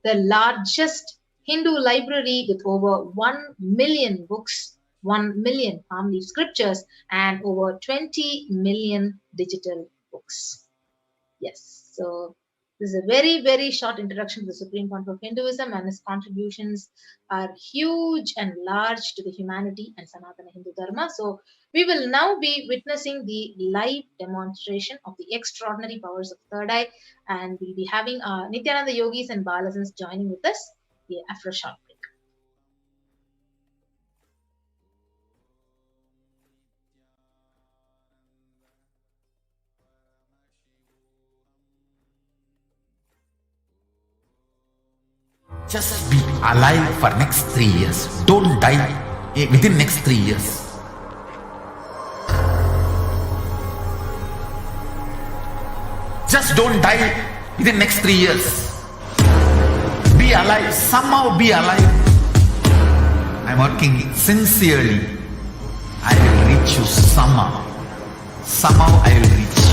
the largest Hindu library with over 1 million books, 1 million palm leaf scriptures, and over 20 million digital books. Yes, so this is a very, very short introduction to the Supreme Point of Hinduism, and his contributions are huge and large to the humanity and Sanatana Hindu Dharma. So we will now be witnessing the live demonstration of the extraordinary powers of third eye, and we'll be having Nithyananda Yogis and Balasans joining with us after a short break. Just be alive for next 3 years. Don't die within next 3 years. Just don't die within next 3 years. Be alive. Somehow be alive. I'm working sincerely. I will reach you somehow. Somehow I will reach you.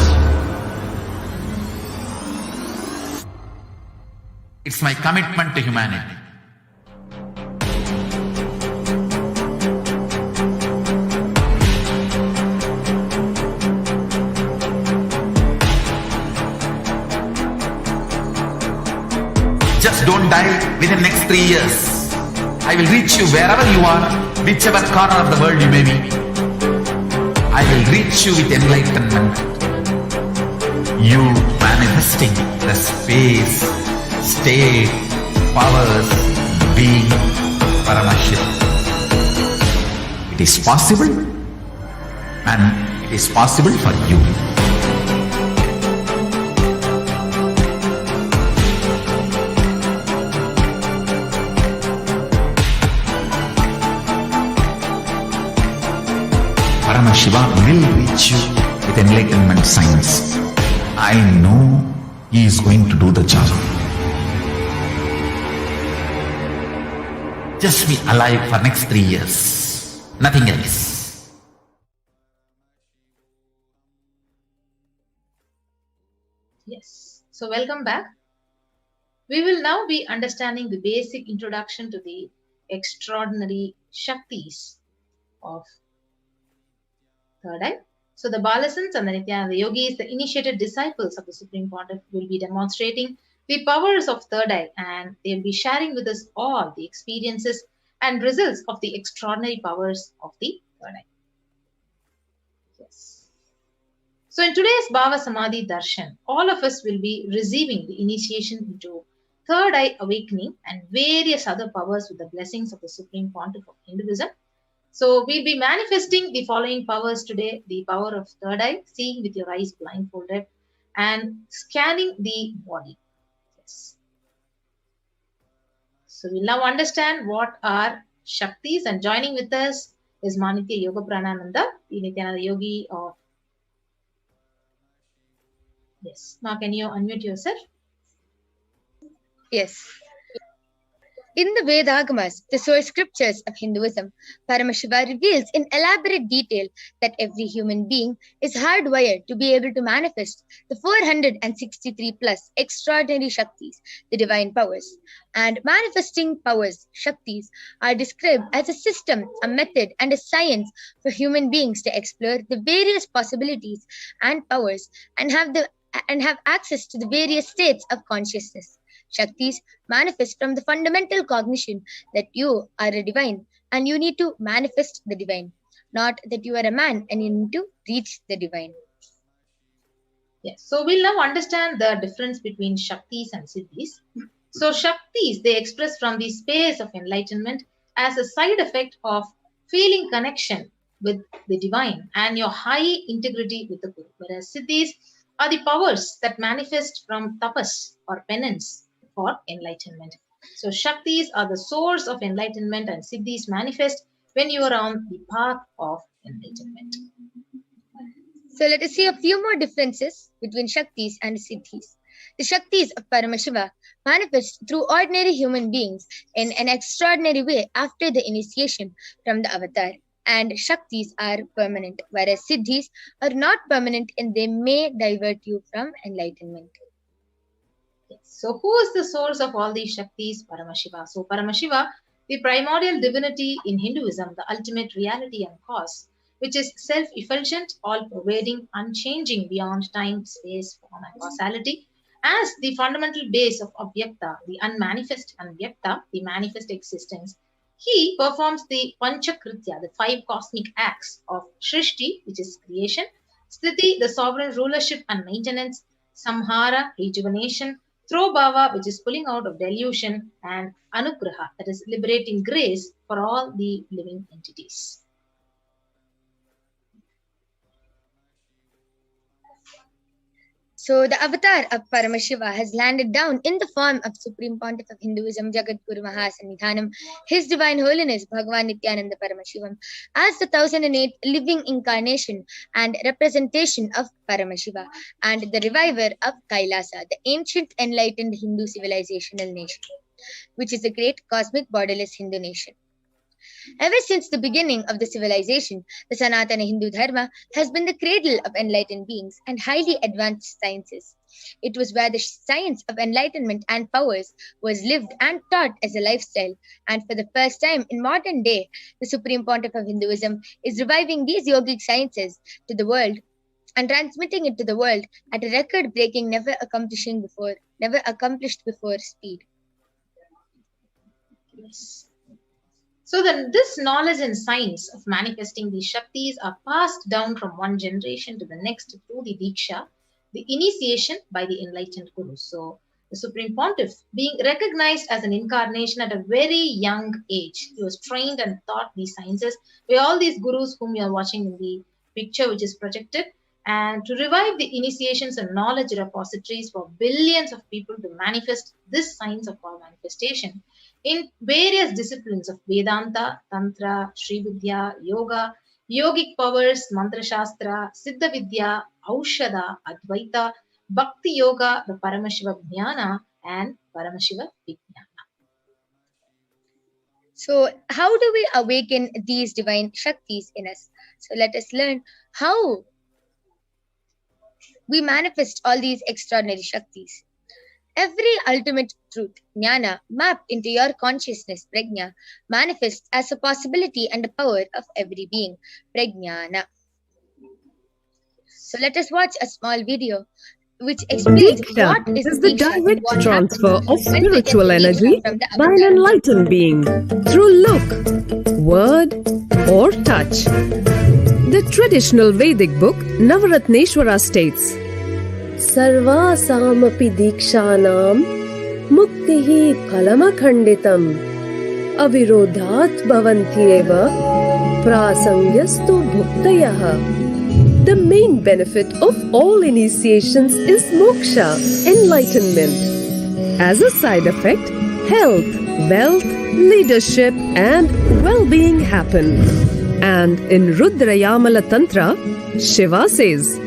It's my commitment to humanity. Just don't die within the next 3 years. I will reach you wherever you are, whichever corner of the world you may be. I will reach you with enlightenment. You manifesting the space, state, powers, being, Paramashivoham. It is possible, and it is possible for you. Paramashivoham will reach you with enlightenment science. I know he is going to do the job. Just be alive for next 3 years. Nothing else. Yes. So welcome back. We will now be understanding the basic introduction to the extraordinary Shaktis of third eye. So the Balasans and the Nithyananda Yogis, the initiated disciples of the Supreme Pontiff, will be demonstrating the powers of third eye, and they will be sharing with us all the experiences and results of the extraordinary powers of the third eye. Yes. So in today's BHAVASAMADHI Darshan, all of us will be receiving the initiation into third eye awakening and various other powers with the blessings of the Supreme Pontiff of Hinduism. So we'll be manifesting the following powers today: the power of third eye, seeing with your eyes blindfolded, and scanning the body. Yes. So we'll now understand what are Shaktis, and joining with us is Manitya Yoga Pranananda, the Nithyananda Yogi of. Yes. Now can you unmute yourself? Yes. In the Vedagamas, the source scriptures of Hinduism, Paramashiva reveals in elaborate detail that every human being is hardwired to be able to manifest the 463 plus extraordinary Shaktis, the divine powers. And manifesting powers, Shaktis, are described as a system, a method, and a science for human beings to explore the various possibilities and powers and have access to the various states of consciousness. Shaktis manifest from the fundamental cognition that you are a divine and you need to manifest the divine, not that you are a man and you need to reach the divine. Yes, so we'll now understand the difference between Shaktis and Siddhis. So Shaktis, they express from the space of enlightenment as a side effect of feeling connection with the divine and your high integrity with the Guru, whereas Siddhis are the powers that manifest from tapas or penance for enlightenment. So Shaktis are the source of enlightenment, and Siddhis manifest when you are on the path of enlightenment. So let us see a few more differences between Shaktis and Siddhis. The Shaktis of Paramashiva manifest through ordinary human beings in an extraordinary way after the initiation from the avatar. And Shaktis are permanent, whereas Siddhis are not permanent and they may divert you from enlightenment. Yes. So who is the source of all these Shaktis? Paramashiva. So Paramashiva, the primordial divinity in Hinduism, the ultimate reality and cause, which is self-effulgent, all-pervading, unchanging beyond time, space, form and causality, as the fundamental base of Avyakta, the unmanifest, and Vyakta, the manifest existence. He performs the Panchakritya, the 5 cosmic acts of Shrishti, which is creation, Sthiti, the sovereign rulership and maintenance, Samhara, rejuvenation, Throbhava, which is pulling out of delusion, and Anugraha, that is liberating grace for all the living entities. So the avatar of Paramashiva has landed down in the form of Supreme Pontiff of Hinduism, Jagadguru Mahasannidhanam, His Divine Holiness Bhagavan Nithyananda Paramashivam, as the 1008 living incarnation and representation of Paramashiva and the reviver of Kailasa, the ancient enlightened Hindu civilizational nation, which is a great cosmic borderless Hindu nation. Ever since the beginning of the civilization, the Sanatana Hindu Dharma has been the cradle of enlightened beings and highly advanced sciences. It was where the science of enlightenment and powers was lived and taught as a lifestyle, and for the first time in modern day, the Supreme Pontiff of Hinduism is reviving these yogic sciences to the world and transmitting it to the world at a record-breaking, never accomplished before speed. Yes. So then this knowledge and science of manifesting these Shaktis are passed down from one generation to the next through the Diksha, the initiation by the enlightened Gurus. So the Supreme Pontiff, being recognized as an incarnation at a very young age, he was trained and taught these sciences by all these Gurus whom you are watching in the picture which is projected, and to revive the initiations and knowledge repositories for billions of people to manifest this science of our manifestation in various disciplines of Vedanta, Tantra, Sri Vidya, Yoga, Yogic powers, Mantra Shastra, Siddha Vidya, Aushadha, Advaita, Bhakti Yoga, the Paramashiva Jnana, and Paramashiva Vijnana. So, how do we awaken these divine Shaktis in us? So, let us learn how we manifest all these extraordinary Shaktis. Every ultimate truth, jnana, mapped into your consciousness, prajna, manifests as a possibility and a power of every being, prajnana. So let us watch a small video which explains what is the direct transfer of spiritual energy by an enlightened being through look, word, or touch. The traditional Vedic book Navaratneshwara states, Sarvasamapi dikshanam muktihi phalamakhanditam avirodhat bhavantyeva prasangyastu bhuktayah. The main benefit of all initiations is moksha, enlightenment. As a side effect, health, wealth, leadership and well-being happen. And in Rudrayamala Tantra, Shiva says,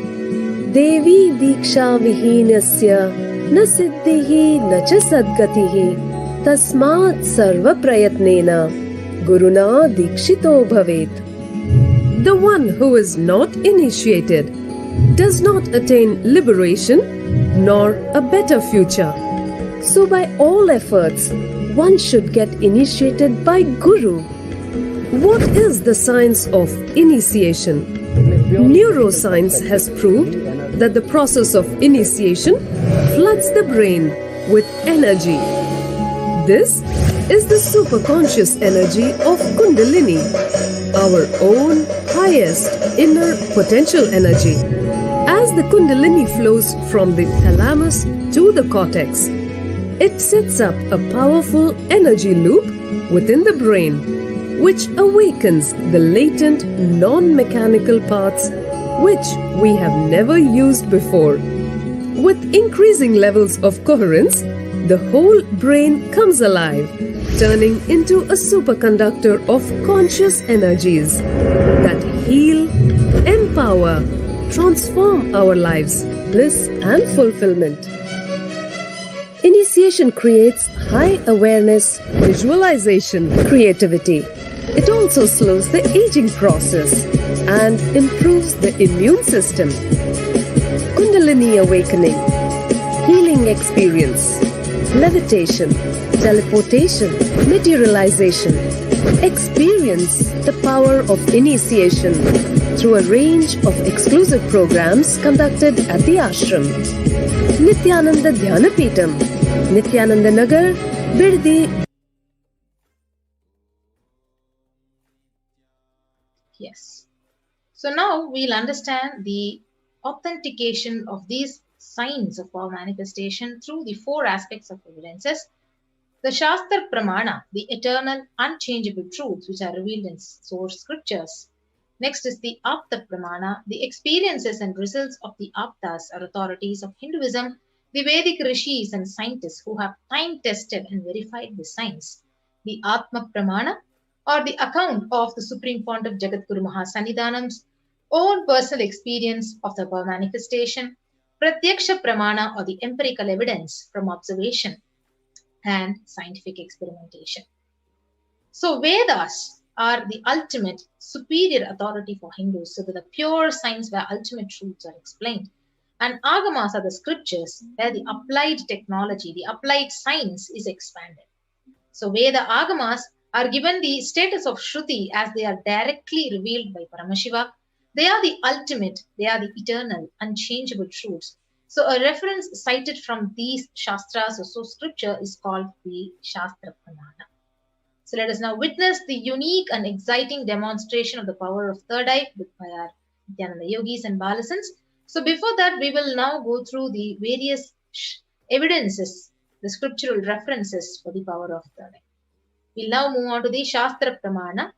Devi diksha vihinasya na siddhihi na cha sadgatihi tasmat sarva prayatnena guruna dikshito bhavet. The one who is not initiated does not attain liberation nor a better future. So by all efforts, one should get initiated by Guru. What is the science of initiation? Neuroscience has proved that the process of initiation floods the brain with energy. This is the superconscious energy of Kundalini, our own highest inner potential energy. As the Kundalini flows from the thalamus to the cortex, it sets up a powerful energy loop within the brain, which awakens the latent non-mechanical parts which we have never used before. With increasing levels of coherence, the whole brain comes alive, turning into a superconductor of conscious energies that heal, empower, transform our lives, bliss and fulfillment. Initiation creates high awareness, visualization, creativity. It also slows the aging process and improves the immune system. Kundalini awakening, healing experience, levitation, teleportation, materialization. Experience the power of initiation through a range of exclusive programs conducted at the ashram. Nithyananda Dhyanapeetham, Nithyananda Nagar, Birdi. Yes. So now we'll understand the authentication of these signs of our manifestation through the four aspects of evidences. The Shastra Pramana, the eternal, unchangeable truths which are revealed in source scriptures. Next is the Apta Pramana, the experiences and results of the Aptas or authorities of Hinduism, the Vedic rishis and scientists who have time tested and verified the science. The Atma Pramana, or the account of the Supreme Pontiff Jagadguru Mahasannidhanam's own personal experience of the manifestation. Pratyaksha Pramana, or the empirical evidence from observation and scientific experimentation. So Vedas are the ultimate superior authority for Hindus, so that the pure science where ultimate truths are explained. And Agamas are the scriptures where the applied technology, the applied science is expanded. So Veda Agamas are given the status of Shruti as they are directly revealed by Paramashiva. They are the ultimate, they are the eternal, unchangeable truths. So a reference cited from these Shastras or so scripture is called the Shastra Pramana. So let us now witness the unique and exciting demonstration of the power of third eye by our Nithyananda yogis and Balasans. So before that, we will now go through the various evidences, the scriptural references for the power of third eye. We'll now move on to the Shastra Pramana.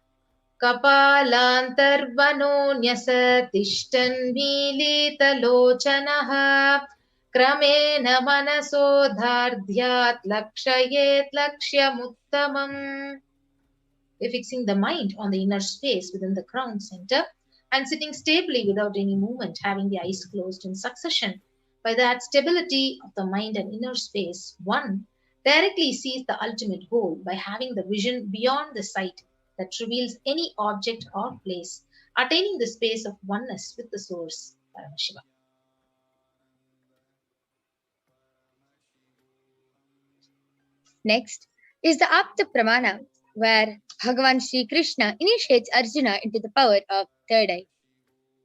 Kapalantarvano nyasa tishtan milita lochanaha kramena manaso dhardhyat lakshayet lakshyamuttamam. By fixing the mind on the inner space within the crown center and sitting stably without any movement, having the eyes closed in succession. By that stability of the mind and inner space, one directly sees the ultimate goal by having the vision beyond the sight that reveals any object or place, attaining the space of oneness with the source, Paramashiva. Next is the Apta Pramana, where Bhagavan Sri Krishna initiates Arjuna into the power of third eye.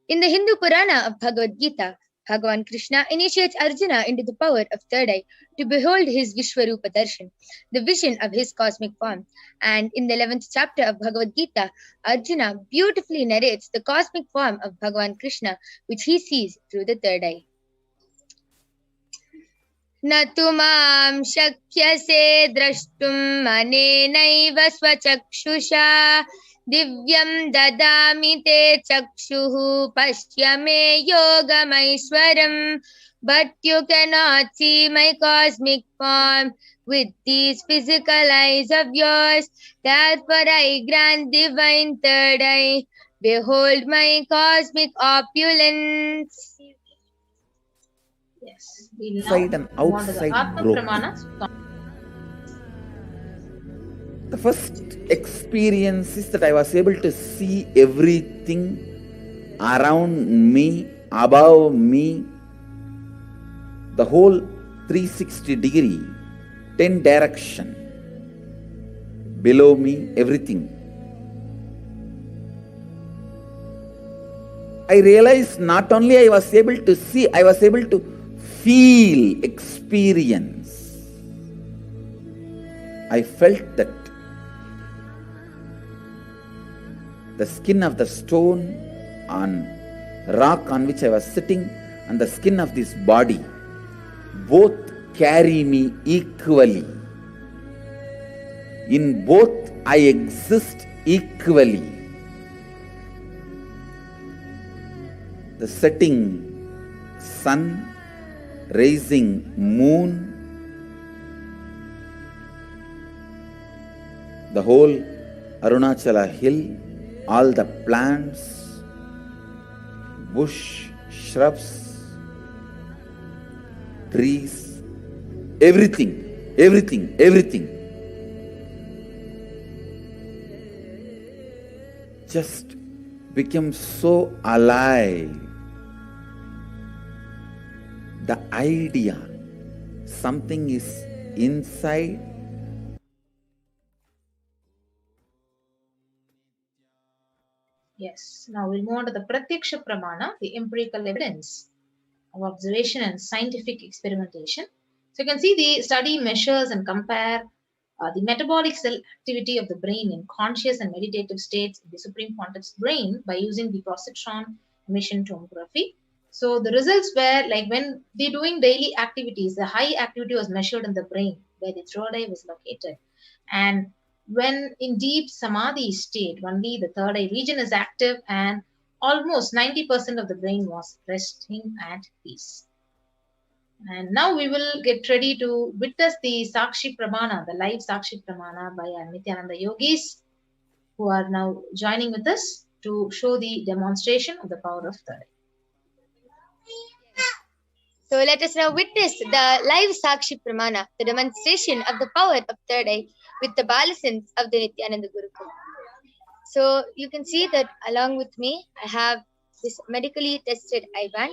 In the Hindu Purana of Bhagavad Gita, Bhagavan Krishna initiates Arjuna into the power of third eye to behold his Vishwarupa Darshan, the vision of his cosmic form. And in the 11th chapter of Bhagavad Gita, Arjuna beautifully narrates the cosmic form of Bhagavan Krishna, which he sees through the third eye. Natu mam shakyase drashtum manenaiva swachakshusha divyam dadami te chakshuhu pashyame yogamaishwaram. But you cannot see my cosmic form with these physical eyes of yours. Therefore I grant divine third eye. Behold my cosmic opulence. Yes, we'll now Inside and move on to the outside Atma growth. Pramana. The first experience is that I was able to see everything around me, above me, the whole 360 degree, 10 direction, below me, everything. I realized not only I was able to see, I was able to feel, experience. I felt that the skin of the stone on rock on which I was sitting and the skin of this body both carry me equally. In both I exist equally. The setting sun, rising moon, the whole Arunachala hill, all the plants, bush, shrubs, trees, everything. Just became so alive. The idea, something is inside. Yes. Now we'll move on to the Pratyaksha Pramana, the empirical evidence of observation and scientific experimentation. So you can see the study measures and compare the metabolic cell activity of the brain in conscious and meditative states in the supreme context brain by using the positron emission tomography. So the results were like when they're doing daily activities, the high activity was measured in the brain where the third eye was located. And when in deep samadhi state, only the third eye region is active and almost 90% of the brain was resting at peace. And now we will get ready to witness the Sakshi Pramana, the live Sakshi Pramana by our Nithyananda yogis who are now joining with us to show the demonstration of the power of third eye. So let us now witness the live Sakshi Pramana, the demonstration of the power of third eye with the Balasins of the Nithyananda Gurukul. So you can see that along with me, I have this medically tested eye band,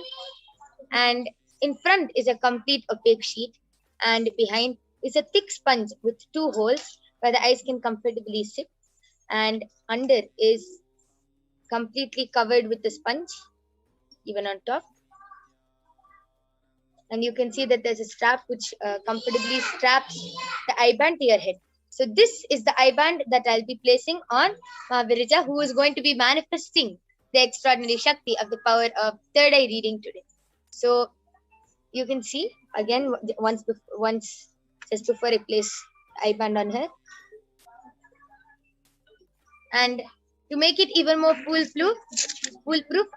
and in front is a complete opaque sheet, and behind is a thick sponge with 2 holes where the eyes can comfortably sit, and under is completely covered with the sponge, even on top. And you can see that there's a strap which comfortably straps the eye band to your head. So this is the eye band that I'll be placing on Virija, who is going to be manifesting the extraordinary Shakti of the power of third eye reading today. So you can see again once just before I place the eye band on her. And to make it even more foolproof,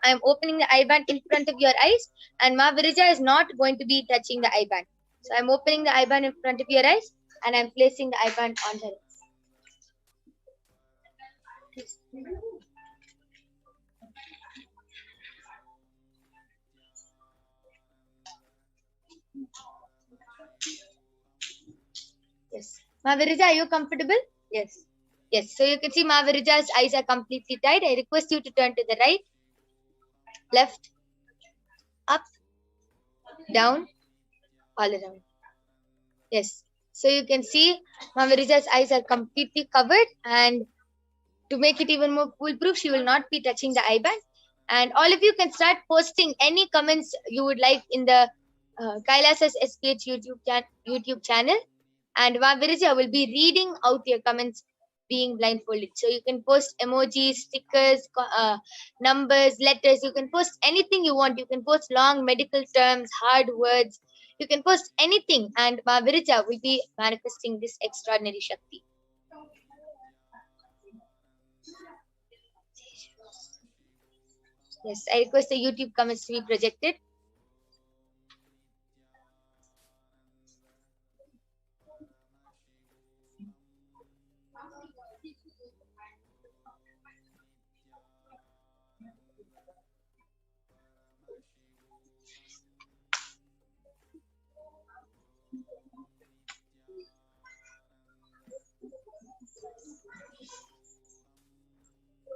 I am opening the eye band in front of your eyes, and Ma Virija is not going to be touching the eye band. So I'm opening the eye band in front of your eyes, and I'm placing the eye band on her eyes. Yes. Ma Virija, are you comfortable? Yes. Yes. So you can see Ma Virija's eyes are completely tied. I request you to turn to the right, left, up, down, all around. Yes. So you can see Ma Virija's eyes are completely covered, and to make it even more foolproof, she will not be touching the eye band. And all of you can start posting any comments you would like in the Kailasa's SPH YouTube channel. And Ma Virija will be reading out your comments being blindfolded. So you can post emojis, stickers, numbers, letters. You can post anything you want. You can post long medical terms, hard words. You can post anything, and Ma Virija will be manifesting this extraordinary Shakti. Yes, I request the YouTube comments to be projected.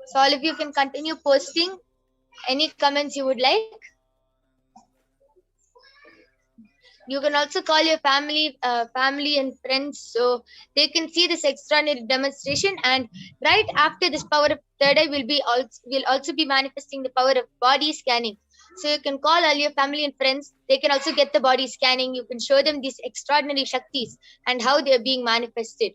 So all of you can continue posting any comments you would like. You can also call your family and friends so they can see this extraordinary demonstration. And right after this power of third eye will also be manifesting the power of body scanning. So you can call all your family and friends. They can also get the body scanning. You can show them these extraordinary Shaktis and how they are being manifested.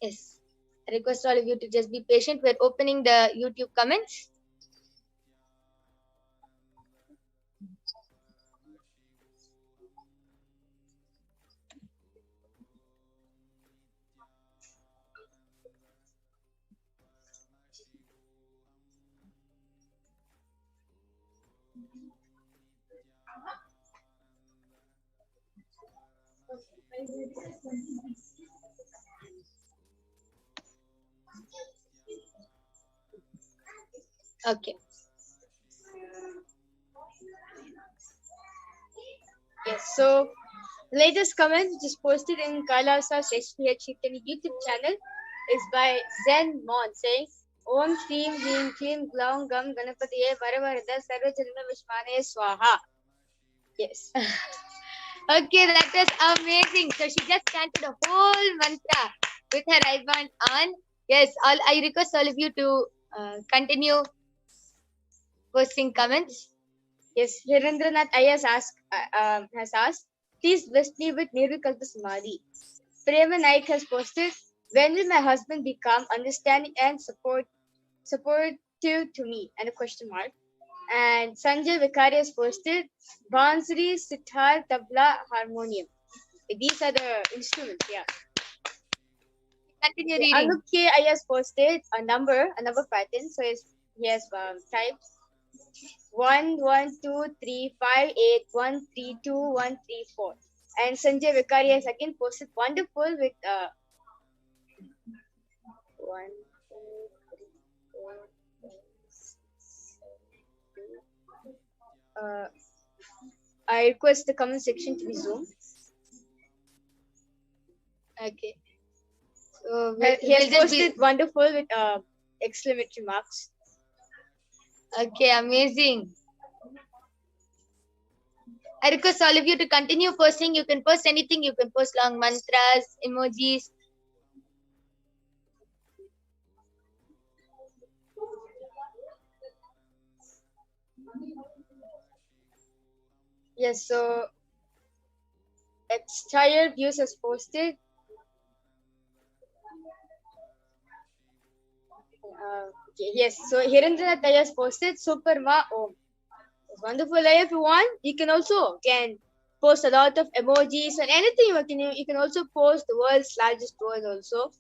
Yes, I request all of you to just be patient. We're opening the YouTube comments. Okay. Yes, so The latest comment, which is posted in Kailasa's HDH YouTube channel, is by Zen Mon saying, Om Shreem Hreem Klim Glaum Gam Ganapatiye Varavarada Sarva Janma Vishmane Swaha. Yes. Okay, that was amazing. So she just chanted a whole mantra with her eyeband on. Yes, I request all of you to continue posting comments. Yes, Hirendranath Ayas has asked, please bless me with Nirvikalpa Samadhi. Prema Naik has posted, when will my husband become understanding and supportive to me? And a question mark. And Sanjay Vikari has posted, Bansuri, Sitar, Tabla, Harmonium. These are the instruments, yeah. Continue reading. Anup K. Ayas posted a number pattern. So he has typed 1, 1, 2, 3, 5, 8, 1, 3, 2, 1, 3, 4. And Sanjay Vikari has again posted wonderful with 1, 2, 3, 4, 5, 6, 7, 8. I request the comment section to be zoomed. Okay. So he has posted wonderful with exclamatory marks. Okay, amazing. I request all of you to continue posting. You can post anything. You can post long mantras, emojis. Yes, so Extire Views has posted. Okay, yes, so Hirendranath has posted Super Ma Om. It's wonderful. If you want, you can also post a lot of emojis and anything. You can also post the world's largest word also.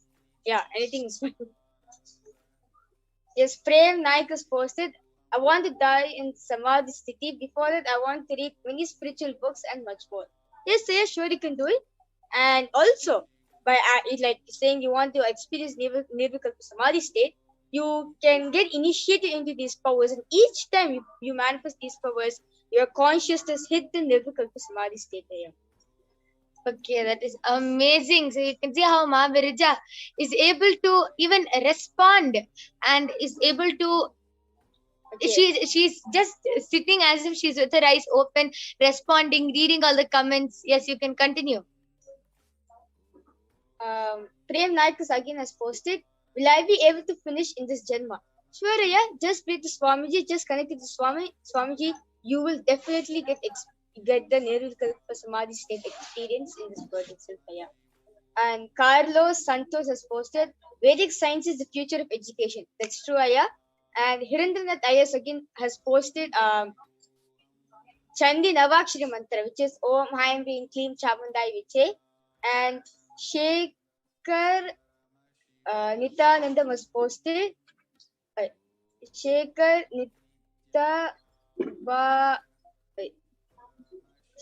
Yeah, anything is fine. Yes, Prem Naik has posted, I want to die in Samadhi Sthiti. Before that, I want to read many spiritual books and much more. Yes, sure, you can do it. And also, by like saying you want to experience Nirvikalpa Samadhi state, you can get initiated into these powers. And each time you manifest these powers, your consciousness hit the Nirvikalpa Samadhi state there. Okay, that is amazing. So you can see how Ma Virija is able to even respond and is able to. Okay. She's just sitting as if she's with her eyes open, responding, reading all the comments. Yes, you can continue. Prem Naik again has posted, will I be able to finish in this Janma? Sure, yeah. Just pray to Swamiji, just connect to Swamiji. You will definitely get the Nirvikalpa Samadhi state experience in this birth itself. Yeah. And Carlos Santos has posted, Vedic science is the future of education. That's true, Aya. And Hirendranath Ayas again has posted Chandi Navakshari Mantra, which is Om Haim Being Klim Chamundai Viche. And Shekhar Nithyananda was posted Shekhar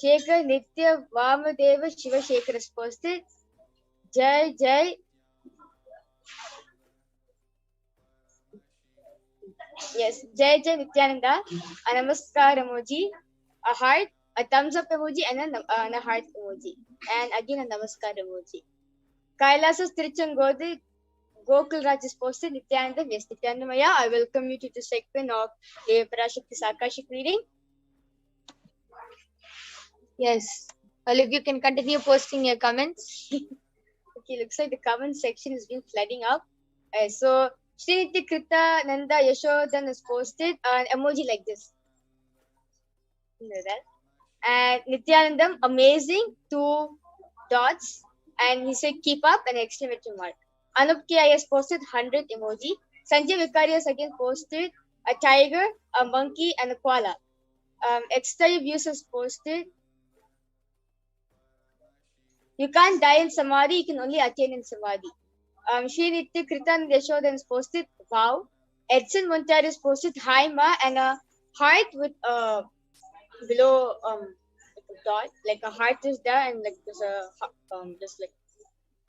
Nitya Vamadeva Shiva Shekhar has posted Jai Jai. Yes, Jai Jai Nithyananda, a Namaskar emoji, a heart, a thumbs up emoji, and a heart emoji. And again a Namaskar emoji. Kailasa Strichangodi, Gokul Raj is posted Nithyananda. Yes, Nithyananda Maya, I welcome you to the segment of the Parashakti Sakashik reading. Yes, all of you can continue posting your comments. Okay, looks like the comment section has been flooding up. So, Srinitya Krita Nanda Yashodan has posted an emoji like this. You know that. And Nithyanandam, amazing, 2 dots. And he said, keep up, an exclamation mark. Anup K. has posted 100 emoji. Sanjay Vikari has again posted a tiger, a monkey, and a koala. Extra Views has posted, you can't die in Samadhi, you can only attain in Samadhi. Srinitya Kritan Yashodan has posted, wow. Edson Montari has posted, hi Ma, and a heart with below like a dot, like a heart is there, and like there's a just like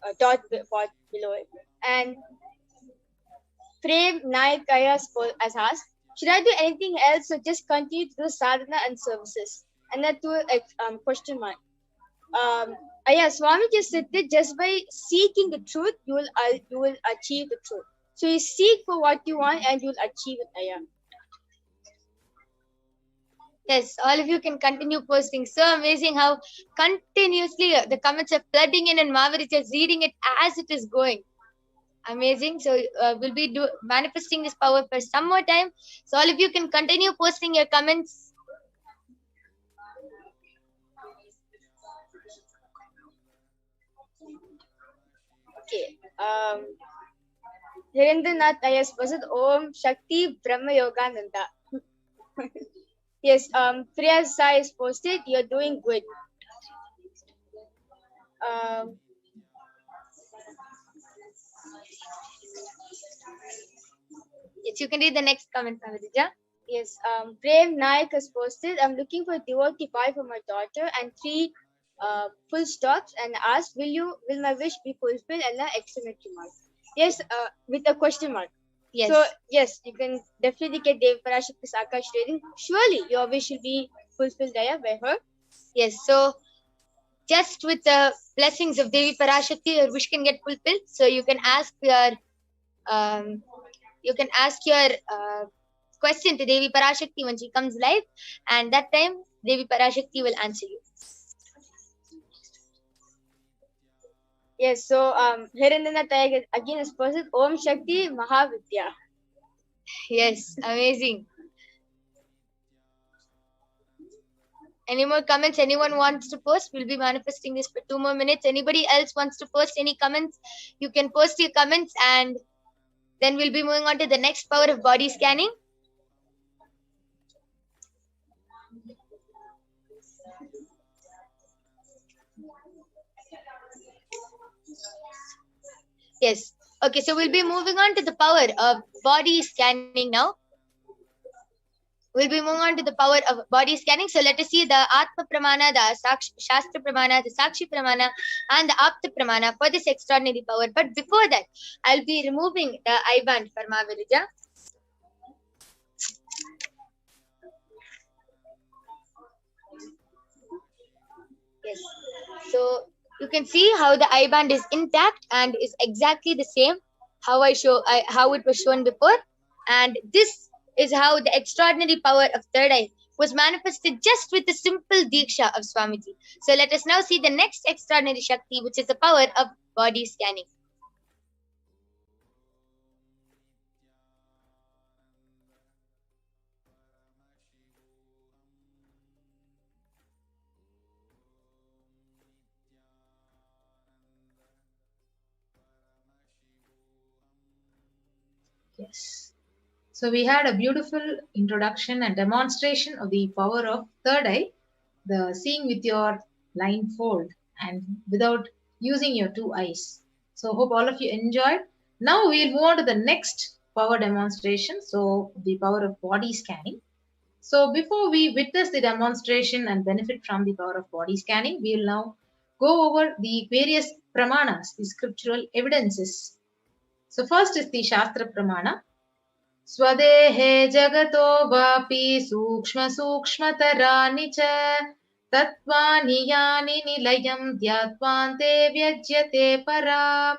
a dot below it. And Prem Naik has asked, should I do anything else or just continue to do sadhana and services? And that too, question mark. Swami just said that just by seeking the truth, you will achieve the truth. So you seek for what you want and you'll achieve it, Aya. Yes, all of you can continue posting. So amazing how continuously the comments are flooding in and Mahavir is just reading it as it is going. Amazing. So we'll be manifesting this power for some more time. So all of you can continue posting your comments. Okay. Hirendranath Ayas posted Om Shakti Brahma Yogananda. Yes, Priya Sai is posted, you're doing good. Yes, you can read the next comment, Navidija. Yes, Prem Naik has posted, I'm looking for a devotee wife for my daughter and 3 full stops and asked, will my wish be fulfilled? And an exclamation mark. Yes, with a question mark. Yes. So, yes, you can definitely get Devi Parashakti's Akash reading. Surely your wish will be fulfilled there by her. Yes, so just with the blessings of Devi Parashakti, your wish can get fulfilled. So you can ask your question to Devi Parashakti when she comes live, and that time Devi Parashakti will answer you. Yes, so Hiranandana Tayag again is posted Om Shakti Mahavidya. Yes, amazing. Any more comments anyone wants to post? We'll be manifesting this for 2 more minutes. Anybody else wants to post any comments? You can post your comments and then we'll be moving on to the next power of body scanning. Yes. Okay, so we'll be moving on to the power of body scanning now. We'll be moving on to the power of body scanning. So let us see the Atma Pramana, the Shastra Pramana, the Sakshi Pramana, and the Apta Pramana for this extraordinary power. But before that, I'll be removing the eye band for Mahavirija. Yes. So you can see how the eye band is intact and is exactly the same how it was shown before. And this is how the extraordinary power of third eye was manifested just with the simple Diksha of Swamiji. So let us now see the next extraordinary Shakti, which is the power of body scanning. Yes. So we had a beautiful introduction and demonstration of the power of third eye, the seeing with your blindfold and without using your 2 eyes. So hope all of you enjoyed. Now we'll move on to the next power demonstration. So the power of body scanning. So before we witness the demonstration and benefit from the power of body scanning, we'll now go over the various pramanas, the scriptural evidences. So first is the Shastra Pramana. Swadehe jagato vapi sukshma sukshmataraani cha tattvani yani nilayam dhyatvante vyajyate para.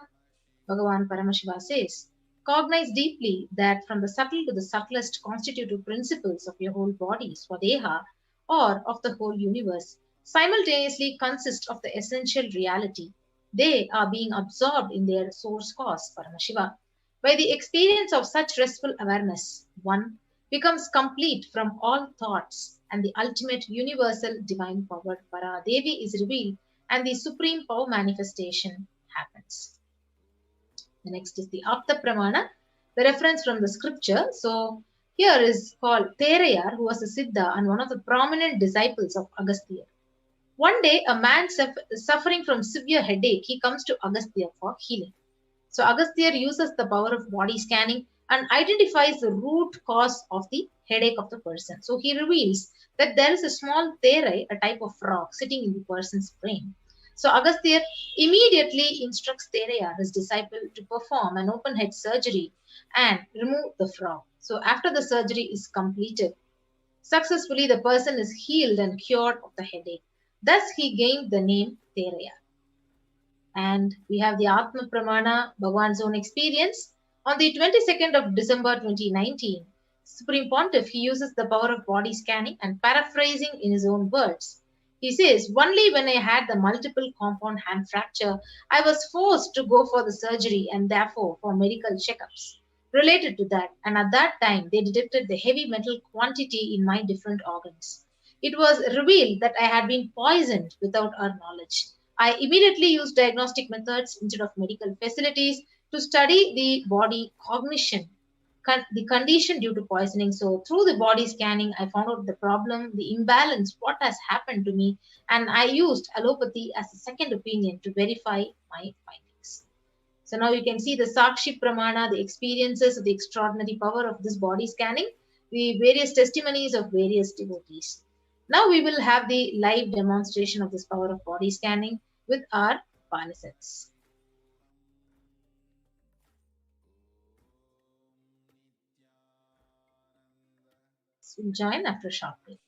Bhagavan Paramashiva says, cognize deeply that from the subtle to the subtlest constitutive principles of your whole body, Swadeha, or of the whole universe, simultaneously consist of the essential reality. They are being absorbed in their source cause, Paramashiva. By the experience of such restful awareness, one becomes complete from all thoughts, and the ultimate universal divine power, Paradevi, is revealed, and the supreme power manifestation happens. The next is the Apta Pramana, the reference from the scripture. So here is called Terayar, who was a Siddha and one of the prominent disciples of Agastya. One day, a man suffering from severe headache, he comes to Agastya for healing. So Agastya uses the power of body scanning and identifies the root cause of the headache of the person. So he reveals that there is a small therai, a type of frog, sitting in the person's brain. So Agastya immediately instructs Teraya, his disciple, to perform an open head surgery and remove the frog. So after the surgery is completed, successfully the person is healed and cured of the headache. Thus he gained the name Teraya. And we have the Atma Pramana, Bhagwan's own experience. On the 22nd of December 2019, Supreme Pontiff, he uses the power of body scanning and paraphrasing in his own words. He says, only when I had the multiple compound hand fracture, I was forced to go for the surgery and therefore for medical checkups related to that. And at that time, they detected the heavy metal quantity in my different organs. It was revealed that I had been poisoned without our knowledge. I immediately used diagnostic methods instead of medical facilities to study the body cognition, the condition due to poisoning. So, through the body scanning, I found out the problem, the imbalance, what has happened to me, and I used allopathy as a second opinion to verify my findings. So, now you can see the Sakshi Pramana, the experiences of the extraordinary power of this body scanning, the various testimonies of various devotees. Now we will have the live demonstration of this power of body scanning with our participants. So we'll join after a short break.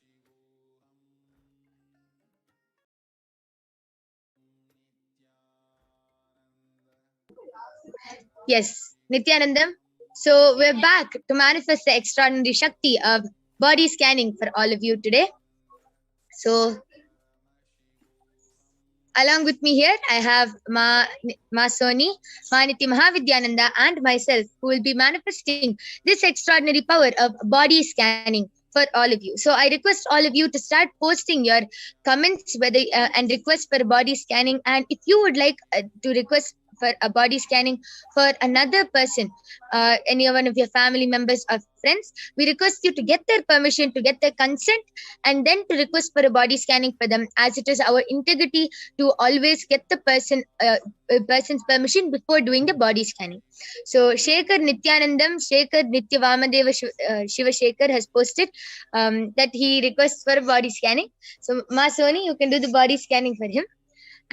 Yes, Nithyanandam. So we're back to manifest the extraordinary Shakti of body scanning for all of you today. So along with me here, I have Ma Soni, Maniti Mahavidyananda, and myself, who will be manifesting this extraordinary power of body scanning for all of you. So I request all of you to start posting your comments whether and request for body scanning. And if you would like to request for a body scanning for another person, any one of your family members or friends, we request you to get their permission, to get their consent, and then to request for a body scanning for them, as it is our integrity to always get the person's permission before doing the body scanning. So Shekhar Nithyanandam, Shekhar Nityavamadeva Shiva Shekhar has posted that he requests for a body scanning. So Ma Soni, you can do the body scanning for him.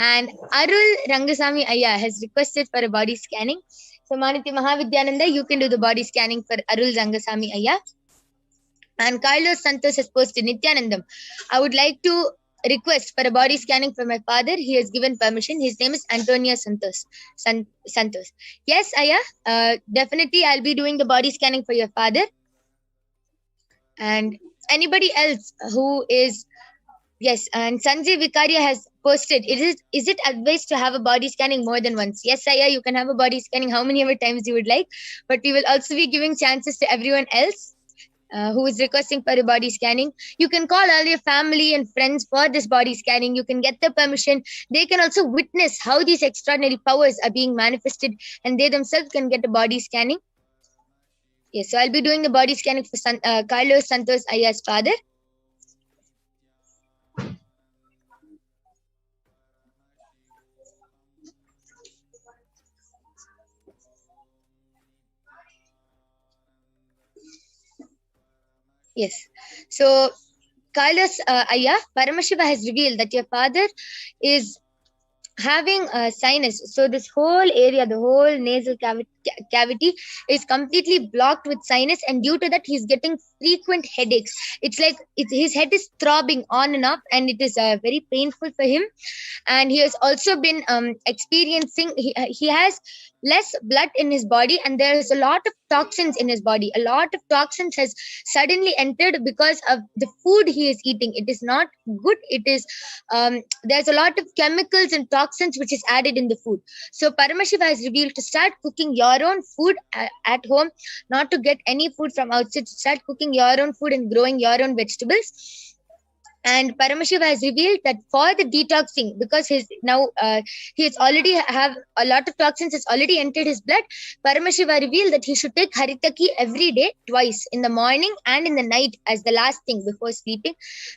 And Arul Rangasamy Ayya has requested for a body scanning. So Maniti Mahavidyananda, you can do the body scanning for Arul Rangasamy Ayya. And Carlos Santos has posted, Nithyanandam, I would like to request for a body scanning for my father. He has given permission. His name is Antonio Santos. Santos. Yes, Ayya, definitely I'll be doing the body scanning for your father. And anybody else who is... Yes, and Sanjay Vikaria has posted, is it advised to have a body scanning more than once? Yes, Saya, you can have a body scanning how many ever times you would like, but we will also be giving chances to everyone else who is requesting for a body scanning. You can call all your family and friends for this body scanning. You can get the permission. They can also witness how these extraordinary powers are being manifested, and they themselves can get a body scanning. Yes, so I'll be doing the body scanning for Carlos Santos Aya's father. Yes. So, Kailas Ayya, Paramashiva has revealed that your father is having a sinus. So this whole area, the whole nasal cavity is completely blocked with sinus, and due to that he's getting frequent headaches. It's like his head is throbbing on and off, and it is very painful for him. And he has also been experiencing, he has less blood in his body, and there's a lot of toxins in his body. A lot of toxins has suddenly entered because of the food he is eating. It is not good. It is there's a lot of chemicals and toxins which is added in the food. So Paramashiva has revealed to start cooking your own food at home, not to get any food from outside, to start cooking your own food and growing your own vegetables. And Paramashiva has revealed that for the detoxing, because he has already have a lot of toxins has already entered his blood, Paramashiva revealed that he should take Haritaki every day, twice, in the morning and in the night as the last thing before sleeping.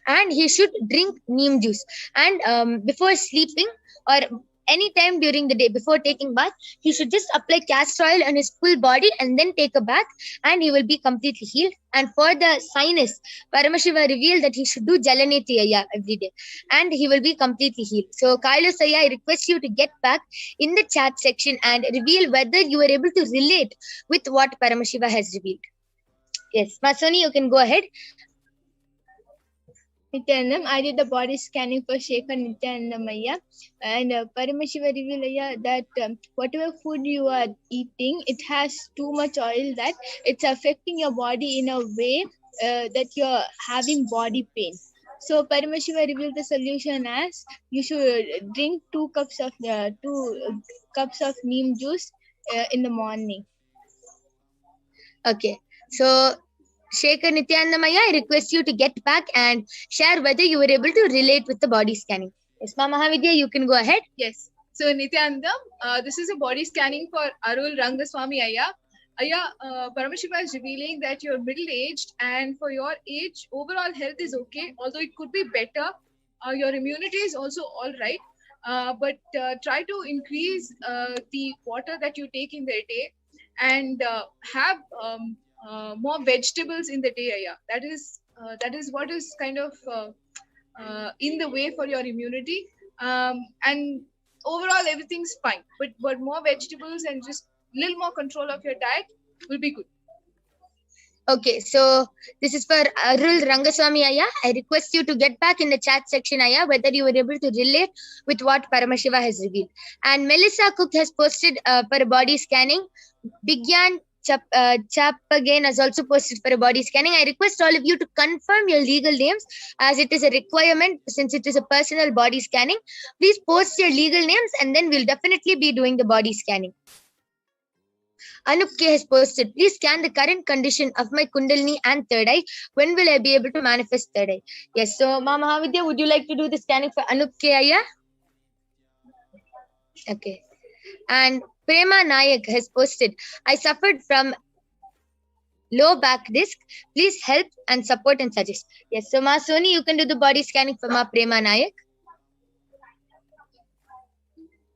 And he should drink neem juice. And before sleeping or any time during the day before taking bath, he should just apply castor oil on his full body and then take a bath, and he will be completely healed. And for the sinus, Paramashiva revealed that he should do Jalaneti Ayya every day, and he will be completely healed. So Kailasa, I request you to get back in the chat section and reveal whether you were able to relate with what Paramashiva has revealed. Yes, Masoni, you can go ahead. Nithyanandam, I did the body scanning for Shekhar Nithyanandam Ayya, and Paramashiva revealed Ayya that whatever food you are eating, it has too much oil that it's affecting your body in a way that you're having body pain. So Paramashiva revealed the solution as you should drink 2 cups of neem juice in the morning. Okay, so Shekhar Nithyanandamaya, I request you to get back and share whether you were able to relate with the body scanning. Yes, Ma Mahavidya, you can go ahead. Yes. So Nithyanandam, this is a body scanning for Arul Rangaswamy Ayya. Ayya, Paramashiva is revealing that you're middle-aged and for your age, overall health is okay, although it could be better. Your immunity is also all right. But try to increase the water that you take in the day and have more vegetables in the day. Ayya. That is what is kind of in the way for your immunity. And overall everything's fine, but more vegetables and just little more control of your diet will be good. Okay, so this is for Arul Rangaswamy Ayya. I request you to get back in the chat section, Ayya, whether you were able to relate with what Paramashiva has revealed. And Melissa Cook has posted for a body scanning. Bigyan Chap again has also posted for a body scanning. I request all of you to confirm your legal names as it is a requirement since it is a personal body scanning. Please post your legal names and then we'll definitely be doing the body scanning. Anup K has posted, please scan the current condition of my Kundalini and third eye. When will I be able to manifest third eye? Yes, so Ma Mahavidya, would you like to do the scanning for Anup K Ayya? Okay. And Prema Nayak has posted, I suffered from low back disc. Please help and support and suggest. Yes, so Ma Soni, you can do the body scanning for Ma Prema Nayak.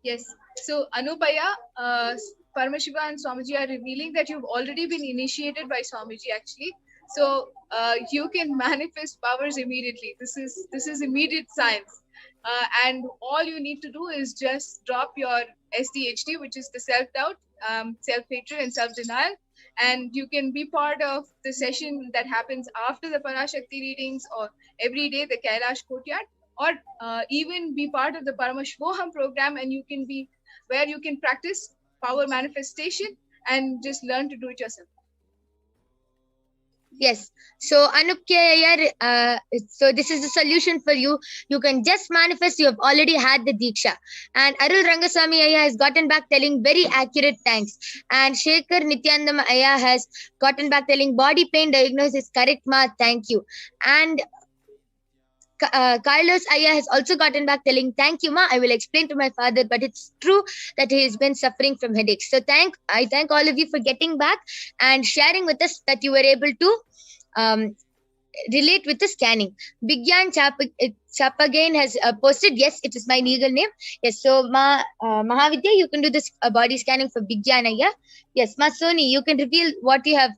Yes. So Anupaya, Paramashiva and Swamiji are revealing that you've already been initiated by Swamiji actually. So you can manifest powers immediately. This is immediate science. And all you need to do is just drop your SDHD, which is the self-doubt, self-hatred and self-denial. And you can be part of the session that happens after the Parashakti readings or every day, the Kailasa courtyard, or even be part of the Paramashivoham program, and you can be where you can practice power manifestation and just learn to do it yourself. Yes. So Anup K. Iyer, so this is the solution for you. You can just manifest. You have already had the Diksha. And Arul Rangaswamy Iyer has gotten back telling very accurate thanks. And Shekhar Nithyanandam Iyer has gotten back telling body pain diagnosis correct ma, thank you. And Carlos Aya has also gotten back telling, thank you, ma. I will explain to my father, but it's true that he has been suffering from headaches. So I thank all of you for getting back and sharing with us that you were able to relate with the scanning. Bigyan Chap again has posted, yes, it is my legal name. Yes, so Mahavidya, you can do this body scanning for Bigyan Aya. Yes, Ma Soni, you can reveal what you have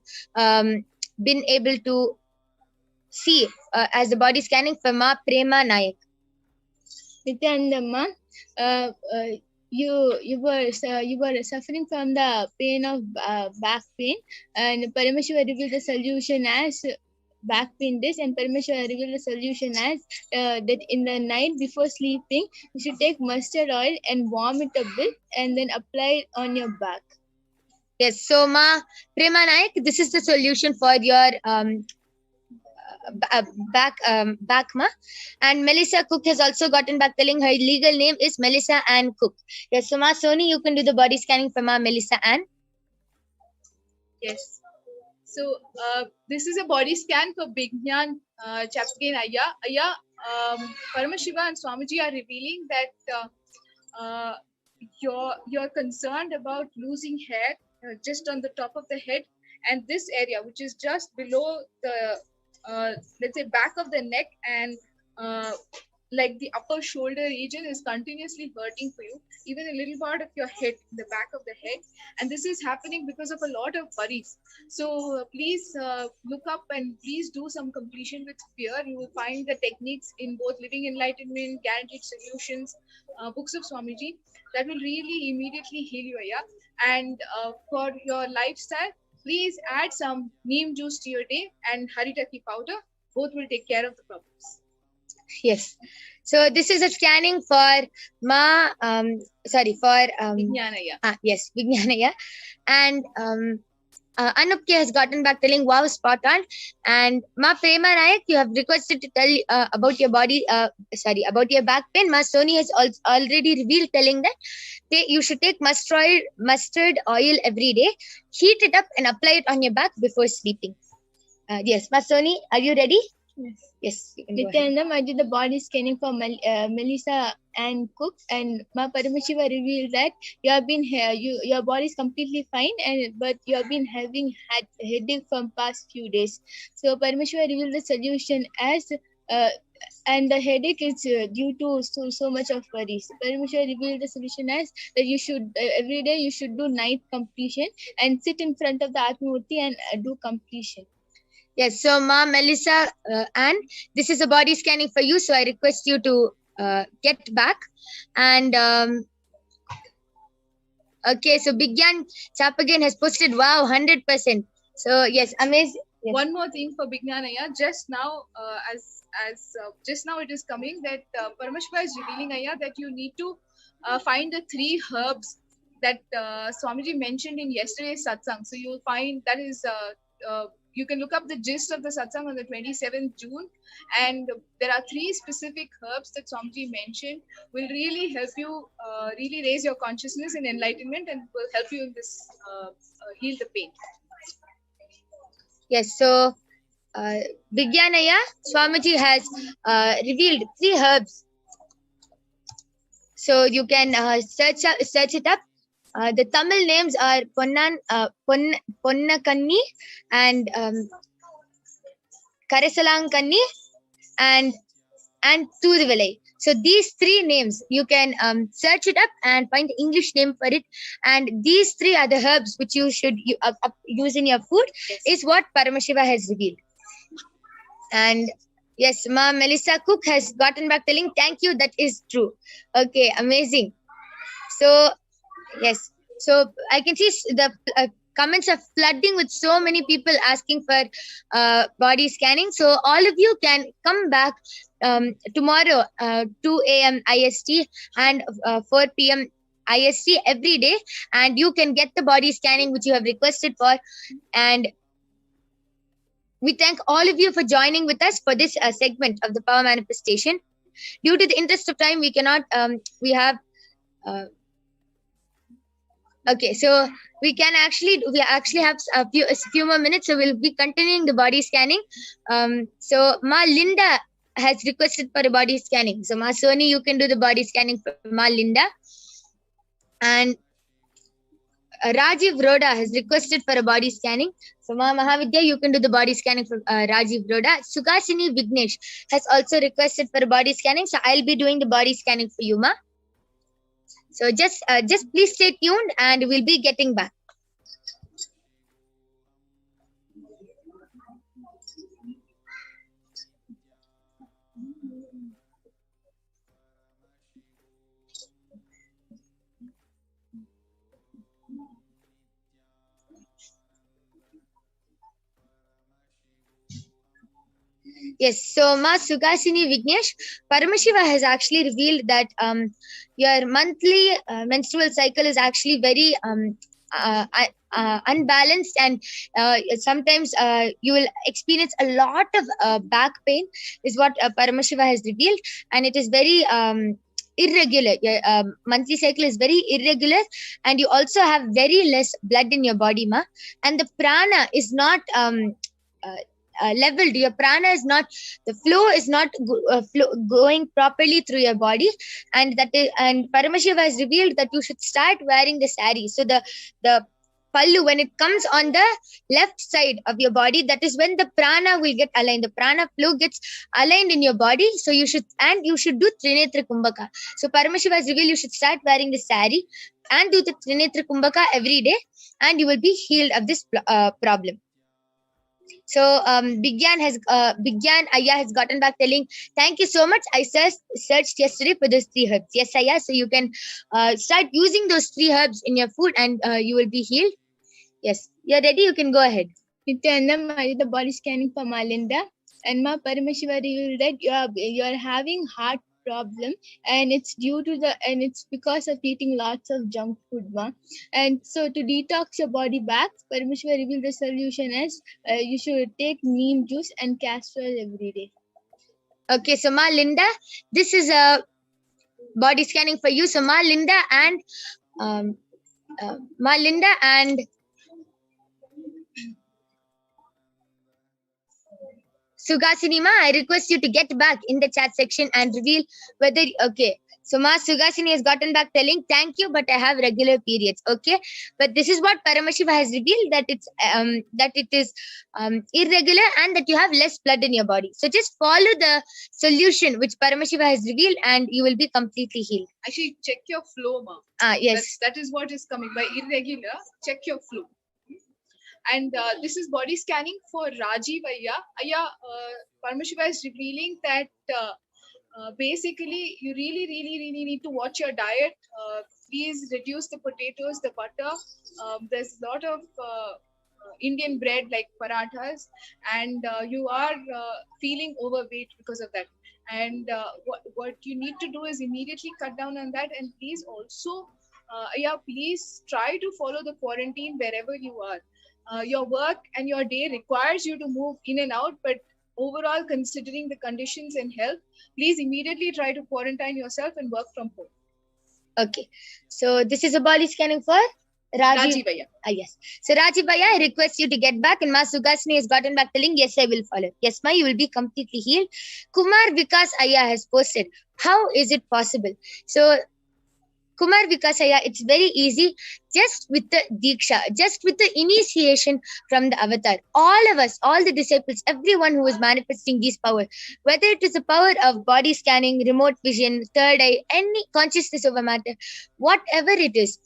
been able to see as the body scanning for Ma Prema Nayak. Nithyanandamma, you were suffering from the pain of back pain, and Paramashiva revealed the solution as back pain this, and Paramashiva revealed the solution as that in the night before sleeping you should take mustard oil and warm it a bit and then apply it on your back. Yes, so Ma Prema Nayak, this is the solution for your back ma. And Melissa Cook has also gotten back telling her legal name is Melissa Ann Cook. Yes, so Ma Soni, you can do the body scanning for Ma Melissa Ann. Yes. So this is a body scan for Bigyan Chapkin Aya. Aya, Paramashiva and Swamiji are revealing that you're concerned about losing hair just on the top of the head, and this area which is just below the let's say back of the neck and like the upper shoulder region is continuously hurting for you, even a little part of your head, the back of the head, and this is happening because of a lot of worries. So please look up and please do some completion with fear. You will find the techniques in both Living Enlightenment, Guaranteed Solutions, books of Swamiji that will really immediately heal you. Yeah? And for your lifestyle, please add some neem juice to your day and haritaki powder. Both will take care of the problems. Yes. So this is a scanning for Vijnanaya. Yes, Vijnanaya. And Anupke has gotten back telling, wow, spot on. And Ma Prema Nayak, you have requested to tell about your body, about your back pain. Ma Soni has already revealed telling that you should take mustard oil every day, heat it up and apply it on your back before sleeping. Yes, Ma Soni, are you ready? Yes, you can go ahead. Nithyanandam, I did the body scanning for Melissa and Cook, and Ma Paramashiva revealed that you have been your body is completely fine, but you have been having headache from past few days. So Paramashiva revealed the solution as and the headache is due to so much of worries. Paramashiva revealed the solution as that you should every day you should do night completion and sit in front of the Atmamurti and do completion. Yes, so Ma Melissa and this is a body scanning for you. So I request you to get back. And okay, so Bigyan Chapagan has posted, wow, 100%. So yes, amazing. Yes. One more thing for Vijnanaya, just now, just now it is coming that Paramashiva is revealing, Ayya, that you need to find the 3 herbs that Swamiji mentioned in yesterday's satsang. So you will find that is, you can look up the gist of the satsang on the 27th June, and there are 3 specific herbs that Swamiji mentioned will really help you really raise your consciousness in enlightenment and will help you in this heal the pain. Yes, so Vijnanaya, Swamiji has revealed 3 herbs. So you can search it up. The Tamil names are Ponnakanni and Karasalankanni and Thuruvalai. So these 3 names, you can search it up and find the English name for it. And these 3 are the herbs which you should use in your food, is what Paramashiva has revealed. And yes, Ma Melissa Cook has gotten back telling, thank you, that is true. Okay, amazing. So yes, so I can see the comments are flooding with so many people asking for body scanning. So all of you can come back tomorrow, 2 a.m. IST and 4 p.m. IST every day, and you can get the body scanning which you have requested for. And we thank all of you for joining with us for this segment of the Power Manifestation. Due to the interest of time, we cannot, we have, okay, so we actually have a few more minutes, so we'll be continuing the body scanning. So Ma Linda has requested for a body scanning. So Ma Soni, you can do the body scanning for Ma Linda. And Rajiv Roda has requested for a body scanning. So Ma Mahavidya, you can do the body scanning for Rajiv Roda. Sukasini Vignesh has also requested for a body scanning. So I'll be doing the body scanning for you, Ma. So just please stay tuned and we'll be getting back. Yes, so Ma Sukasini Vignesh, Paramashiva has actually revealed that your monthly menstrual cycle is actually very unbalanced, and sometimes you will experience a lot of back pain, is what Paramashiva has revealed, and it is very irregular. Your monthly cycle is very irregular, and you also have very less blood in your body, Ma, and the prana is not leveled. Your prana is not, the flow is not going properly through your body, and Paramashiva has revealed that you should start wearing the sari. So the pallu, when it comes on the left side of your body, that is when the prana will get aligned. The prana flow gets aligned in your body. So you should do Trinetra Kumbhaka. So Paramashiva has revealed you should start wearing the sari and do the Trinetra Kumbhaka every day, and you will be healed of this problem. So Bigyan Ayya has gotten back telling, thank you so much. I searched yesterday for those 3 herbs. Yes, Ayya. So you can start using those 3 herbs in your food and you will be healed. Yes, you're ready. You can go ahead. Nithyanandam, I did the body scanning for Malinda. And Ma Paramashiva revealed that you are having heart problem, and it's because of eating lots of junk food, Ma. And so to detox your body back, Paramashiva revealed the solution as you should take neem juice and castor oil every day. Okay, so Ma Linda, this is a body scanning for you. So Ma Linda and Sugasini Ma, I request you to get back in the chat section and reveal whether, okay. So Ma Sugasini has gotten back telling, thank you, but I have regular periods. Okay. But this is what Paramashiva has revealed, that it is irregular and that you have less blood in your body. So just follow the solution which Paramashiva has revealed and you will be completely healed. Actually, check your flow, Ma. Yes. That is what is coming. By irregular, check your flow. And this is body scanning for Rajiv Ayya. Paramashiva is revealing that basically you really need to watch your diet. Please reduce the potatoes, the butter. There's a lot of Indian bread like parathas, and you are feeling overweight because of that. And what you need to do is immediately cut down on that. And please also, please try to follow the quarantine wherever you are. Your work and your day requires you to move in and out, but overall, considering the conditions and health, please immediately try to quarantine yourself and work from home. Okay. So this is a body scanning for Rajiv Ayya. Yes. So Rajiv Ayya, I request you to get back, and Ma Sugasini has gotten back telling, yes, I will follow. Yes, Ma, you will be completely healed. Kumar Vikas Ayya has posted, how is it possible? So Kumar Vikas Ayya, it's very easy. Just with the Diksha, just with the initiation from the avatar, all of us, all the disciples, everyone who is manifesting these powers, whether it is the power of body scanning, remote vision, third eye, any consciousness over matter, whatever it is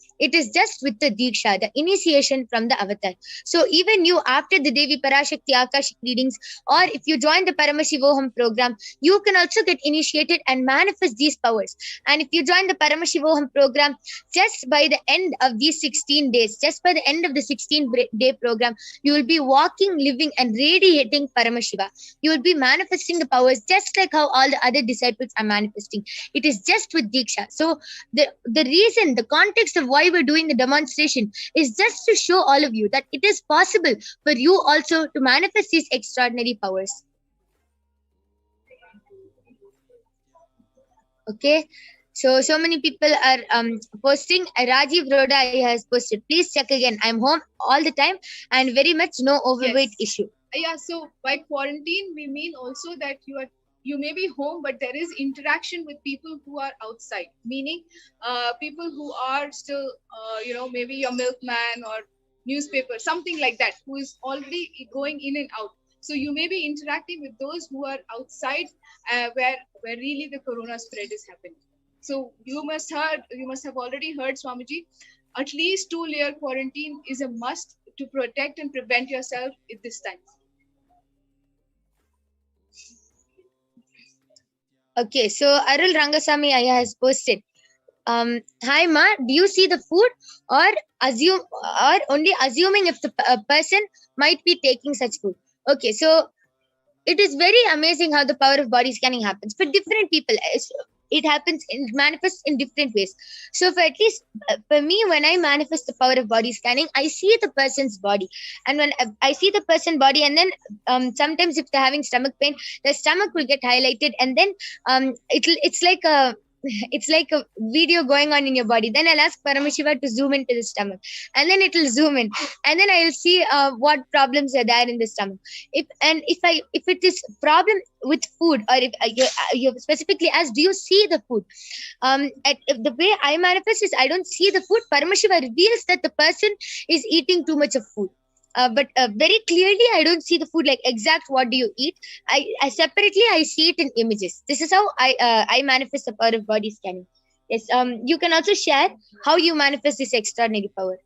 just with the Diksha, the initiation from the avatar. So even you, after the Devi Parashakti Akashic readings, or if you join the Paramashivoham program, you can also get initiated and manifest these powers. And if you join the Paramashivoham program, just by the end of these 16 days, just by the end of the 16-day program, you will be walking, living, and radiating Paramashiva. You will be manifesting the powers just like how all the other disciples are manifesting. It is just with Diksha. So the reason, the context of why we're doing the demonstration is just to show all of you that it is possible for you also to manifest these extraordinary powers. Okay. So many people are posting. Rajiv Roda has posted, please check again. I'm home all the time and very much no overweight issue. Yeah, so by quarantine, we mean also that you may be home, but there is interaction with people who are outside, meaning people who are still, maybe your milkman or newspaper, something like that, who is already going in and out. So you may be interacting with those who are outside where really the corona spread is happening. So you must have already heard, Swamiji, at least 2-layer quarantine is a must to protect and prevent yourself at this time. Okay, so Arul Rangasamy Ayya has posted, hi Ma, do you see the food or only assuming if the person might be taking such food? Okay, so it is very amazing how the power of body scanning happens for different people. It happens, it manifests in different ways. So for me, when I manifest the power of body scanning, I see the person's body. And when I see the person's body, and then sometimes if they're having stomach pain, the stomach will get highlighted, and then it's like a video going on in your body. Then I'll ask Paramashiva to zoom into the stomach, and then it will zoom in, and then I'll see what problems are there in the stomach. If it is problem with food, or if you specifically ask, do you see the food? If the way I manifest is I don't see the food, Paramashiva reveals that the person is eating too much of food. But very clearly, I don't see the food like exact what do you eat. I separately, I see it in images. This is how I manifest the power of body scanning. Yes, you can also share how you manifest this extraordinary power.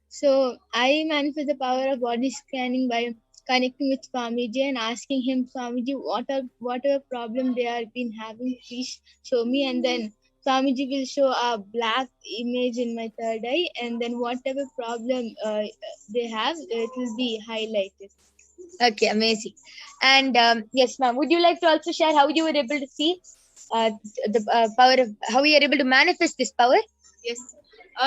So I manifest the power of body scanning by connecting with Swamiji and asking him, Swamiji, whatever problem they have been having, please show me. And then Swamiji will show a black image in my third eye, and then whatever problem they have, it will be highlighted. Okay, amazing. And yes, ma'am, would you like to also share how you were able to see the power of how you are able to manifest this power? Yes.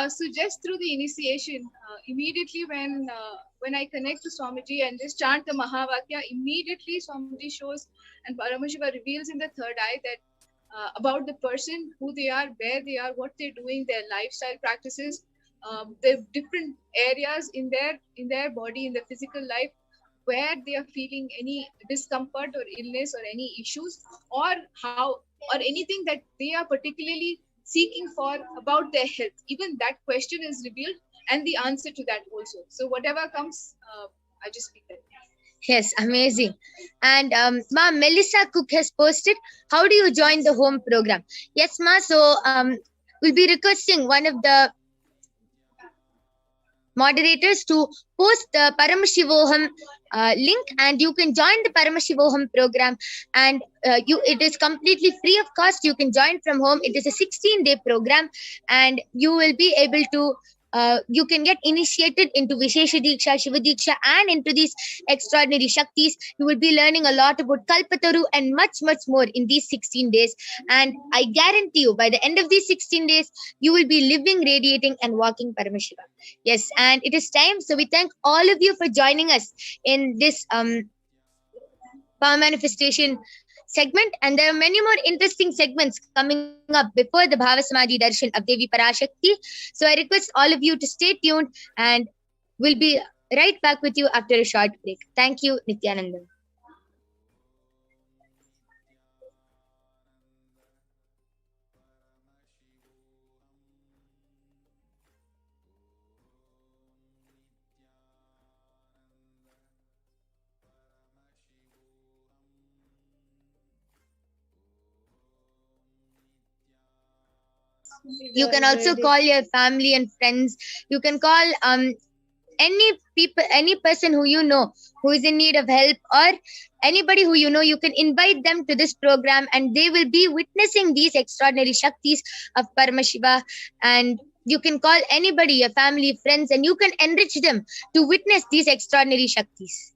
So just through the initiation, immediately when I connect to Swamiji and just chant the Mahavakya, immediately Swamiji shows and Paramashiva reveals in the third eye that about the person, who they are, where they are, what they're doing, their lifestyle practices, the different areas in their body, in their physical life, where they are feeling any discomfort or illness or any issues, or how or anything that they are particularly seeking for about their health. Even that question is revealed and the answer to that also. So whatever comes, I just speak that. Yes, amazing. And ma, Melissa Cook has posted, how do you join the home program? Yes, ma. So we'll be requesting one of the moderators to post the Paramashivoham link, and you can join the Paramashivoham program. And it is completely free of cost. You can join from home. It is a 16-day program, and you will be able to you can get initiated into Vishesha Diksha, Shiva Diksha, and into these extraordinary Shaktis. You will be learning a lot about Kalpataru and much, much more in these 16 days. And I guarantee you, by the end of these 16 days, you will be living, radiating, and walking Paramashiva. Yes, and it is time. So we thank all of you for joining us in this power manifestation segment, and there are many more interesting segments coming up before the Bhavasamadhi Darshan of Devi Parashakti. So I request all of you to stay tuned, and we'll be right back with you after a short break. Thank you, Nithyananda. You can also call your family and friends. You can call any person who you know who is in need of help, or anybody who you know. You can invite them to this program, and they will be witnessing these extraordinary Shaktis of Paramashiva. And you can call anybody, your family, friends, and you can enrich them to witness these extraordinary Shaktis.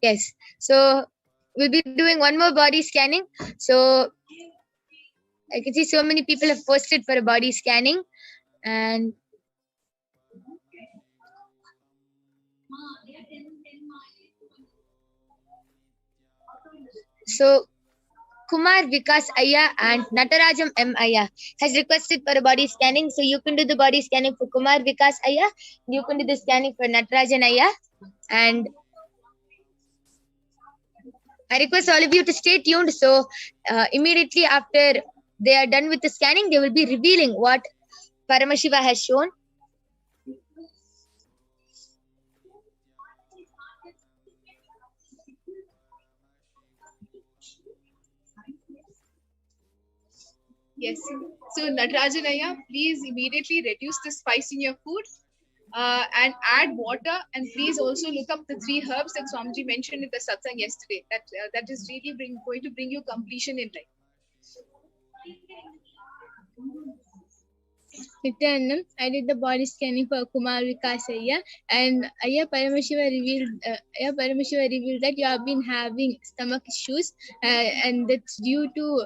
Yes, so we'll be doing one more body scanning. So I can see so many people have posted for a body scanning, and so Kumar Vikas Ayya and Natarajam M. Ayya has requested for a body scanning. So you can do the body scanning for Kumar Vikas Ayya. You can do the scanning for Natarajan Ayya. And I request all of you to stay tuned. So immediately after they are done with the scanning, they will be revealing what Paramashiva has shown. Yes. So Natarajanaya, please immediately reduce the spice in your food and add water. And please also look up the 3 herbs that Swamiji mentioned in the satsang yesterday. That is really going to bring you completion in life. Nithyanandam, I did the body scanning for Kumar Vikas Ayya, and Ayya Paramashiva revealed that you have been having stomach issues, and that's due to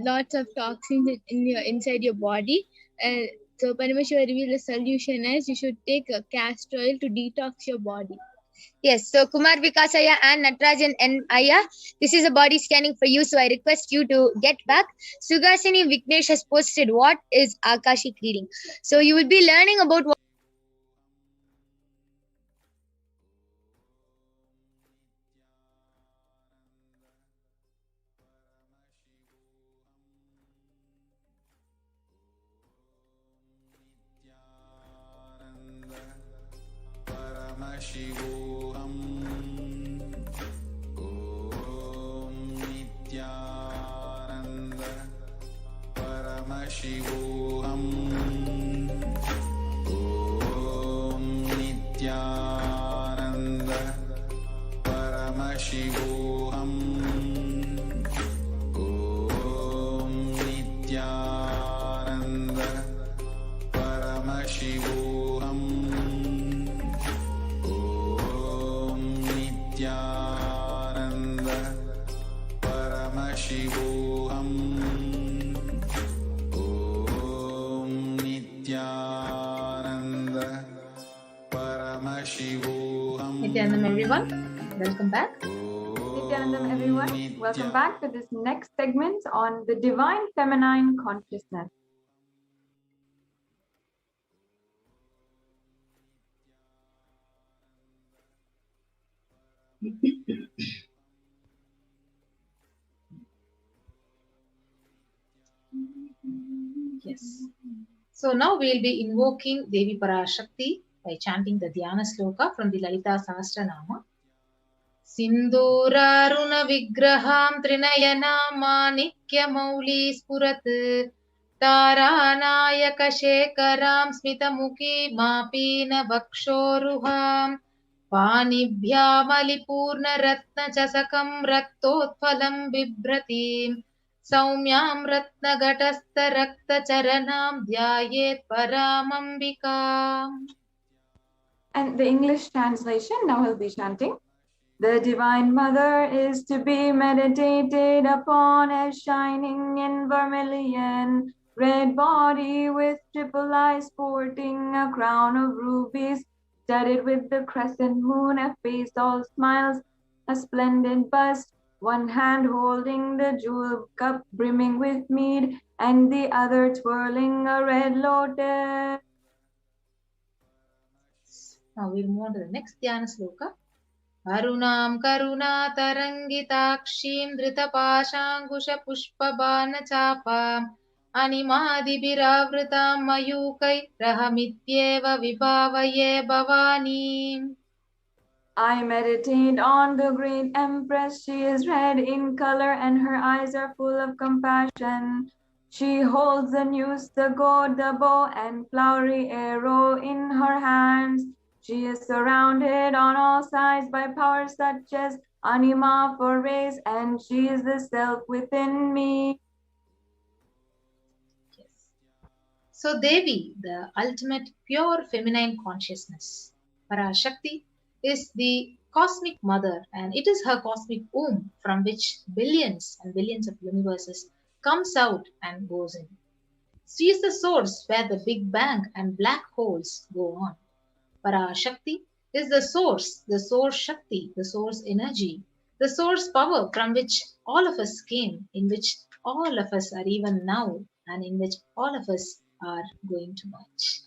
lots of toxins inside your body. So Paramashiva revealed the solution as you should take castor oil to detox your body. Yes, so Kumar Vikasaya and Natarajan and Aya, this is a body scanning for you, so I request you to get back. Sugasini Vignesh has posted what is Akashic reading. So you will be learning about what Paramashivoham. Om Nithyananda Paramashivoham. Om Nithyananda Paramashivoham. Om Nithyananda Paramashivoham. Nithyananda Paramashivoham. Om Nithyananda Paramashivoham. Nithyanandam, everyone. Welcome back. Nithyanandam, everyone. Welcome back to this next segment on the divine feminine consciousness. Yes. So now we'll be invoking Devi Parashakti by chanting the Dhyana Sloka from the Lalita Sahasranama. Sindhuraruna Vigraham Trinayanama Nikyamauli Spurat Taranayaka Shekaram Smitamuki Mapina Vakshoruham Panibhyamalipurna Ratna Chasakam Raktotphalam Bibratim Saumyam Ratna Gatastha Rakta Charanam Dhyayet Paramambika. And the English translation, now he'll be chanting. The Divine Mother is to be meditated upon as shining in vermilion, red body with triple eyes sporting a crown of rubies, studded with the crescent moon, a face all smiles, a splendid bust, one hand holding the jewel cup brimming with mead, and the other twirling a red lotus. Now we'll move on to the next Dhyana Sloka. Arunam Karuna Tarangitakshim Dritapashangusha Pushpabana Chapam Animadibhiravritam Mayukai Rahamityeva Vibhavaye Bhavani. I meditate on the great Empress. She is red in color and her eyes are full of compassion. She holds the noose, the gourd, the bow, and flowery arrow in her hands. She is surrounded on all sides by powers such as Anima for rays, and she is the self within me. Yes. So Devi, the ultimate pure feminine consciousness, Parashakti, is the cosmic mother, and it is her cosmic womb from which billions and billions of universes comes out and goes in. She is the source where the Big Bang and black holes go on. Parashakti is the source Shakti, the source energy, the source power from which all of us came, in which all of us are even now, and in which all of us are going to merge.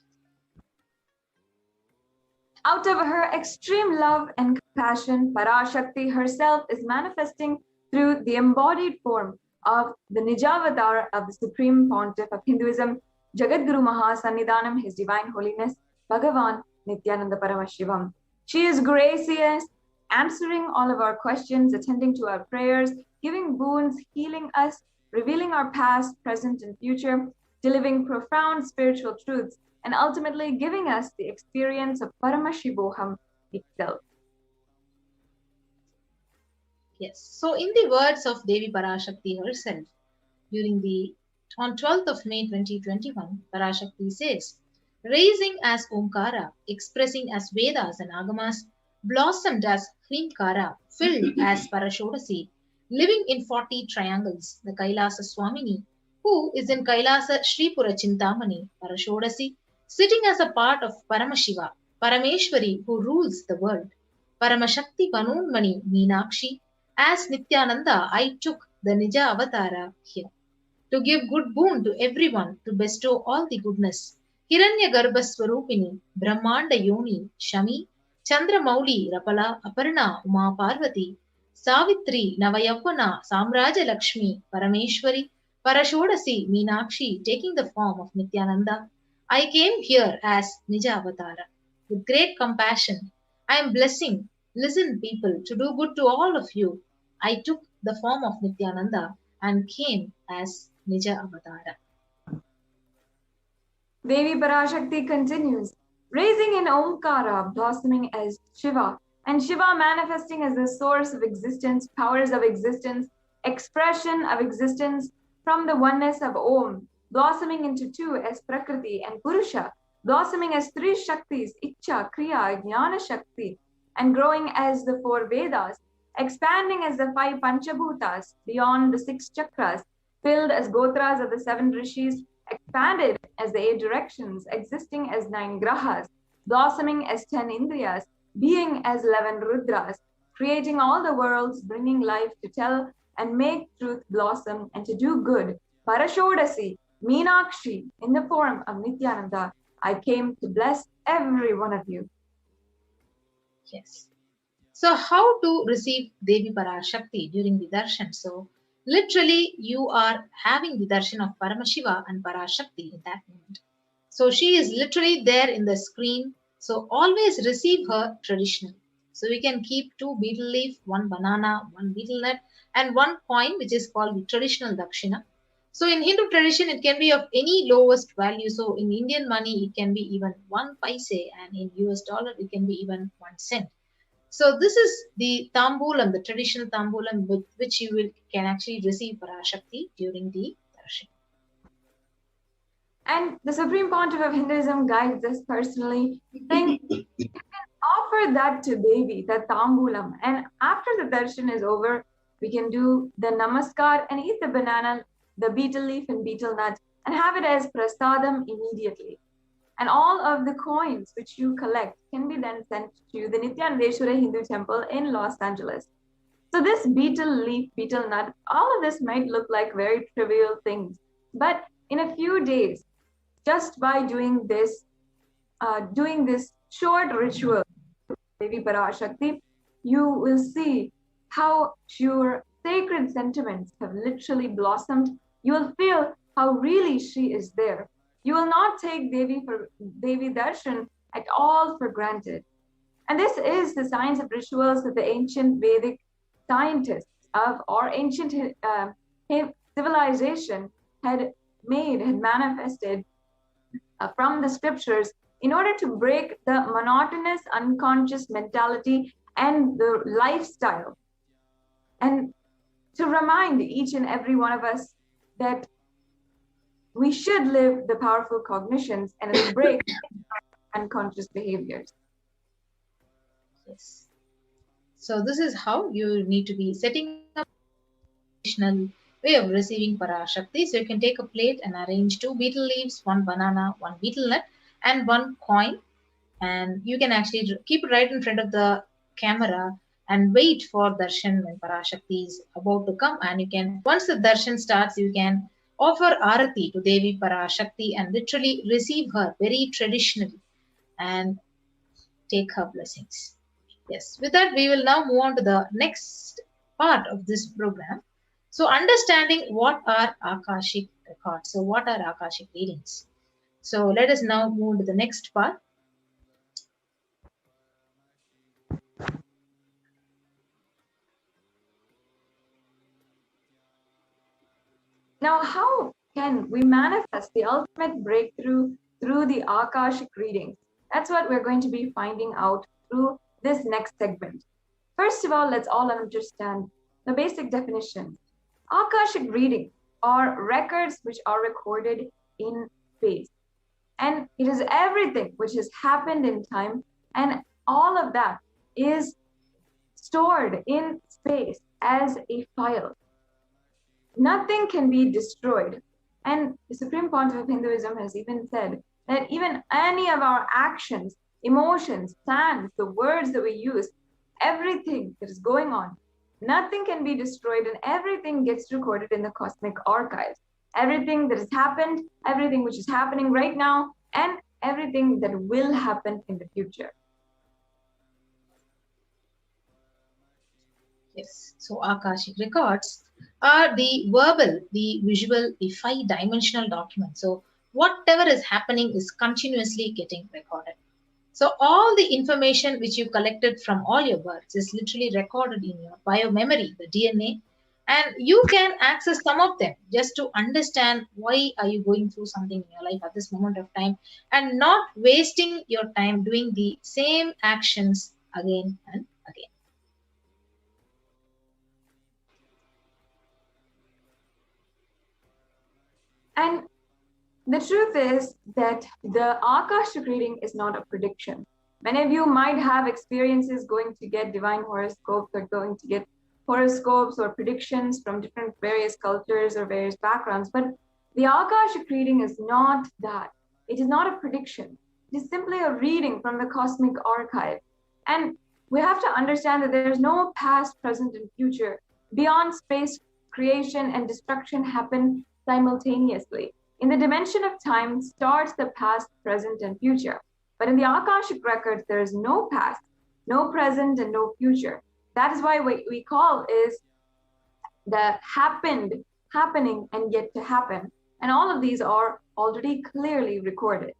Out of her extreme love and compassion, Parashakti herself is manifesting through the embodied form of the Nijavatar of the Supreme Pontiff of Hinduism, Jagadguru Mahasannidhanam, His Divine Holiness, Bhagavan Nithyananda Paramashivam. She is gracious, answering all of our questions, attending to our prayers, giving boons, healing us, revealing our past, present, and future, delivering profound spiritual truths, and ultimately giving us the experience of Paramashivoham itself. Yes. So in the words of Devi Parashakti herself, during the On 12th of May 2021, Parashakti says, raising as Omkara, expressing as Vedas and Agamas, blossomed as Hrimkara, filled as Parashodasi, living in 40 triangles, the Kailasa Swamini, who is in Kailasa Sripura Chintamani, Parashodasi, sitting as a part of Paramashiva, Parameshwari, who rules the world, Paramashakti Kanunmani Meenakshi, as Nithyananda, I took the Nija Avatara here to give good boon to everyone, to bestow all the goodness. Hiranya Garbha Swarupini, Brahmanda Yoni, Shami, Chandra Mauli, Rapala, Aparna, Uma Parvati, Savitri, Navayavana, Samraja Lakshmi, Parameshwari, Parashodasi, Meenakshi, taking the form of Nithyananda. I came here as Nija Avatara. With great compassion, I am blessing, listen people, to do good to all of you. I took the form of Nithyananda and came as Nija Avatara. Devi Parashakti continues, raising in Omkara, blossoming as Shiva, and Shiva manifesting as the source of existence, powers of existence, expression of existence from the oneness of Om, blossoming into two as Prakriti and Purusha, blossoming as three Shaktis, Icha, Kriya, Jnana Shakti, and growing as the four Vedas, expanding as the five Panchabhutas, beyond the six chakras, filled as Gotras of the seven Rishis, expanded as the 8 directions, existing as 9 grahas, blossoming as 10 indriyas, being as 11 rudras, creating all the worlds, bringing life to tell and make truth blossom and to do good. Parashodasi, Meenakshi, in the form of Nithyananda, I came to bless every one of you. Yes. So how to receive Devi Parashakti during the darshan? So literally you are having the darshan of Paramashiva and Parashakti in that moment. So she is literally there in the screen. So always receive her traditionally. So we can keep 2 betel leaf, 1 banana, 1 betel nut, and 1 coin, which is called the traditional dakshina. So in Hindu tradition, it can be of any lowest value. So in Indian money, it can be even 1 paise, and in US dollar, it can be even 1 cent. So this is the tambulam, the traditional tambulam with which you can actually receive Parashakti during the darshan. And the Supreme Pontiff of Hinduism guides us personally, saying you can offer that to Devi, that tambulam. And after the darshan is over, we can do the namaskar and eat the banana, the betel leaf and betel nut, and have it as prasadam immediately. And all of the coins which you collect can be then sent to the Nithyanandeshwara Hindu Temple in Los Angeles. So this betel leaf, betel nut, all of this might look like very trivial things, but in a few days, just by doing this short ritual, Devi Parashakti, you will see how your sacred sentiments have literally blossomed. You will feel how really she is there. You will not take Devi Darshan at all for granted. And this is the science of rituals that the ancient Vedic scientists of our ancient civilization had manifested from the scriptures in order to break the monotonous, unconscious mentality and the lifestyle. And to remind each and every one of us that we should live the powerful cognitions and break unconscious behaviors. Yes. So this is how you need to be setting up a traditional way of receiving Parashakti. So you can take a plate and arrange 2 betel leaves, 1 banana, 1 betel nut, and 1 coin. And you can actually keep it right in front of the camera and wait for darshan when Parashakti is about to come. And you can, once the darshan starts, you can offer arati to Devi Parashakti and literally receive her very traditionally and take her blessings. Yes, with that, we will now move on to the next part of this program. So, understanding what are Akashic records. So, what are Akashic readings? So, let us now move to the next part. Now, how can we manifest the ultimate breakthrough through the Akashic readings? That's what we're going to be finding out through this next segment. First of all, let's all understand the basic definition. Akashic reading are records which are recorded in space. And it is everything which has happened in time, and all of that is stored in space as a file. Nothing can be destroyed. And the Supreme Pontiff of Hinduism has even said that even any of our actions, emotions, plans, the words that we use, everything that is going on, nothing can be destroyed, and everything gets recorded in the cosmic archives. Everything that has happened, everything which is happening right now, and everything that will happen in the future. Yes. So Akashic records are the verbal, the visual, the 5-dimensional document. So whatever is happening is continuously getting recorded. So all the information which you collected from all your births is literally recorded in your biomemory, the DNA, and you can access some of them just to understand why are you going through something in your life at this moment of time, and not wasting your time doing the same actions again and again. And the truth is that the Akashic reading is not a prediction. Many of you might have experiences going to get divine horoscopes, or going to get horoscopes or predictions from different various cultures or various backgrounds, but the Akashic reading is not that. It is not a prediction. It is simply a reading from the cosmic archive. And we have to understand that there is no past, present, and future. Beyond space, creation and destruction happen simultaneously. In the dimension of time starts the past, present, and future. But in the Akashic records, there is no past, no present, and no future. That is why what we call is the happened, happening, and yet to happen. And all of these are already clearly recorded.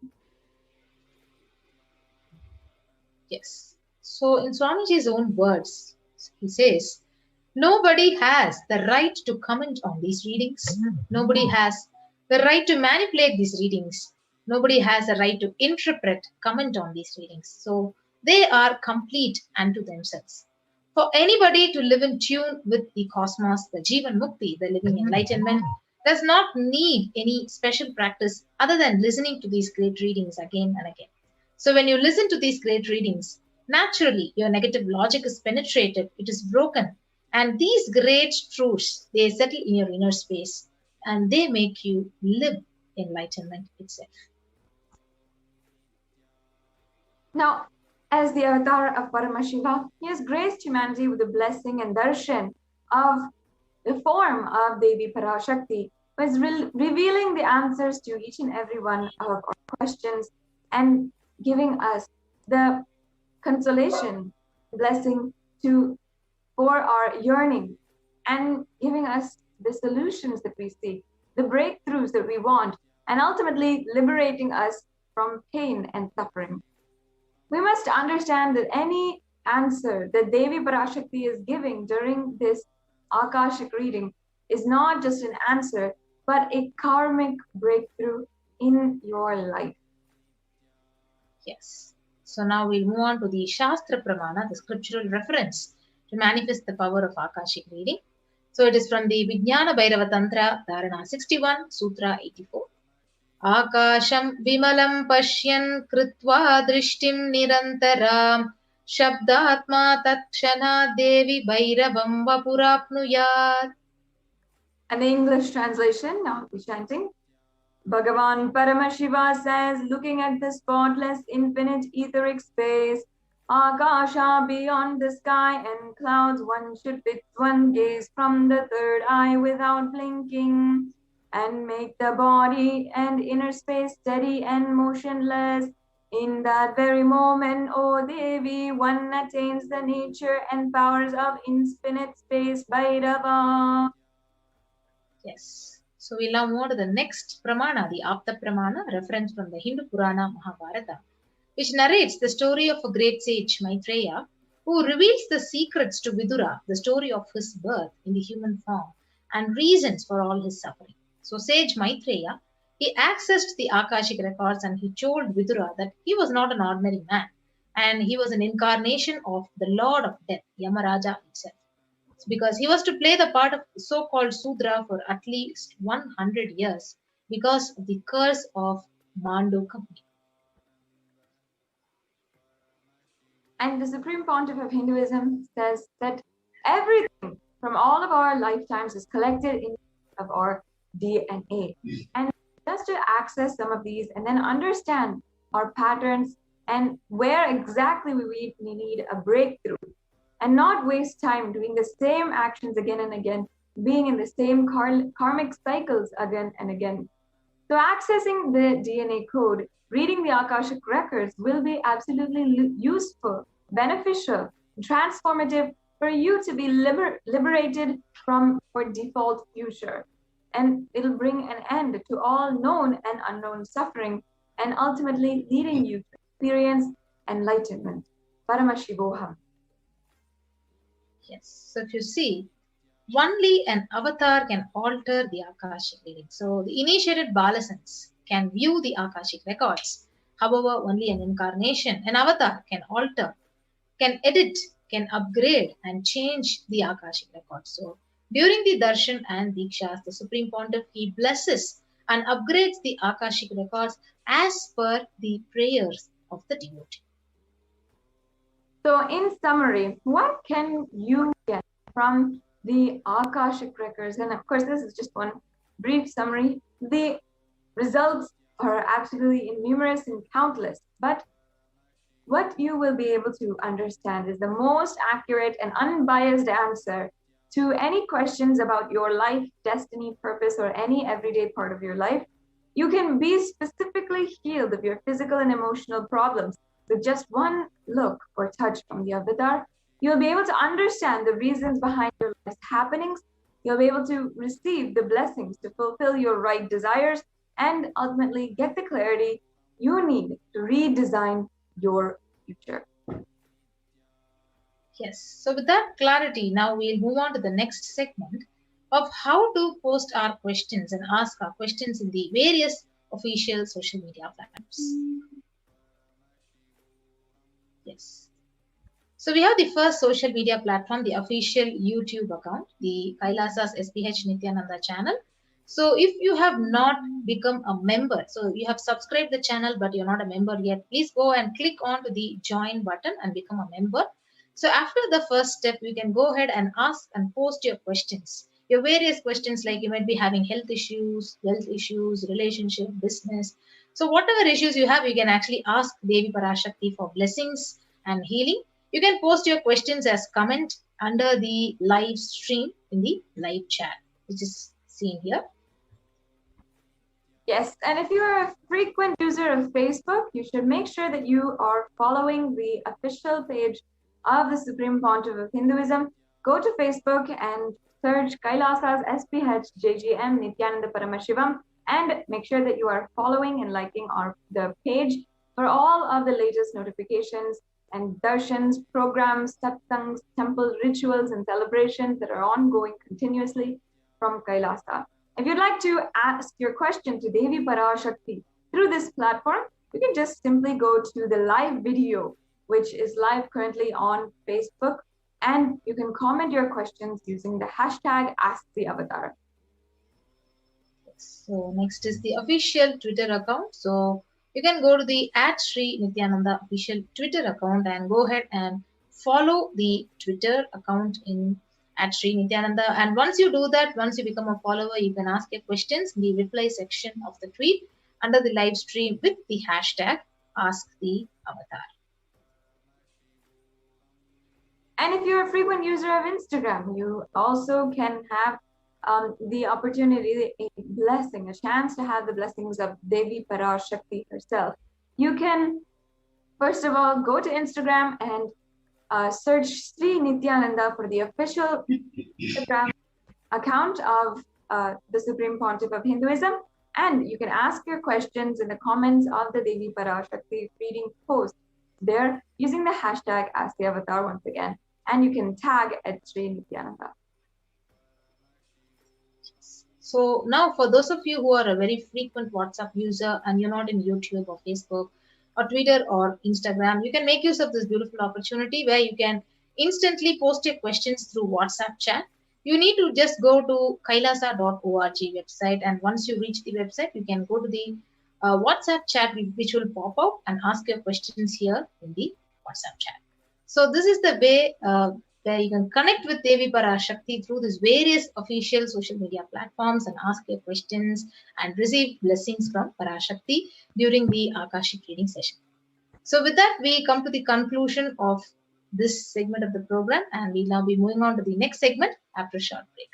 Yes. So in Swamiji's own words, he says, nobody has the right to comment on these readings. Nobody has the right to manipulate these readings. Nobody has a right to interpret, comment on these readings. So they are complete unto themselves. For anybody to live in tune with the cosmos, the Jivan Mukti, the living enlightenment, does not need any special practice other than listening to these great readings again and again. So when you listen to these great readings, naturally your negative logic is penetrated, it is broken, and these great truths, they settle in your inner space and they make you live enlightenment itself. Now, as the avatar of Paramashiva, he has graced humanity with the blessing and darshan of the form of Devi Parashakti, who is revealing the answers to each and every one of our questions and giving us the consolation, blessing for our yearning, and giving us the solutions that we seek, the breakthroughs that we want, and ultimately liberating us from pain and suffering. We must understand that any answer that Devi Parashakti is giving during this Akashic reading is not just an answer, but a karmic breakthrough in your life. Yes. So now we'll move on to the Shastra Pramana, the scriptural reference to manifest the power of Akashic reading. So it is from the Vijnana Bhairava Tantra, Dharana 61, Sutra 84. Akasham vimalam pashyan kritva drishtim nirantaram shabdatma takshana devi bhairavam vapurapnuyat. And the English translation, now we're chanting. Bhagavan Paramashiva says, looking at the spotless infinite etheric space, Akasha beyond the sky and clouds, one should fix one gaze from the third eye without blinking, and make the body and inner space steady and motionless. In that very moment, O Devi, one attains the nature and powers of infinite space, Bhairava. Yes. So we'll now move on to the next Pramana, the Apta Pramana, reference from the Hindu Purana Mahabharata, which narrates the story of a great sage, Maitreya, who reveals the secrets to Vidura, the story of his birth in the human form, and reasons for all his suffering. So sage Maitreya, he accessed the Akashic records and he told Vidura that he was not an ordinary man, and he was an incarnation of the Lord of Death, Yamaraja himself. because he was to play the part of so-called Sudra for at least 100 years because of the curse of Mandu company. And the Supreme Pontiff of Hinduism says that everything from all of our lifetimes is collected in of our DNA. And just to access some of these and then understand our patterns and where exactly we need a breakthrough, and not waste time doing the same actions again and again, being in the same karmic cycles again and again. So accessing the DNA code, reading the Akashic records will be absolutely useful, beneficial, transformative for you to be liberated from your default future. And it'll bring an end to all known and unknown suffering, and ultimately leading you to experience enlightenment. Paramashivoham. Yes. So if you see, only an avatar can alter the Akashic reading. So the initiated Balasans can view the Akashic records. However, only an incarnation, an avatar, can alter, can edit, can upgrade and change the Akashic records. So during the Darshan and Dikshas, the Supreme Pontiff, he blesses and upgrades the Akashic records as per the prayers of the devotee. So in summary, what can you get from the Akashic records? And of course, this is just one brief summary. The results are absolutely numerous and countless, but what you will be able to understand is the most accurate and unbiased answer to any questions about your life, destiny, purpose, or any everyday part of your life. You can be specifically healed of your physical and emotional problems with just one look or touch from the avatar. You'll be able to understand the reasons behind your life's happenings. You'll be able to receive the blessings to fulfill your right desires and ultimately get the clarity you need to redesign your future. Yes. So with that clarity, now we'll move on to the next segment of how to post our questions and ask our questions in the various official social media platforms. Yes. So we have the first social media platform, the official YouTube account, the Kailasa's HDH Nithyananda channel. So if you have not become a member, so you have subscribed the channel but you're not a member yet, please go and click on to the join button and become a member. So after the first step, you can go ahead and ask and post your questions. Your various questions, like you might be having health issues, wealth issues, relationship, business. So whatever issues you have, you can actually ask Devi Parashakti for blessings and healing. You can post your questions as comment under the live stream in the live chat, which is seen here. Yes, and if you are a frequent user of Facebook, you should make sure that you are following the official page of the Supreme Pontiff of Hinduism. Go to Facebook and search Kailasa's SPH JGM Nithyananda Paramashivam and make sure that you are following and liking the page for all of the latest notifications and darshans, programs, satsangs, temple rituals and celebrations that are ongoing continuously from Kailasa. If you'd like to ask your question to Devi Parashakti through this platform, you can just simply go to the live video, which is live currently on Facebook, and you can comment your questions using the hashtag AskTheAvatar. So next is the official Twitter account. So you can go to the @Sri Nithyananda official Twitter account and go ahead and follow the Twitter account in @Sri Nithyananda. And once you do that, once you become a follower, you can ask your questions in the reply section of the tweet under the live stream with the hashtag AskTheAvatar. And if you're a frequent user of Instagram, you also can have the opportunity, a blessing, a chance to have the blessings of Devi Parashakti herself. You can, first of all, go to Instagram and search Sri Nithyananda for the official Instagram account of the Supreme Pontiff of Hinduism. And you can ask your questions in the comments of the Devi Parashakti reading post there using the hashtag AskTheAvatar once again. And you can tag @Sri Nithyananda. So now for those of you who are a very frequent WhatsApp user and you're not in YouTube or Facebook or Twitter or Instagram, you can make use of this beautiful opportunity where you can instantly post your questions through WhatsApp chat. You need to just go to kailasa.org website, and once you reach the website, you can go to the WhatsApp chat which will pop out and ask your questions here in the WhatsApp chat. So this is the way where you can connect with Devi Parashakti through these various official social media platforms and ask your questions and receive blessings from Parashakti during the Akashic reading session. So with that, we come to the conclusion of this segment of the program, and we'll now be moving on to the next segment after a short break.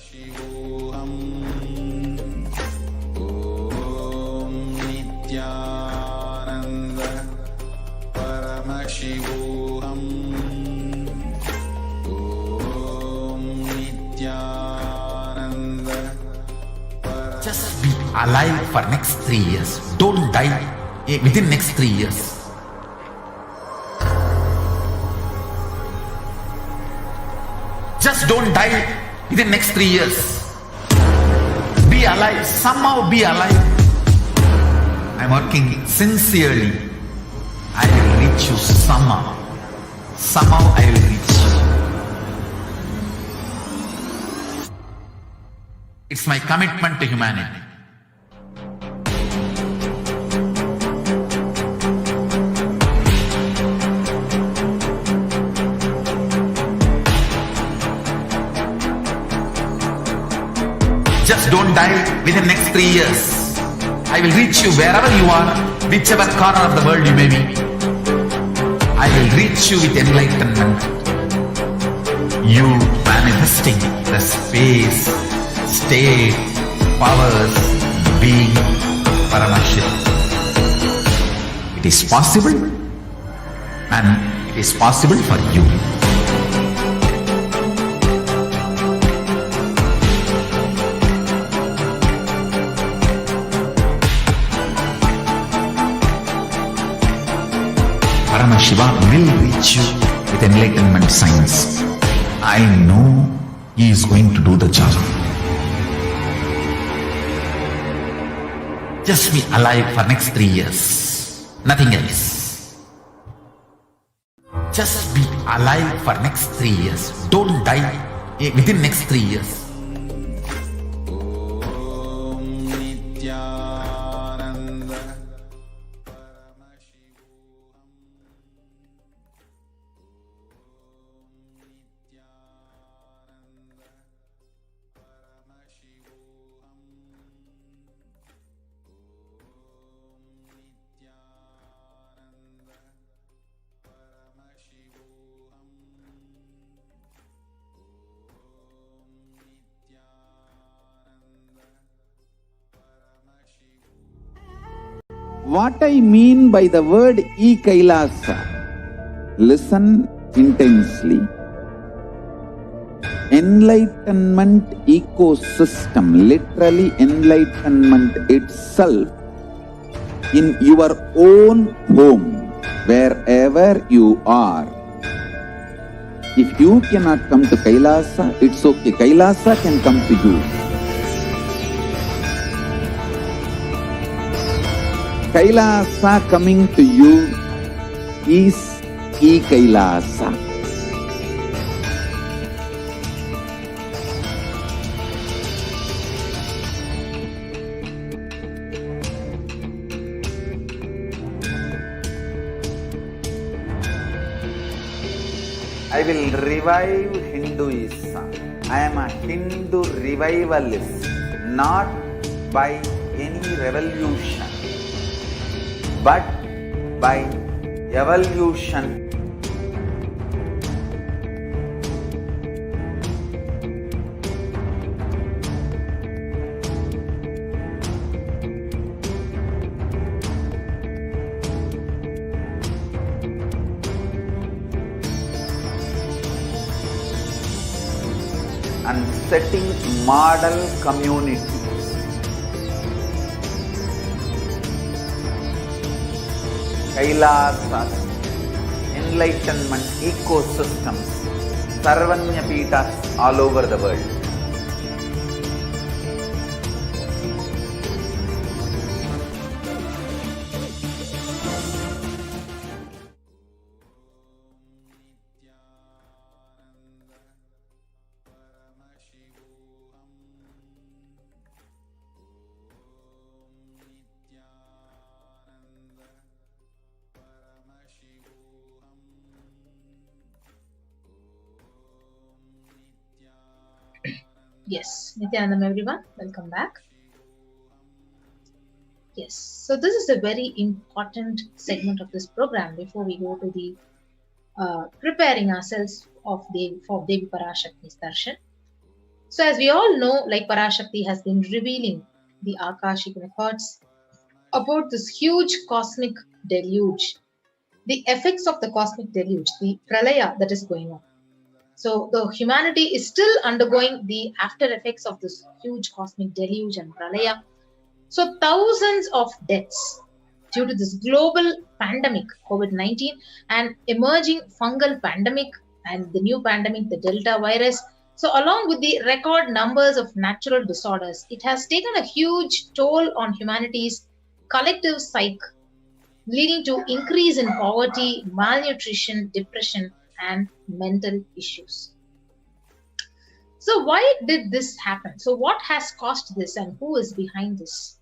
Paramashivoham. Om Nithyananda Paramashivoham. Om Nithyananda. Just be alive for next 3 years. Don't die within next 3 years. Just don't die within next 3 years. Be alive. Somehow be alive. I'm working sincerely. I will reach you somehow. Somehow I will reach you. It's my commitment to humanity. Just don't die within next 3 years. I will reach you wherever you are, whichever corner of the world you may be. I will reach you with enlightenment. You manifesting the space, state, powers, being Paramashivoham. It is possible, and it is possible for you. Paramashivoham will reach you with enlightenment science. I know he is going to do the job. Just be alive for next 3 years. Nothing else. Just be alive for next 3 years. Don't die within next 3 years. Om Nithyananda. What I mean by the word Kailasa, listen intensely. Enlightenment ecosystem, literally enlightenment itself, in your own home, wherever you are. If you cannot come to Kailasa, it's okay. Kailasa can come to you. Kailasa coming to you is Kailasa. I will revive Hinduism. I am a Hindu revivalist, not by any revolution, but by evolution. And setting model community. Kailasa, enlightenment ecosystems, Sarvanya Peethas all over the world. Yes, Nithyanandam everyone, welcome back. Yes, so this is a very important segment of this program before we go to the preparing ourselves for Devi Parashakti's darshan. So as we all know, like Parashakti has been revealing the Akashic records about this huge cosmic deluge, the effects of the cosmic deluge, the pralaya that is going on. So the humanity is still undergoing the after effects of this huge cosmic deluge and pralaya. So thousands of deaths due to this global pandemic, COVID-19, and emerging fungal pandemic and the new pandemic, the Delta virus. So along with the record numbers of natural disorders, it has taken a huge toll on humanity's collective psyche, leading to increase in poverty, malnutrition, depression, and mental issues. So why did this happen? So what has caused this and who is behind this?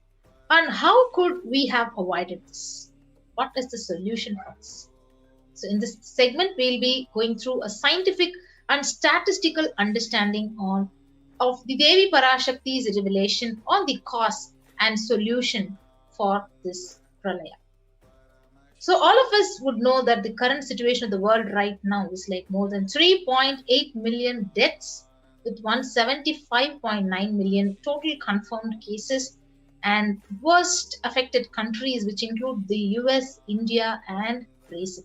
And how could we have avoided this? What is the solution for this? So in this segment, we'll be going through a scientific and statistical understanding of the Devi Parashakti's revelation on the cause and solution for this pralaya. So all of us would know that the current situation of the world right now is like more than 3.8 million deaths with 175.9 million total confirmed cases, and worst affected countries which include the US, India and Brazil.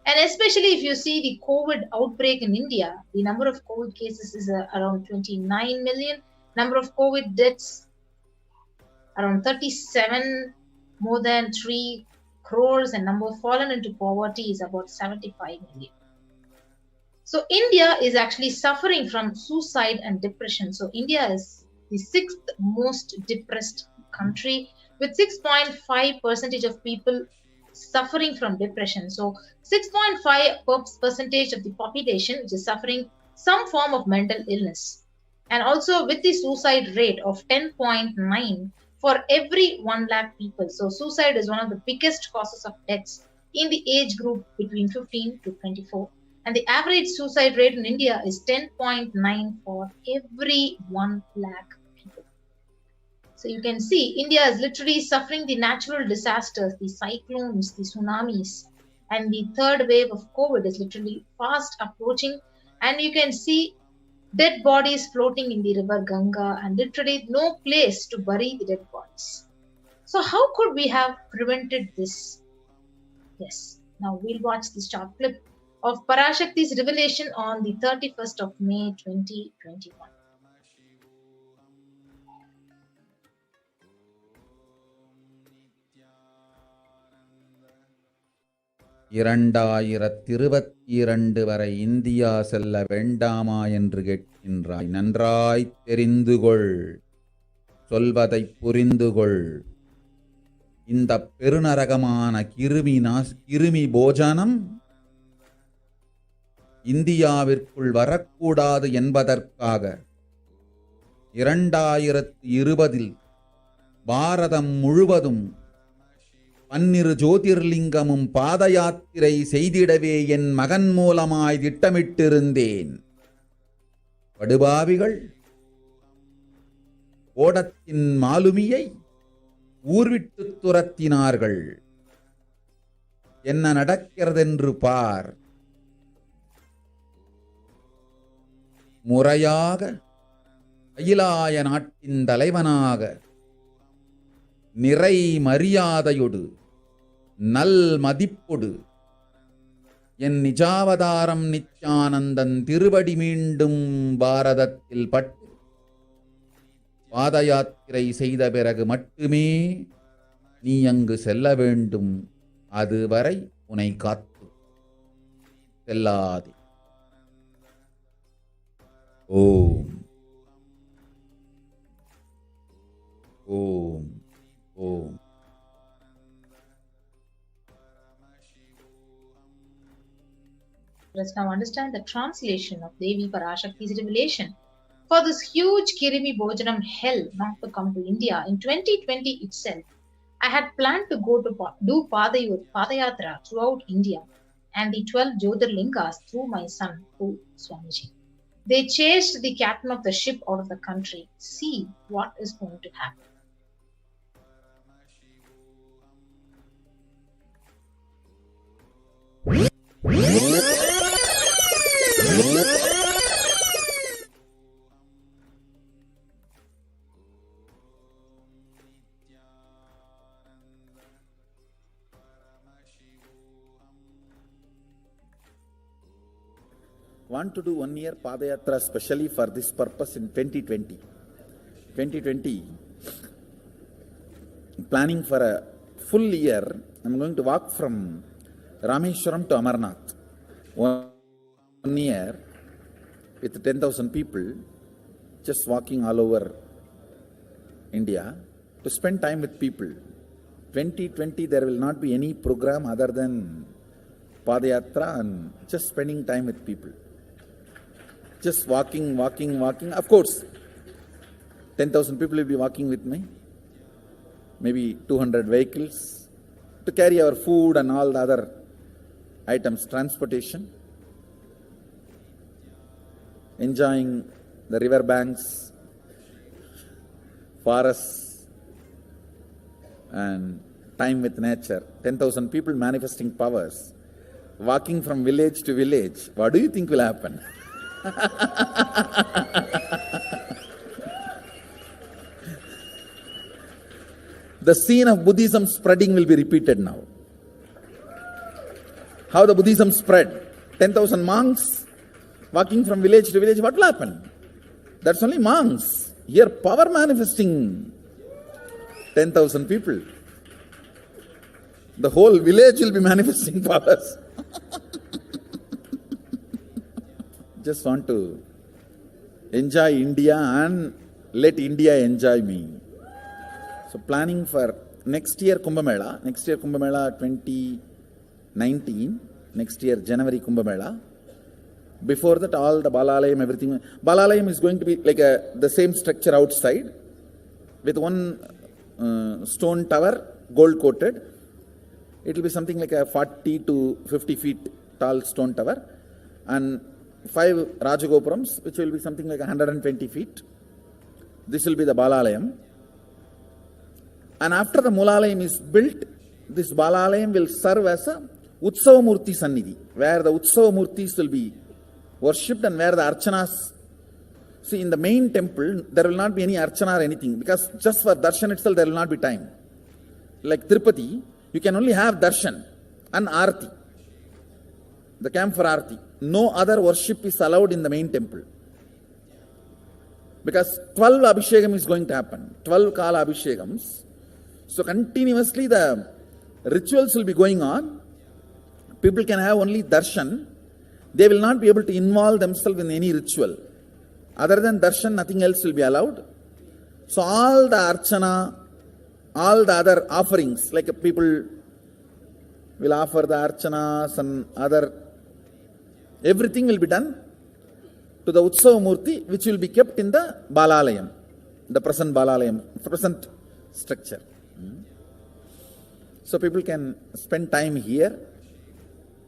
And especially if you see the COVID outbreak in India, the number of COVID cases is around 29 million, number of COVID deaths around 37, more than 3 crores, and number fallen into poverty is about 75 million. So India is actually suffering from suicide and depression. So India is the 6th most depressed country with 6.5% of people suffering from depression. So 6.5% of the population which is suffering some form of mental illness. And also with the suicide rate of 10.9 for every 1 lakh people. So suicide is one of the biggest causes of deaths in the age group between 15 to 24. And the average suicide rate in India is 10.9 for every 1 lakh people. So you can see India is literally suffering the natural disasters, the cyclones, the tsunamis, and the third wave of COVID is literally fast approaching. And you can see dead bodies floating in the river Ganga and literally no place to bury the dead bodies. So how could we have prevented this? Yes, now we'll watch this short clip of Parashakti's revelation on the 31st of May 2021. இரண்டாயிரத்திருபத்திரண்டு வரை India செல்ல வேண்டாமா என்று கேட்கின்றாய். நன்றாய் தெரிந்துகொள், சொல்வதைப் புரிந்துகொள். இந்த பெருநரகமான கிருமி போஜனம் இந்தியாவிற்குள் வரக்கூடாது என்பதற்காக 2020 பாரதம் முழுவதும் 12 ஜோதிர்லிங்கமும் பாத யாத்திரை செய்திடவே என் மகன் மூலமாய் திட்டமிட்டிருந்தேன். படுபாவிகள் ஓடத்தின் மாலுமியை ஊர்விட்டு துரத்தினார்கள். என்ன நடக்கிறதென்று பார். முறையாக கைலாய நாட்டின் தலைவனாக நிறை மரியாதையொடு நல் மதிப்பொடு என் நிஜாவதாரம் நித்யானந்தன் திருவடி மீண்டும் பாரதத்தில் பட்டு பாத யாத்திரை செய்த பிறகு மட்டுமே நீ அங்கு செல்ல வேண்டும். அதுவரை உன்னை காத்து செல்லாதே. ஓம் ஓம் ஓம். Let's now understand the translation of Devi Parashakti's revelation. For this huge Kirimi Bhojanam hell not to come to India in 2020 itself, I had planned to go to do Padayatra throughout India and the 12 Jyotirlingas through my son, Swamiji. They chased the captain of the ship out of the country. See what is going to happen. Want to do 1 year Padayatra specially for this purpose in 2020. 2020, planning for a full year. I'm going to walk from Rameshwaram to Amarnath. 1 year with 10,000 people, just walking all over India to spend time with people. 2020, there will not be any program other than Padayatra and just spending time with people. Just walking. Of course, 10,000 people will be walking with me. Maybe 200 vehicles to carry our food and all the other items, transportation. Enjoying the river banks, forests, and time with nature. 10,000 people manifesting powers. Walking from village to village. What do you think will happen? The scene of Buddhism spreading will be repeated now. How the Buddhism spread. 10,000 monks walking from village to village. What will happen? That's only monks. Here power manifesting. 10,000 people. The whole village will be manifesting powers. Just want to enjoy India and let India enjoy me. So planning for next year Kumbh Mela 2019, next year January Kumbh Mela. Before that all the Balalayam, everything. Balalayam is going to be like the same structure outside with one stone tower, gold coated. It will be something like a 40 to 50 feet tall stone tower and 5 Rajagopurams, which will be something like 120 feet. This will be the Balalayam. And after the Mulalayam is built, this Balalayam will serve as a Utsava Murti Sannidhi, where the Utsava Murtis will be worshipped and where the Archanas. See, in the main temple, there will not be any Archana or anything, because just for Darshan itself, there will not be time. Like Tirupati, you can only have Darshan and Arti, the camp for Arti. No other worship is allowed in the main temple. Because 12 Abhishekam is going to happen. 12 Kala Abhishekams. So continuously the rituals will be going on. People can have only darshan. They will not be able to involve themselves in any ritual. Other than darshan, nothing else will be allowed. So all the archana, all the other offerings, like people will offer the archanas and other, everything will be done to the Utsava Murti, which will be kept in the Balalayam, the present Balalayam, present structure. So people can spend time here.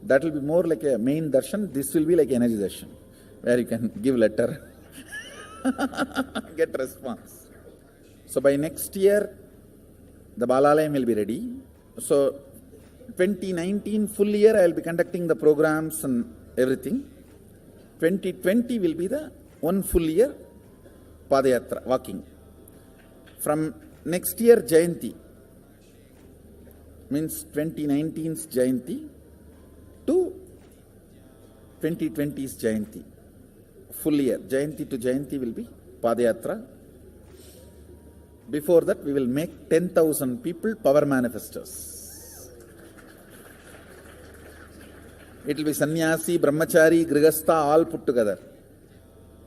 That will be more like a main darshan. This will be like energy darshan, where you can give letter, get response. So by next year, the Balalayam will be ready. So 2019 full year I will be conducting the programs and everything. 2020 will be the one full year Padayatra, walking. From next year Jayanti, means 2019's Jayanti to 2020's Jayanti. Full year, Jayanti to Jayanti will be Padayatra. Before that, we will make 10,000 people power manifestors. It will be sannyasi, brahmachari, grihastha, all put together.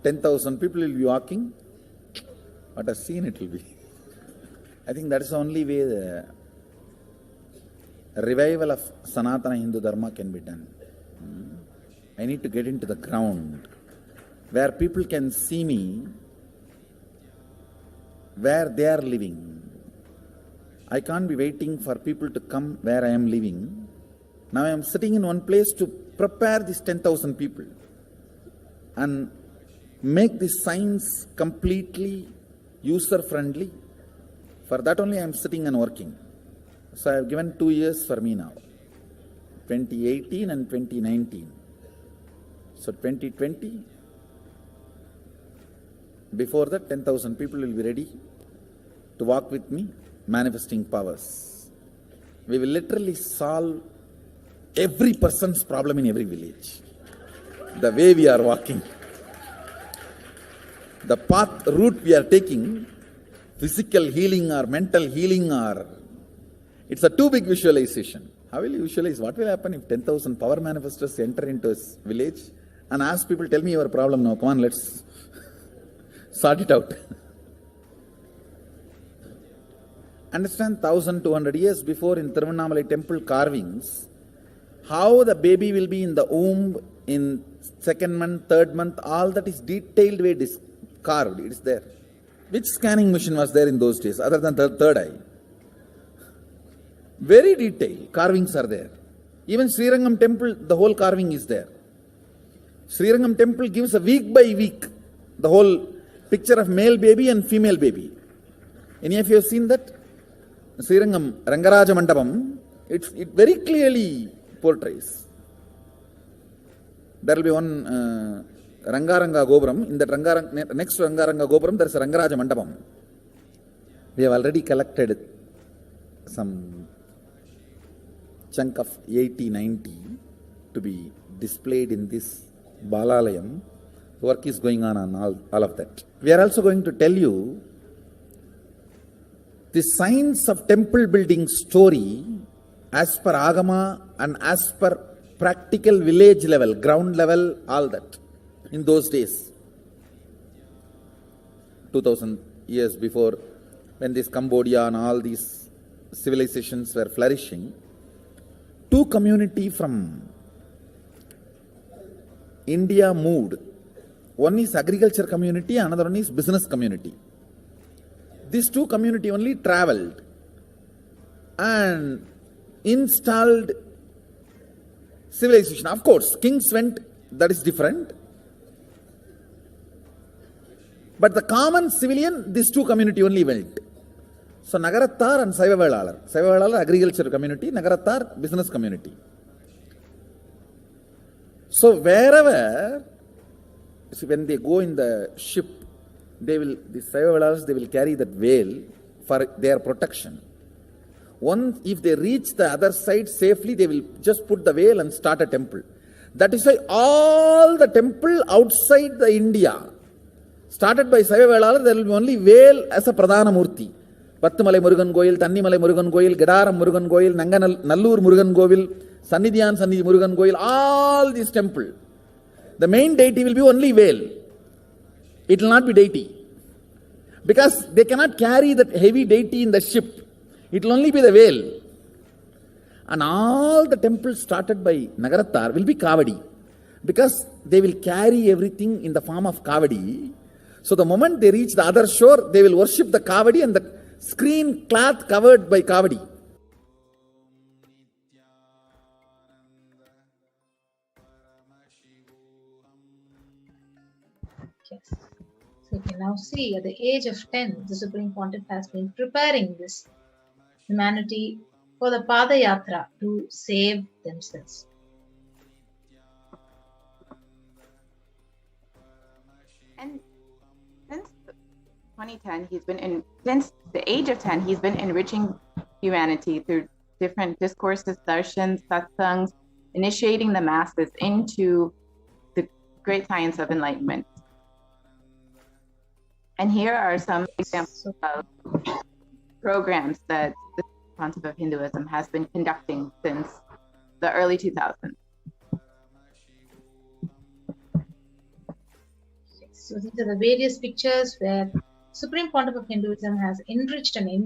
10,000 people will be walking. What a scene it will be. I think that is the only way the revival of Sanatana Hindu Dharma can be done. I need to get into the ground where people can see me, where they are living. I can't be waiting for people to come where I am living. Now I am sitting in one place to prepare these 10,000 people and make the science completely user-friendly. For that only I am sitting and working. So I have given 2 years for me now, 2018 and 2019. So 2020, before that 10,000 people will be ready to walk with me, manifesting powers. We will literally solve every person's problem in every village. The way we are walking, the path, route we are taking, physical healing or mental healing, or it's a too big visualization. How will you visualize? What will happen if 10,000 power manifestors enter into a village and ask people, tell me your problem now, come on, let's sort it out. Understand, 1200 years before in Tiruvannamalai temple carvings, how the baby will be in the womb in 2nd month, 3rd month, all that is detailed way carved, it is there. Which scanning machine was there in those days other than the third eye? Very detailed carvings are there. Even Srirangam temple, the whole carving is there. Srirangam temple gives a week by week the whole picture of male baby and female baby. Any of you have seen that? Srirangam Rangaraja Mandapam, it very clearly portrays. There will be one Rangaranga Gopuram. In that next to Rangaranga Gopuram, there is a Rangaraja Mandapam. We have already collected some chunk of 80-90 to be displayed in this Balalayam. Work is going on all of that. We are also going to tell you the science of temple building story as per Agama and as per practical village level, ground level, all that. In those days, 2000 years before, when this Cambodia and all these civilizations were flourishing, two communities from India moved. One is agriculture community, another one is business community. These two community only traveled and installed civilization. Of course, kings went, that is different. But the common civilian, these two community only went. So Nagarattar and Saivavelalar. Saivavelalar agriculture community, Nagarattar business community. So wherever, when they go in the ship, the Saivavelars, they will carry that veil for their protection. Once, if they reach the other side safely, they will just put the veil and start a temple. That is why all the temple outside the India, started by Saivavelars, there will be only veil as a Pradhana Murti. Pattumalai Murugan Goyil, Tannimalai Murugan Goyil, Gedaram Murugan Goyil, Nallur Murugan Govil, Sannidhyan Sannidhi Murugan Goyil, all these temples. The main deity will be only veil. It will not be deity. Because they cannot carry that heavy deity in the ship. It will only be the veil. And all the temples started by Nagarattar will be Kavadi. Because they will carry everything in the form of Kavadi. So the moment they reach the other shore, they will worship the Kavadi and the screen cloth covered by Kavadi. Yes. So you can now see at the age of 10, the Supreme Pontiff has been preparing this humanity for the Padayatra to save themselves. And since 2010, since the age of 10, he's been enriching humanity through different discourses, darshans, satsangs, initiating the masses into the great science of enlightenment. And here are some examples of programs that the Pontiff of Hinduism has been conducting since the early 2000s. So these are the various pictures where Supreme Pontiff of Hinduism has enriched Tamil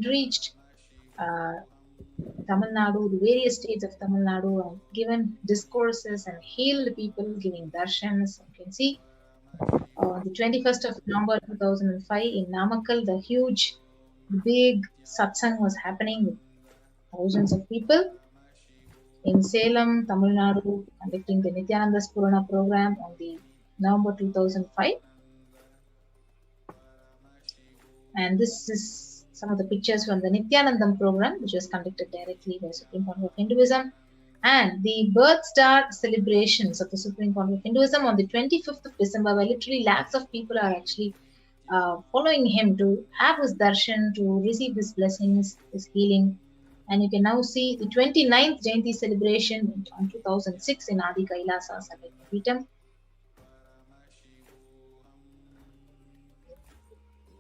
Nadu, the various states of Tamil Nadu, and given discourses and healed people, giving darshans. You can see the 21st of November 2005 in Namakkal, the huge, big satsang was happening with thousands of people. In Salem, Tamil Nadu, conducting the Nithyananda Purana program on the November 2005. And this is some of the pictures from the Nithyanandam program, which was conducted directly by Supreme Pontiff of Hinduism. And the birth star celebrations of the Supreme Pontiff of Hinduism on the 25th of December, where literally lakhs of people are actually following him to have his darshan, to receive his blessings, his healing. And you can now see the 29th Jayanti celebration on 2006 in Adi Kailasa, Sakai.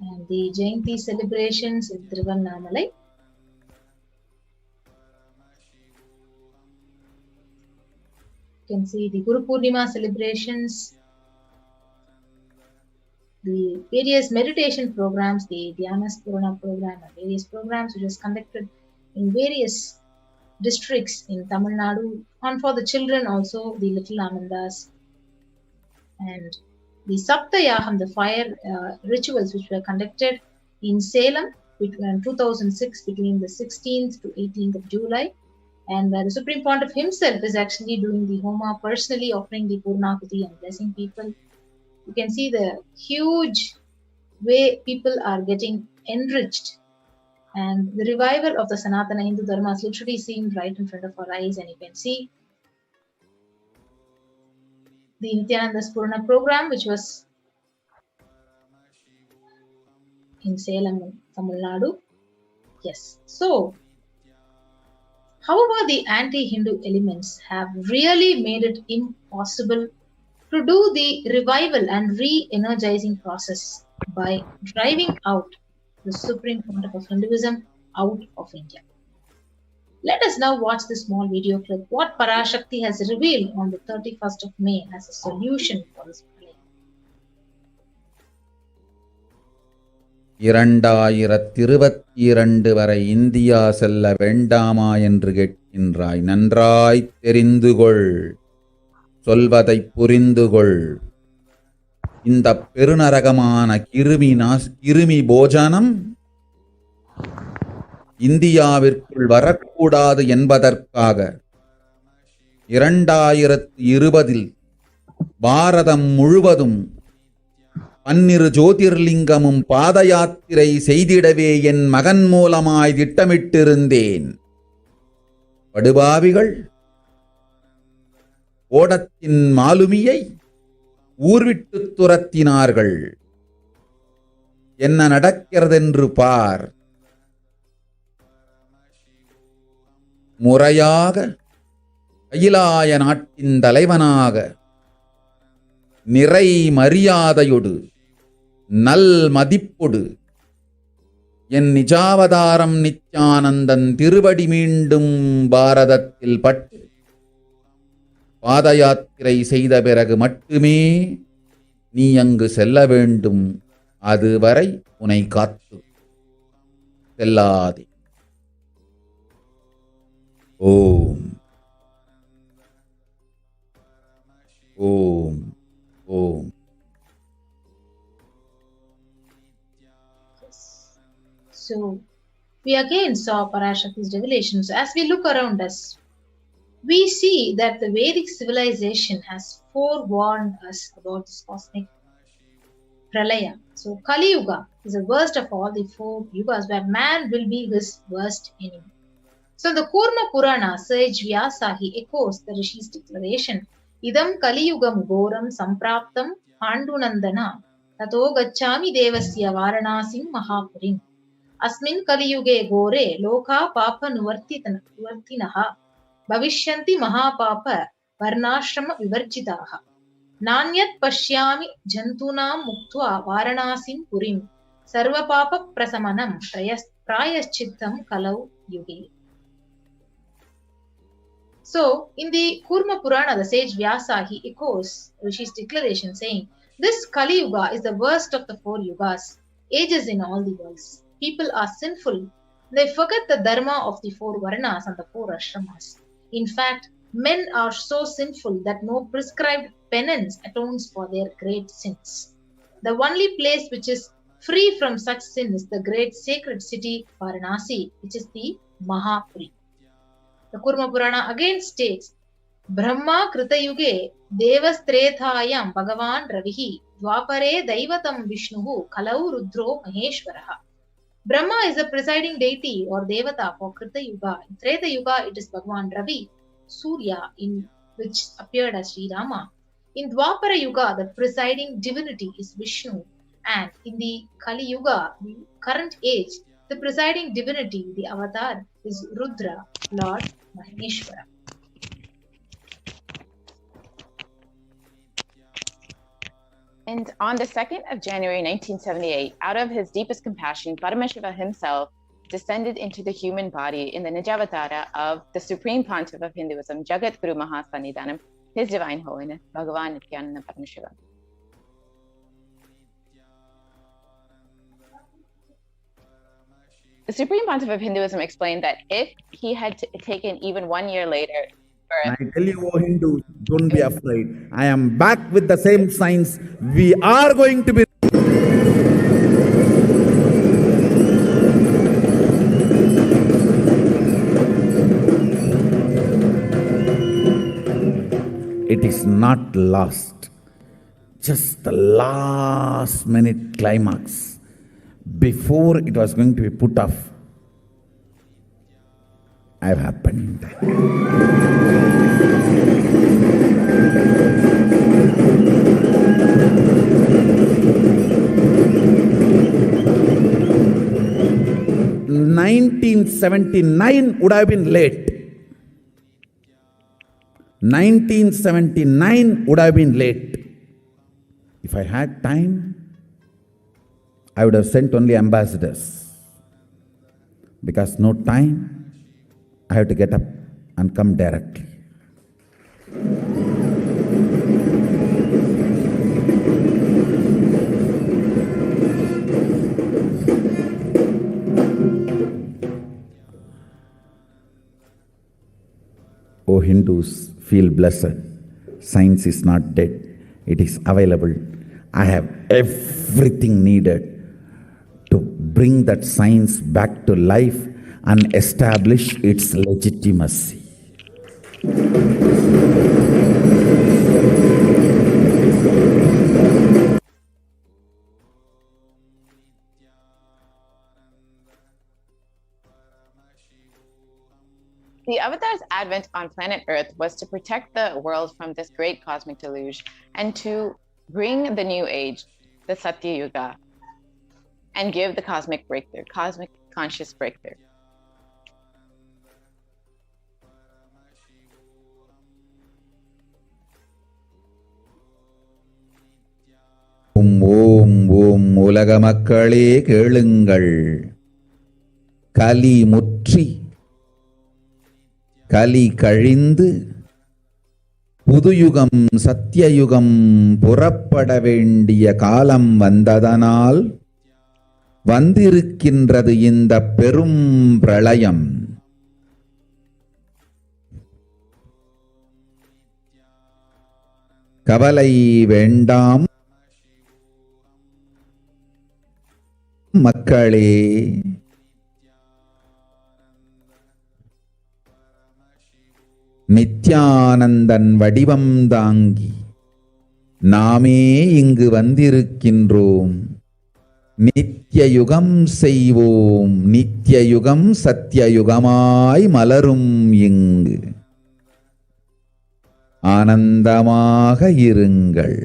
And the Jayanti celebrations in Tiruvannamalai. You can see the Guru Purnima celebrations, the various meditation programs, the Dhyanas Purana program, and various programs which is conducted in various districts in Tamil Nadu, and for the children also, the Little Anandas, and the Saptayaham, the fire rituals which were conducted in Salem in 2006 between the 16th to 18th of July, and where the Supreme Pontiff himself is actually doing the Homa, personally offering the Purnahuti and blessing people. You can see the huge way people are getting enriched, and the revival of the Sanatana Hindu Dharma is literally seen right in front of our eyes. And you can see the Nithyananda Purana program, which was in Salem, Tamil Nadu. Yes. So, however, the anti-Hindu elements have really made it impossible to do the revival and re-energizing process by driving out the Supreme Pontiff of Hinduism out of India. Let us now watch this small video clip, what Parashakti has revealed on the 31st of May as a solution for this problem. 2022 வரை India செல்ல வேண்டாமா என்று கேட்கின்றாய். நன்றாய் தெரிந்துகொள், சொல்வதைப் புரிந்துகொள். இந்த பெருநரகமான கிருமி போஜனம் இந்தியாவிற்குள் வரக்கூடாது என்பதற்காக 2020 பாரதம் முழுவதும் 12 ஜோதிர்லிங்கமும் பாத யாத்திரை செய்திடவே என் மகன் மூலமாய் திட்டமிட்டிருந்தேன். படுபாவிகள் ஓடத்தின் மாலுமியை ஊர்விட்டு துரத்தினார்கள். என்ன நடக்கிறதென்று பார். முறையாக அகிலாய நாட்டின் தலைவனாக நிறை மரியாதையொடு நல் மதிப்பொடு என் நிஜாவதாரம் நித்யானந்தன் திருவடி மீண்டும் பாரதத்தில் பட்டு பாத யாத்திரை செய்த பிறகு மட்டுமே நீ அங்கு செல்ல வேண்டும். அதுவரை உன்னை காத்து செல்லாதே. ஓம் ஓம் ஓம். So, we again saw Parashakti's revelations. As we look around us, we see that the Vedic civilization has forewarned us about this cosmic Pralaya. So Kali Yuga is the worst of all the 4 yugas, where man will be his worst enemy. So the Kurma Purana, sage Vyasa, he echoes the Rishi's declaration, Idam Kali Yugam Goram Sampraptam Pandunandana Tato Gacchami Devasya Varanasim Mahapurim. Asmin Kali Yuge Gore Loka Papa Nuvartinaha Bhavishyanti Mahapapa Varnashrama Vivarjitaha. Nanyat Pashyami Jantunam Muktva Varanasim Purim Sarva Papa Prasamanam Prayaschittam Kalau Yuge. So, in the Kurma Purana, the sage Vyasa, he echoes Rishi's declaration saying, this Kali Yuga is the worst of the 4 yugas, ages in all the worlds. People are sinful. They forget the dharma of the 4 Varnas and the 4 ashramas. In fact, men are so sinful that no prescribed penance atones for their great sins. The only place which is free from such sin is the great sacred city Varanasi, which is the Mahapuri. The Kurma Purana again states, Brahma Kritayuge Devasthrethayam Bhagavan Ravihi Dwapare Daivatam Vishnuhu Kalau Rudro Maheshwaraha. Brahma is the presiding deity or Devata for Krita Yuga. In Treta Yuga, it is Bhagavan Ravi, Surya, in which appeared as Sri Rama. In Dwapara Yuga, the presiding divinity is Vishnu. And in the Kali Yuga, the current age, the presiding divinity, the avatar, is Rudra, Lord Maheshwara. And on the 2nd of January 1978, out of his deepest compassion, Paramashiva himself descended into the human body in the Nijavatara of the Supreme Pontiff of Hinduism, Jagat Guru Mahasannidhanam, His Divine Holiness, Bhagavan Nithyananda Paramashivam. The Supreme Pontiff of Hinduism explained that if he had taken even 1 year later, I tell you, O Hindus, don't be afraid. I am back with the same signs. We are going to be. It is not lost. Just the last minute climax. Before it was going to be put off, have happened. (1979) would have been late. 1979 would have been late. If I had time, I would have sent only ambassadors. Because no time, I have to get up and come directly. O Hindus, feel blessed. Science is not dead. It is available. I have everything needed to bring that science back to life and establish its legitimacy. The Avatar's advent on planet Earth was to protect the world from this great cosmic deluge and to bring the new age, the Satya Yuga, and give the cosmic breakthrough, cosmic conscious breakthrough. Om உலக மக்களே கேளுங்கள். கலி முற்றி கலி கழிந்து புதுயுகம் சத்தியயுகம் புறப்பட வேண்டிய காலம் வந்ததனால் வந்திருக்கின்றது இந்த பெரும் பிரளயம். கவலை வேண்டாம் மக்களே. நித்யானந்தன் வடிவம் தாங்கி நாமே இங்கு வந்திருக்கின்றோம். நித்திய யுகம் செய்வோம், நித்திய யுகம் சத்தியயுகமாய் மலரும் இங்கு. ஆனந்தமாக இருங்கள்.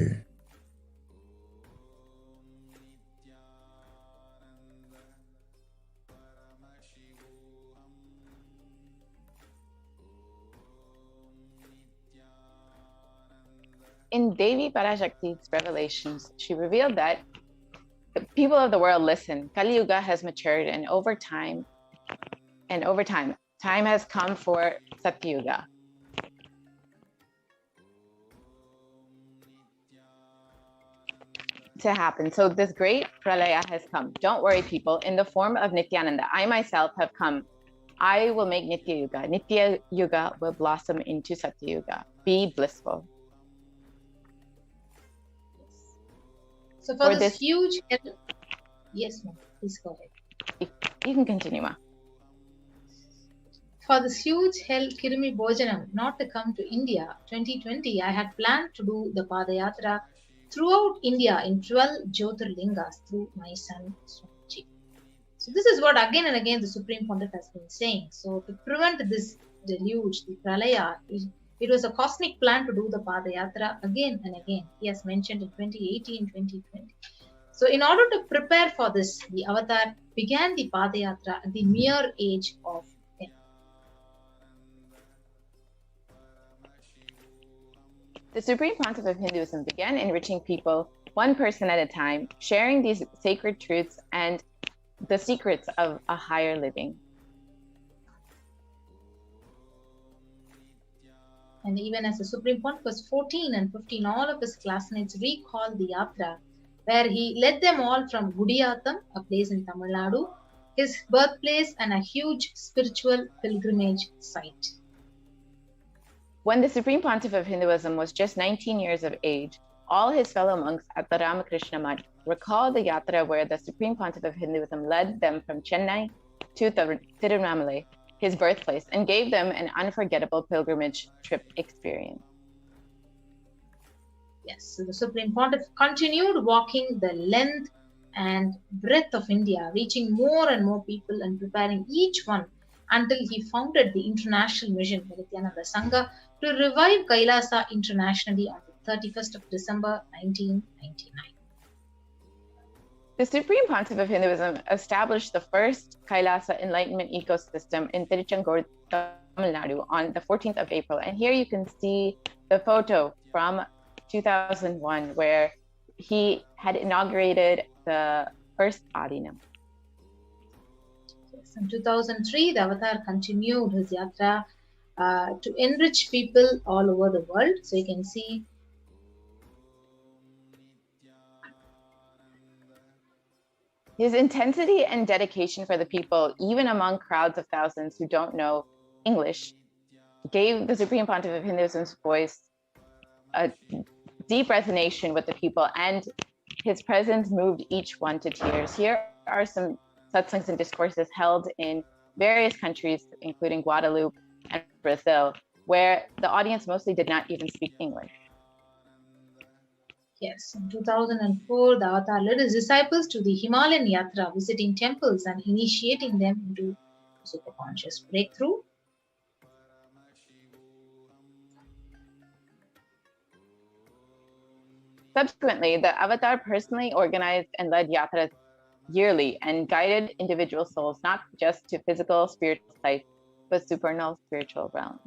In Devi Parashakti's revelations, she revealed that the people of the world listen. Kali Yuga has matured, and over time, time has come for Satya Yuga. To happen. So this great pralaya has come. Don't worry, people. In the form of Nithyananda, I myself have come. I will make Nitya Yuga. Nitya Yuga will blossom into Satya Yuga. Be blissful. So for this huge... Yes, ma'am. Please go ahead. You can continue, ma. For this huge hell Kirimi Bhojanam not to come to India 2020, I had planned to do the Padayatra throughout India in 12 Jyotirlingas through my son Swamiji. So this is what again and again the Supreme Pontiff has been saying. So to prevent this deluge, the Pralaya, it was a cosmic plan to do the Padayatra again and again. He has mentioned in 2018, 2020. So in order to prepare for this, the Avatar began the Padayatra at the mere age of 10. The Supreme Pontiff of Hinduism began enriching people one person at a time, sharing these sacred truths and the secrets of a higher living. And even as the Supreme Pontiff was 14 and 15, all of his classmates recalled the Yatra, where he led them all from Gudiyatham, a place in Tamil Nadu, his birthplace and a huge spiritual pilgrimage site. When the Supreme Pontiff of Hinduism was just 19 years of age, all his fellow monks at the Ramakrishna Mutt recalled the Yatra where the Supreme Pontiff of Hinduism led them from Chennai to Tirunelveli, his birthplace, and gave them an unforgettable pilgrimage trip experience. Yes, so the Supreme Pontiff continued walking the length and breadth of India, reaching more and more people and preparing each one until he founded the international mission, the Nithyananda Sangha, to revive Kailasa internationally on the 31st of December 1999. The Supreme Pontiff of Hinduism established the first Kailasa enlightenment ecosystem in Tiruchendur, Tamil Nadu on the 14th of April. And here you can see the photo from 2001 where he had inaugurated the first Adinam. Yes, in 2003, the Avatar continued his Yatra to enrich people all over the world. So you can see his intensity and dedication for the people, even among crowds of thousands who don't know English, gave the Supreme Pontiff of Hinduism's voice a deep resonation with the people, and his presence moved each one to tears. Here are some satsangs and discourses held in various countries, including Guadeloupe and Brazil, where the audience mostly did not even speak English. Yes, in 2004, the Avatar led his disciples to the Himalayan Yatra, visiting temples and initiating them into superconscious breakthrough. Subsequently, the Avatar personally organized and led yatras yearly and guided individual souls not just to physical, spiritual sites, but supernal spiritual realms.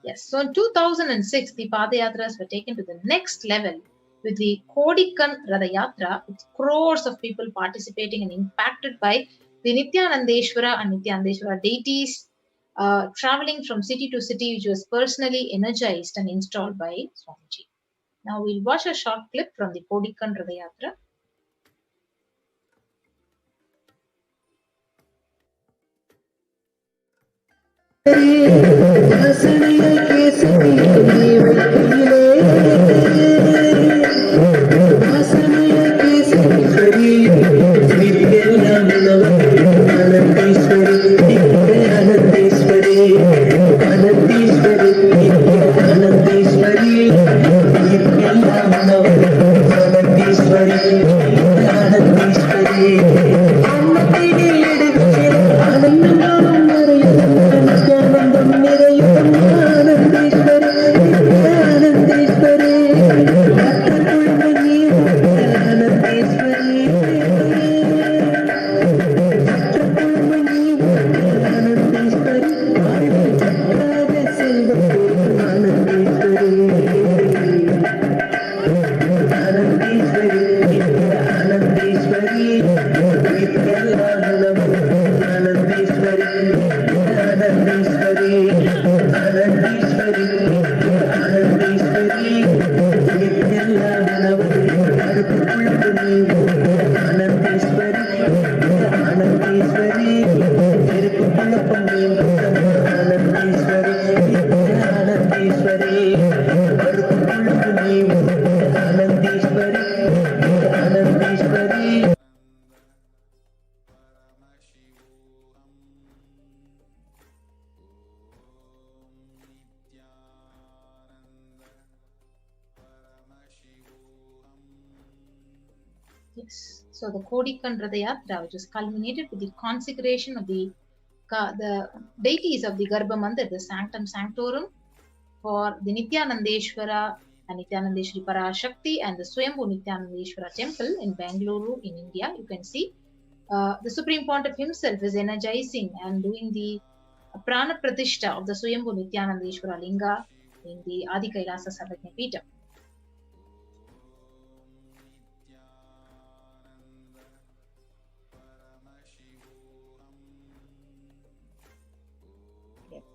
Yes, so in 2006, the Padayatras were taken to the next level with the Kodikan Ratha Yatra, with crores of people participating and impacted by the Nithyanandeshwara and Nithyanandeshwara deities traveling from city to city, which was personally energized and installed by Swamiji. Now we'll watch a short clip from the Kodikan Ratha Yatra. Anandishwari Yes. So the Kodikan Radayatra, which is culminated with the consecration of the deities of the Garbha Mandir, the Sanctum Sanctorum, for the Nithyanandeshwara and Nithyanandeshwari Parashakti and the Swayambhu Nithyanandeshwara temple in Bangalore in India. You can see the Supreme Pontiff himself is energizing and doing the Prana Pratishta of the Swayambhu Nithyanandeshwara Linga in the Adi Kailasa Sarvajna Peetham.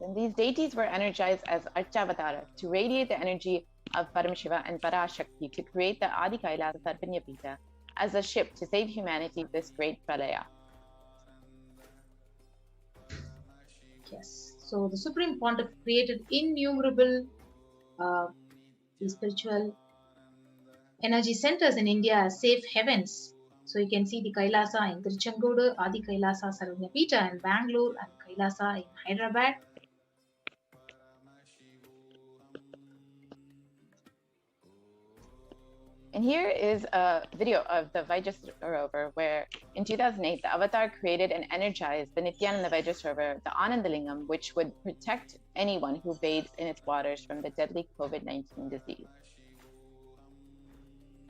And these deities were energized as Archavataras to radiate the energy of Paramashiva and Parashakti to create the Adi Kailasa Sarvajna Peetham as a ship to save humanity this great Pralaya. Yes. So the Supreme Pontiff created innumerable spiritual energy centers in India as safe havens. So you can see the Kailasa in Tiruchengodu, Adi Kailasa Sarvajna Peetham in Bangalore, and Kailasa in Hyderabad. And here is a video of the Vajrasarovar where in 2008 the Avatar created and energized the Nithyananda Vajrasarovar, the Anandalingam, which would protect anyone who bathes in its waters from the deadly COVID-19 disease.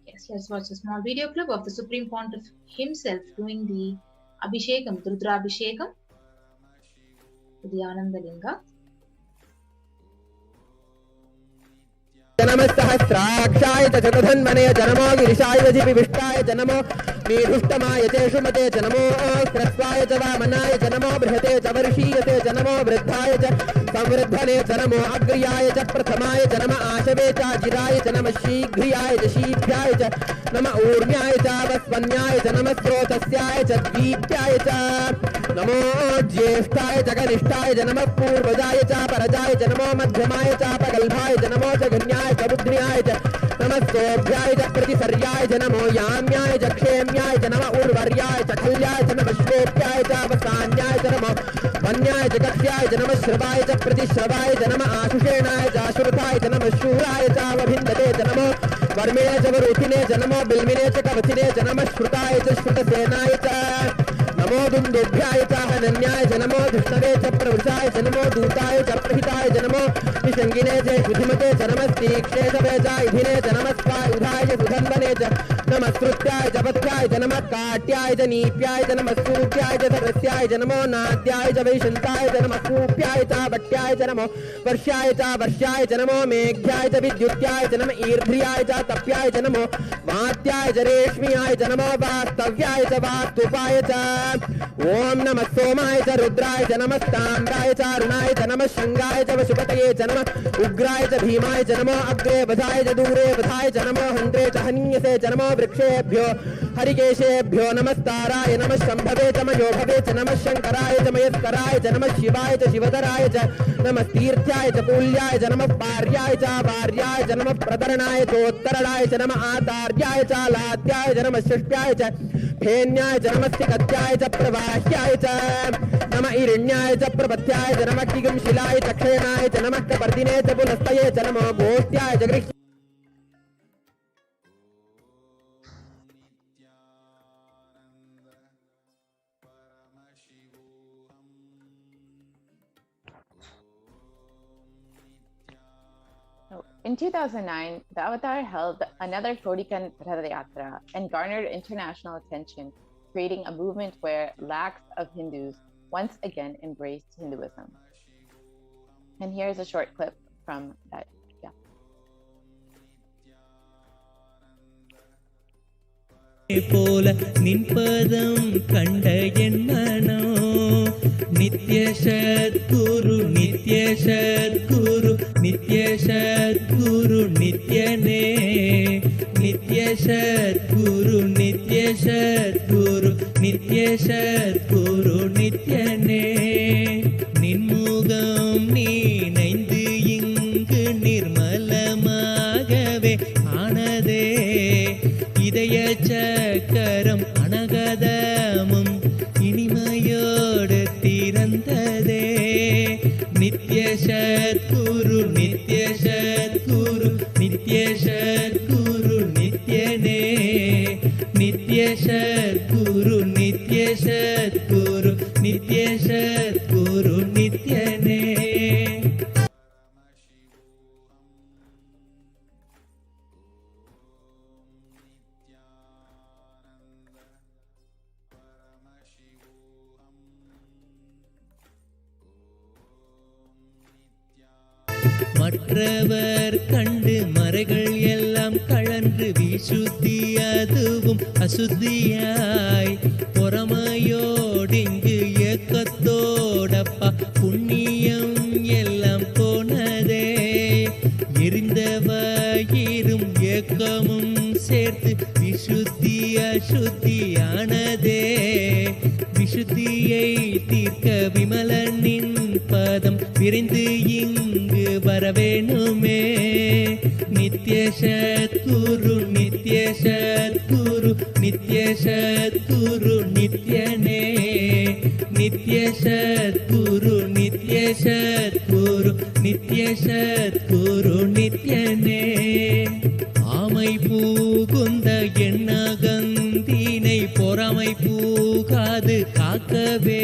Yes, let's watch a small video clip of the Supreme Pontiff himself doing the Abhishekam, Rudrabhishekam to the Anandalinga. जनमस्सहस्राक्षाय च चतुर्धन्वने जनमो गिरिशाय विविष्टाय जनमो मीढुष्टमाय च शुमते जनमो क्रस्वाय च वामनाय जनमो बृहते च वर्षीयते जनमो वृद्धाय च संवृद्धने जनमो अग्र्याय च प्रथमाय जनम आशवे च जिराय जनम शीघ्रियाय च शीघ्राय च नम ऊर्म्याय च वस्वन्याय च नम स्रोतस्याय च द्वीप्याय च नमो ज्येष्ठाय च कनिष्ठाय च नमः पूर्वजाय च परजाय च नमो मध्यमाय च प्रगल्भाय च नमो च गण्याय च बुद्ध्याय च नमस्तोभ्याय च प्रतिसर्याय च नमो याम्याय च क्षेम्याय च नमः उर्वर्याय च खल्याय च नमः श्वेप्याय च वसान्याय च नमो वन्याय च कक्ष्याय च नमः श्रवाय च प्रतिश्रवाय च नमः आशुषेणाय च आशुरथाय च नमः शूराय च वभिन्दते च नमो वर्मिणे च वरुथिने च नमो बिल्मिने च कवचिने च नमः श्रुताय च श्रुतसेनाय च नमो दुन्दुभ्याय च हनन्याय च नमो धृष्णवे च प्रवृषाय च नमो दूताय च प्रहिताय च नमो निषङ्गिने च शुधिमते च नमस्तीक्ष्णे च वेजायुधिने च नमस्कायुधाय च सुधन्वने च नमस्कृत्याय च पथ्याय च नमः काट्याय च नीप्याय च नमः सूप्याय च सर्वस्याय च नमो नाद्याय च वैशन्ताय च नमः कूप्याय च भट्याय च नमो वर्ष्याय च नमो मेघ्याय च विद्युत्याय च नमः ईर्ध्याय च तप्याय च नमो वात्याय च रेश्म्याय च नमो वास्तव्याय च वास्तुपाय च ओम नमः सोमाय च रुद्राय च नमः ताम्राय च अरुणाय च नमः शंगाय च वशुपतये च नमः उग्राय च भीमाय च नमो अग्रे वधाय च दूरे वधाय च नमो हन्त्रे च हन्यसे च नमो वृक्षेभ्यो हरिकेशेभ्यो नमस्ताराय नमः शम्भवे च मयोभवे च नमः शंकराय च मयस्कराय च नमः शिवाय च शिवधराय च नमः तीर्थ्याय च कूल्याय च नमः पार्याय च वार्याय च नमः प्रतरणाय चोत्तरणाय च नमः आतार्याय च लाद्याय च नमः षष्ट्याय च फेन्याय च नमः सिकत्याय च प्रवाह्याय च नमः ईरण्याय च प्रपथ्याय च नमः किगंशिलाय च क्षयणाय च नमः कपर्दिने च पुनस्तये च नमो गोष्ट्याय च गृह्य In 2009, the Avatar held another Kodikan Radayatra and garnered international attention, creating a movement where lakhs of Hindus once again embraced Hinduism. And here's a short clip from that. போல நின்பதம் கண்ட என் மனம் नित्य सद्गुरु नित्य सद्गुरु नित्य सद्गुरु नित्यने नित्य सद्गुरु नित्य सद्गुरु नित्य सद्गुरु नित्यने நின்முகம் நீ நைந்து இங்கு நிர்மலமாகவே ஆனதே இதய சக்கரம் அனகதமும் இனிமையோடு திறந்ததே நித்ய சத்குரு நித்ய சத்குரு நித்ய சத்குரு நித்யனே நித்ய சத்குரு நித்ய சத்குரு நித்ய சத்குரு நித்யனே. மற்றவர் கண்டு மறைகள் எல்லாம் கழன்று விசுத்தி அதுவும் அசுத்தியாய் பொறாமையோடிங்கு ஏக்கத்தோடப்பா புண்ணியம் எல்லாம் போனதே எரிந்தவயிரும் ஏக்கமும் சேர்த்து விசுத்தி அசுத்தியானதே விசுத்தியை தீர்க்க விமலனின் பதம் விரைந்து இங்கு வரவேணுமே நித்ய சத்குரு நித்ய சத்குரு நித்ய சத்குரு நித்யனே நித்ய சத்குரு நித்ய சத்குரு நித்ய சத்குரு நித்யனே ஆமை பூகுந்த எண்ணகந்தினை பொறாமை பூகாது காக்கவே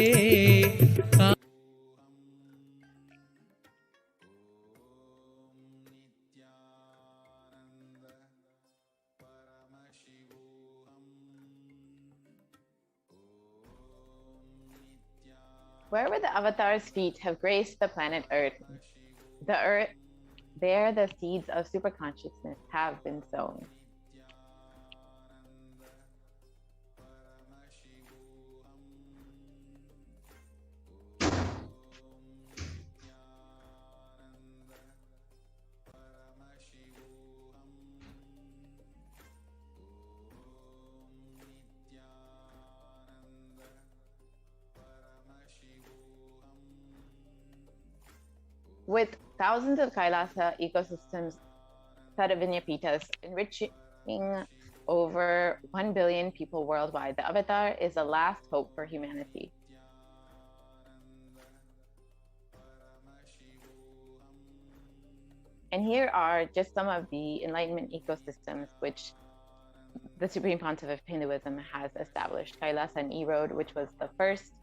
Wherever the avatar's feet have graced the planet Earth, there the seeds of superconsciousness have been sown. With thousands of Kailasa ecosystems, Sarvañapitas, enriching over 1 billion people worldwide, the avatar is the last hope for humanity. And here are just some of the enlightenment ecosystems which the Supreme Pontiff of Hinduism has established. Kailasa and E-Road, which was the first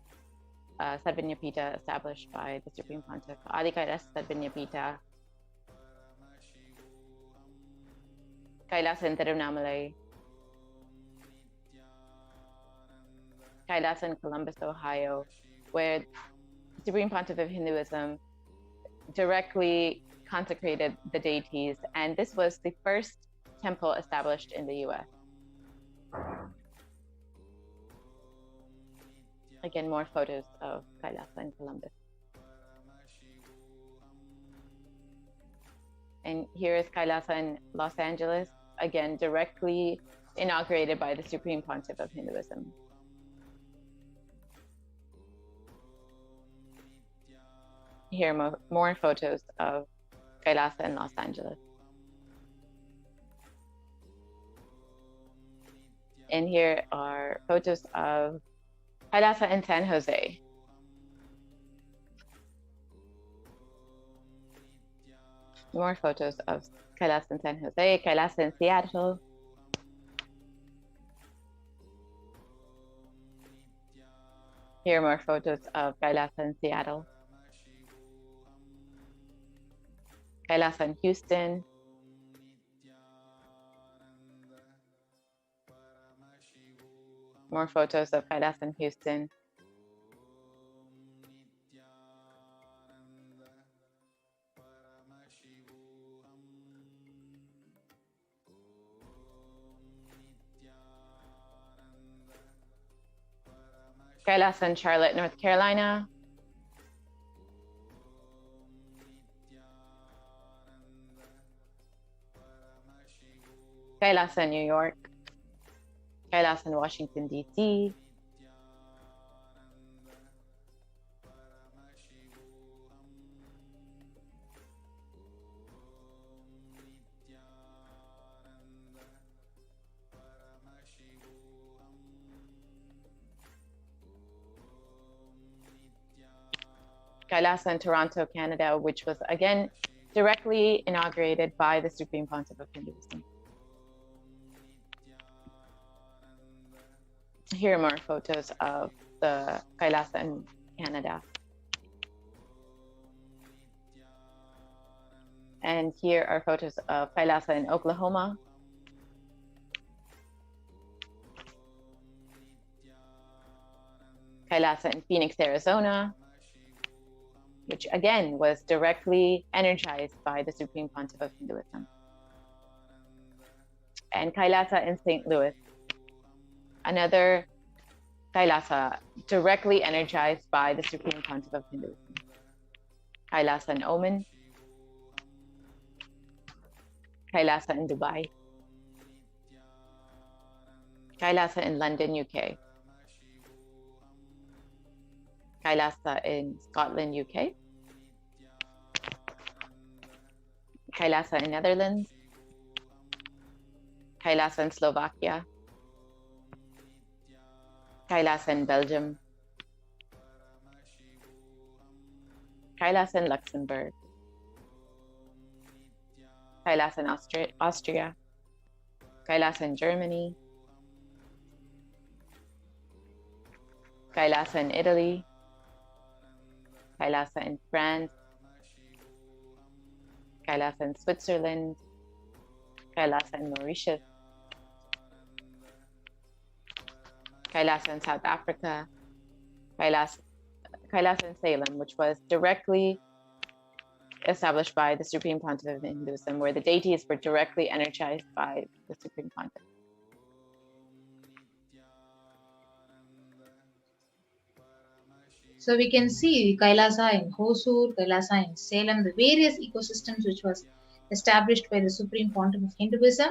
Sarvañapita established by the Supreme Pontiff. Adi Kailasa Sarvañapita, Kailasa in Tirunamalai, Kailasa in Columbus, Ohio, where the Supreme Pontiff of Hinduism directly consecrated the deities, and this was the first temple established in the US. Again, more photos of Kailasa in Columbus. And here is Kailasa in Los Angeles, again, directly inaugurated by the Supreme Pontiff of Hinduism. Here are more photos of Kailasa in Los Angeles. And here are photos of Kailasa in San Jose. More photos of Kailasa in San Jose, Kailasa in Seattle. Here are more photos of Kailasa in Seattle. Kailasa in Houston. More photos of Kailasa in Houston. Kailasa in Charlotte, North Carolina. Kailasa in New York, Kailasa in Washington, D.C., Kailasa in Toronto, Canada, which was again directly inaugurated by the Supreme Pontiff of Hinduism. Here are more photos of the Kailasa in Canada. And here are photos of Kailasa in Oklahoma. Kailasa in Phoenix, Arizona, which again was directly energized by the Supreme Pontiff of Hinduism. And Kailasa in St. Louis, another Kailasa directly energized by the Supreme Pontiff of Hinduism. Kailasa in Oman, Kailasa in Dubai, Kailasa in London, UK, Kailasa in Scotland, UK, Kailasa in Netherlands, Kailasa in Slovakia, Kailasa in Belgium, Kailasa in Luxembourg, Kailasa in Austria, Kailasa in Germany, Kailasa in Italy, Kailasa in France, Kailasa in Switzerland, Kailasa in Mauritius, Kailasa in South Africa, Kailasa in Salem, which was directly established by the Supreme Pontiff of Hinduism, where the deities were directly energized by the Supreme Pontiff. So we can see Kailasa in Hosur, Kailasa in Salem, the various ecosystems which was established by the Supreme Pontiff of Hinduism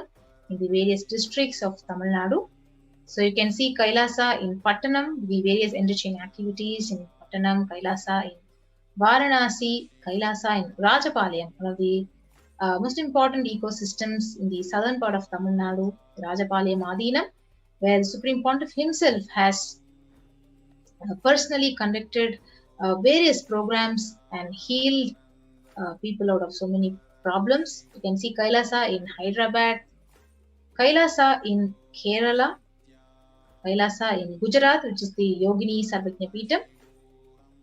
in the various districts of Tamil Nadu. So you can see Kailasa in Pattanam, the various interchain activities in Pattanam, Kailasa in Varanasi, Kailasa in Rajapalayam, one of the most important ecosystems in the southern part of Tamil Nadu, Rajapalayam Adinam, where the Supreme Pontiff himself has personally conducted various programs and healed people out of so many problems. You can see Kailasa in Hyderabad, Kailasa in Kerala, Kailasa in Gujarat, which is the Yogini Sarvajna Peetham,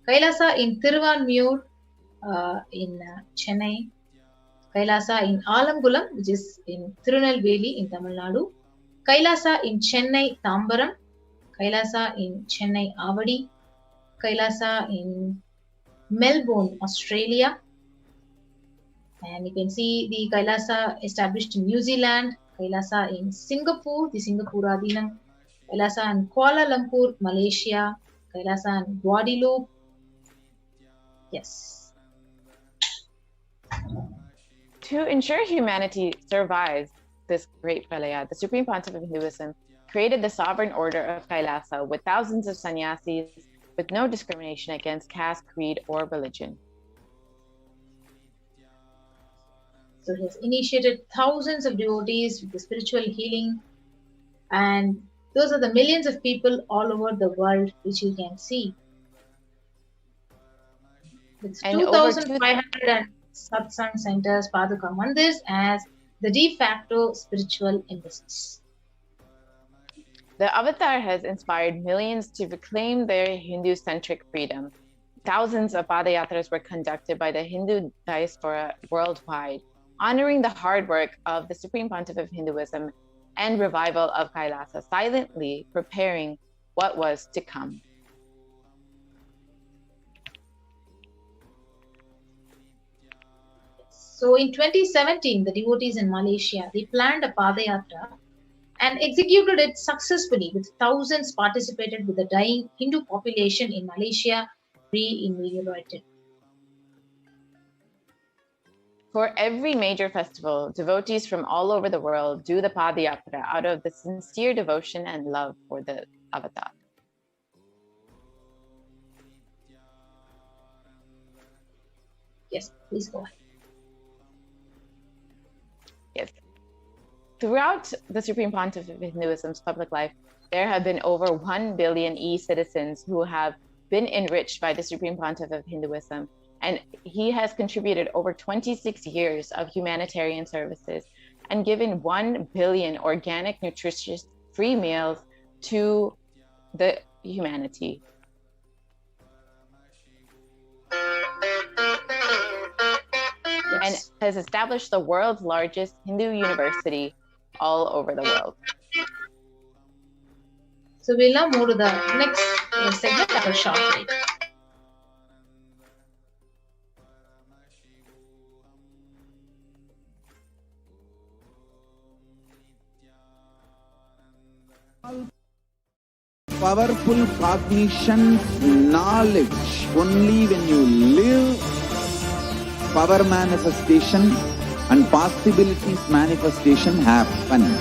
Kailasa in Thiruvanmiyur in Chennai, Kailasa in Alamgulam, which is in Tirunelveli in Tamil Nadu, Kailasa in Chennai Tambaram, Kailasa in Chennai Avadi, Kailasa in Melbourne, Australia, and you can see the Kailasa established in New Zealand, Kailasa in Singapore, the Singapore Adinam, Kailasa in Kuala Lumpur, Malaysia, Kailasa in Guadeloupe. Yes. To ensure humanity survives this great pralaya, the Supreme Pontiff of Hinduism created the sovereign order of Kailasa with thousands of sannyasis with no discrimination against caste, creed, or religion. So he has initiated thousands of devotees with the spiritual healing, and those are the millions of people all over the world which you can see. With 2,500 satsang centers, Paduka Mandirs as the de facto spiritual embassies. The avatar has inspired millions to reclaim their Hindu-centric freedom. Thousands of padayatras were conducted by the Hindu diaspora worldwide, honoring the hard work of the Supreme Pontiff of Hinduism and revival of Kailasa, silently preparing what was to come. So in 2017, the devotees in Malaysia, they planned a Padayatra and executed it successfully, with thousands participated with the dying Hindu population in Malaysia reinvigorated. For every major festival, devotees from all over the world do the Padayatra out of the sincere devotion and love for the avatar. Yes, please go ahead. Yes. Throughout the Supreme Pontiff of Hinduism's public life, there have been over 1 billion e-citizens who have been enriched by the Supreme Pontiff of Hinduism. And he has contributed over 26 years of humanitarian services and given 1 billion organic, nutritious, free meals to the humanity. And has established the world's largest Hindu university all over the world. So we'll now move to the next segment after a short break. Powerful cognition, knowledge. Only when you live, power manifestation and possibilities manifestation happens.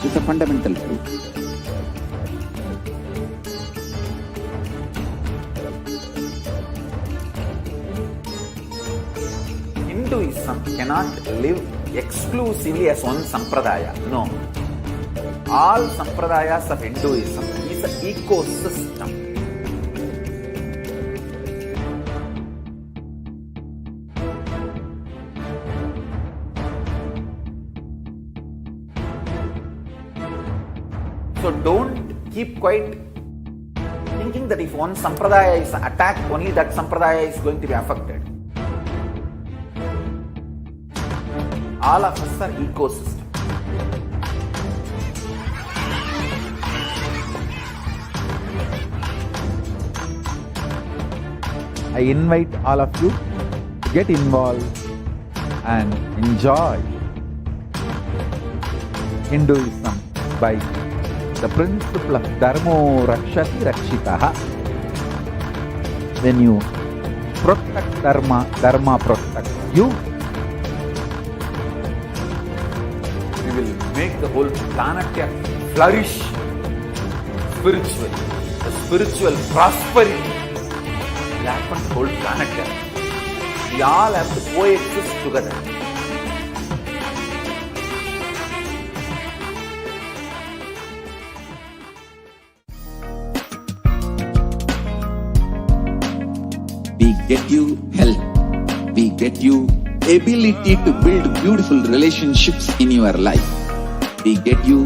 It's a fundamental truth. Hinduism cannot live exclusively as one sampradaya. No. All sampradayas of Hinduism is an ecosystem. So don't keep quiet thinking that if one sampradaya is attacked, only that sampradaya is going to be affected. All of us are ecosystem. I invite all of you to get involved and enjoy Hinduism by the principle of Dharmo Rakshati Rakshitaha. When you protect Dharma, Dharma protects you. We will make the whole planet flourish spiritually. The spiritual prosperity will happen to the whole planet. We all have to coexist together. We get you health. We get you ability to build beautiful relationships in your life. We get you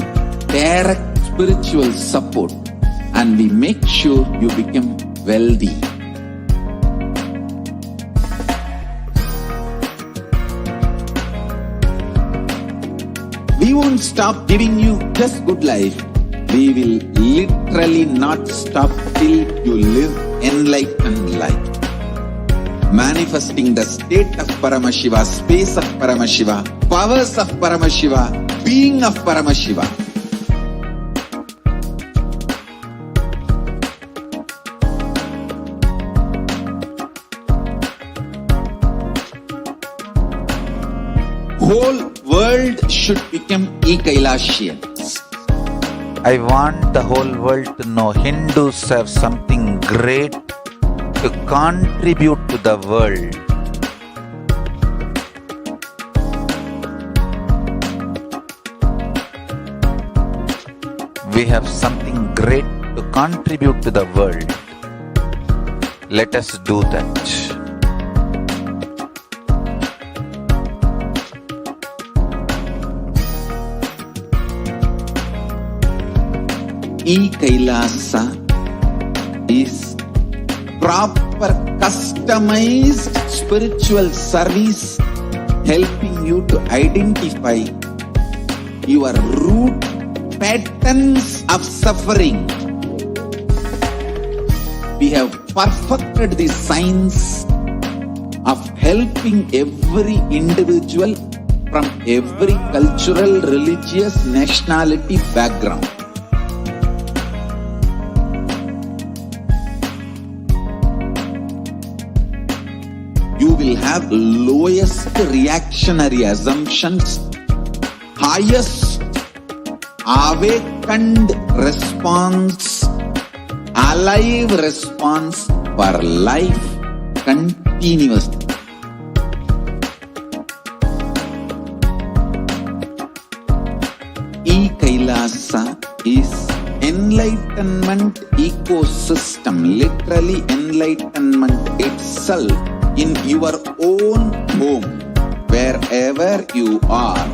direct spiritual support, and we make sure you become wealthy. We won't stop giving you just good life. We will literally not stop till you live enlightened life. Manifesting the state of Paramashiva, space of Paramashiva, powers of Paramashiva, being of Paramashiva. Whole world should become Kailasians. I want the whole world to know Hindus have something great to contribute to the world. We have something great to contribute to the world. Let us do that. Kailasa is proper customized spiritual service helping you to identify your root patterns of suffering. We have perfected the science of helping every individual from every cultural, religious, nationality background. You will have lowest reactionary assumptions, highest awakened response, alive response for life continuously. Kailasa is enlightenment ecosystem, literally enlightenment itself in your own home, wherever you are.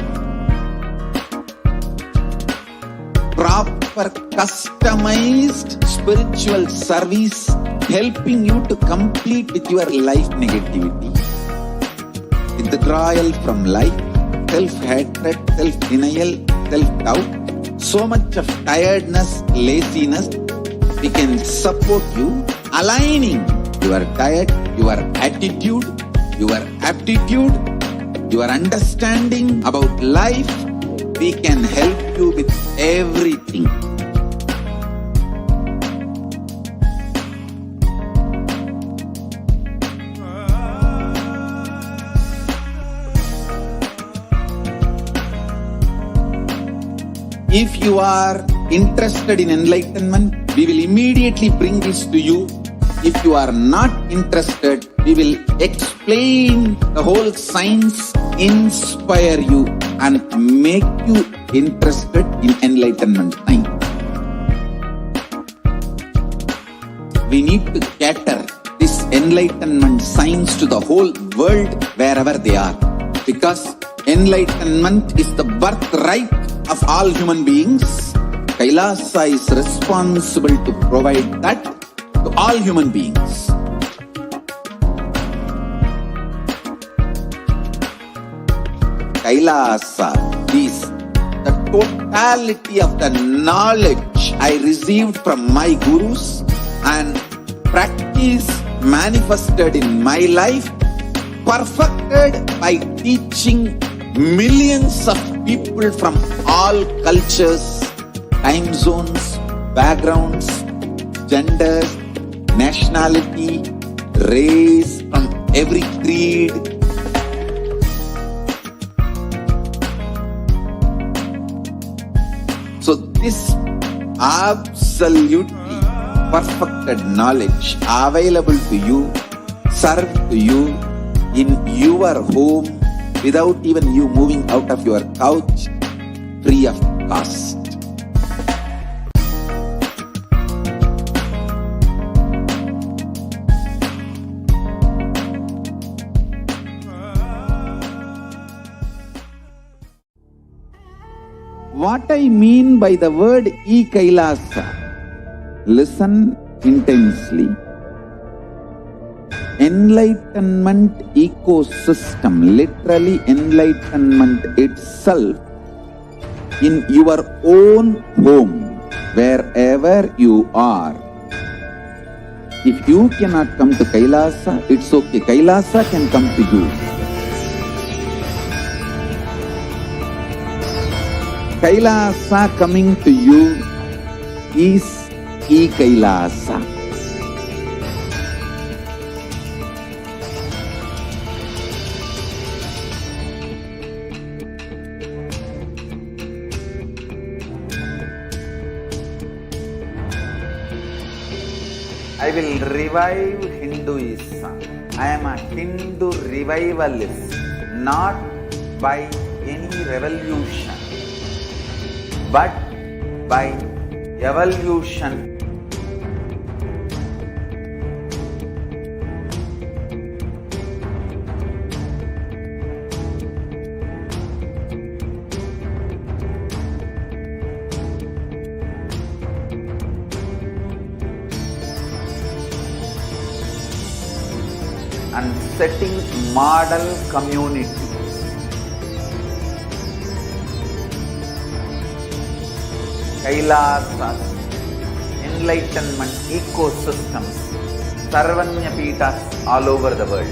Proper customized spiritual service helping you to complete with your life negativity, withdrawal from life, self-hatred, self-denial, self-doubt, so much of tiredness, laziness. We can support you, aligning your diet, your attitude, your aptitude, your understanding about life. We can help you with everything. If you are interested in enlightenment, we will immediately bring this to you. If you are not interested, we will explain the whole science, inspire you and make you interested in enlightenment time. We need to cater this enlightenment science to the whole world wherever they are, because enlightenment is the birthright of all human beings. Kailasa is responsible to provide that to all human beings. Kailasa is the totality of the knowledge I received from my gurus and practice manifested in my life, perfected by teaching millions of people from all cultures, time zones, backgrounds, genders, nationality, race, from every creed. So this absolutely perfected knowledge available to you, served to you in your home, without even you moving out of your couch, free of cost. What I mean by the word Kailasa, listen intensely. Enlightenment ecosystem, literally enlightenment itself in your own home, wherever you are. If you cannot come to Kailasa, it's okay. Kailasa can come to you. Kailasa coming to you is Kailasa. I will revive Hinduism. I am a Hindu revivalist, not by any revolution, but by evolution. And setting model communities. Kailasas, enlightenment ecosystems, Sarvanya Pitas all over the world.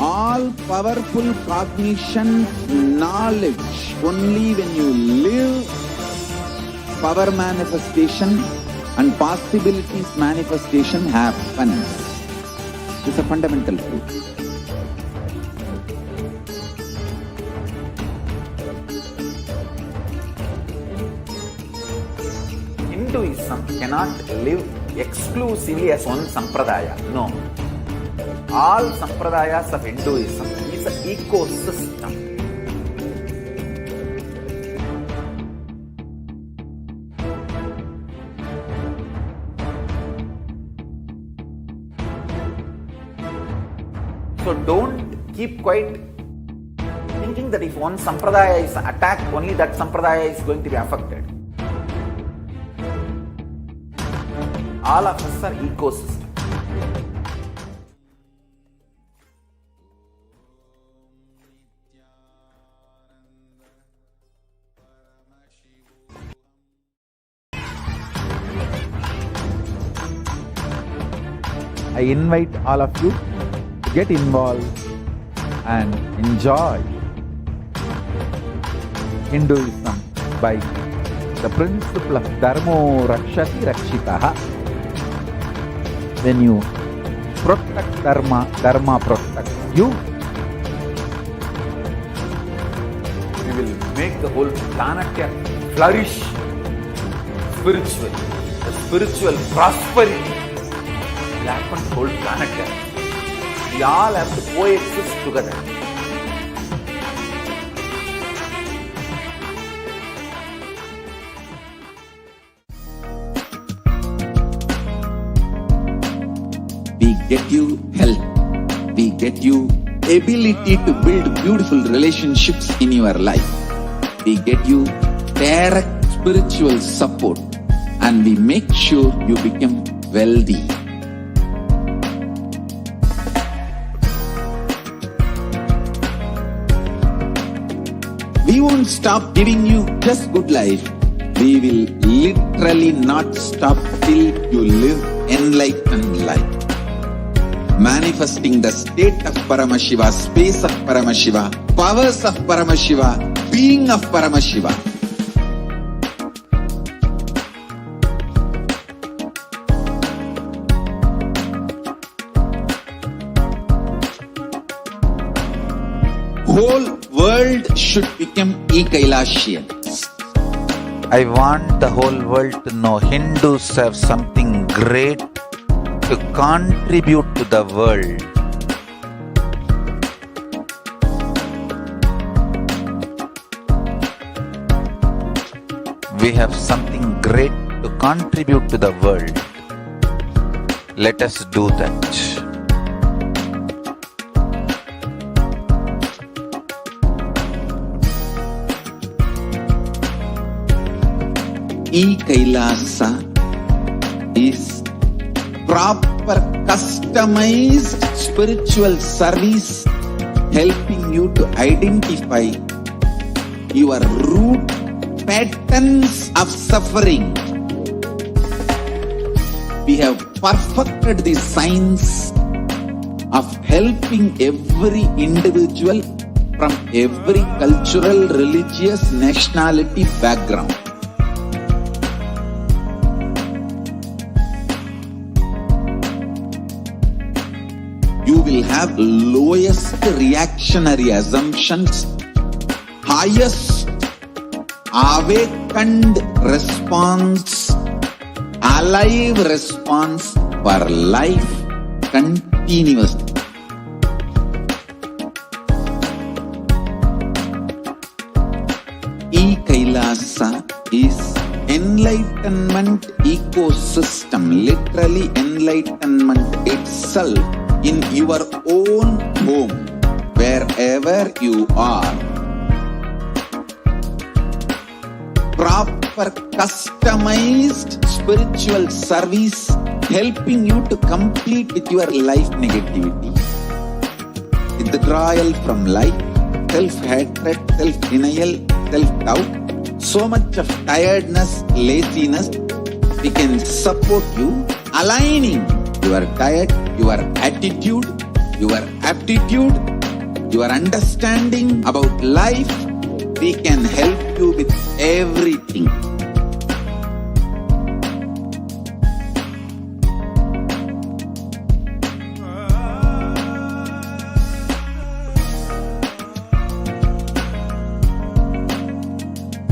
All all powerful cognition, knowledge, only when you live, power manifestation and possibilities manifestation happens. It's a fundamental truth. Hinduism cannot live exclusively as one sampradaya. No. All sampradayas of Hinduism is an ecosystem. So don't keep quiet thinking that if one sampradaya is attacked, only that sampradaya is going to be affected. All of us are ecosystem. I invite all of you to get involved and enjoy Hinduism by the principle of Dharmo Rakshati Rakshitaha. When you protect Dharma, Dharma protects you. You will make the whole planet flourish spiritually. The spiritual prosperity will happen to the whole planet. We all have to coexist together. We get you health. We get you ability to build beautiful relationships in your life. We get you direct spiritual support, and we make sure you become wealthy. We won't stop giving you just good life. We will literally not stop till you live enlightened life. Manifesting the state of Paramashiva, space of Paramashiva, powers of Paramashiva, being of Paramashiva. Whole world should become Kailasians. I want the whole world to know Hindus have something great to contribute to the world. We have something great to contribute to the world. Let us do that. Kailasa is proper customized spiritual service helping you to identify your root patterns of suffering. We have perfected the science of helping every individual from every cultural, religious, nationality background. You will have lowest reactionary assumptions, highest awakened response, alive response for life continuously. Kailasa is enlightenment ecosystem, literally enlightenment itself in your own home, wherever you are. Proper customized spiritual service helping you to complete with your life negativity, withdrawal from life, self-hatred, self-denial, self-doubt, so much of tiredness, laziness. We can support you aligning your diet, your attitude, your aptitude your understanding about life, we can help you with everything.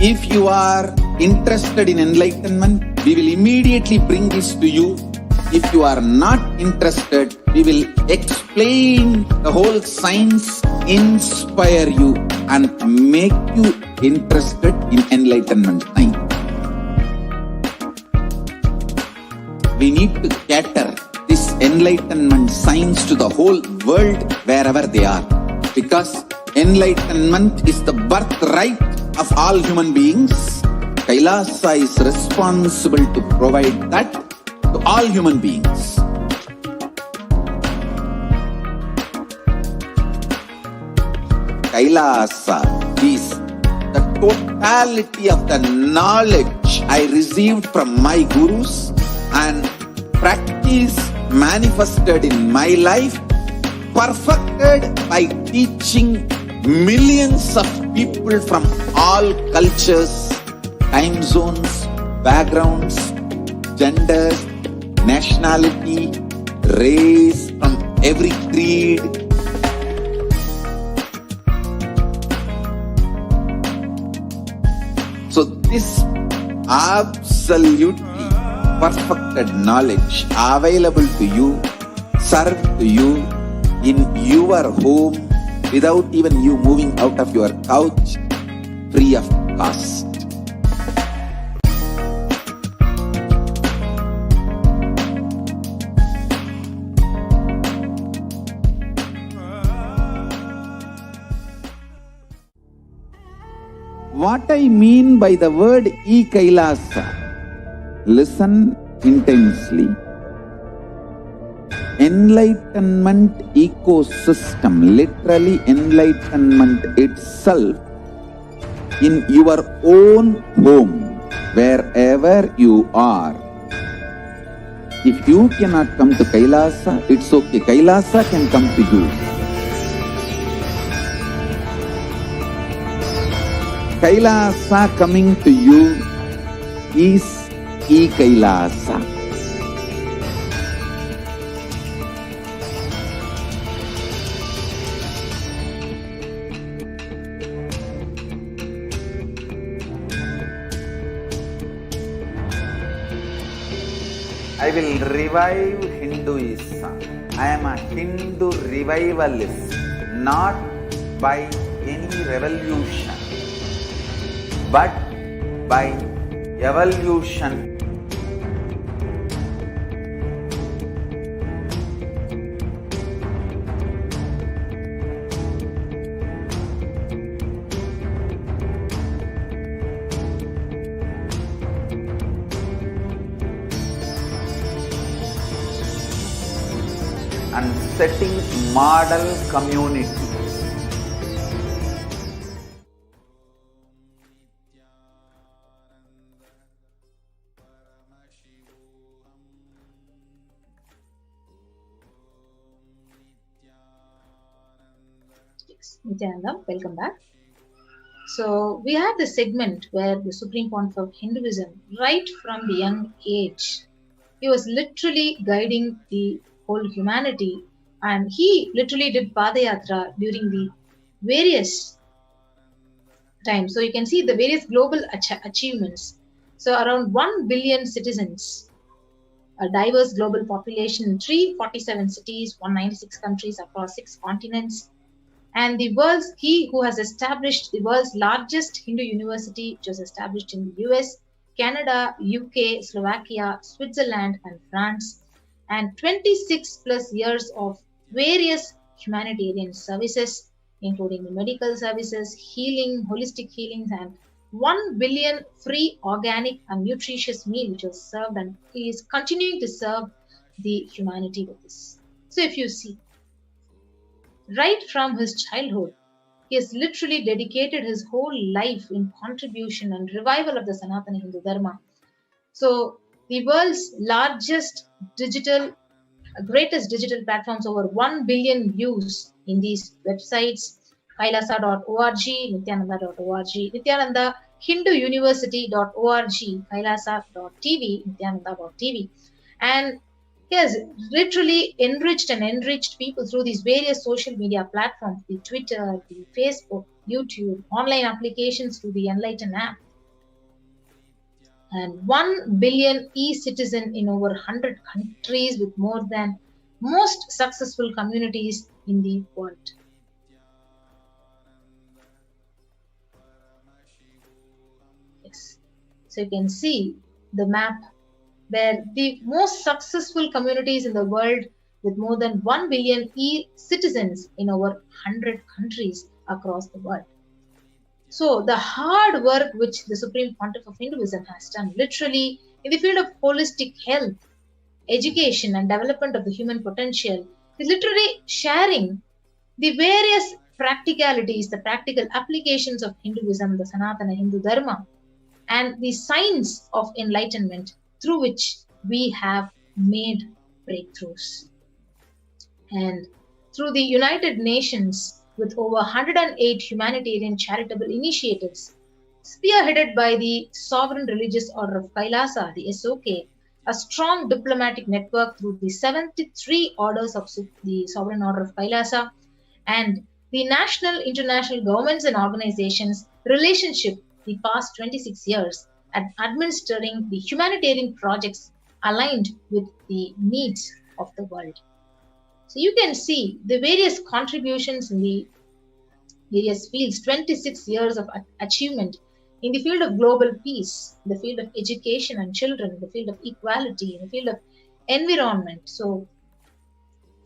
If you are interested in enlightenment, we will immediately bring this to you. If you are not interested, we will explain the whole science, inspire you and make you interested in enlightenment science. We need to cater this enlightenment science to the whole world wherever they are, because enlightenment is the birthright of all human beings. Kailasa is responsible to provide that to all human beings. Kailasa is the totality of the knowledge I received from my gurus and practice manifested in my life, perfected by teaching millions of people from all cultures, time zones, backgrounds, genders, nationality, race, from every creed. So this absolutely perfected knowledge available to you, served to you in your home, without even you moving out of your couch, free of cost. What I mean by the word Kailasa, listen intensely. Enlightenment ecosystem, literally enlightenment itself, in your own home, wherever you are. If you cannot come to Kailasa, it's okay. Kailasa can come to you. Kailasa coming to you is Kailasa. I will revive Hinduism. I am a Hindu revivalist, not by any revolution, but by evolution. And setting model community. Nithyananda, welcome back. So we had the segment where the Supreme Pontiff of Hinduism, right from the young age, he was literally guiding the whole humanity, and he literally did Padayatra during the various times. So you can see the various global achievements. So around 1 billion citizens, a diverse global population in 347 cities, 196 countries across 6 continents. And he who has established the world's largest Hindu university, which was established in the US, Canada, UK, Slovakia, Switzerland, and France, and 26 plus years of various humanitarian services, including the medical services, healing, holistic healings, and 1 billion free organic and nutritious meal, which was served, and he is continuing to serve the humanity with this. So if you see, right from his childhood, he has literally dedicated his whole life in contribution and revival of the Sanatana Hindu Dharma. So the world's greatest digital platforms, over 1 billion views, in these websites: kailasa.org, nithyananda.org, Nithyananda Hindu University.org, kailasa.tv, nithyananda.tv. And he has literally enriched people through these various social media platforms, the Twitter, the Facebook, YouTube, online applications to the Enlighten app. And 1 billion e-citizen in over 100 countries, with more than most successful communities in the world. Yes. So you can see the map where the most successful communities in the world, with more than 1 billion e-citizens in over 100 countries across the world. So the hard work which the Supreme Pontiff of Hinduism has done, literally in the field of holistic health, education and development of the human potential, is literally sharing the various practicalities, the practical applications of Hinduism, the Sanatana Hindu Dharma, and the science of enlightenment, through which we have made breakthroughs. And through the United Nations, with over 108 humanitarian charitable initiatives, spearheaded by the Sovereign Religious Order of Kailasa, the SOK, a strong diplomatic network through the 73 orders of the Sovereign Order of Kailasa, and the national, international governments and organizations' relationship the past 26 years at administering the humanitarian projects aligned with the needs of the world. So you can see the various contributions in the various fields, 26 years of achievement in the field of global peace, in the field of education and children, in the field of equality, in the field of environment. So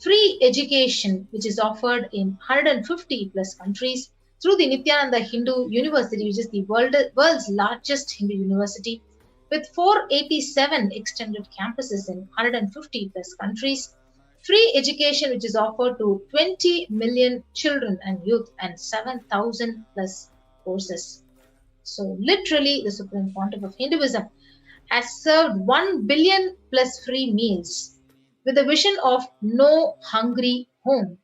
free education, which is offered in 150 plus countries through the Nithyananda Hindu University, which is the world's largest Hindu university, with 487 extended campuses in 150 plus countries. Free education, which is offered to 20 million children and youth, and 7,000 plus courses. So literally, the Supreme Pontiff of Hinduism has served 1 billion plus free meals with a vision of no hungry home,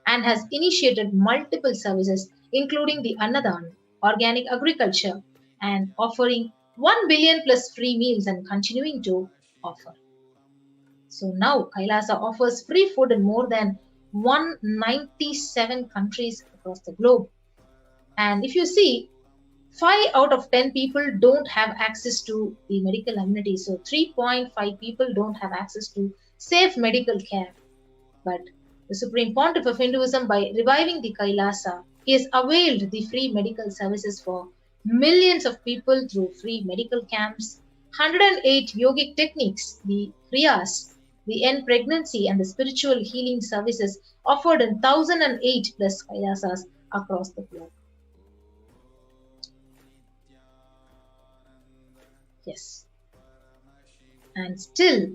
and has initiated multiple services, including the Annadan, organic agriculture, and offering 1 billion plus free meals and continuing to offer. So now Kailasa offers free food in more than 197 countries across the globe. And if you see, 5 out of 10 people don't have access to the medical amenities. So 3.5 people don't have access to safe medical care. But the Supreme Pontiff of Hinduism, by reviving the Kailasa, he has availed the free medical services for millions of people through free medical camps, 108 yogic techniques, the kriyas, the end pregnancy and the spiritual healing services offered in 1,008 plus Kailasas across the globe. Yes. And still,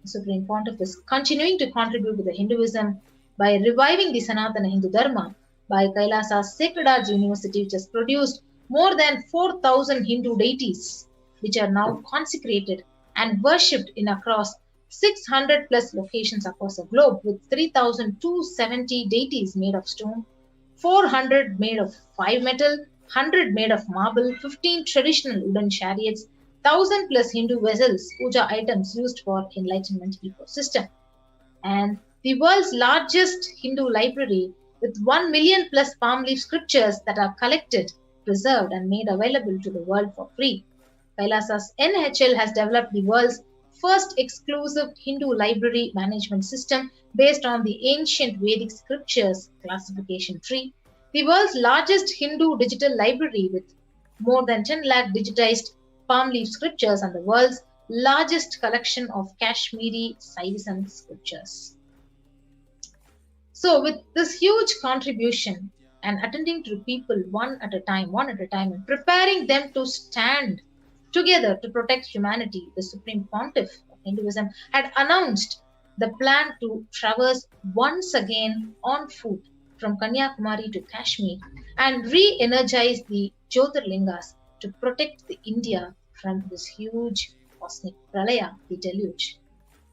the Supreme Pontiff is continuing to contribute to the Hinduism by reviving the Sanatana Hindu Dharma by Kailasa's Sacred Arts University, which has produced more than 4,000 Hindu deities, which are now consecrated and worshipped in across 600 plus locations across the globe, with 3,270 deities made of stone, 400 made of 5 metal, 100 made of marble, 15 traditional wooden chariots, 1,000 plus Hindu vessels, puja items used for enlightenment ecosystem, and the world's largest Hindu library with 1 million plus palm leaf scriptures that are collected, preserved, and made available to the world for free. Kailasa's NHL has developed the world's first exclusive Hindu library management system based on the ancient Vedic scriptures classification tree, the world's largest Hindu digital library with more than 10 lakh digitized palm leaf scriptures, and the world's largest collection of Kashmiri Saivism scriptures. So with this huge contribution and attending to people one at a time, and preparing them to stand together to protect humanity, the Supreme Pontiff of Hinduism had announced the plan to traverse once again on foot from Kanyakumari to Kashmir and re-energize the Jyotirlingas to protect the India from this huge cosmic pralaya, the deluge.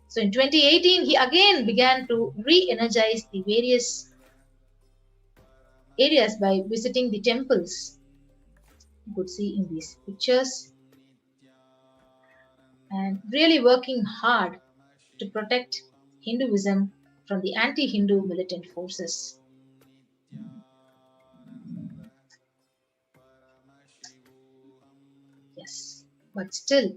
So in 2018, he again began to re-energize the various areas by visiting the temples. You could see in these pictures. And really working hard to protect Hinduism from the anti-Hindu militant forces. Yes, but still,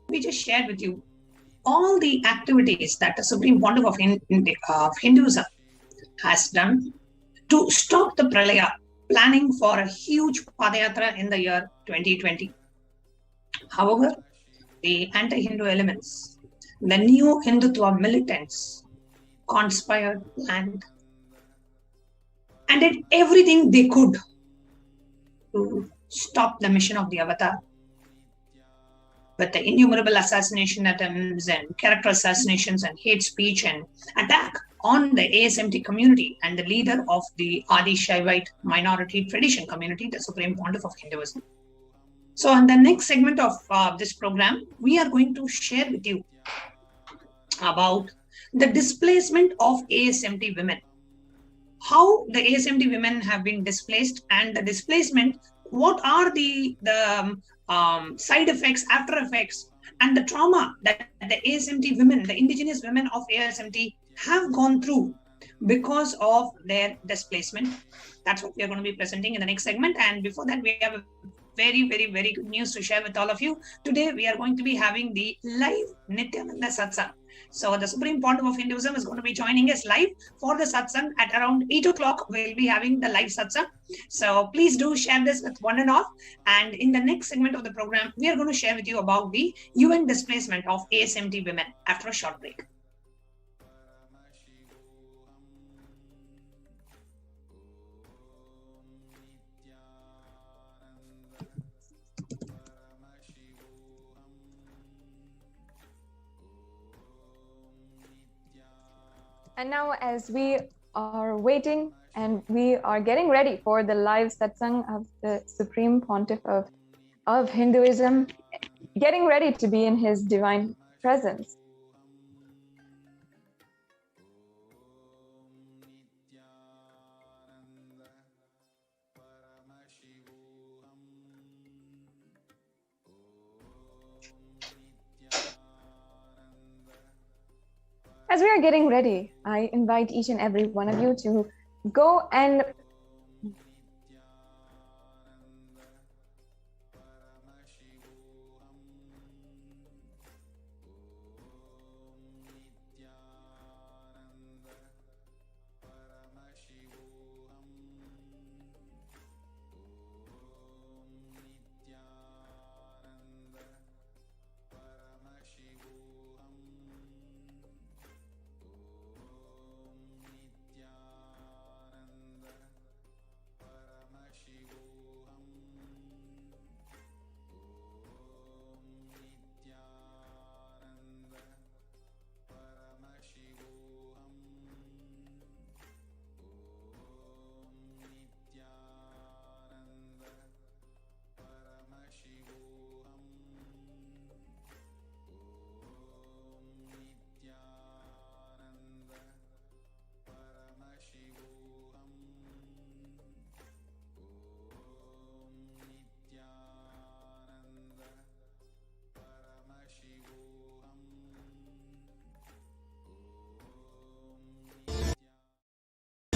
we just shared with you all the activities that the Supreme Pontiff of Hinduism has done to stop the Pralaya, planning for a huge Padayatra in the year 2020. However, the anti-Hindu elements, the new Hindutva militants conspired, planned, and did everything they could to stop the mission of the Avatar. With the innumerable assassination attempts and character assassinations and hate speech and attack on the ASMT community and the leader of the Adi Shaivite minority tradition community, the Supreme Pontiff of Hinduism. So in the next segment of this program, we are going to share with you about the displacement of ASMT women. How the ASMT women have been displaced, and the displacement, what are the side effects, after effects, and the trauma that the ASMT women, the indigenous women of ASMT have gone through because of their displacement. That's what we are going to be presenting in the next segment. And before that, we have a very, very, very good news to share with all of you. Today, we are going to be having the live Nithyananda Satsang. So the Supreme Pontiff of Hinduism is going to be joining us live for the satsang at around 8 o'clock. We'll be having the live satsang. So please do share this with one and all. And in the next segment of the program, we are going to share with you about the UN displacement of ASMT women after a short break. And now, as we are waiting and we are getting ready for the live satsang of the Supreme Pontiff of Hinduism, getting ready to be in his divine presence, as we are getting ready, I invite each and every one of you to go and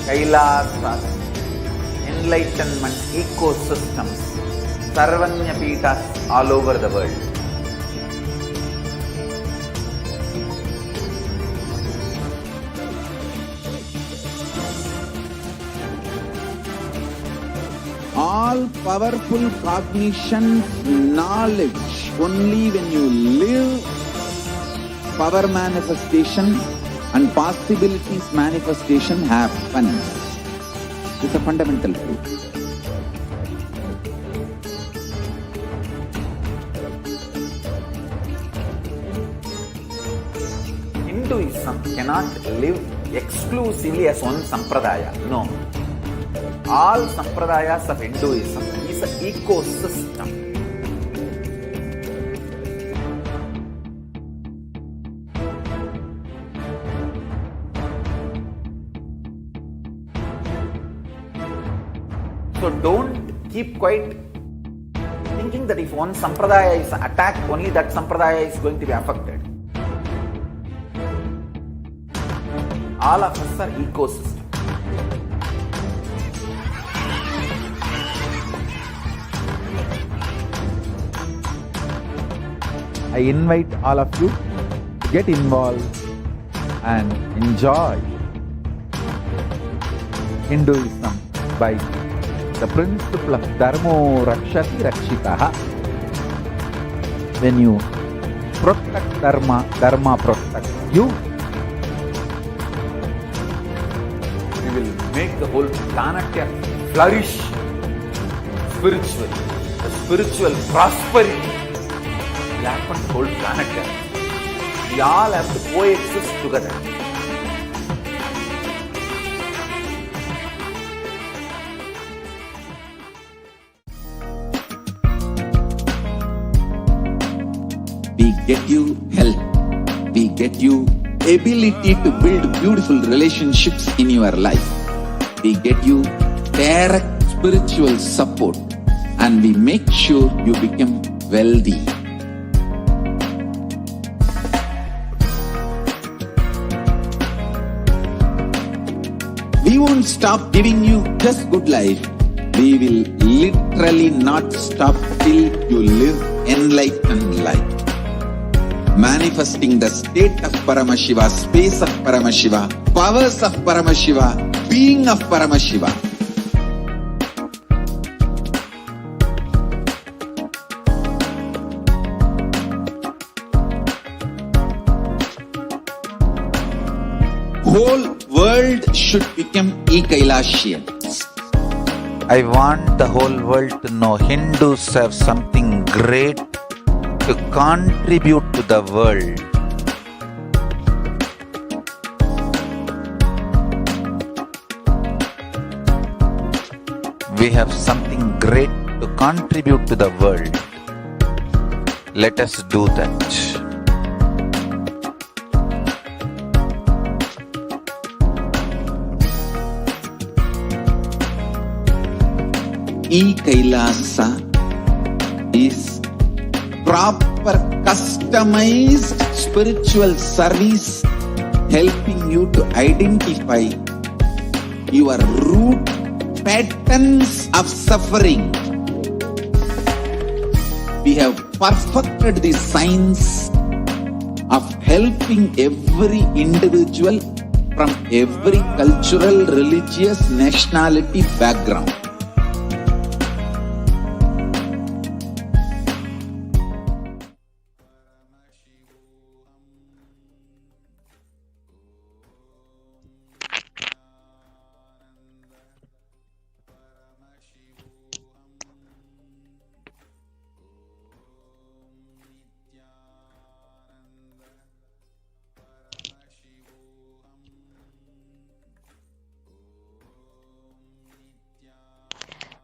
Kailasa, enlightenment ecosystems, Sarvanya Peethas all over the world. All powerful cognition, knowledge, only when you live, power manifestation and possibilities manifestation happens. It's a fundamental truth. Hinduism cannot live exclusively as one sampradaya. No. All sampradayas of Hinduism is an ecosystem. So don't keep quiet thinking that if one sampradaya is attacked, only that sampradaya is going to be affected. All of us are ecosystem. I invite all of you to get involved and enjoy Hinduism by the principle of Dharmo Rakshati Rakshitaha. When you protect Dharma, Dharma protects you. You will make the whole planet flourish spiritually. The spiritual prosperity will happen to the whole planet. We all have to coexist together. We get you health. We get you ability to build beautiful relationships in your life. We get you direct spiritual support, and we make sure you become wealthy. We won't stop giving you just good life. We will literally not stop till you live enlightened life. Manifesting the state of Paramashiva, space of Paramashiva, powers of Paramashiva, being of Paramashiva. Whole world should become Kailasians. I want the whole world to know Hindus have something great to contribute to the world. We have something great to contribute to the world. Let us do that. Kailasa is proper customized spiritual service helping you to identify your root patterns of suffering. We have perfected the science of helping every individual from every cultural, religious, nationality background.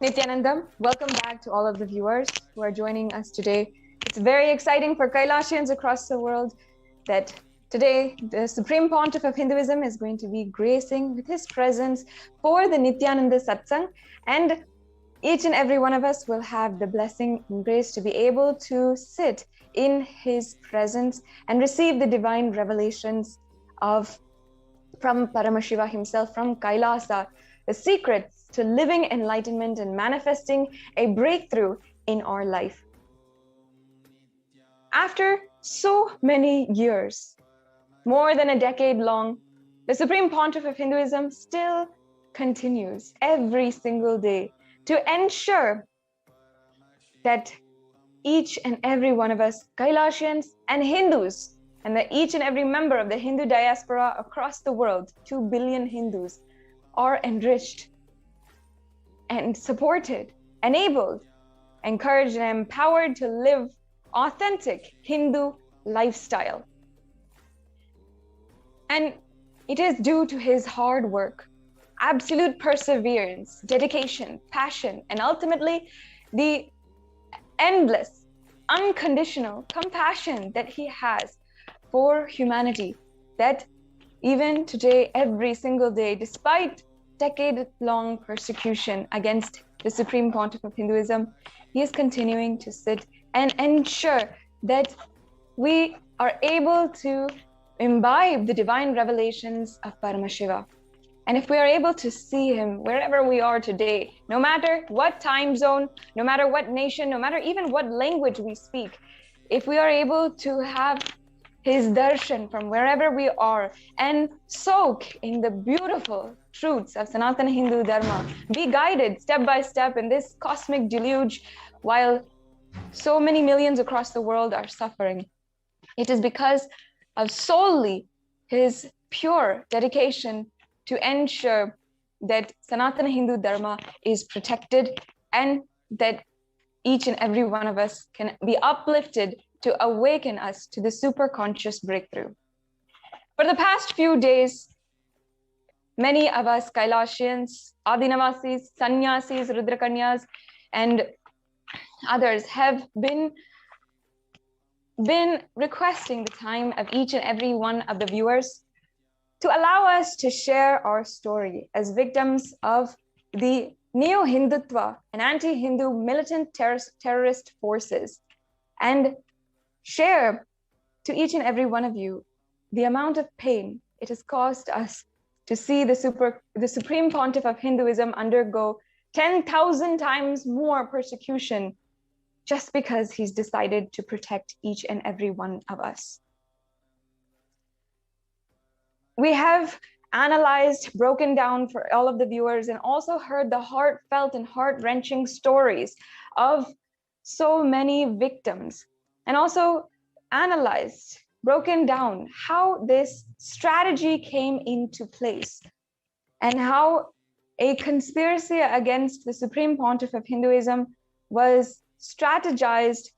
Nithyanandam, welcome back to all of the viewers who are joining us today. It's very exciting for Kailasians across the world that today the Supreme Pontiff of Hinduism is going to be gracing with his presence for the Nithyananda Satsang, and each and every one of us will have the blessing and grace to be able to sit in his presence and receive the divine revelations from Paramashiva himself, from Kailasa, the secrets to living enlightenment and manifesting a breakthrough in our life. After so many years, more than a decade long, the Supreme Pontiff of Hinduism still continues every single day to ensure that each and every one of us, Kailasians and Hindus, and that each and every member of the Hindu diaspora across the world, 2 billion Hindus, are enriched and supported, enabled, encouraged, and empowered to live authentic Hindu lifestyle. And it is due to his hard work, absolute perseverance, dedication, passion, and ultimately the endless, unconditional compassion that he has for humanity, that even today, every single day, despite decade-long persecution against the Supreme Pontiff of Hinduism, he is continuing to sit and ensure that we are able to imbibe the divine revelations of Paramashiva. And if we are able to see him wherever we are today, no matter what time zone, no matter what nation, no matter even what language we speak, if we are able to have his darshan from wherever we are and soak in the beautiful truths of Sanatana Hindu Dharma, be guided step by step in this cosmic deluge while so many millions across the world are suffering, it is because of solely his pure dedication to ensure that Sanatana Hindu Dharma is protected and that each and every one of us can be uplifted to awaken us to the super conscious breakthrough. For the past few days, many of us Kailasians, Adinavasis, Sannyasis, Rudrakanyas, and others have been requesting the time of each and every one of the viewers to allow us to share our story as victims of the neo-Hindutva and anti-Hindu militant terrorist forces, and share to each and every one of you the amount of pain it has caused us to see the Supreme Pontiff of Hinduism undergo 10,000 times more persecution just because he's decided to protect each and every one of us. We have analyzed, broken down for all of the viewers, and also heard the heartfelt and heart-wrenching stories of so many victims, and also analyzed, broken down how this strategy came into place and how a conspiracy against the Supreme Pontiff of Hinduism was strategized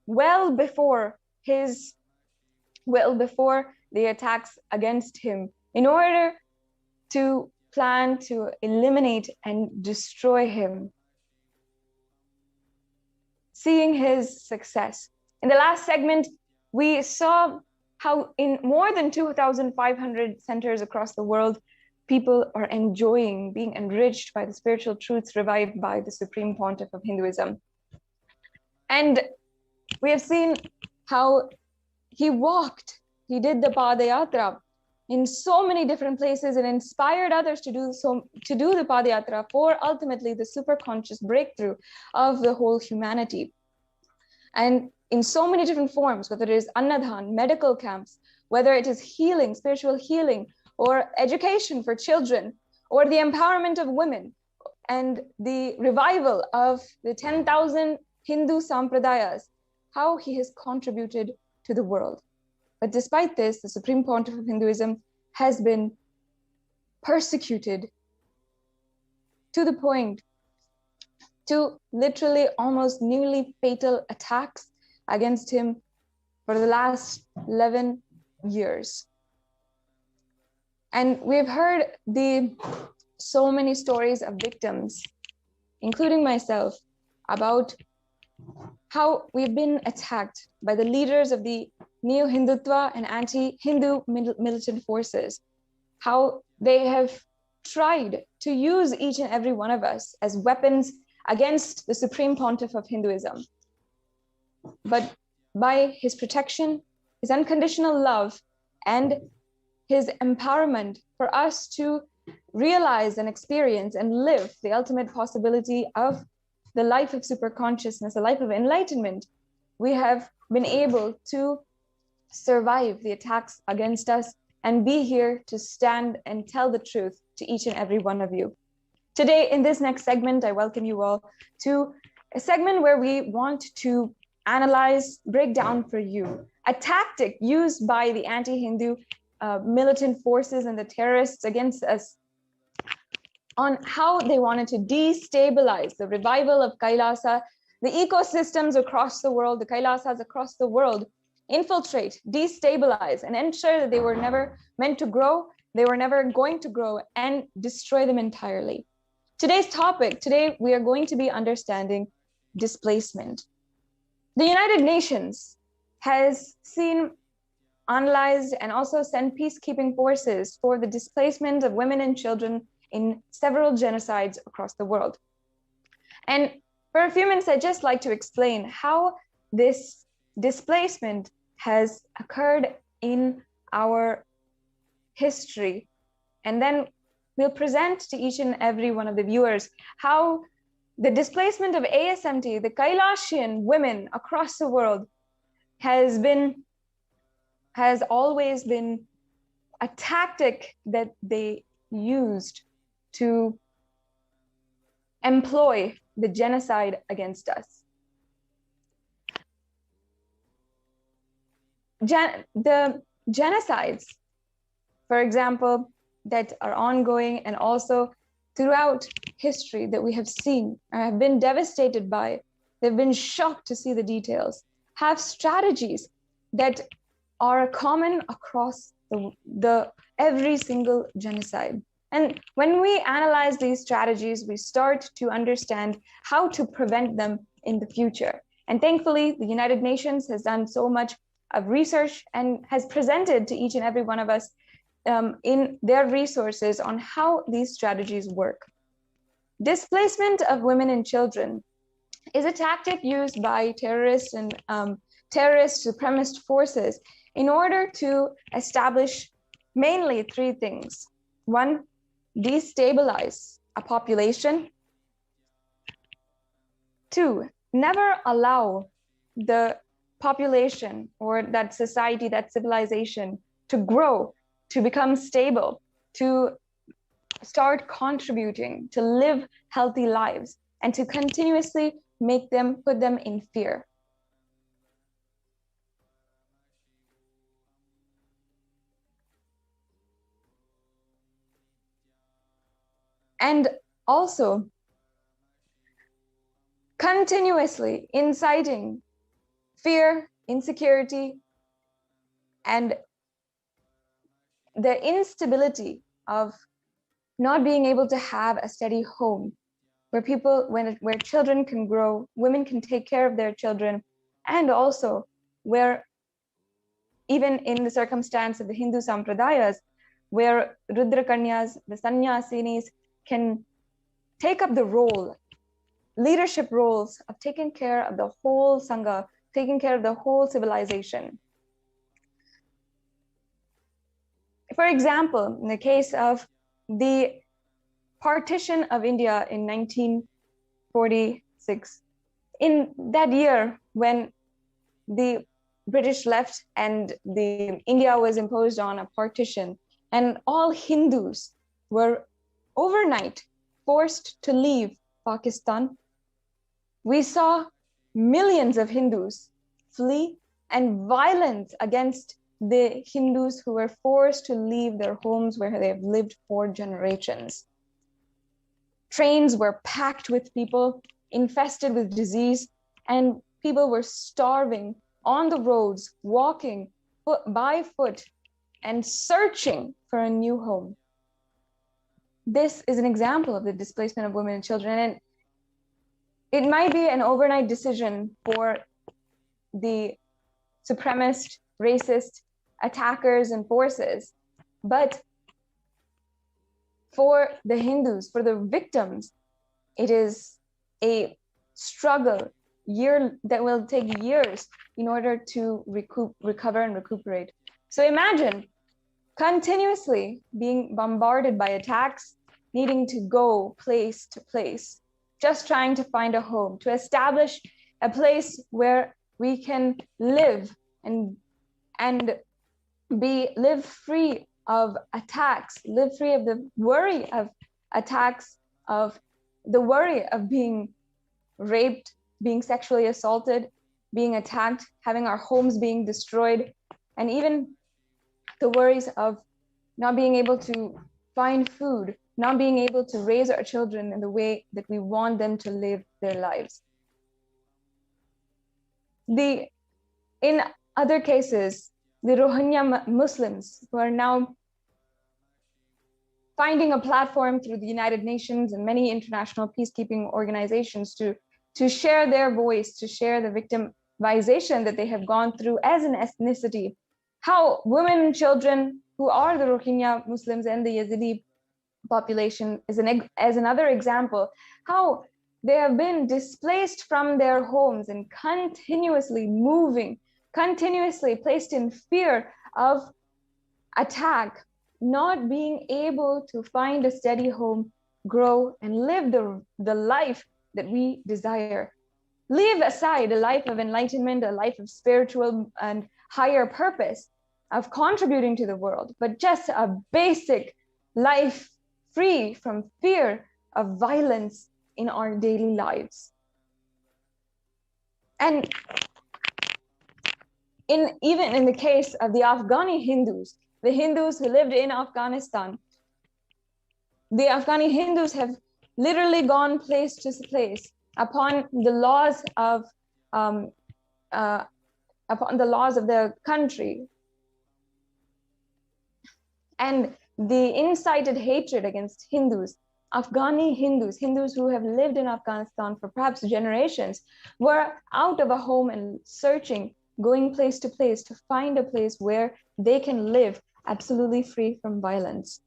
well before the attacks against him in order to plan to eliminate and destroy him. Seeing his success. In the last segment, we saw how in more than 2,500 centers across the world, people are enjoying being enriched by the spiritual truths revived by the Supreme Pontiff of Hinduism. And we have seen how he did the Padayatra in so many different places and inspired others to do the Padayatra for ultimately the super conscious breakthrough of the whole humanity. And in so many different forms, whether it is Annadhan, medical camps, whether it is healing, spiritual healing, or education for children, or the empowerment of women, and the revival of the 10,000 Hindu sampradayas, how he has contributed to the world. But despite this, the Supreme Pontiff of Hinduism has been persecuted to the point to literally almost nearly fatal attacks against him for the last 11 years. And we've heard so many stories of victims, including myself, about how we've been attacked by the leaders of the neo-Hindutva and anti-Hindu militant forces, how they have tried to use each and every one of us as weapons against the Supreme Pontiff of Hinduism. But by his protection, his unconditional love, and his empowerment for us to realize and experience and live the ultimate possibility of the life of super consciousness, the life of enlightenment, we have been able to survive the attacks against us and be here to stand and tell the truth to each and every one of you. Today, in this next segment, I welcome you all to a segment where we want to analyze, break down for you a tactic used by the anti-Hindu militant forces and the terrorists against us on how they wanted to destabilize the revival of Kailasa, the ecosystems across the world, the Kailasas across the world, infiltrate, destabilize, and ensure that they were never meant to grow, they were never going to grow, and destroy them entirely. Today's topic, today we are going to be understanding displacement. The United Nations has seen, analyzed, and also sent peacekeeping forces for the displacement of women and children in several genocides across the world. And for a few minutes, I'd just like to explain how this displacement has occurred in our history. And then we'll present to each and every one of the viewers how the displacement of ASMT, the Kailasian women across the world, has always been a tactic that they used to employ the genocide against us. The genocides, for example, that are ongoing and also throughout history that we have seen or have been devastated by, they've been shocked to see the details, have strategies that are common across the every single genocide. And when we analyze these strategies, we start to understand how to prevent them in the future. And thankfully, the United Nations has done so much of research and has presented to each and every one of us in their resources on how these strategies work. Displacement of women and children is a tactic used by terrorists and terrorist supremacist forces in order to establish mainly three things. One, destabilize a population. Two, never allow the population or that society, that civilization to grow, to become stable, to start contributing, to live healthy lives, and to continuously put them in fear. And also continuously inciting fear, insecurity, and the instability of not being able to have a steady home where where children can grow, women can take care of their children, and also where, even in the circumstance of the Hindu sampradayas, where Rudra Kanyas, the Sanyasinis, can take up the role, leadership roles of taking care of the whole Sangha, taking care of the whole civilization. For example, in the case of the partition of India in 1946, in that year when the British left and India was imposed on a partition, and all Hindus were overnight forced to leave Pakistan, we saw millions of Hindus flee, and violence against the Hindus who were forced to leave their homes where they have lived for generations. Trains were packed with people, infested with disease, and people were starving on the roads, walking by foot and searching for a new home. This is an example of the displacement of women and children. And it might be an overnight decision for the supremacist, racist attackers and forces, but for the Hindus, for the victims, it is a struggle that will take years in order to recover and recuperate. So imagine continuously being bombarded by attacks, needing to go place to place, just trying to find a home, to establish a place where we can live and live free of attacks, live free of the worry of attacks, of the worry of being raped, being sexually assaulted, being attacked, having our homes being destroyed, and even the worries of not being able to find food, not being able to raise our children in the way that we want them to live their lives. In other cases, the Rohingya Muslims who are now finding a platform through the United Nations and many international peacekeeping organizations to share their voice, to share the victimization that they have gone through as an ethnicity. How women and children who are the Rohingya Muslims and the Yazidi population as another example, how they have been displaced from their homes and continuously moving, continuously placed in fear of attack, not being able to find a steady home, grow, and live the life that we desire. Leave aside a life of enlightenment, a life of spiritual and higher purpose, of contributing to the world, but just a basic life free from fear of violence in our daily lives. And even in the case of the Afghani Hindus, the Hindus who lived in Afghanistan, the Afghani Hindus have literally gone place to place upon the laws of the country, and the incited hatred against Hindus. Afghani Hindus who have lived in Afghanistan for perhaps generations, were out of a home and searching, going place to place to find a place where they can live absolutely free from violence.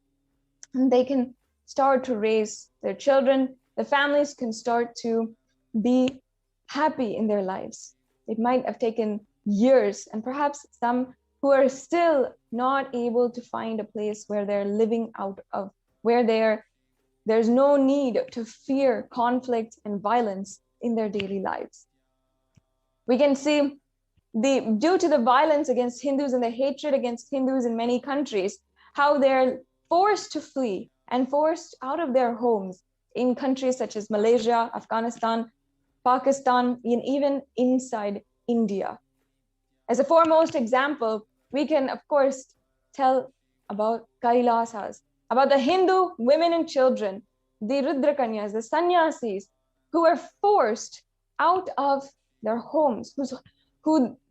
And they can start to raise their children, the families can start to be happy in their lives. It might have taken years, and perhaps some who are still not able to find a place where they're living out of, where there's no need to fear conflict and violence in their daily lives. We can see due to the violence against Hindus and the hatred against Hindus in many countries, how they're forced to flee and forced out of their homes in countries such as Malaysia, Afghanistan, Pakistan, and even inside India. As a foremost example, we can, of course, tell about Kailasas, about the Hindu women and children, the Rudrakanyas, the sannyasis, who were forced out of their homes, whose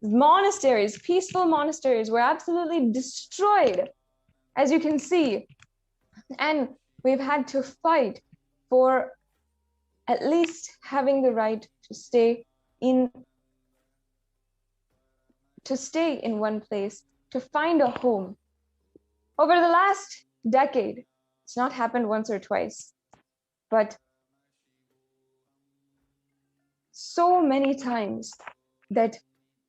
monasteries, peaceful monasteries, were absolutely destroyed, as you can see. And we've had to fight for at least having the right to stay in one place, to find a home. Over the last decade, it's not happened once or twice, but so many times that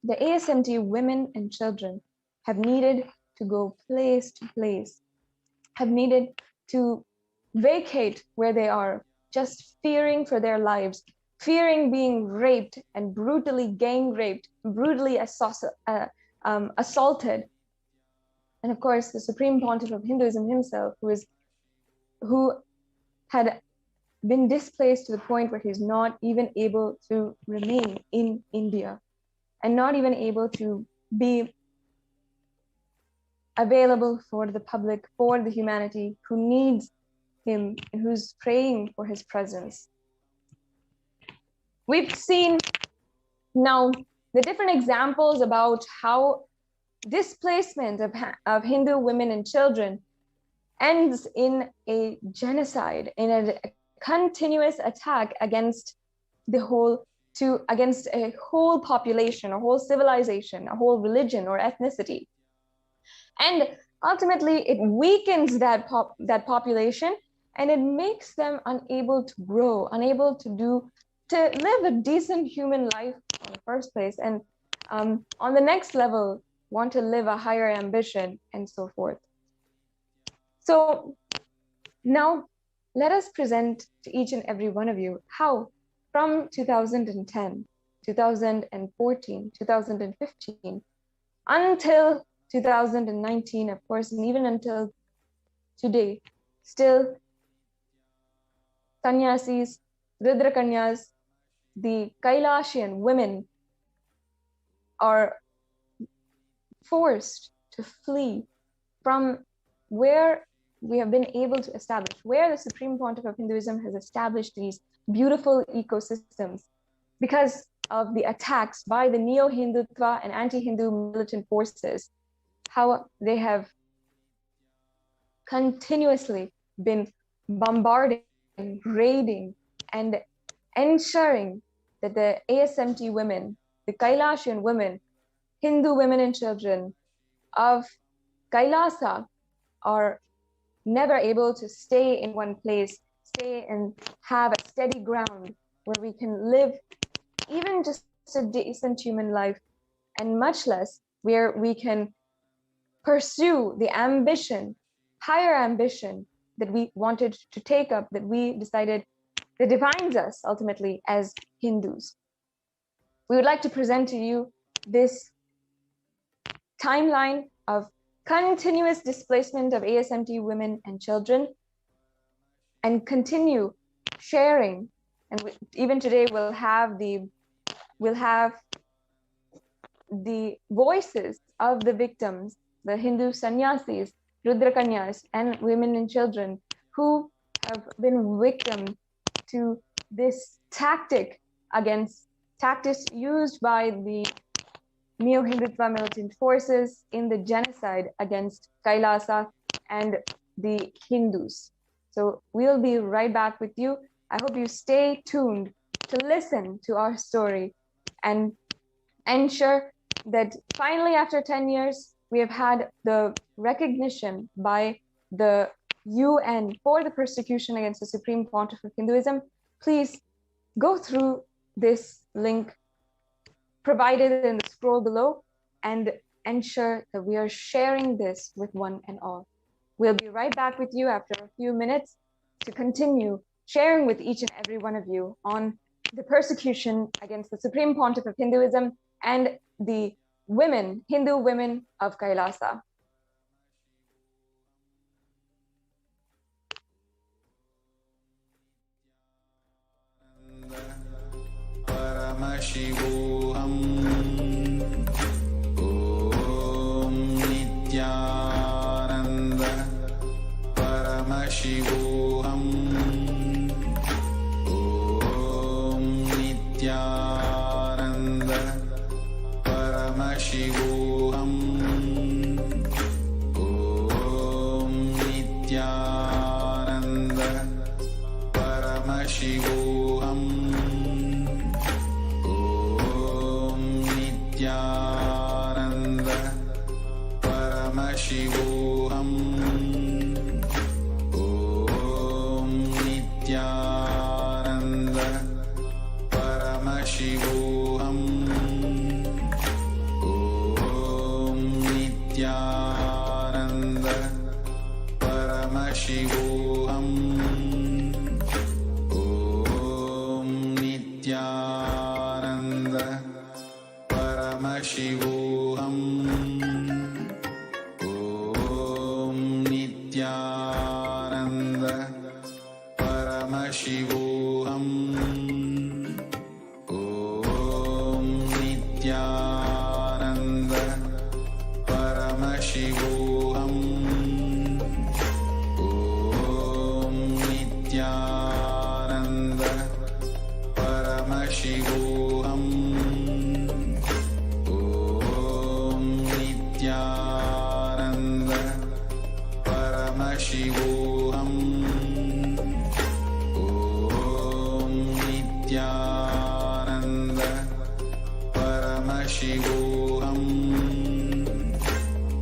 the ASMT women and children have needed to go place to place, have needed to vacate where they are, just fearing for their lives, fearing being raped and brutally gang raped, brutally assaulted. And of course, the Supreme Pontiff of Hinduism himself, who had been displaced to the point where he's not even able to remain in India and not even able to be available for the public, for the humanity who needs him and who's praying for his presence. We've seen now the different examples about how displacement of Hindu women and children ends in a genocide, in a continuous attack against against a whole population, a whole civilization, a whole religion or ethnicity. And ultimately it weakens that population, and it makes them unable to grow, unable to live a decent human life in the first place, and on the next level want to live a higher ambition and so forth. So now let us present to each and every one of you how from 2010, 2014, 2015, until 2019, of course, and even until today, still sannyasis, Rudrakanyas, the Kailasian women are forced to flee from where we have been able to establish, where the Supreme Pontiff of Hinduism has established these beautiful ecosystems. Because of the attacks by the neo-Hindutva and anti-Hindu militant forces, how they have continuously been bombarding, raiding, and ensuring that the ASMT women, the Kailasian women, Hindu women and children of Kailasa are never able to stay in one place, stay and have a steady ground where we can live even just a decent human life, and much less where we can pursue the ambition, higher ambition that we wanted to take up, that we decided that defines us ultimately as Hindus. We would like to present to you this timeline of continuous displacement of ASMT women and children, and continue sharing. And even today we'll have the voices of the victims, the Hindu sannyasis, Rudrakanyas, and women and children who have been victim to this tactics used by the neo-Hindutva militant forces in the genocide against Kailasa and the Hindus. So we'll be right back with you. I hope you stay tuned to listen to our story and ensure that finally, after 10 years, we have had the recognition by the UN for the persecution against the Supreme Pontiff of Hinduism. Please go through this link provided in the scroll below and ensure that we are sharing this with one and all. We'll be right back with you after a few minutes to continue sharing with each and every one of you on the persecution against the Supreme Pontiff of Hinduism and the women, Hindu women of Kailasa. Paramashivoham Om Nithyananda Paramashivoham Om Nithyananda Paramashivoham Om Nithyananda Paramashivoham Nithyananda Paramashivoham Om Nithyananda Paramashivoham Om Nithyananda Paramashivoham Om Nithyananda Paramashivoham Om Nithyananda Paramashivoham Om Nithyananda Paramashivoham Om Nithyananda Paramashivoham Nithyananda Paramashivoham Om Nithyananda Paramashivoham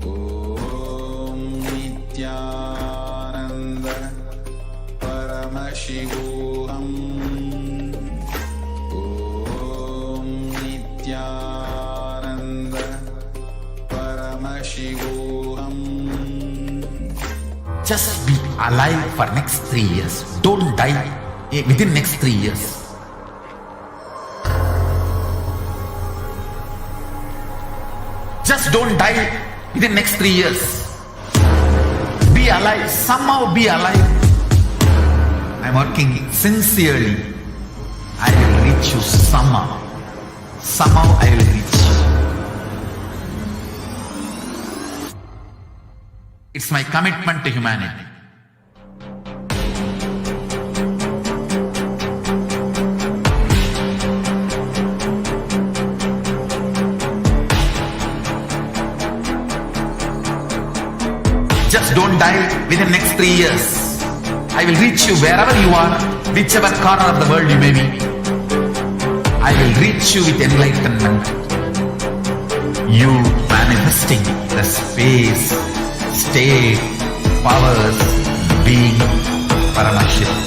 Om Nithyananda Paramashivoham Om Nithyananda Paramashivoham. Just be alive for next 3 years. Don't die within next 3 years. Just don't die within next 3 years. Be alive. Somehow be alive. I'm working sincerely. I will reach you somehow. Somehow I will reach you. It's my commitment to humanity. Just don't die within the next 3 years. I will reach you wherever you are, whichever corner of the world you may be. I will reach you with enlightenment. You manifesting the space, state, powers, being Paramashivoham.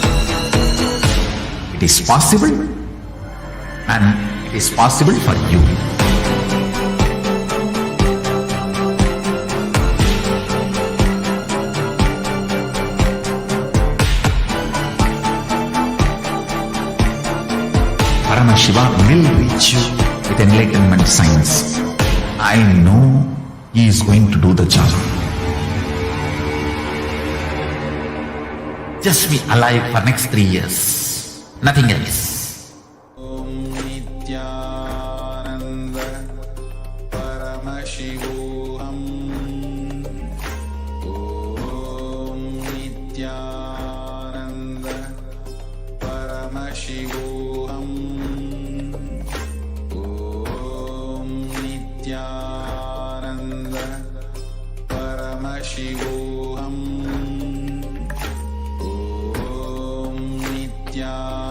It is possible, and it is possible for you. Paramashiva will reach you with enlightenment science. I know he is going to do the job. Just be alive for next 3 years. Nothing else. Om Nithyananda Paramashivoham. Om Nithyananda Paramashivoham. Om Nithyananda Paramashivoham. Om Nithyananda.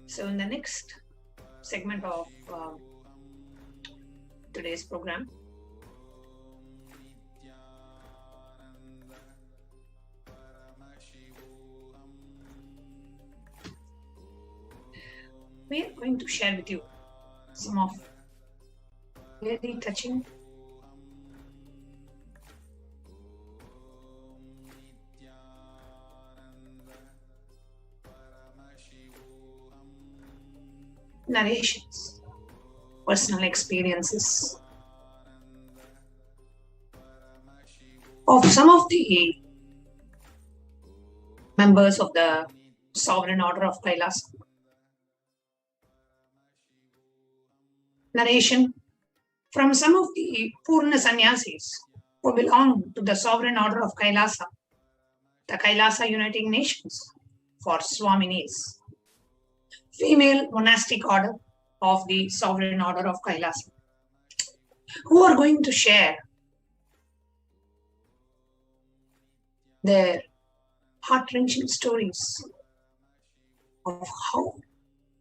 So in the next segment of today's program, we are going to share with you some of very touching narrations, personal experiences of some of the members of the Sovereign Order of Kailasa. Narration from some of the Purna Sannyasis who belong to the Sovereign Order of Kailasa, the Kailasa Uniting Nations for Swaminis, female monastic order of the Sovereign Order of Kailasa, who are going to share their heart-wrenching stories of how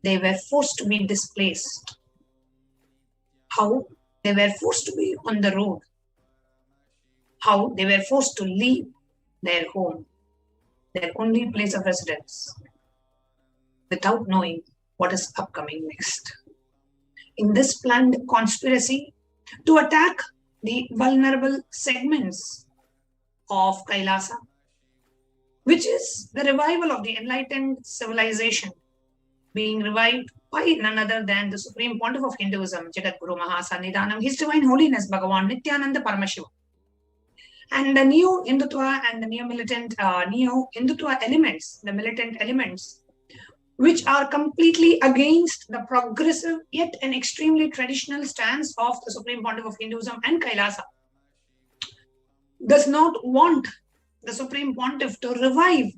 they were forced to be displaced, how they were forced to be on the road, how they were forced to leave their home, their only place of residence, without knowing what is upcoming next. In this planned conspiracy to attack the vulnerable segments of Kailasa, which is the revival of the enlightened civilization, being revived by none other than the Supreme Pontiff of Hinduism, Jagat Guru Mahasannidhanam, His Divine Holiness Bhagavan Nithyananda Paramashivam. And the neo-Hindutva and the neo-militant, neo-Hindutva elements, the militant elements, which are completely against the progressive yet an extremely traditional stance of the Supreme Pontiff of Hinduism and Kailasa, does not want the Supreme Pontiff to revive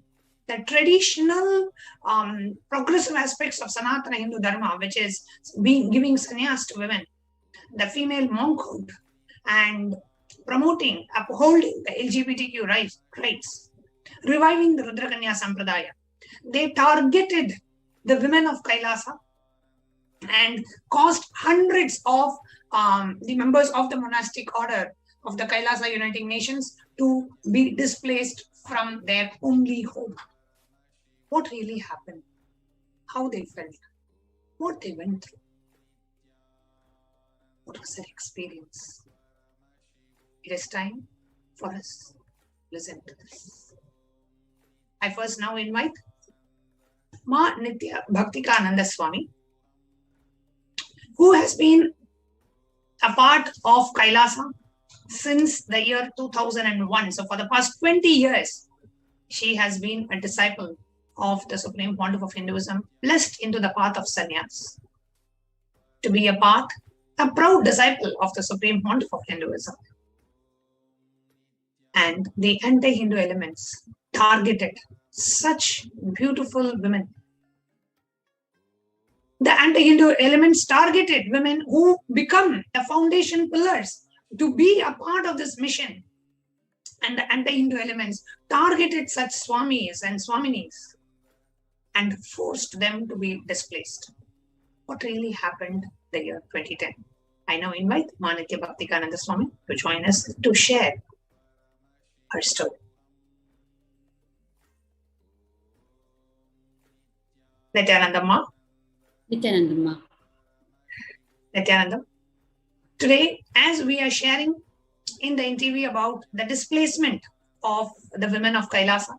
the traditional progressive aspects of Sanatana Hindu Dharma, which is giving sannyas to women, the female monkhood, and promoting, upholding the LGBTQ rights, reviving the Rudrakanya Sampradaya. They targeted the women of Kailasa and caused hundreds of the members of the monastic order of the Kailasa Uniting Nations to be displaced from their only home. What really happened? How they felt? What they went through? What was their experience? It is time for us to listen to this. I first now invite Ma Nitya Bhaktikananda Swami, who has been a part of Kailasa since the year 2001. So for the past 20 years, she has been a disciple of the Supreme Pontiff of Hinduism, blessed into the path of sannyas, to be a proud disciple of the Supreme Pontiff of Hinduism. and the anti-Hindu elements targeted such beautiful women. The anti-Hindu elements targeted women who become the foundation pillars to be a part of this mission. And the anti-Hindu elements targeted such swamis and swaminis and forced them to be displaced. What really happened the year 2010? I now invite Manitya Bhaktikananda Swami to join us to share her story. Nithyanandamma. Nithyanandamma. Nithyanandam. Today, as we are sharing in the interview about the displacement of the women of Kailasa,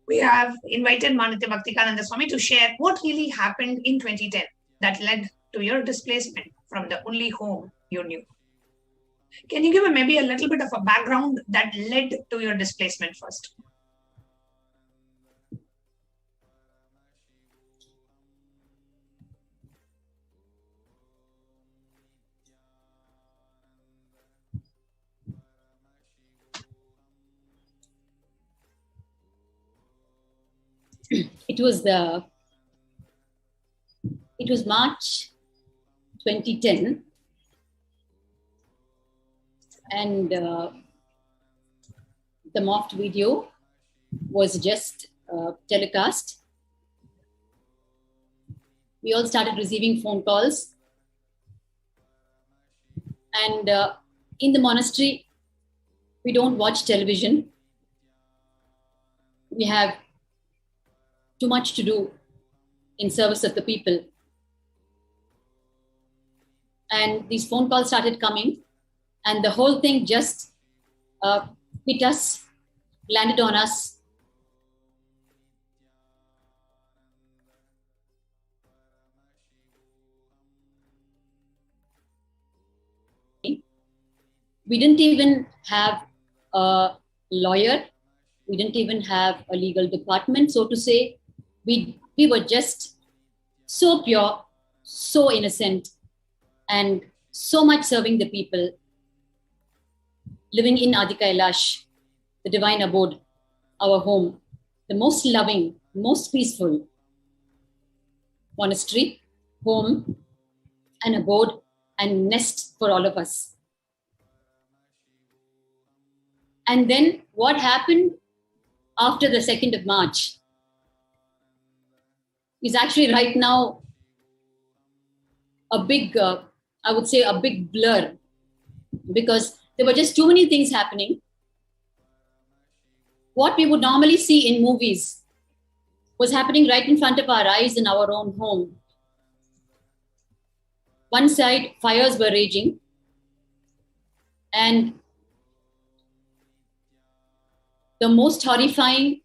we have invited Manitya Bhaktikananda Swami to share what really happened in 2010 that led to your displacement from the only home you knew. Can you give maybe a little bit of a background that led to your displacement first? It was March 2010, and the morphed video was just telecast. We all started receiving phone calls, and in the monastery, we don't watch television. We have too much to do in service of the people. And these phone calls started coming, and the whole thing just hit us, landed on us. We didn't even have a lawyer. We didn't even have a legal department, so to say. We were just so pure, so innocent, and so much serving the people, living in Adi Kailash, the divine abode, our home, the most loving, most peaceful monastery, home, and abode, and nest for all of us. And then what happened after the 2nd of March is actually right now a big, I would say a big blur, because there were just too many things happening. What we would normally see in movies was happening right in front of our eyes in our own home. One side, fires were raging, and the most horrifying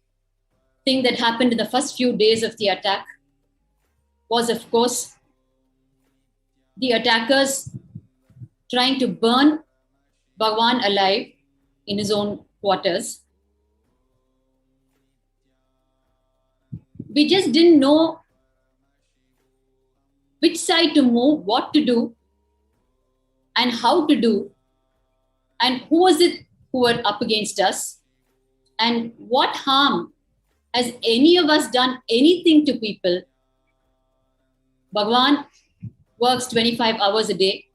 thing that happened in the first few days of the attack was, of course, the attackers trying to burn Bhagwan alive in his own quarters. We just didn't know which side to move, what to do, and how to do, and who was it who were up against us, and what harm has any of us done anything to people. Bhagwan works 25 hours a day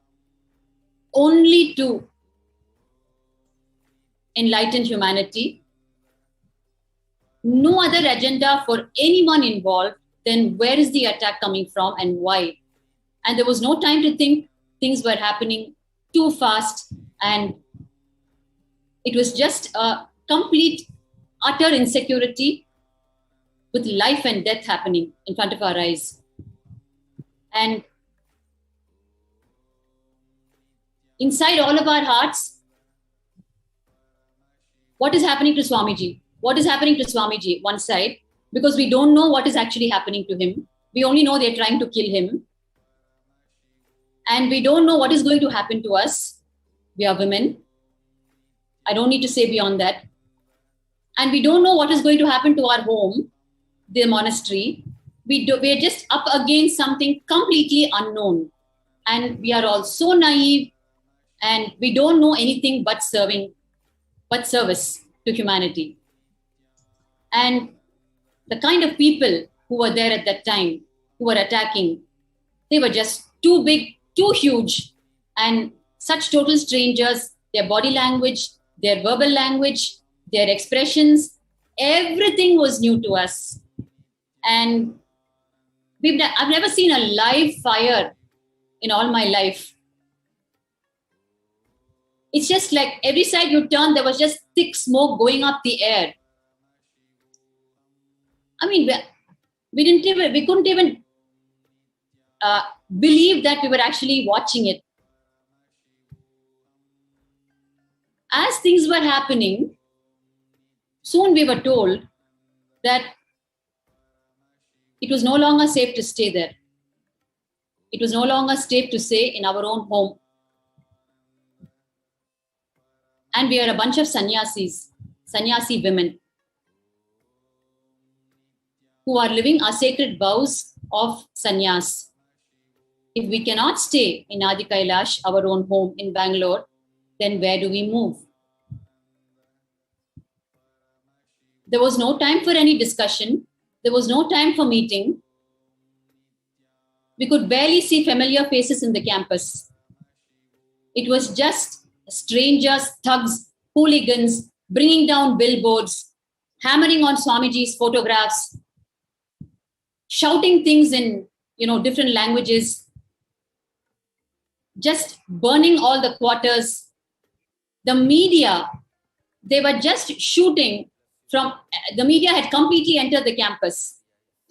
only to enlighten humanity. No other agenda for anyone involved than where is the attack coming from and why. And there was no time to think. Things were happening too fast, and it was just a complete, utter insecurity with life and death happening in front of our eyes. And inside all of our hearts, what is happening to Swamiji? What is happening to Swamiji? One side, because we don't know what is actually happening to him. We only know they're trying to kill him. And we don't know what is going to happen to us. We are women. I don't need to say beyond that. And we don't know what is going to happen to our home, the monastery. We're just up against something completely unknown. And we are all so naive, and we don't know anything but serving but service to humanity. And the kind of people who were there at that time, who were attacking, they were just too big, too huge, and such total strangers. Their body language, their verbal language, their expressions, everything was new to us. And I've never seen a live fire in all my life. It's just like every side you turn, there was just thick smoke going up the air. I mean, we couldn't even believe that we were actually watching it. As things were happening, soon we were told that it was no longer safe to stay there. It was no longer safe to stay in our own home. And we are a bunch of sannyasi women, who are living our sacred vows of sannyas. If we cannot stay in Adi Kailash, our own home in Bangalore, then where do we move? There was no time for any discussion. There was no time for meeting. We could barely see familiar faces in the campus. It was just strangers, thugs, hooligans, bringing down billboards, hammering on Swamiji's photographs, shouting things in, different languages, just burning all the quarters. The media, they were just shooting the media had completely entered the campus,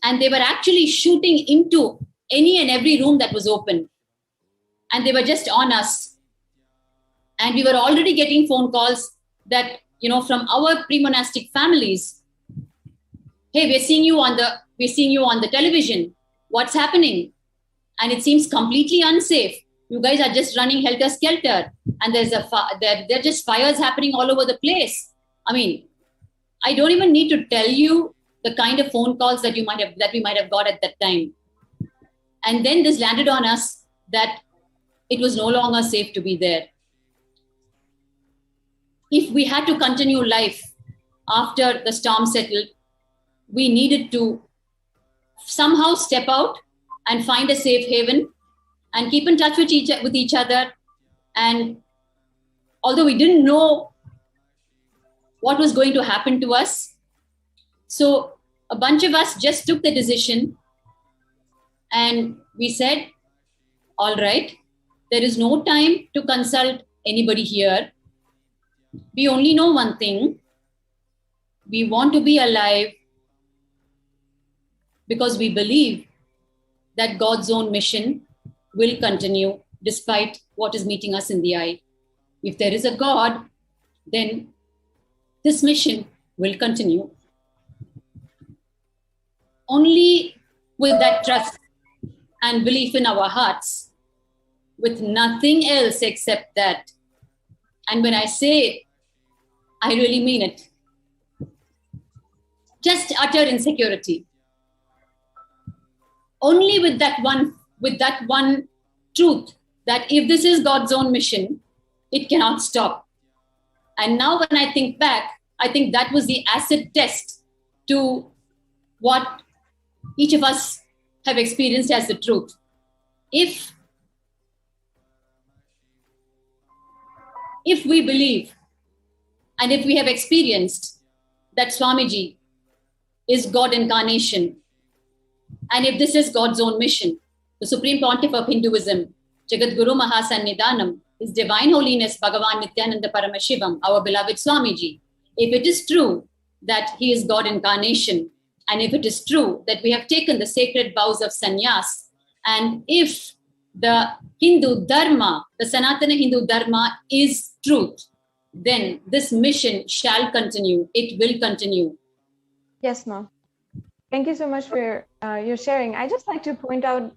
and they were actually shooting into any and every room that was open. And they were just on us. And we were already getting phone calls that, from our pre-monastic families. Hey, we're seeing you on the television. What's happening? And it seems completely unsafe. You guys are just running helter-skelter, and there are just fires happening all over the place. I mean, I don't even need to tell you the kind of phone calls that we might have got at that time. And then this landed on us that it was no longer safe to be there. If we had to continue life after the storm settled, we needed to somehow step out and find a safe haven and keep in touch with each other. And although we didn't know what was going to happen to us, so a bunch of us just took the decision and we said, all right, there is no time to consult anybody here. We only know one thing. We want to be alive because we believe that God's own mission will continue despite what is meeting us in the eye. If there is a God, then this mission will continue. Only with that trust and belief in our hearts, with nothing else except that. And when I say it, I really mean it. Just utter insecurity. Only with that one truth, that if this is God's own mission, it cannot stop. And now when I think back, I think that was the acid test to what each of us have experienced as the truth. If we believe and if we have experienced that Swamiji is God incarnation, and if this is God's own mission, the Supreme Pontiff of Hinduism, Jagat Guru Mahasannidhanam, His Divine Holiness Bhagavan Nithyananda Paramashivam, our beloved Swamiji, if it is true that he is God incarnation, and if it is true that we have taken the sacred vows of sannyas, and if the Hindu Dharma, the Sanatana Hindu Dharma is truth, then this mission shall continue. It will continue. Yes, ma'am. Thank you so much for your sharing. I just like to point out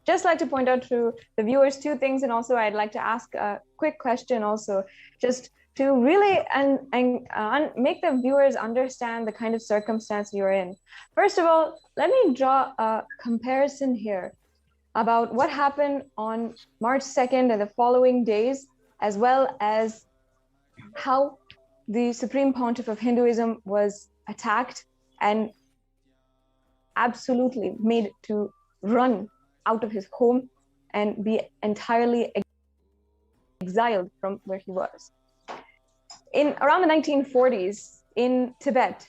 to the viewers two things, and also I'd like to ask a quick question also, just to really make the viewers understand the kind of circumstance you're in. First of all, let me draw a comparison here about what happened on March 2nd and the following days, as well as how the Supreme Pontiff of Hinduism was attacked and absolutely made to run out of his home and be entirely exiled from where he was. In around the 1940s in Tibet,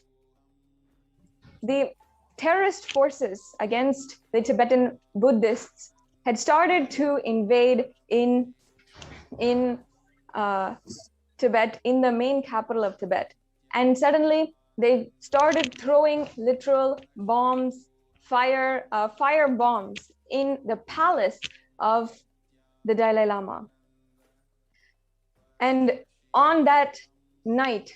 the terrorist forces against the Tibetan Buddhists had started to invade in Tibet, in the main capital of Tibet. And suddenly they started throwing literal bombs, fire bombs in the palace of the Dalai Lama. And on that night,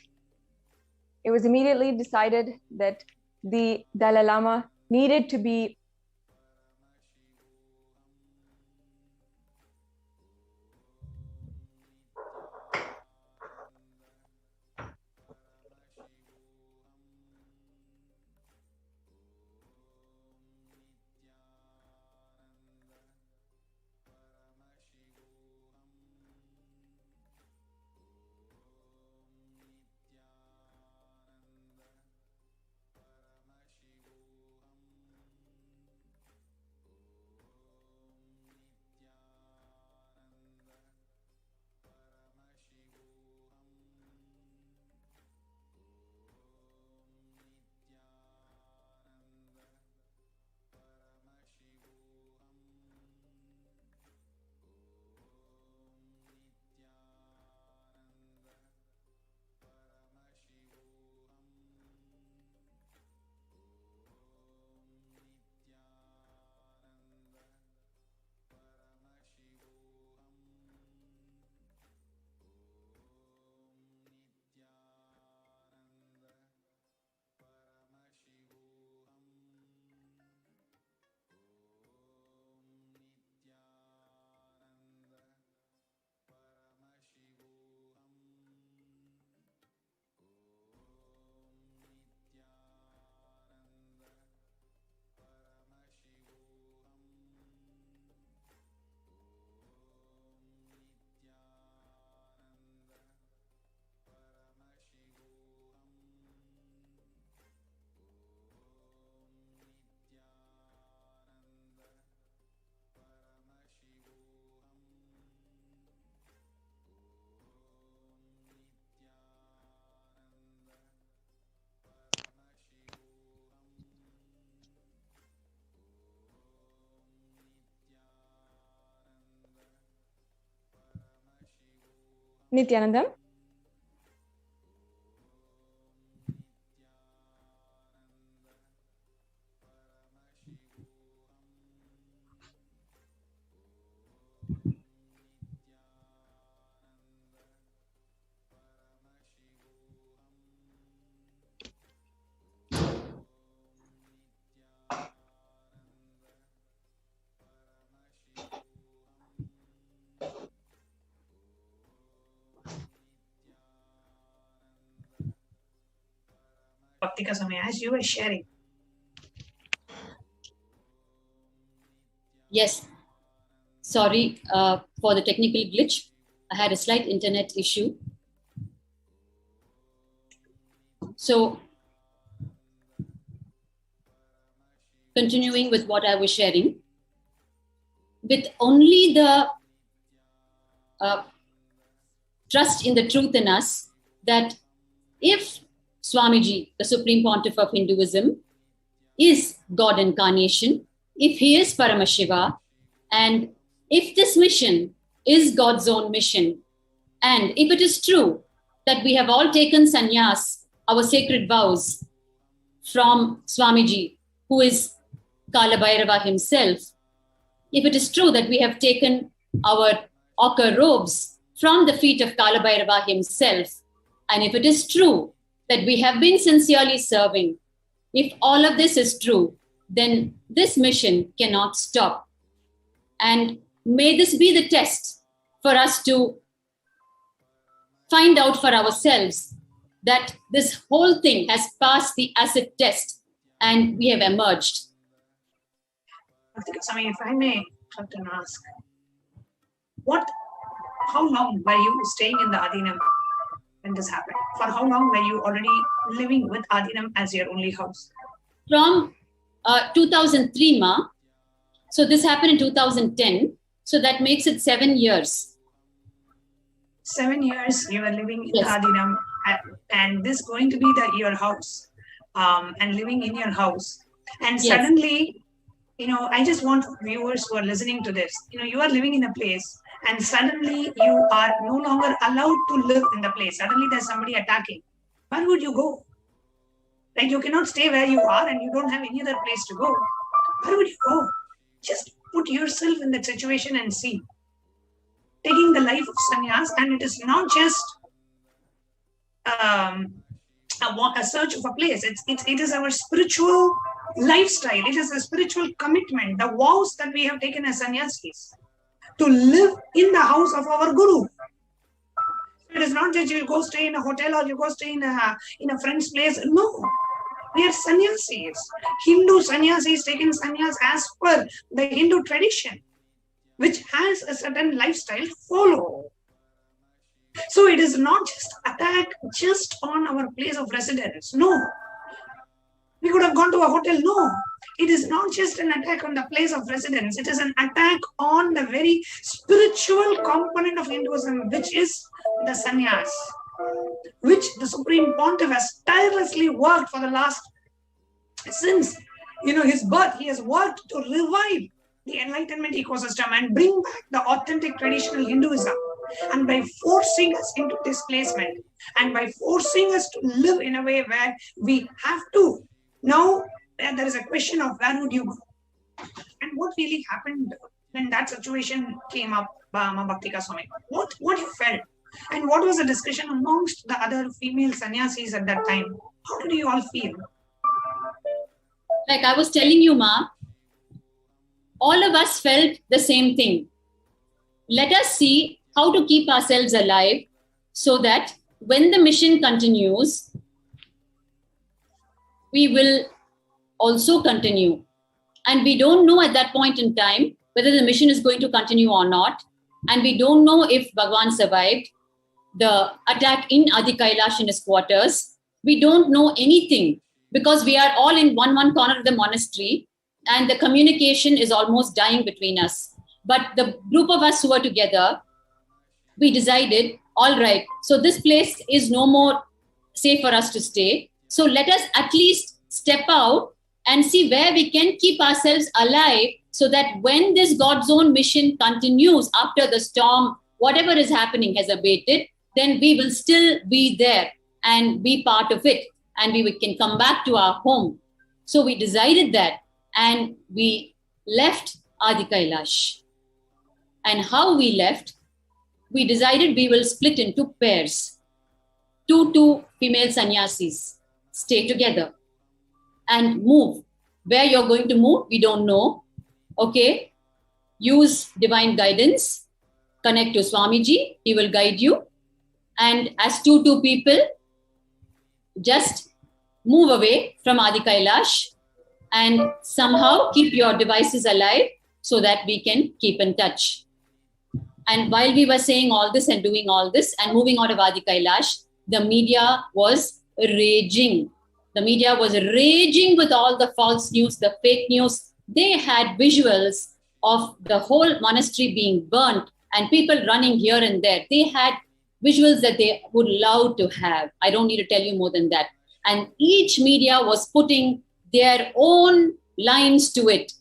it was immediately decided that the Dalai Lama needed to be Nithyanandam. Bhaktika Swami, as you were sharing. Yes. Sorry for the technical glitch. I had a slight internet issue. So, continuing with what I was sharing, with only the trust in the truth in us that if Swamiji, the Supreme Pontiff of Hinduism, is God incarnation, if he is Paramashiva, and if this mission is God's own mission, and if it is true that we have all taken sannyas, our sacred vows, from Swamiji, who is Kala Bhairava himself, if it is true that we have taken our ochre robes from the feet of Kala Bhairava himself, and if it is true that we have been sincerely serving, if all of this is true, then this mission cannot stop. And may this be the test for us to find out for ourselves that this whole thing has passed the acid test and we have emerged. Swami, if I may ask, how long were you staying in the Adinam? when this happened? For how long were you already living with Adinam as your only house? From 2003, Ma. So this happened in 2010. So that makes it 7 years. 7 years you were living in Yes. Adinam, and this going to be your house, and living in your house. And Yes. suddenly, I just want viewers who are listening to this, you are living in a place and suddenly you are no longer allowed to live in the place. Suddenly there's somebody attacking. Where would you go? Like, you cannot stay where you are and you don't have any other place to go. Where would you go? Just put yourself in that situation and see. Taking the life of sannyas, and it is not just a search of a place. It is our spiritual lifestyle. It is a spiritual commitment, the vows that we have taken as sannyasis, to live in the house of our guru. It is not that you go stay in a hotel or you go stay in a friend's place. No, we are sannyasis. Hindu sannyasis taken sannyas as per the Hindu tradition, which has a certain lifestyle to follow. So it is not just attack just on our place of residence. No. We could have gone to a hotel. No. It is not just an attack on the place of residence. It is an attack on the very spiritual component of Hinduism, which is the sannyas, which the Supreme Pontiff has tirelessly worked for the last, since his birth. He has worked to revive the enlightenment ecosystem and bring back the authentic traditional Hinduism. And by forcing us into displacement, and by forcing us to live in a way where we have to, now there is a question of where would you go? And what really happened when that situation came up, Bhaktika Swami? What you felt? And what was the discussion amongst the other female sannyasis at that time? How did you all feel? Like I was telling you, Ma, all of us felt the same thing. Let us see how to keep ourselves alive so that when the mission continues, we will also continue. And we don't know at that point in time whether the mission is going to continue or not. And we don't know if Bhagwan survived the attack in Adi Kailash in his quarters. We don't know anything because we are all in one corner of the monastery and the communication is almost dying between us. But the group of us who were together, we decided, all right, so this place is no more safe for us to stay. So let us at least step out and see where we can keep ourselves alive so that when this God's own mission continues after the storm, whatever is happening has abated, then we will still be there and be part of it. And we can come back to our home. So we decided that and we left Adi Kailash. And how we left, we decided we will split into pairs. Two female sannyasis stay together and move. Where you're going to move, we don't know. Okay, use divine guidance, connect to Swamiji, he will guide you. And as two people, just move away from Adi Kailash and somehow keep your devices alive so that we can keep in touch. And while we were saying all this and doing all this and moving out of Adi Kailash, the media was raging. The media was raging with all the false news, the fake news. They had visuals of the whole monastery being burnt and people running here and there. They had visuals that they would love to have. I don't need to tell you more than that. And each media was putting their own lines to it,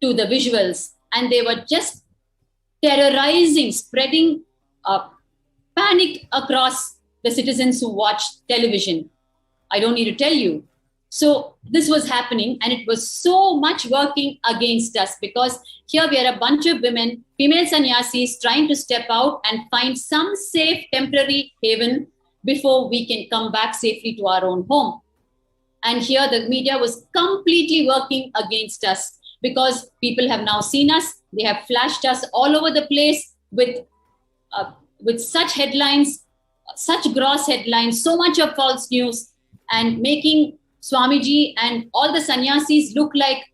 to the visuals. And they were just terrorizing, spreading panic across the citizens who watched television. I don't need to tell you. So this was happening and it was so much working against us because here we are a bunch of women, female sannyasis trying to step out and find some safe temporary haven before we can come back safely to our own home. And here the media was completely working against us because people have now seen us. They have flashed us all over the place with such headlines, such gross headlines, so much of false news, and making Swamiji and all the sannyasis look like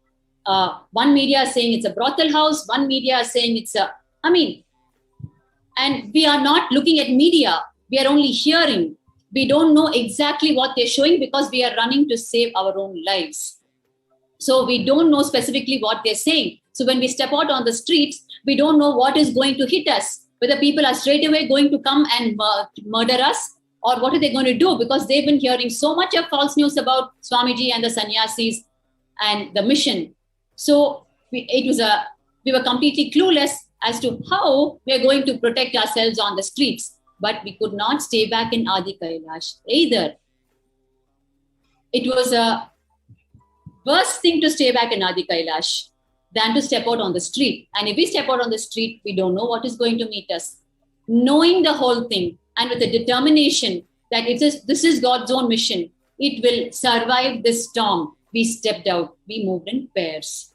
one media is saying it's a brothel house, one media is saying it's and we are not looking at media. We are only hearing. we don't know exactly what they're showing because we are running to save our own lives. So we don't know specifically what they're saying. So when we step out on the streets, we don't know what is going to hit us, whether people are straight away going to come and murder us, or what are they going to do, because they've been hearing so much of false news about Swamiji and the sannyasis and the mission. So we were completely clueless as to how we are going to protect ourselves on the streets. But we could not stay back in Adi Kailash either. It was a worse thing to stay back in Adi Kailash than to step out on the street. And if we step out on the street, we don't know what is going to meet us. Knowing the whole thing and with the determination that this is God's own mission, it will survive this storm. We stepped out. We moved in pairs.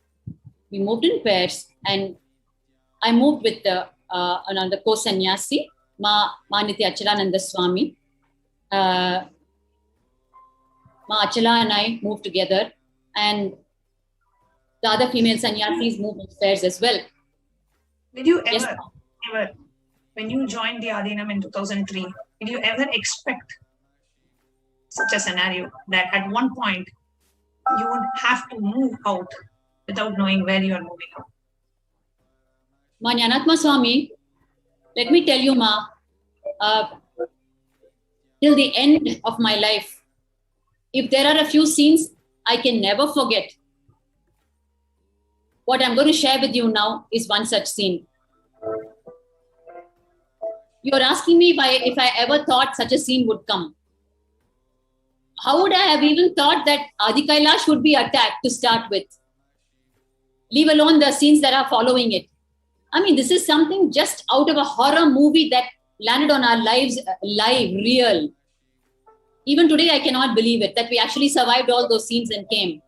And I moved with another co-sannyasi, Ma Nithyananda Swami. Ma Achala and I moved together, and the other female sannyasis moved in pairs as well. Did you ever, when you joined the Adinam in 2003, did you ever expect such a scenario that at one point you would have to move out without knowing where you are moving out? Ma Jnanatma Swami, let me tell you, Ma, till the end of my life, if there are a few scenes I can never forget, what I'm going to share with you now is one such scene. You're asking me if I ever thought such a scene would come. How would I have even thought that Adi Kailash would be attacked to start with? Leave alone the scenes that are following it. I mean, this is something just out of a horror movie that landed on our lives live, real. Even today, I cannot believe it, that we actually survived all those scenes and came.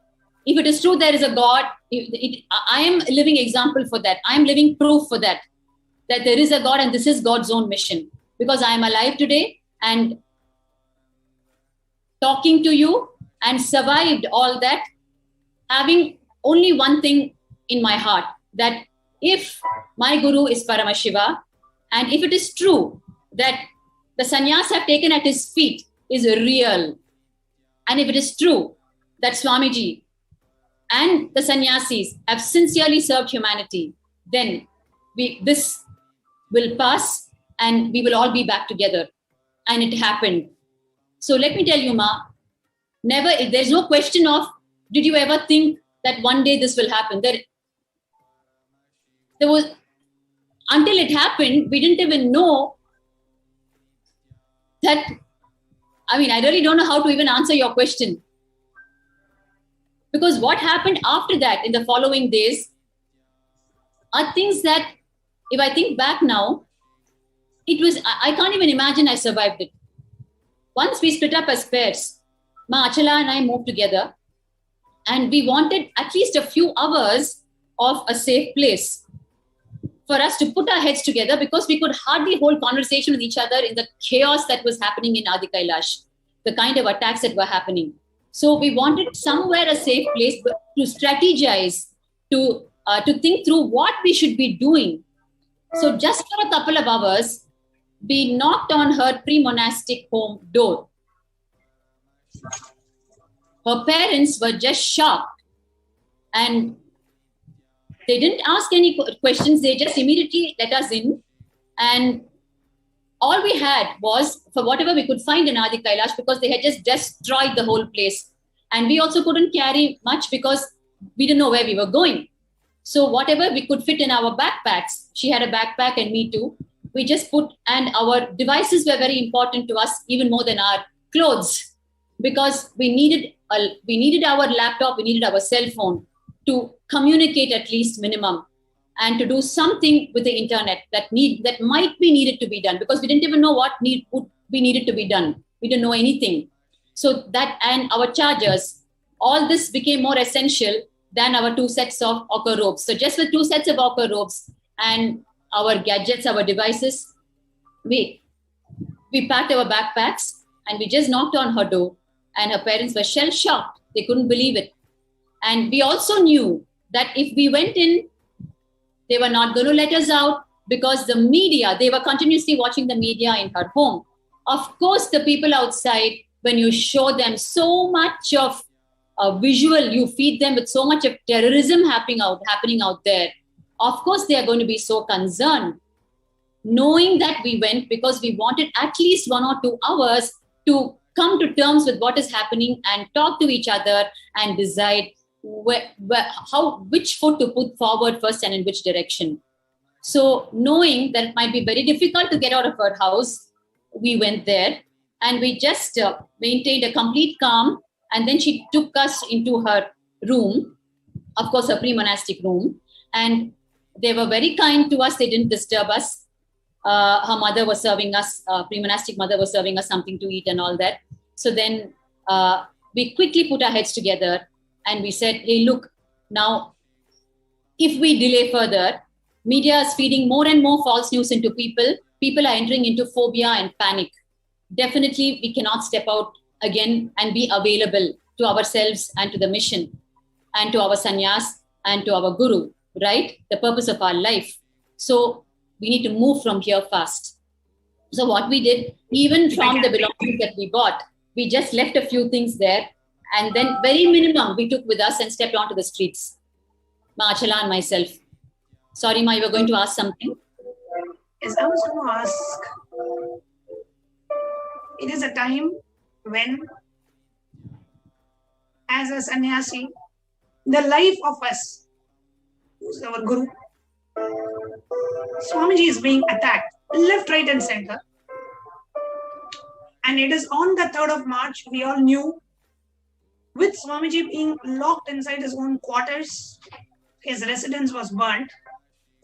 If it is true there is a God, I am a living example for that. I am living proof for that there is a God and this is God's own mission. Because I am alive today and talking to you and survived all that, having only one thing in my heart, that if my Guru is Paramashiva, and if it is true that the sannyas have taken at his feet is real, and if it is true that Swamiji and the sannyasis have sincerely served humanity, then this will pass and we will all be back together. And it happened. So let me tell you, Ma, there's no question of, did you ever think that one day this will happen? There was, until it happened, we didn't even know that. I mean, I really don't know how to even answer your question. Because what happened after that in the following days are things that, if I think back now, I can't even imagine I survived it. Once we split up as pairs, Ma Achala and I moved together, and we wanted at least a few hours of a safe place for us to put our heads together, because we could hardly hold conversation with each other in the chaos that was happening in Adi Kailash, the kind of attacks that were happening. So we wanted somewhere a safe place to strategize, to think through what we should be doing. So just for a couple of hours, we knocked on her pre-monastic home door. Her parents were just shocked, and they didn't ask any questions. They just immediately let us in, and all we had was for whatever we could find in Adi Kailash, because they had just destroyed the whole place. And we also couldn't carry much because we didn't know where we were going. So whatever we could fit in our backpacks, she had a backpack and me too, we just put, and our devices were very important to us, even more than our clothes, because we needed our laptop, we needed our cell phone to communicate at least minimum, and to do something with the internet that might be needed to be done, because we didn't even know what would be needed to be done. We didn't know anything. So that, and our chargers, all this became more essential than our 2 sets of ochre robes. So just with 2 sets of ochre robes and our gadgets, our devices, we packed our backpacks and we just knocked on her door, and her parents were shell-shocked. They couldn't believe it. And we also knew that if we went in, they were not going to let us out, because the media, they were continuously watching the media in her home. Of course, the people outside, when you show them so much of visual, you feed them with so much of terrorism happening out there. Of course, they are going to be so concerned. Knowing that we went because we wanted at least 1 or 2 hours to come to terms with what is happening and talk to each other and decide which foot to put forward first and in which direction. So knowing that it might be very difficult to get out of her house, we went there and we just maintained a complete calm. And then she took us into her room, of course, her pre-monastic room. And they were very kind to us. They didn't disturb us. Her mother was serving us, pre-monastic mother was serving us something to eat and all that. So then we quickly put our heads together and we said, hey, look, now, if we delay further, media is feeding more and more false news into people. People are entering into phobia and panic. Definitely, we cannot step out again and be available to ourselves and to the mission and to our sannyas and to our guru, right? The purpose of our life. So we need to move from here fast. So what we did, even from the belongings that we bought, we just left a few things there. And then very minimum we took with us and stepped onto the streets. Ma Achala and myself. Sorry, Ma, you were going to ask something? Yes, I was going to ask. It is a time when, as a sannyasi, the life of us, who's our guru, Swamiji is being attacked left, right, and center. And it is on the 3rd of March, we all knew, with Swamiji being locked inside his own quarters, his residence was burnt.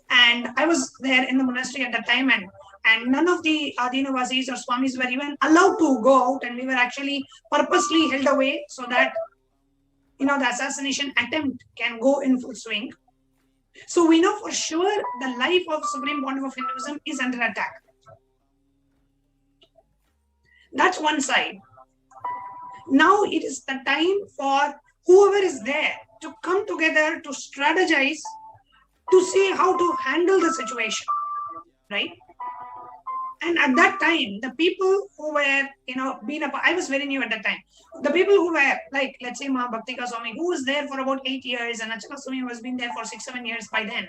And I was there in the monastery at that time, and none of the Adinavasis or Swamis were even allowed to go out, and we were actually purposely held away so that, the assassination attempt can go in full swing. So we know for sure the life of Supreme Pontiff of Hinduism is under attack. That's one side. Now it is the time for whoever is there to come together to strategize to see how to handle the situation, right? And at that time, the people who were, I was very new at that time. The people who were, like, let's say, Ma Bhaktika Swami, who was there for about 8 years, and Achana Swami was been there for 6-7 years by then,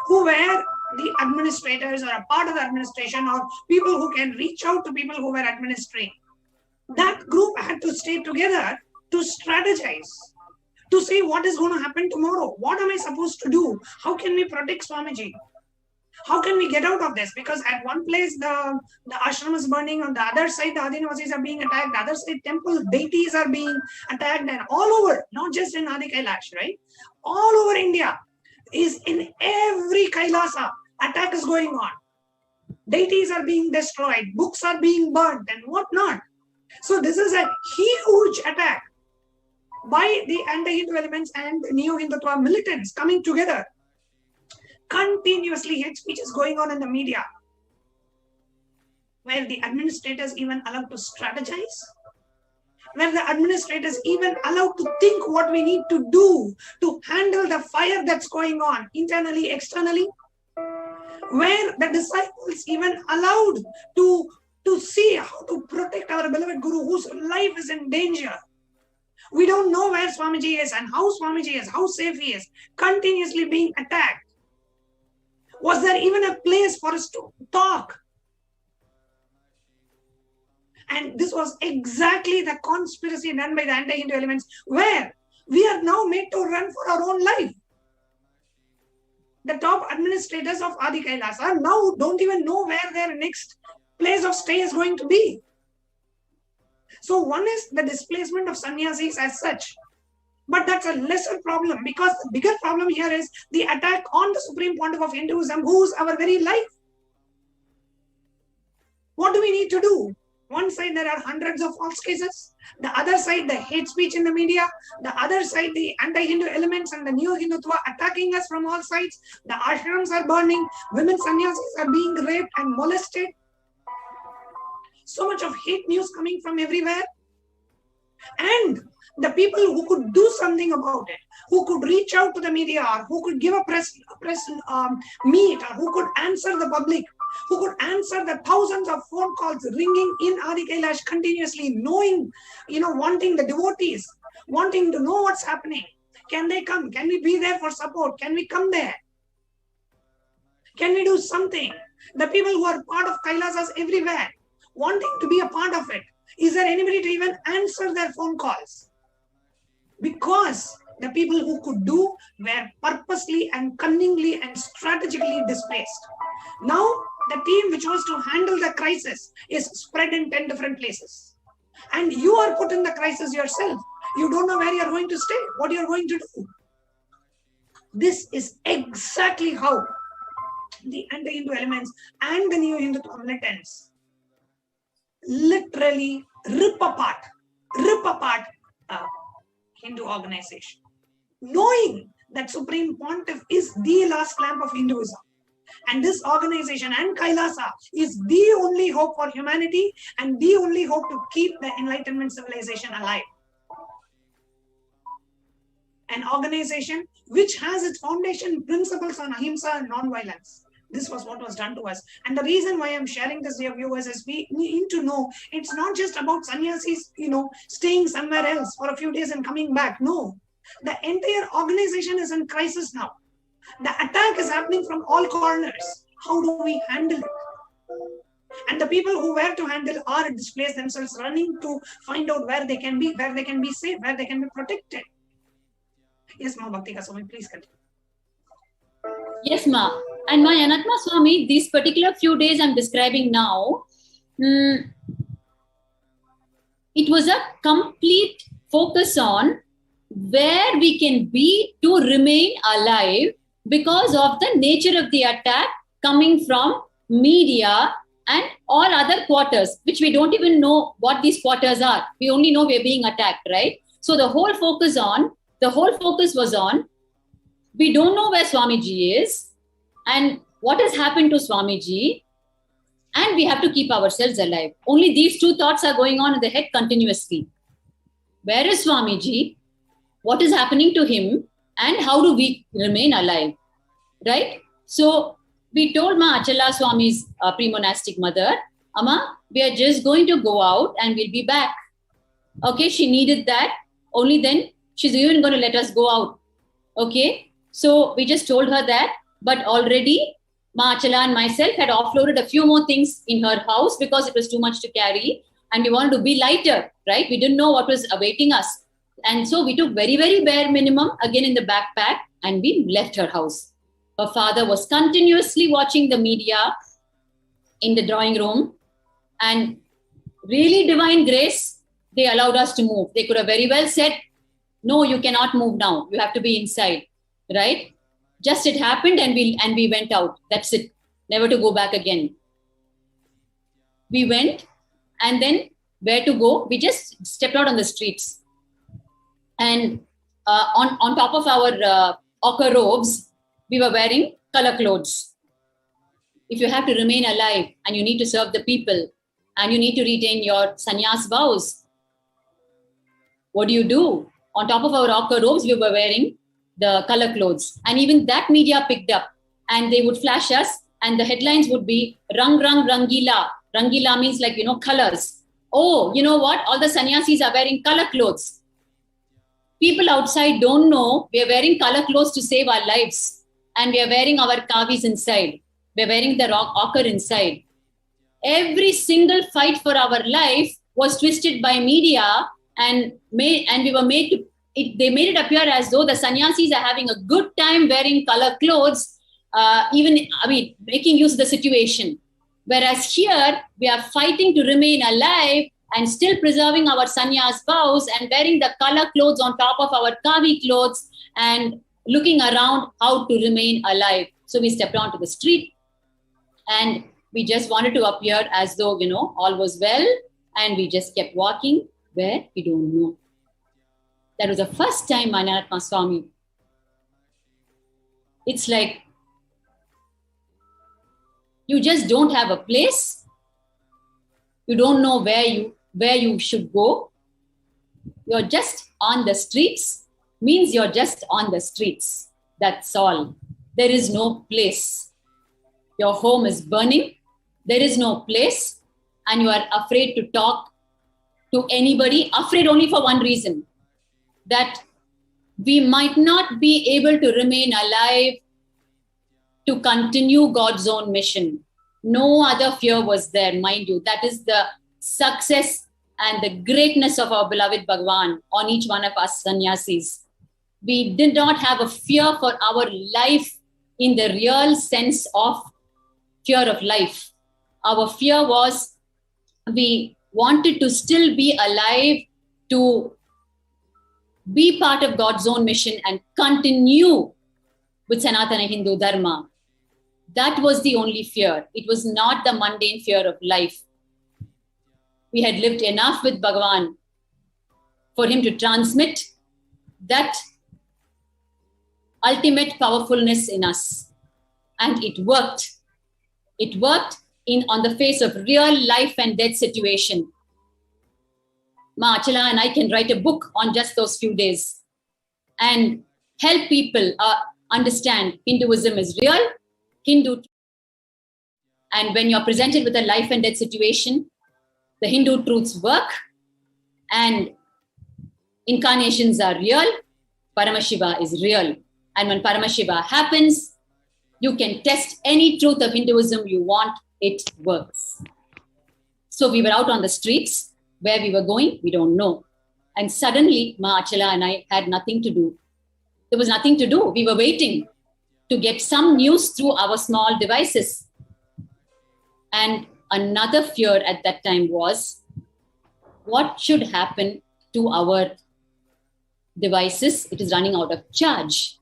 who were the administrators or a part of the administration or people who can reach out to people who were administering. That group had to stay together to strategize, to see what is going to happen tomorrow. What am I supposed to do? How can we protect Swamiji? How can we get out of this? Because at one place, the ashram is burning. On the other side, the Adinavasis are being attacked. The other side, temple deities are being attacked. And all over, not just in Adi Kailash, right? All over India, is in every Kailasa, attack is going on. Deities are being destroyed. Books are being burnt and whatnot. So this is a huge attack by the anti-Hindu elements and Neo-Hindutva militants coming together. Continuously hate speech is going on in the media, where the administrators even allowed to strategize, where the administrators even allowed to think what we need to do to handle the fire that's going on internally, externally, where the disciples even allowed to see how to protect our beloved Guru whose life is in danger. We don't know where Swamiji is and how Swamiji is, how safe he is, continuously being attacked. Was there even a place for us to talk? And this was exactly the conspiracy done by the anti-Hindu elements, where we are now made to run for our own life. The top administrators of Adi Kailasa now don't even know where their next place of stay is going to be. So one is the displacement of sannyasis as such. But that's a lesser problem, because the bigger problem here is the attack on the Supreme Pontiff of Hinduism, who's our very life. What do we need to do? One side, there are hundreds of false cases. The other side, the hate speech in the media. The other side, the anti-Hindu elements and the Neo-Hindutva attacking us from all sides. The ashrams are burning. Women sannyasis are being raped and molested. So much of hate news coming from everywhere. And the people who could do something about it, who could reach out to the media, or who could give a press meet, or who could answer the public, who could answer the thousands of phone calls ringing in Adi Kailash continuously, knowing, wanting the devotees, wanting to know what's happening. Can they come? Can we be there for support? Can we come there? Can we do something? The people who are part of Kailasas everywhere, wanting to be a part of it. Is there anybody to even answer their phone calls? Because the people who could do were purposely and cunningly and strategically displaced. Now, the team which was to handle the crisis is spread in 10 different places. And you are put in the crisis yourself. You don't know where you're going to stay, what you're going to do. This is exactly how the anti-Hindu elements and the new Hindu militants literally rip apart Hindu organization, knowing that Supreme Pontiff is the last lamp of Hinduism. And this organization and Kailasa is the only hope for humanity and the only hope to keep the Enlightenment civilization alive. An organization which has its foundation principles on ahimsa and non-violence. This was what was done to us. And the reason why I'm sharing this, dear viewers, is we need to know it's not just about sannyasis, staying somewhere else for a few days and coming back. No, the entire organization is in crisis now. The attack is happening from all corners. How do we handle it? And the people who were to handle are displaced themselves, running to find out where they can be safe, where they can be protected. Yes, Ma Bhakti Kasumi, please continue. Yes, Ma. And my Anatma Swami, these particular few days I'm describing now, it was a complete focus on where we can be to remain alive because of the nature of the attack coming from media and all other quarters, which we don't even know what these quarters are. We only know we're being attacked, right? So the whole focus was on, we don't know where Swamiji is and what has happened to Swamiji, and we have to keep ourselves alive. Only these two thoughts are going on in the head continuously. Where is Swamiji? What is happening to him? And how do we remain alive? Right? So we told Ma Achala Swami's pre-monastic mother, Amma, we are just going to go out and we'll be back. Okay, she needed that. Only then she's even going to let us go out. Okay, so we just told her that. But already Ma Achala and myself had offloaded a few more things in her house because it was too much to carry. And we wanted to be lighter, right? We didn't know what was awaiting us. And so we took very, very bare minimum again in the backpack and we left her house. Her father was continuously watching the media in the drawing room, and really divine grace, they allowed us to move. They could have very well said, no, you cannot move now. You have to be inside, right? Just it happened and we went out. That's it. Never to go back again. We went, and then where to go? We just stepped out on the streets. And on top of our ochre robes, we were wearing color clothes. If you have to remain alive and you need to serve the people and you need to retain your sannyas vows, what do? On top of our ochre robes, we were wearing the color clothes. And even that media picked up and they would flash us and the headlines would be Rang Rang Rangila. Rangila means like, colors. Oh, you know what? All the sannyasis are wearing color clothes. People outside don't know we are wearing color clothes to save our lives. And we are wearing our kavis inside. We are wearing the ochre inside. Every single fight for our life was twisted by media and we were made to, they made it appear as though the sannyasis are having a good time wearing color clothes, making use of the situation. Whereas here, we are fighting to remain alive and still preserving our sannyas vows and wearing the color clothes on top of our kavi clothes and looking around how to remain alive. So we stepped onto the street and we just wanted to appear as though, all was well. And we just kept walking where we don't know. That was the first time, Anatma Swami. It's like, you just don't have a place. You don't know where you should go. You're just on the streets. Means you're just on the streets. That's all. There is no place. Your home is burning. there is no place, and you are afraid to talk to anybody, afraid only for one reason, that we might not be able to remain alive to continue God's own mission. No other fear was there, mind you. That is the success and the greatness of our beloved Bhagavan on each one of us sannyasis. We did not have a fear for our life in the real sense of fear of life. Our fear was we wanted to still be alive to be part of God's own mission and continue with Sanatana Hindu Dharma. That was the only fear. It was not the mundane fear of life. We had lived enough with Bhagavan for him to transmit that ultimate powerfulness in us. And it worked. It worked on the face of real life and death situation. Ma Achala and I can write a book on just those few days and help people understand Hinduism is real, and when you're presented with a life and death situation, the Hindu truths work, and incarnations are real, Paramashiva is real. And when Paramashiva happens, you can test any truth of Hinduism you want, it works. So we were out on the streets. Where we were going, we don't know. And suddenly, Ma Achala and I had nothing to do. There was nothing to do. We were waiting to get some news through our small devices. And another fear at that time was, what should happen to our devices? It is running out of charge.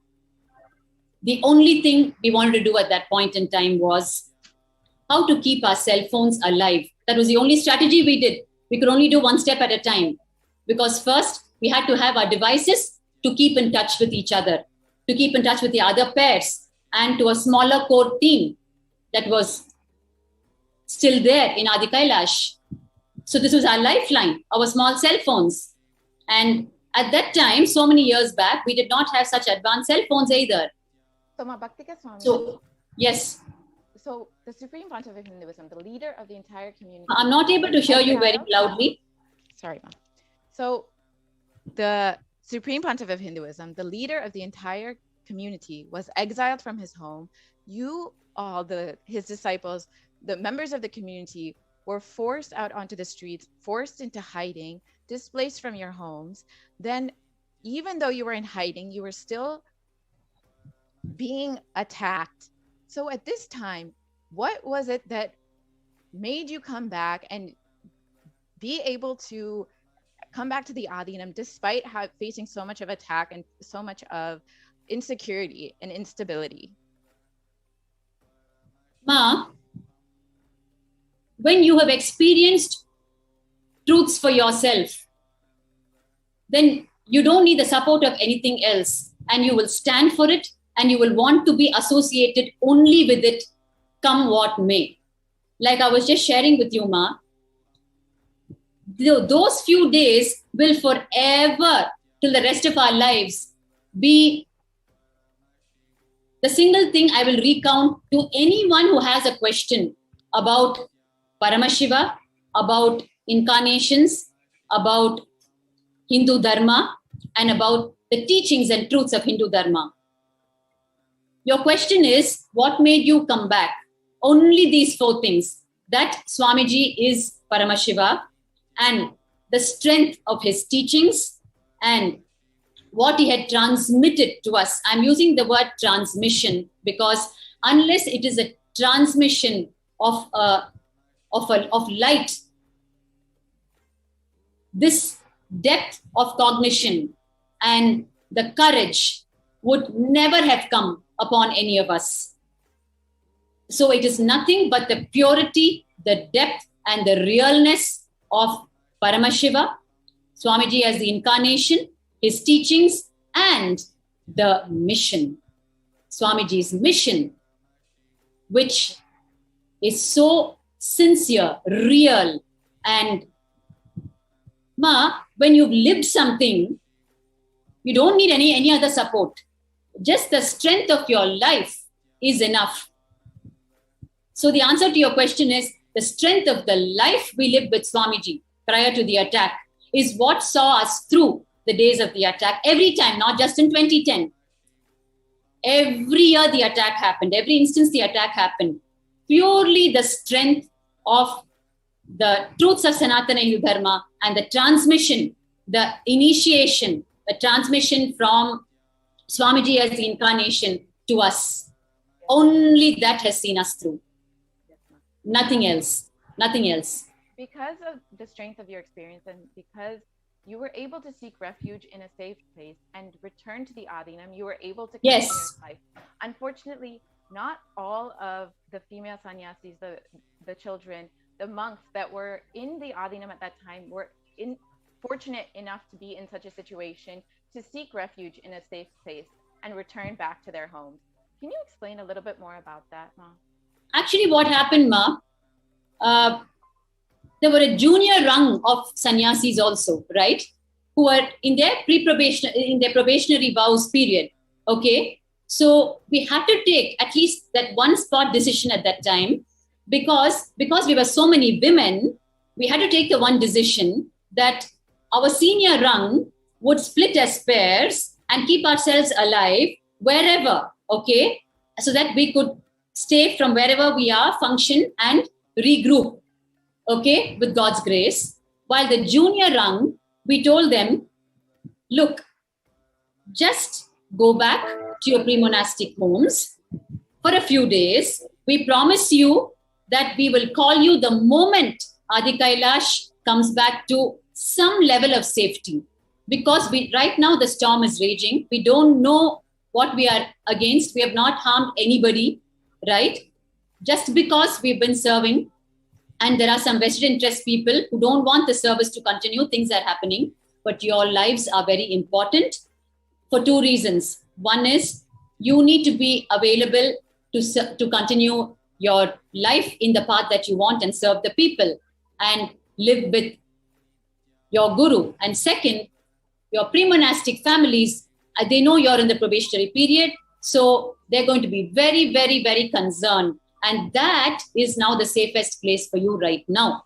The only thing we wanted to do at that point in time was how to keep our cell phones alive. That was the only strategy we did. We could only do one step at a time, because first we had to have our devices to keep in touch with each other, to keep in touch with the other pairs, and to a smaller core team that was still there in Adi Kailash. So this was our lifeline, our small cell phones. And at that time, so many years back, we did not have such advanced cell phones either. So, yes. So the Supreme Pontiff of Hinduism, the leader of the entire community. I'm not able to hear you very loudly. Sorry, Mom. So the Supreme Pontiff of Hinduism, the leader of the entire community, was exiled from his home. You all, his disciples, the members of the community, were forced out onto the streets, forced into hiding, displaced from your homes. Then, even though you were in hiding, you were still being attacked. So at this time, what was it that made you come back and be able to come back to the Adinam despite facing so much of attack and so much of insecurity and instability? Ma, when you have experienced truths for yourself, then you don't need the support of anything else, and you will stand for it, and you will want to be associated only with it, come what may. Like I was just sharing with you, Ma, those few days will forever, till the rest of our lives, be the single thing I will recount to anyone who has a question about Paramashiva, about incarnations, about Hindu Dharma, and about the teachings and truths of Hindu Dharma. Your question is, what made you come back? Only these four things. That Swamiji is Paramashiva, and the strength of his teachings, and what he had transmitted to us. I'm using the word transmission because unless it is a transmission of light, this depth of cognition and the courage would never have come upon any of us. So it is nothing but the purity, the depth, and the realness of Paramashiva, Swamiji as the incarnation, his teachings, and the mission. Swamiji's mission, which is so sincere, real, and Ma, when you've lived something, you don't need any other support. Just the strength of your life is enough. So the answer to your question is the strength of the life we lived with Swamiji prior to the attack is what saw us through the days of the attack every time, not just in 2010. Every year the attack happened, every instance the attack happened. Purely the strength of the truths of Sanatana Hindu Dharma and the transmission, the initiation, the transmission from Swamiji as the incarnation to us. Only that has seen us through. Nothing else. Nothing else. Because of the strength of your experience and because you were able to seek refuge in a safe place and return to the Adinam, you were able to continue your life. Unfortunately, not all of the female sannyasis, the children, the monks that were in the Adinam at that time were fortunate enough to be in such a situation to seek refuge in a safe place and return back to their homes. Can you explain a little bit more about that, Ma? Actually, what happened, Ma, there were a junior rung of sannyasis also, right? Who were in their probationary vows period. Okay. So we had to take at least that one spot decision at that time because we were so many women, we had to take the one decision that our senior rung would split as pairs and keep ourselves alive wherever, okay? So that we could stay from wherever we are, function and regroup, okay, with God's grace. While the junior rung, we told them, look, just go back to your pre-monastic homes for a few days. We promise you that we will call you the moment Adi Kailash comes back to some level of safety. Because right now the storm is raging. We don't know what we are against. We have not harmed anybody, right? Just because we've been serving and there are some vested interest people who don't want the service to continue, things are happening, but your lives are very important for two reasons. One is you need to be available to continue your life in the path that you want and serve the people and live with your guru. And second, your pre-monastic families, they know you're in the probationary period, so they're going to be very, very, very concerned. And that is now the safest place for you right now.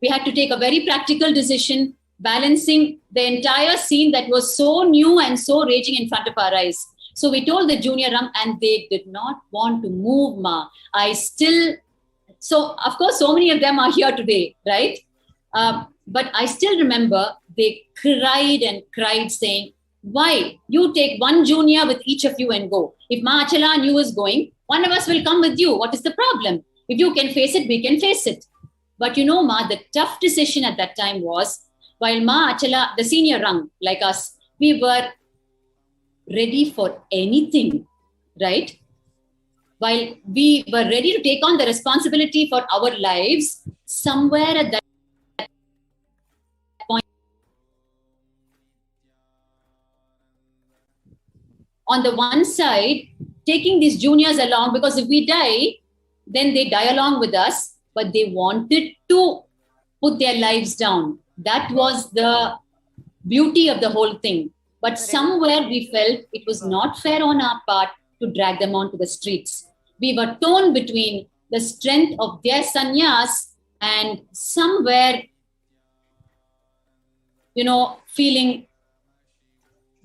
We had to take a very practical decision, balancing the entire scene that was so new and so raging in front of our eyes. So we told the junior rung and they did not want to move, Ma. So of course, so many of them are here today, right? But I still remember they cried and cried saying, why? You take one junior with each of you and go. If Ma Achala and you is going, one of us will come with you. What is the problem? If you can face it, we can face it. But you know, Ma, the tough decision at that time was, while Ma Achala, the senior rung like us, we were ready for anything, right? While we were ready to take on the responsibility for our lives, somewhere at that point, on the one side, taking these juniors along, because if we die, then they die along with us, but they wanted to put their lives down. That was the beauty of the whole thing. But somewhere we felt it was not fair on our part to drag them onto the streets. We were torn between the strength of their sannyas and somewhere, feeling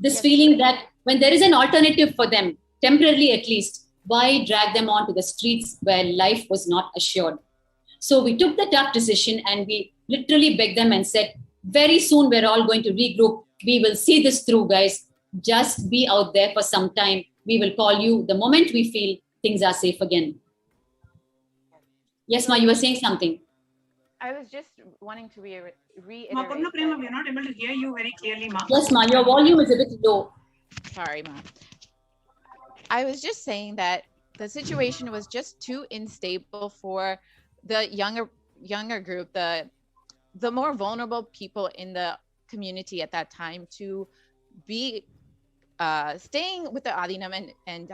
that when there is an alternative for them, temporarily at least, why drag them onto the streets where life was not assured? So we took the tough decision and we literally begged them and said, very soon we're all going to regroup. We will see this through, guys. Just be out there for some time. We will call you the moment we feel things are safe again. Yes, Ma, you were saying something. I was just wanting to reiterate. Ma, Purna Prema, we are not able to hear you very clearly, Ma. Yes, Ma, your volume is a bit low. Sorry, Ma. I was just saying that the situation was just too unstable for the younger group, the more vulnerable people in the community at that time to be staying with the Adinam and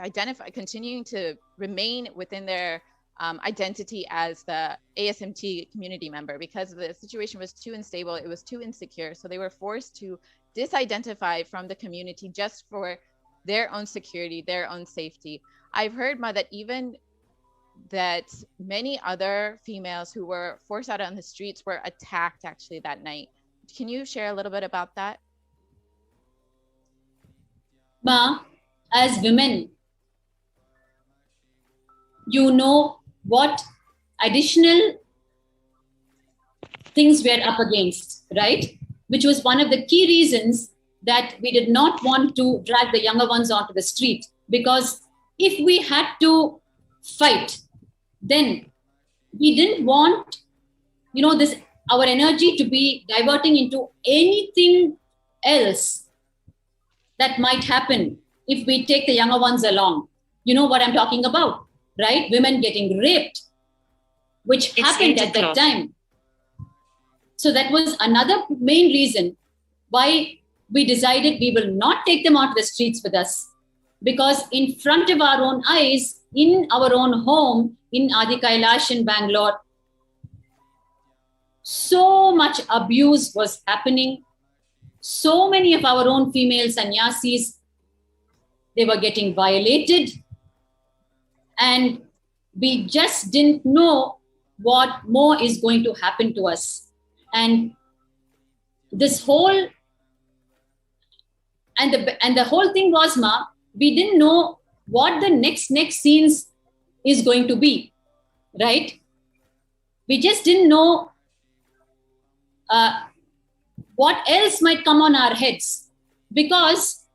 continuing to remain within their identity as the ASMT community member, because the situation was too unstable, it was too insecure. So they were forced to disidentify from the community just for their own security, their own safety. I've heard, Ma, that even that many other females who were forced out on the streets were attacked actually that night. Can you share a little bit about that? Ma, as women, you know what additional things we're up against, right? Which was one of the key reasons that we did not want to drag the younger ones onto the street. Because if we had to fight, then we didn't want, this our energy to be diverting into anything else that might happen if we take the younger ones along. You know what I'm talking about, right? Women getting raped, which happened at that time. So that was another main reason why we decided we will not take them onto the streets with us. Because in front of our own eyes, in our own home, in Adi Kailash in Bangalore, so much abuse was happening. So many of our own female sannyasis, they were getting violated. And we just didn't know what more is going to happen to us. And this whole, and the whole thing was, Ma, we didn't know what the next scenes is going to be, right? We just didn't know what else might come on our heads, because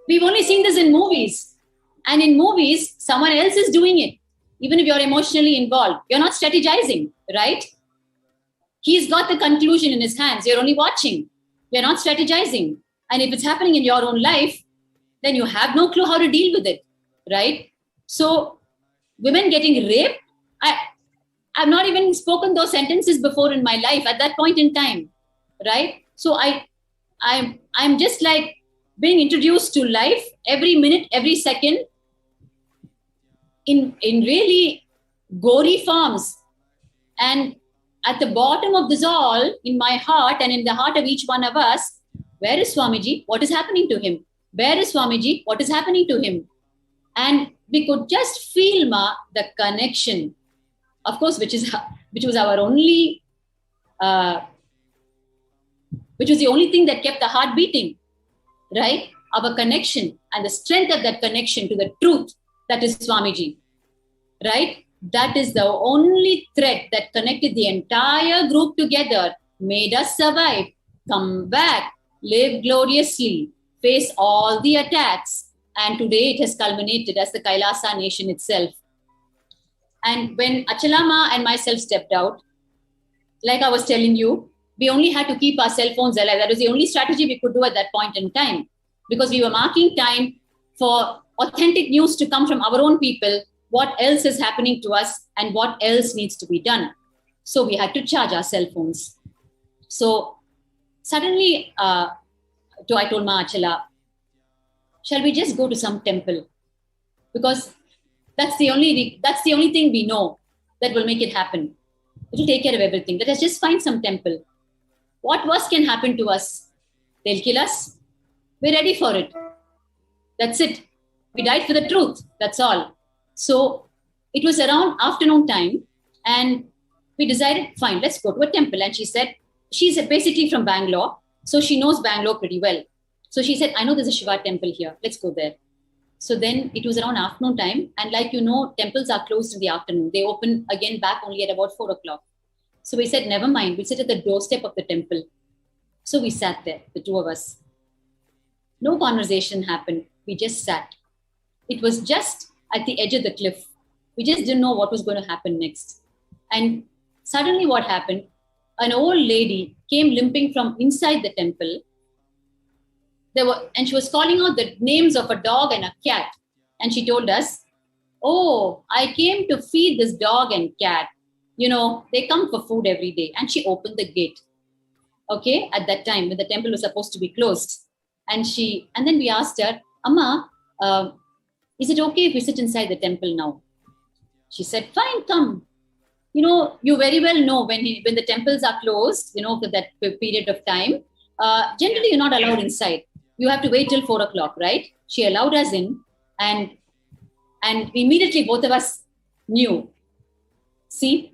we've only seen this in movies. And in movies, someone else is doing it. Even if you're emotionally involved, you're not strategizing, right? He's got the conclusion in his hands. You're only watching. You're not strategizing. And if it's happening in your own life, then you have no clue how to deal with it, right? So women getting raped, I've not even spoken those sentences before in my life at that point in time, right? So I'm just like being introduced to life every minute, every second in really gory forms. And at the bottom of this all, in my heart and in the heart of each one of us, where is Swamiji? What is happening to him? Where is Swamiji? What is happening to him? And we could just feel, Ma, the connection, of course, which was our only, which was the only thing that kept the heart beating, right? Our connection and the strength of that connection to the truth that is Swamiji, right? That is the only thread that connected the entire group together, made us survive, come back, live gloriously, face all the attacks. And today it has culminated as the Kailasa nation itself. And when Achalama and myself stepped out, like I was telling you, we only had to keep our cell phones alive. That was the only strategy we could do at that point in time, because we were marking time for authentic news to come from our own people, what else is happening to us and what else needs to be done. So we had to charge our cell phones. So suddenly, I told Ma Achala, shall we just go to some temple? Because that's the only thing we know that will make it happen. It will take care of everything. Let us just find some temple. What worse can happen to us? They'll kill us. We're ready for it. That's it. We died for the truth. That's all. So it was around afternoon time, and we decided, fine, let's go to a temple. And she said, she's basically from Bangalore, so she knows Bangalore pretty well. So she said, I know there's a Shiva temple here. Let's go there. So then it was around afternoon time. And like you know, temples are closed in the afternoon. They open again back only at about 4 o'clock. So we said, never mind. We'll sit at the doorstep of the temple. So we sat there, the two of us. No conversation happened. We just sat. It was just at the edge of the cliff. We just didn't know what was going to happen next. And suddenly what happened? An old lady came limping from inside the temple. And she was calling out the names of a dog and a cat. And she told us, oh, I came to feed this dog and cat. You know, they come for food every day. And she opened the gate. Okay, at that time when the temple was supposed to be closed. And then we asked her, Amma, is it okay if we sit inside the temple now? She said, fine, come. You know, you very well know when the temples are closed, you know, for that period of time, generally you're not allowed inside. You have to wait till 4 o'clock, right? She allowed us in, and And immediately both of us knew, see,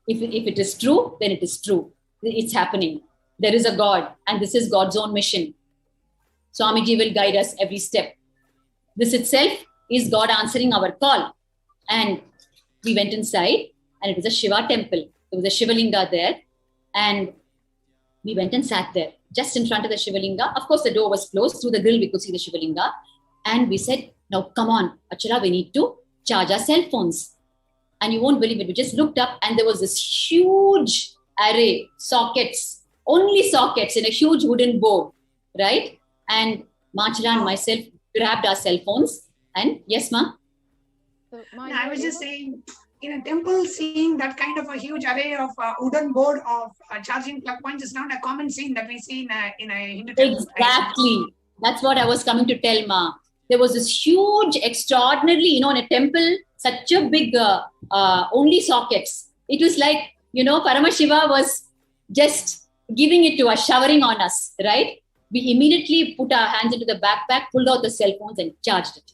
if it is true, then it is true. It's happening. There is a God, and this is God's own mission. Swamiji will guide us every step. This itself is God answering our call. And we went inside, and it was a Shiva temple. There was a Shivalinga there, and we went and sat there, just in front of the Shivalinga. Of course, the door was closed. Through the grill, we could see the Shivalinga. And we said, now come on, Achala, we need to charge our cell phones. And you won't believe it. We just looked up, and there was this huge array, sockets, only sockets in a huge wooden board, right? And Machala and myself grabbed our cell phones. And yes, Ma? So, I was just saying, in a temple, seeing that kind of a huge array of wooden board of charging plug points is not a common scene that we see in a Hindu temple. Exactly. That's what I was coming to tell, Ma. There was this huge, extraordinarily, in a temple, such a big, only sockets. It was like, Paramashiva was just giving it to us, showering on us, right? We immediately put our hands into the backpack, pulled out the cell phones and charged it.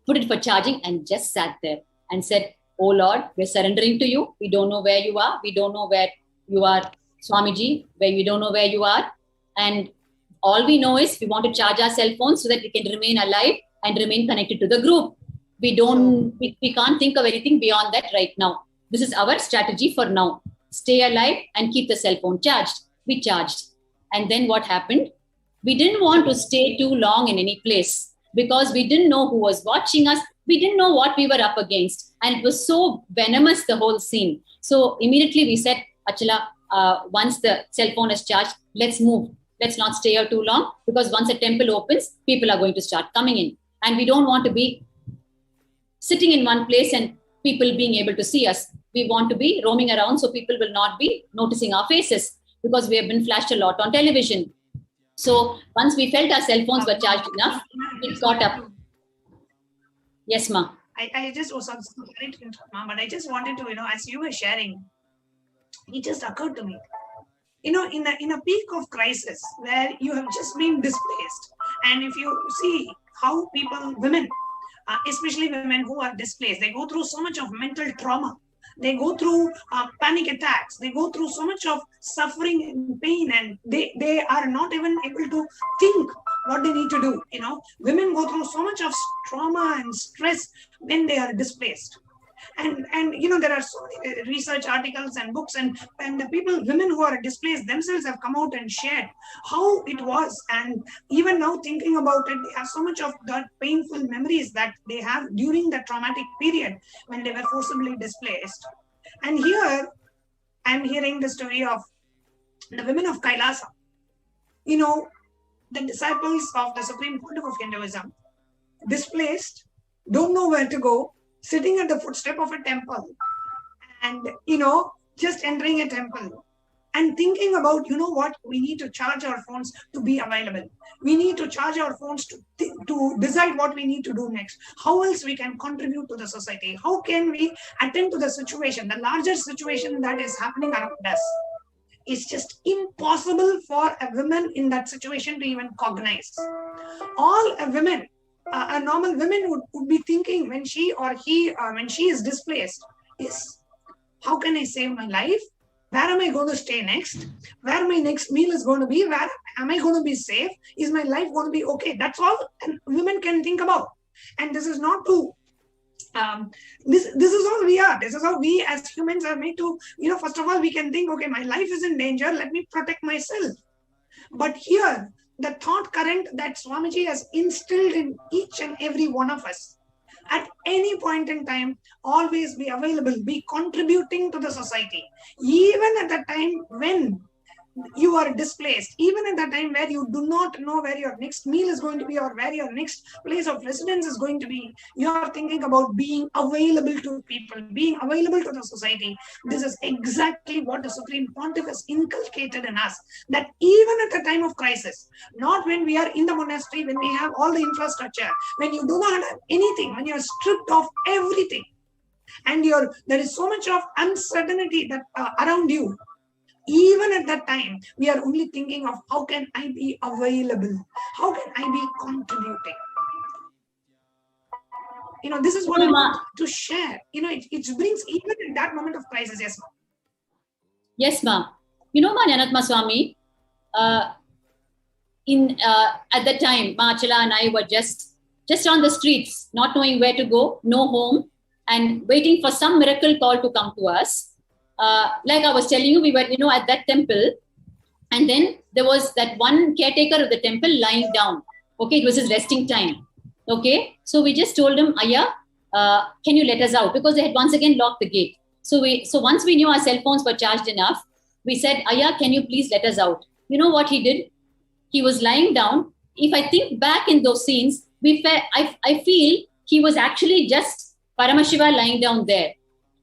Put it for charging and just sat there and said, oh Lord, we're surrendering to you. We don't know where you are. We don't know where you are, Swamiji, we don't know where you are. And all we know is we want to charge our cell phones so that we can remain alive and remain connected to the group. We can't think of anything beyond that right now. This is our strategy for now. Stay alive and keep the cell phone charged. We charged. And then what happened? We didn't want to stay too long in any place because we didn't know who was watching us. We didn't know what we were up against. And it was so venomous, the whole scene. So immediately we said, Achala, once the cell phone is charged, let's move. Let's not stay here too long because once a temple opens, people are going to start coming in. And we don't want to be sitting in one place and people being able to see us. We want to be roaming around so people will not be noticing our faces because we have been flashed a lot on television. So once we felt our cell phones were charged enough, we got up. Yes, Ma. I just was sorry to interrupt, Ma, but I just wanted to, as you were sharing, it just occurred to me. In a peak of crisis where you have just been displaced, and if you see how women, especially women who are displaced, they go through so much of mental trauma. They go through panic attacks. They go through so much of suffering and pain, and they are not even able to think what they need to do. Women go through so much of trauma and stress when they are displaced. And there are so many research articles and books and the women who are displaced themselves have come out and shared how it was. And even now thinking about it, they have so much of that painful memories that they have during the traumatic period when they were forcibly displaced. And here I'm hearing the story of the women of Kailasa. The disciples of the Supreme Pontiff of Hinduism, displaced, don't know where to go, sitting at the footstep of a temple and, just entering a temple and thinking about, what, we need to charge our phones to be available. We need to charge our phones to decide what we need to do next. How else we can contribute to the society? How can we attend to the situation, the larger situation that is happening around us? It's just impossible for a woman in that situation to even cognize. All a woman, a normal woman would be thinking when she or he, when she is displaced, is how can I save my life? Where am I going to stay next? Where my next meal is going to be? Where am I going to be safe? Is my life going to be okay? That's all women can think about. And this is not to, this is all we are. This is how we as humans are made to, first of all, we can think, okay, my life is in danger. Let me protect myself. But here, the thought current that Swamiji has instilled in each and every one of us, at any point in time, always be available, be contributing to the society, even at the time when you are displaced, even at the time where you do not know where your next meal is going to be or where your next place of residence is going to be. You are thinking about being available to people, being available to the society. This is exactly what the Supreme Pontiff has inculcated in us, that even at the time of crisis, not when we are in the monastery, when we have all the infrastructure, when you do not have anything, when you are stripped of everything, and there is so much of uncertainty that around you, even at that time, we are only thinking of how can I be available? How can I be contributing? this is what No, I Ma. want to share. It brings even in that moment of crisis. Yes, ma'am. Yes, ma'am. Ma Nyanatma Swami, at that time, Ma Achala and I were just on the streets, not knowing where to go, no home, and waiting for some miracle call to come to us. Like I was telling you, we were, at that temple, and then there was that one caretaker of the temple lying down. Okay, it was his resting time. Okay, so we just told him, Ayya, can you let us out? Because they had once again locked the gate. So once we knew our cell phones were charged enough, we said, Ayya, can you please let us out? You know what he did? He was lying down. If I think back in those scenes, I feel he was actually just Paramashiva lying down there.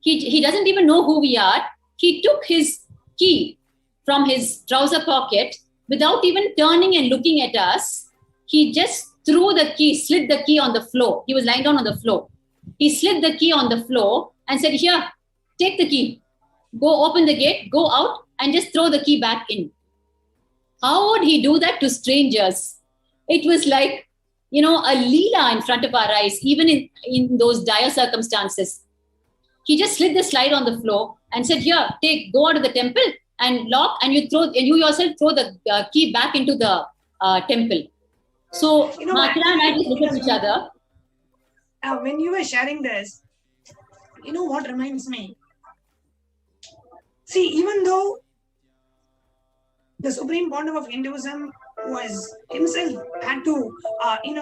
He doesn't even know who we are. He took his key from his trouser pocket without even turning and looking at us. He just threw the key, slid the key on the floor. He was lying down on the floor. He slid the key on the floor and said, here, take the key. Go open the gate, go out, and just throw the key back in. How would he do that to strangers? It was like, a leela in front of our eyes, even in those dire circumstances. He just slid the slide on the floor and said, here, go out of the temple and lock, and you yourself throw the key back into the temple. So, Matra and I just looked at each other. When you were sharing this, what reminds me? See, even though the Supreme Pontiff of Hinduism was himself had to,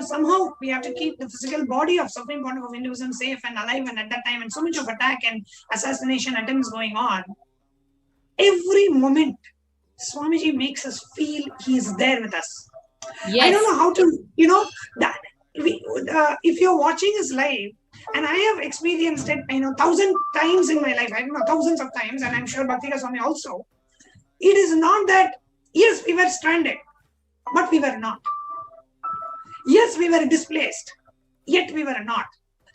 somehow we have to keep the physical body of Supreme Pontiff of Hinduism safe and alive, and at that time, and so much of attack and assassination attempts going on, every moment, Swamiji makes us feel he is there with us. Yes. I don't know how to, that if you're watching us live, and I have experienced it, 1,000 times in my life, I don't know, thousands of times, and I'm sure Bhaktika Swami also. It is not that, yes, we were stranded, but we were not. Yes, we were displaced, yet we were not.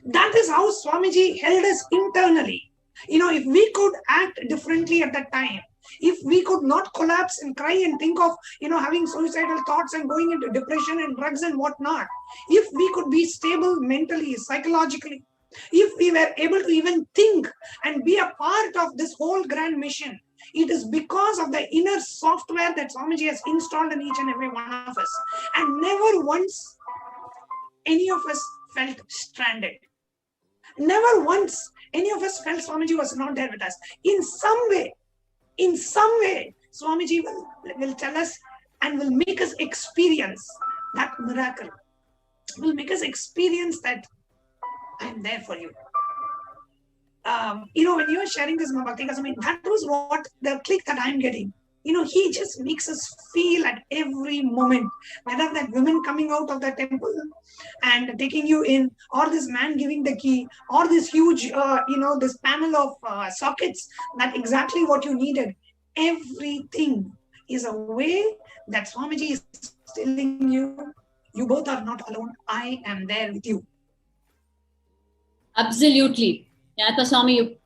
That is how Swamiji held us internally. If we could act differently at that time, if we could not collapse and cry and think of, having suicidal thoughts and going into depression and drugs and whatnot, if we could be stable mentally, psychologically, if we were able to even think and be a part of this whole grand mission, it is because of the inner software that Swamiji has installed in each and every one of us. And never once any of us felt stranded. Never once any of us felt Swamiji was not there with us. In some way, Swamiji will tell us and will make us experience that miracle. Will make us experience that I'm there for you. When you were sharing this, Bhaktika Swami, that was what the click that I'm getting. He just makes us feel at every moment, whether that woman coming out of the temple and taking you in, or this man giving the key, or this huge, this panel of sockets, that exactly what you needed. Everything is a way that Swamiji is telling you, you both are not alone. I am there with you. Absolutely. Nyanatma Swami,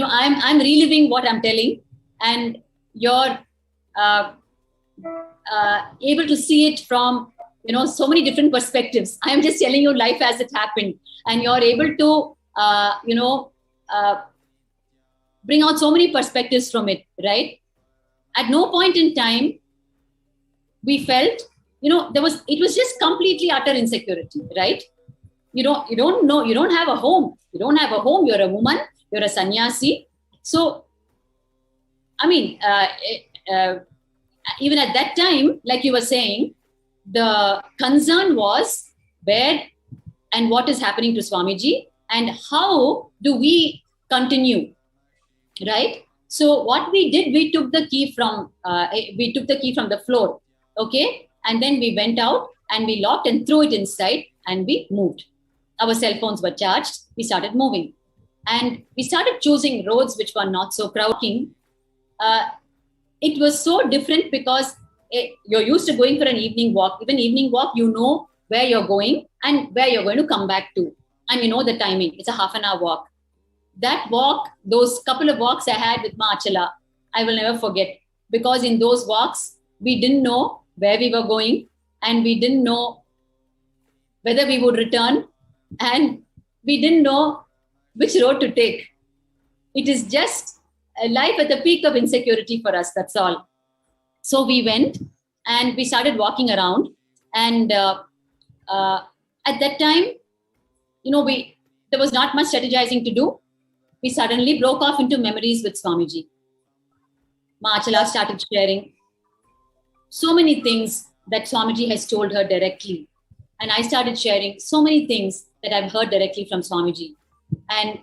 I'm reliving what I'm telling, and you're able to see it from, so many different perspectives. I'm just telling you life as it happened, and you're able to, bring out so many perspectives from it, right? At no point in time, we felt, it was just completely utter insecurity, right? You don't know, you don't have a home. You don't have a home, you're a woman, you're a sannyasi. So, even at that time, like you were saying, the concern was where and what is happening to Swamiji, and how do we continue, right? So what we did, we took the key from the floor, okay? And then we went out and we locked and threw it inside and we moved. Our cell phones were charged. We started moving. And we started choosing roads which were not so crowded. It was so different because you're used to going for an evening walk. Even evening walk, you know where you're going and where you're going to come back to. And you know the timing. It's a half-an-hour walk. That walk, those couple of walks I had with Ma Achala, I will never forget. Because in those walks, we didn't know where we were going, and we didn't know whether we would return, and we didn't know which road to take. It is just a life at the peak of insecurity for us, that's all. So we went and we started walking around, and at that time, there was not much strategizing to do. We suddenly broke off into memories with Swamiji. Ma Achala started sharing so many things that Swamiji has told her directly. And I started sharing so many things that I've heard directly from Swamiji. And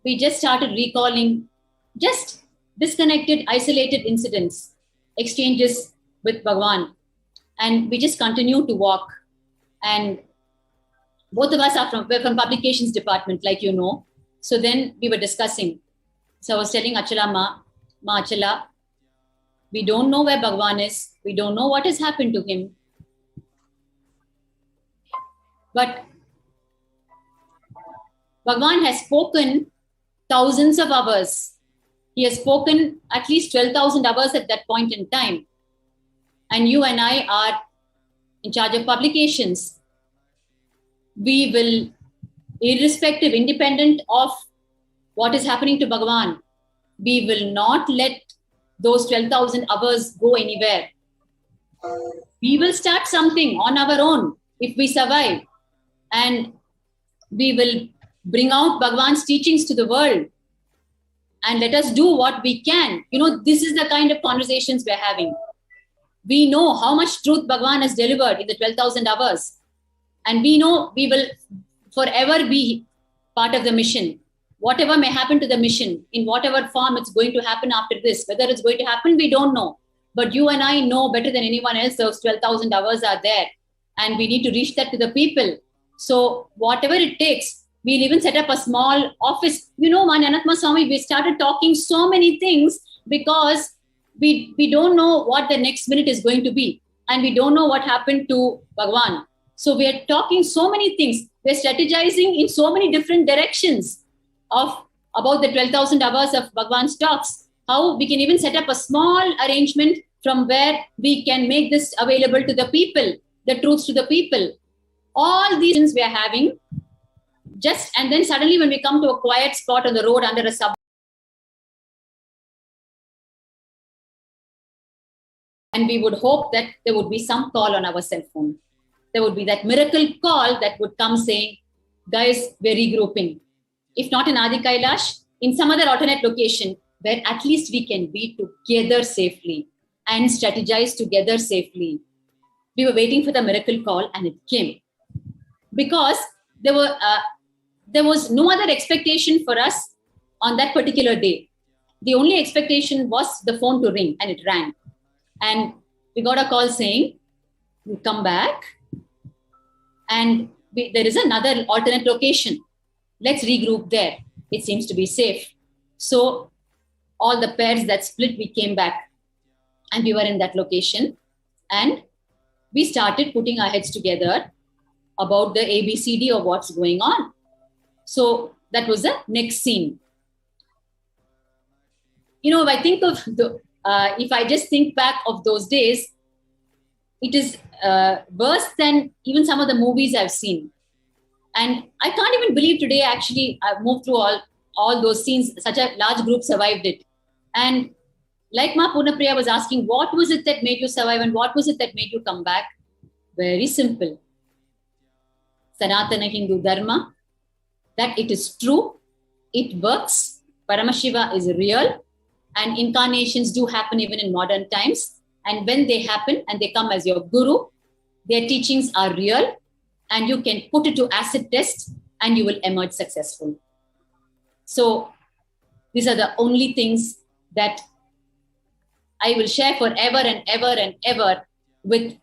we just started recalling just disconnected, isolated incidents, exchanges with Bhagwan. And we just continued to walk. And both of us we're from publications department, like you know. So then we were discussing. So I was telling Achala, Ma Achala, we don't know where Bhagwan is. We don't know what has happened to him. But Bhagwan has spoken thousands of hours. He has spoken at least 12,000 hours at that point in time. And you and I are in charge of publications. We will, irrespective, independent of what is happening to Bhagwan, we will not let those 12,000 hours go anywhere. We will start something on our own if we survive. And we will bring out Bhagwan's teachings to the world. And let us do what we can. This is the kind of conversations we're having. We know how much truth Bhagwan has delivered in the 12,000 hours. And we know we will forever be part of the mission. Whatever may happen to the mission, in whatever form it's going to happen after this, whether it's going to happen, we don't know. But you and I know better than anyone else, those 12,000 hours are there. And we need to reach that to the people. So whatever it takes, we'll even set up a small office. Anatma Swami, we started talking so many things because we don't know what the next minute is going to be. And we don't know what happened to Bhagwan. So we are talking so many things. We're strategizing in so many different directions about the 12,000 hours of Bhagwan's talks. How we can even set up a small arrangement from where we can make this available to the people, the truths to the people. All these things we are having. And then suddenly when we come to a quiet spot on the road under a subway, and we would hope that there would be some call on our cell phone. There would be that miracle call that would come saying, guys, we're regrouping. If not in Adi Kailash, in some other alternate location where at least we can be together safely and strategize together safely. We were waiting for the miracle call and it came. Because there was no other expectation for us on that particular day. The only expectation was the phone to ring, and it rang. And we got a call saying, you come back and there is another alternate location. Let's regroup there. It seems to be safe. So all the pairs that split, we came back and we were in that location and we started putting our heads together about the ABCD of what's going on. So that was the next scene. If I think of if I just think back of those days, it is worse than even some of the movies I've seen. And I can't even believe today, actually, I've moved through all those scenes. Such a large group survived it. And like Ma Punapriya was asking, what was it that made you survive and what was it that made you come back? Very simple. Sanatana Hindu Dharma, that it is true, it works, Paramashiva is real, and incarnations do happen even in modern times. And when they happen and they come as your guru, their teachings are real, and you can put it to acid test and you will emerge successful. So these are the only things that I will share forever and ever and ever with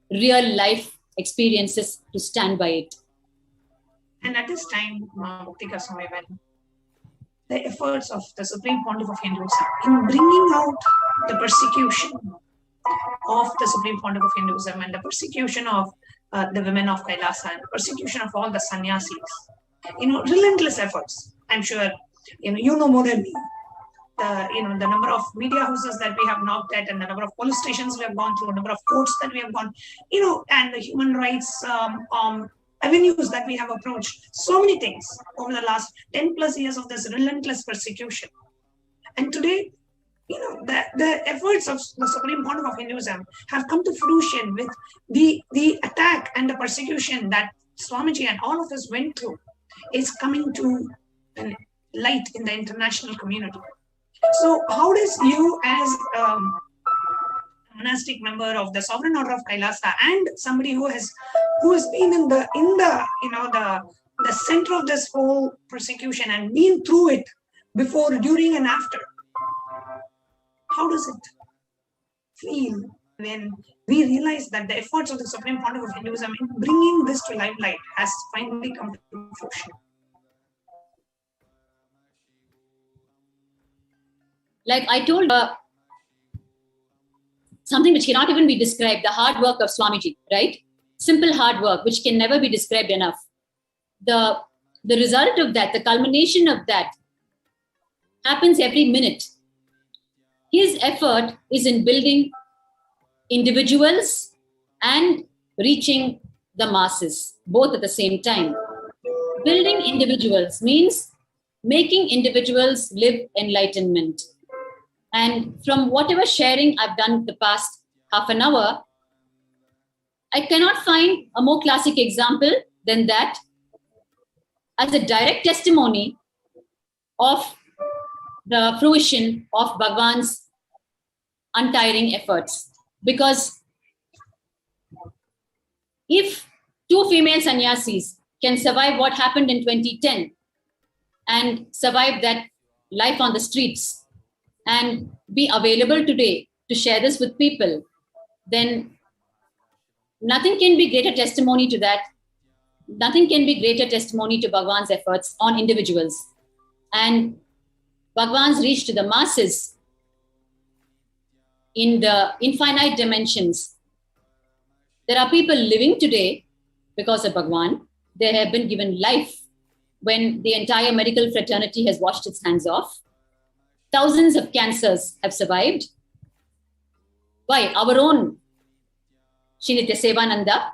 real life experiences to stand by it. And at this time, Muktika Swami, when the efforts of the Supreme Pontiff of Hinduism in bringing out the persecution of the Supreme Pontiff of Hinduism and the persecution of the women of Kailasa and the persecution of all the sannyasis, relentless efforts. I'm sure, you know more than me. the number of media houses that we have knocked at, and the number of police stations we have gone through, number of courts that we have gone, and the human rights avenues that we have approached, so many things over the last 10 plus years of this relentless persecution. And today, the efforts of the Supreme Pontiff of Hinduism have come to fruition with the attack and the persecution that Swamiji and all of us went through is coming to light in the international community. So how does you, as a monastic member of the Sovereign Order of Kailasa and somebody who has been in the center of this whole persecution and been through it before, during, and after, how does it feel when we realize that the efforts of the Supreme Pontiff of Hinduism in bringing this to limelight has finally come to fruition? Like I told, something which cannot even be described, the hard work of Swamiji, right? Simple hard work, which can never be described enough. The result of that, the culmination of that, happens every minute. His effort is in building individuals and reaching the masses, both at the same time. Building individuals means making individuals live enlightenment. And from whatever sharing I've done the past half an hour, I cannot find a more classic example than that as a direct testimony of the fruition of Bhagwan's untiring efforts. Because if two female sannyasis can survive what happened in 2010 and survive that life on the streets and be available today to share this with people, then nothing can be greater testimony to that. Nothing can be greater testimony to Bhagwan's efforts on individuals. And Bhagwan's reach to the masses in the infinite dimensions. There are people living today because of Bhagwan. They have been given life when the entire medical fraternity has washed its hands off. Thousands of cancers have survived. Why? Our own Sri Nithya Sevananda.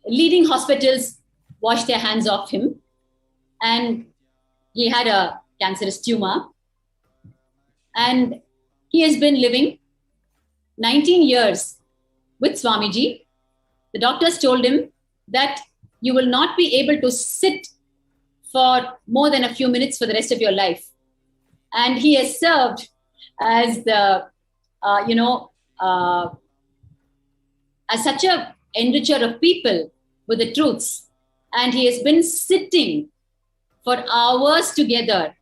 Leading hospitals washed their hands off him, and he had a cancerous tumor. And he has been living 19 years with Swamiji. The doctors told him that you will not be able to sit for more than a few minutes for the rest of your life. And he has served as the, as such a enricher of people with the truths. And he has been sitting for hours together,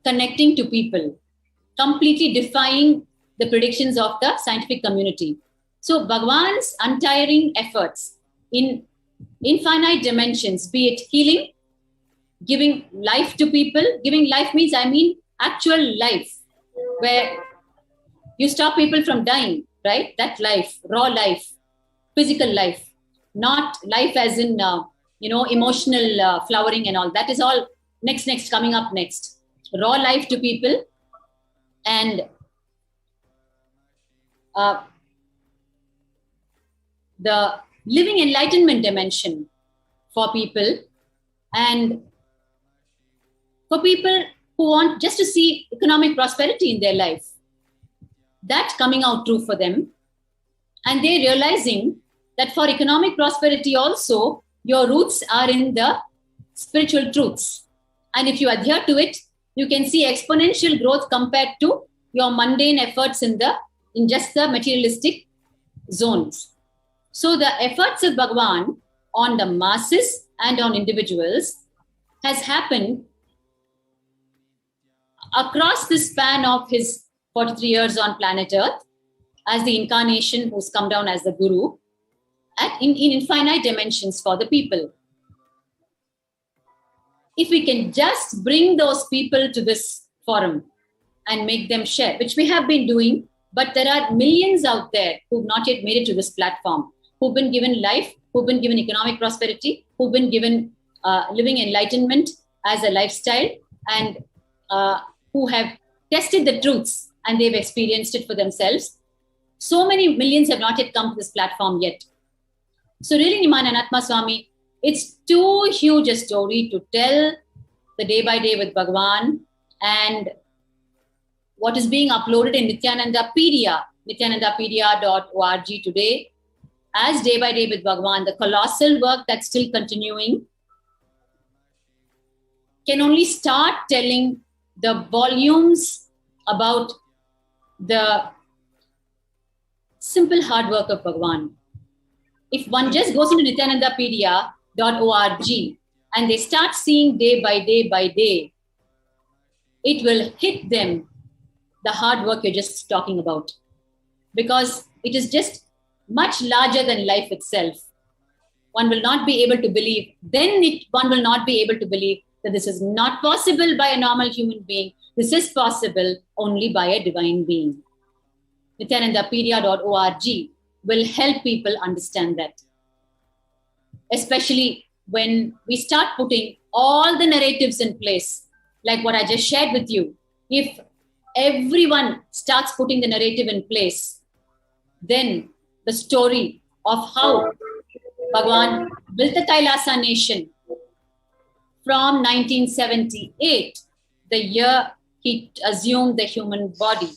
connecting to people, completely defying the predictions of the scientific community. So Bhagwan's untiring efforts in infinite dimensions, be it healing, giving life to people. Giving life means, actual life, where you stop people from dying, right? That life, raw life, physical life, not life as in, emotional flowering and all. That is all next, coming up next. Raw life to people and the living enlightenment dimension for people, and for people who want just to see economic prosperity in their life. That coming out true for them. And they realizing that for economic prosperity also, your roots are in the spiritual truths. And if you adhere to it, you can see exponential growth compared to your mundane efforts in just the materialistic zones. So the efforts of Bhagwan on the masses and on individuals has happened across the span of his 43 years on planet Earth as the incarnation who's come down as the Guru in infinite dimensions for the people. If we can just bring those people to this forum and make them share, which we have been doing, but there are millions out there who've not yet made it to this platform, who've been given life, who've been given economic prosperity, who've been given living enlightenment as a lifestyle, and who have tested the truths and they've experienced it for themselves. So many millions have not yet come to this platform yet. So really, Niman and Atma Swami, it's too huge a story to tell the Day by Day with Bhagwan, and what is being uploaded in Nithyanandapedia, nithyanandapedia.org today, as Day by Day with Bhagwan, the colossal work that's still continuing, can only start telling the volumes about the simple hard work of Bhagwan. If one just goes into nithyanandapedia.org and they start seeing day by day, it will hit them the hard work you're just talking about. Because it is just much larger than life itself. One will not be able to believe, one will not be able to believe that this is not possible by a normal human being. This is possible only by a divine being. Nithyanandapedia.org will help people understand that. Especially when we start putting all the narratives in place, like what I just shared with you. If everyone starts putting the narrative in place, then the story of how Bhagwan built the Kailasa nation from 1978, the year he assumed the human body.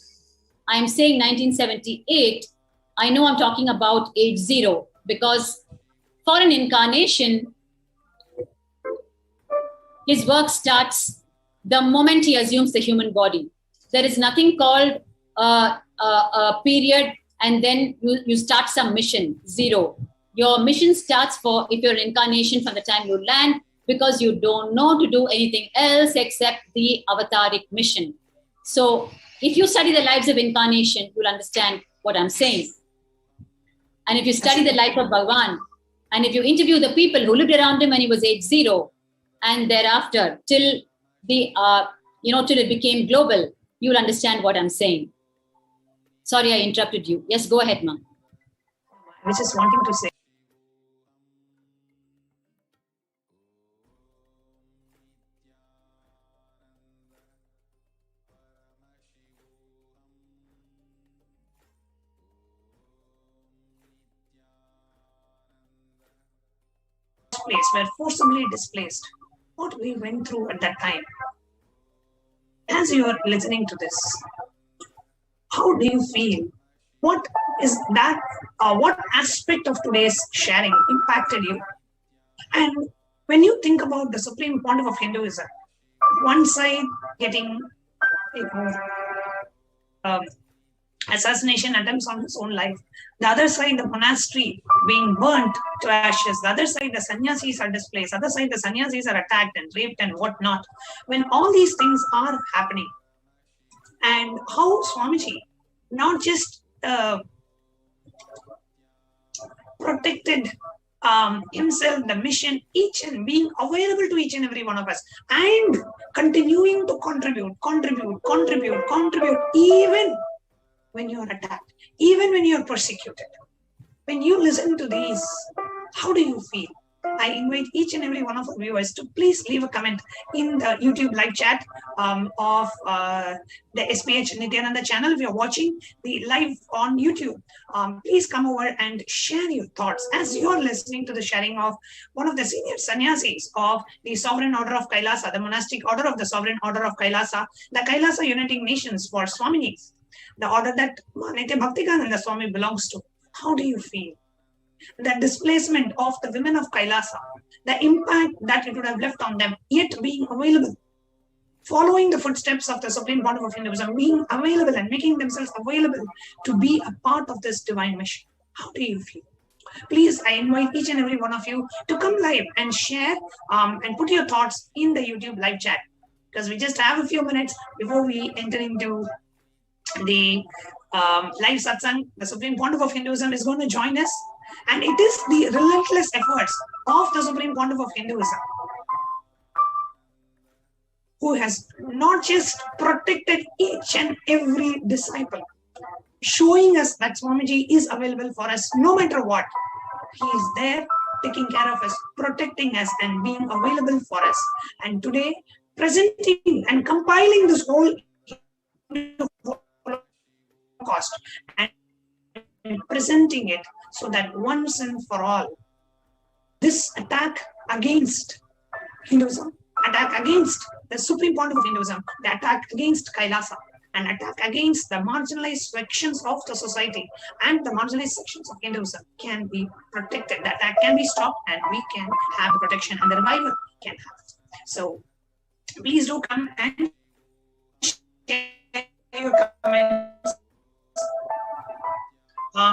I am saying 1978, I know I'm talking about age 0, because for an incarnation, his work starts the moment he assumes the human body. There is nothing called a period and then you start some mission, 0. Your mission starts for, if you're an incarnation, from the time you land, because you don't know to do anything else except the avataric mission. So if you study the lives of incarnation, you'll understand what I'm saying. And if you study the life of Bhagwan, and if you interview the people who lived around him when he was age 0, and thereafter till till it became global, you'll understand what I'm saying. Sorry, I interrupted you. Yes, go ahead, ma'am. I was just wanting to say, were forcibly displaced. What we went through at that time. As you are listening to this, how do you feel? What is that? What aspect of today's sharing impacted you? And when you think about the Supreme Pontiff of Hinduism, one side getting assassination attempts on his own life, the other side the monastery being burnt to ashes, the other side the sannyasis are displaced, the other side the sannyasis are attacked and raped and whatnot. When all these things are happening, and how Swamiji not just protected himself, the mission, each and being available to each and every one of us, and continuing to contribute, even when you are attacked, even when you are persecuted. When you listen to these, how do you feel? I invite each and every one of our viewers to please leave a comment in the YouTube live chat of the HDH Nithyananda channel. If you're watching the live on YouTube, please come over and share your thoughts as you're listening to the sharing of one of the senior sannyasis of the Sovereign Order of Kailasa, the monastic order of the Sovereign Order of Kailasa, the Kailasa Uniting Nations for Swaminis, the order that Nitya Bhaktikananda Swami belongs to. How do you feel? The displacement of the women of Kailasa, the impact that it would have left on them, yet being available, following the footsteps of the Supreme Pontiff of Hinduism, being available and making themselves available to be a part of this divine mission. How do you feel? Please, I invite each and every one of you to come live and share and put your thoughts in the YouTube live chat, because we just have a few minutes before we enter into the live satsang. The Supreme Pontiff of Hinduism is going to join us, and it is the relentless efforts of the Supreme Pontiff of Hinduism who has not just protected each and every disciple, showing us that Swamiji is available for us no matter what. He is there taking care of us, protecting us, and being available for us. And today, presenting and compiling this whole Holocaust and presenting it so that once and for all, this attack against Hinduism, attack against the Supreme Pontiff of Hinduism, the attack against Kailasa, an attack against the marginalized sections of the society and the marginalized sections of Hinduism can be protected. The attack can be stopped and we can have protection and the revival can happen. So please do come and share your comments.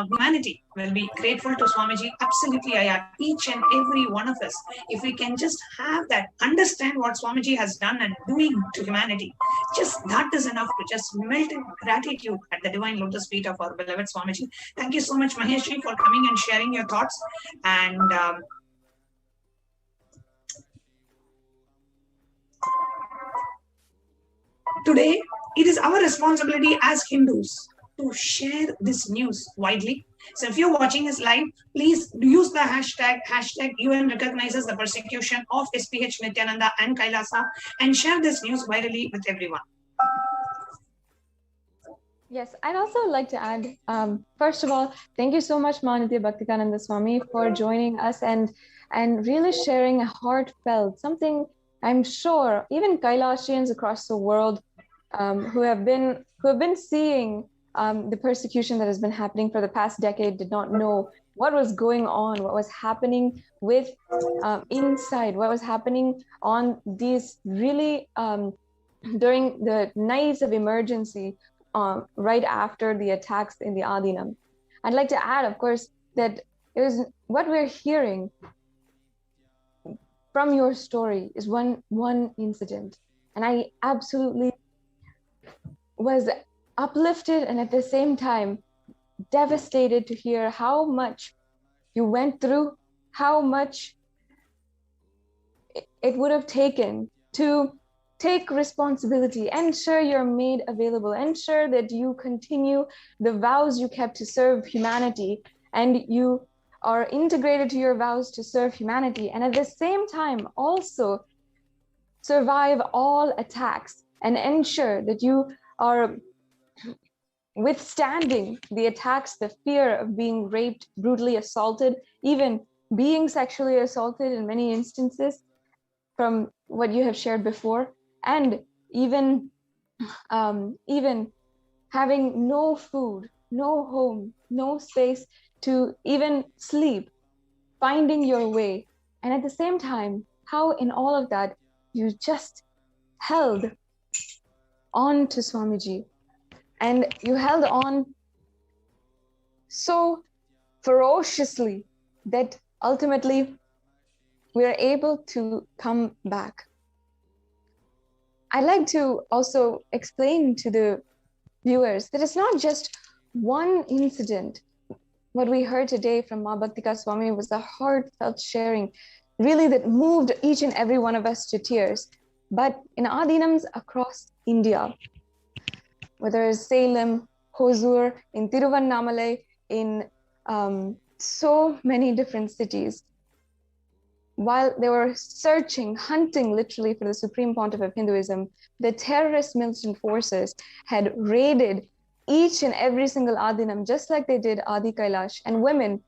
Humanity will be grateful to Swamiji. Absolutely, Aya. Each and every one of us, if we can just have that, understand what Swamiji has done and doing to humanity, just that is enough to just melt in gratitude at the divine lotus feet of our beloved Swamiji. Thank you so much, Maheshji, for coming and sharing your thoughts. And today, it is our responsibility as Hindus to share this news widely. So if you're watching us live, please use the hashtag UN recognizes the persecution of HDH Nithyananda and Kailasa and share this news virally with everyone. Yes, I'd also like to add, first of all, thank you so much, Manitya Bhaktikananda Swami, for joining us and really sharing a heartfelt, something I'm sure even Kailasians across the world who have been seeing the persecution that has been happening for the past decade did not know what was going on, what was happening with inside, what was happening on these really during the nights of emergency right after the attacks in the Adinam. I'd like to add, of course, that it was what we're hearing from your story is one incident, and I absolutely was uplifted and at the same time devastated to hear how much you went through, how much it would have taken to take responsibility, ensure you're made available, ensure that you continue the vows you kept to serve humanity, and you are integrated to your vows to serve humanity, and at the same time also survive all attacks and ensure that you are withstanding the attacks, the fear of being raped, brutally assaulted, even being sexually assaulted in many instances from what you have shared before, and even having no food, no home, no space to even sleep, finding your way. And at the same time, how in all of that, you just held on to Swamiji. And you held on so ferociously that ultimately we are able to come back. I'd like to also explain to the viewers that it's not just one incident. What we heard today from Ma Bhaktika Swami was a heartfelt sharing, really that moved each and every one of us to tears. But in Adinams across India, whether it's Salem, Hosur, in Tiruvannamalai, in so many different cities, while they were searching, hunting literally for the Supreme Pontiff of Hinduism, the terrorist militant forces had raided each and every single Adinam, just like they did Adi Kailash, and women,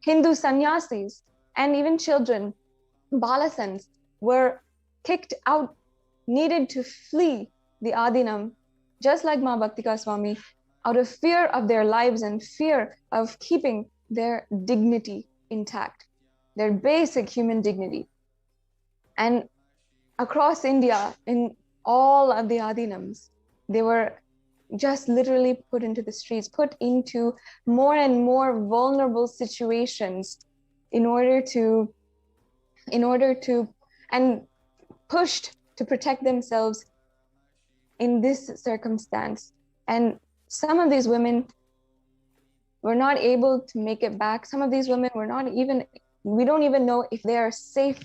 Hindu sannyasis, and even children, Balasans, were kicked out, needed to flee the Adinam, just like Ma Bhaktika Swami, out of fear of their lives and fear of keeping their dignity intact, their basic human dignity. And across India, in all of the Adinams, they were just literally put into the streets, put into more and more vulnerable situations in order to, and pushed to protect themselves in this circumstance. And some of these women were not able to make it back. Some of these women were not even, we don't even know if they are safe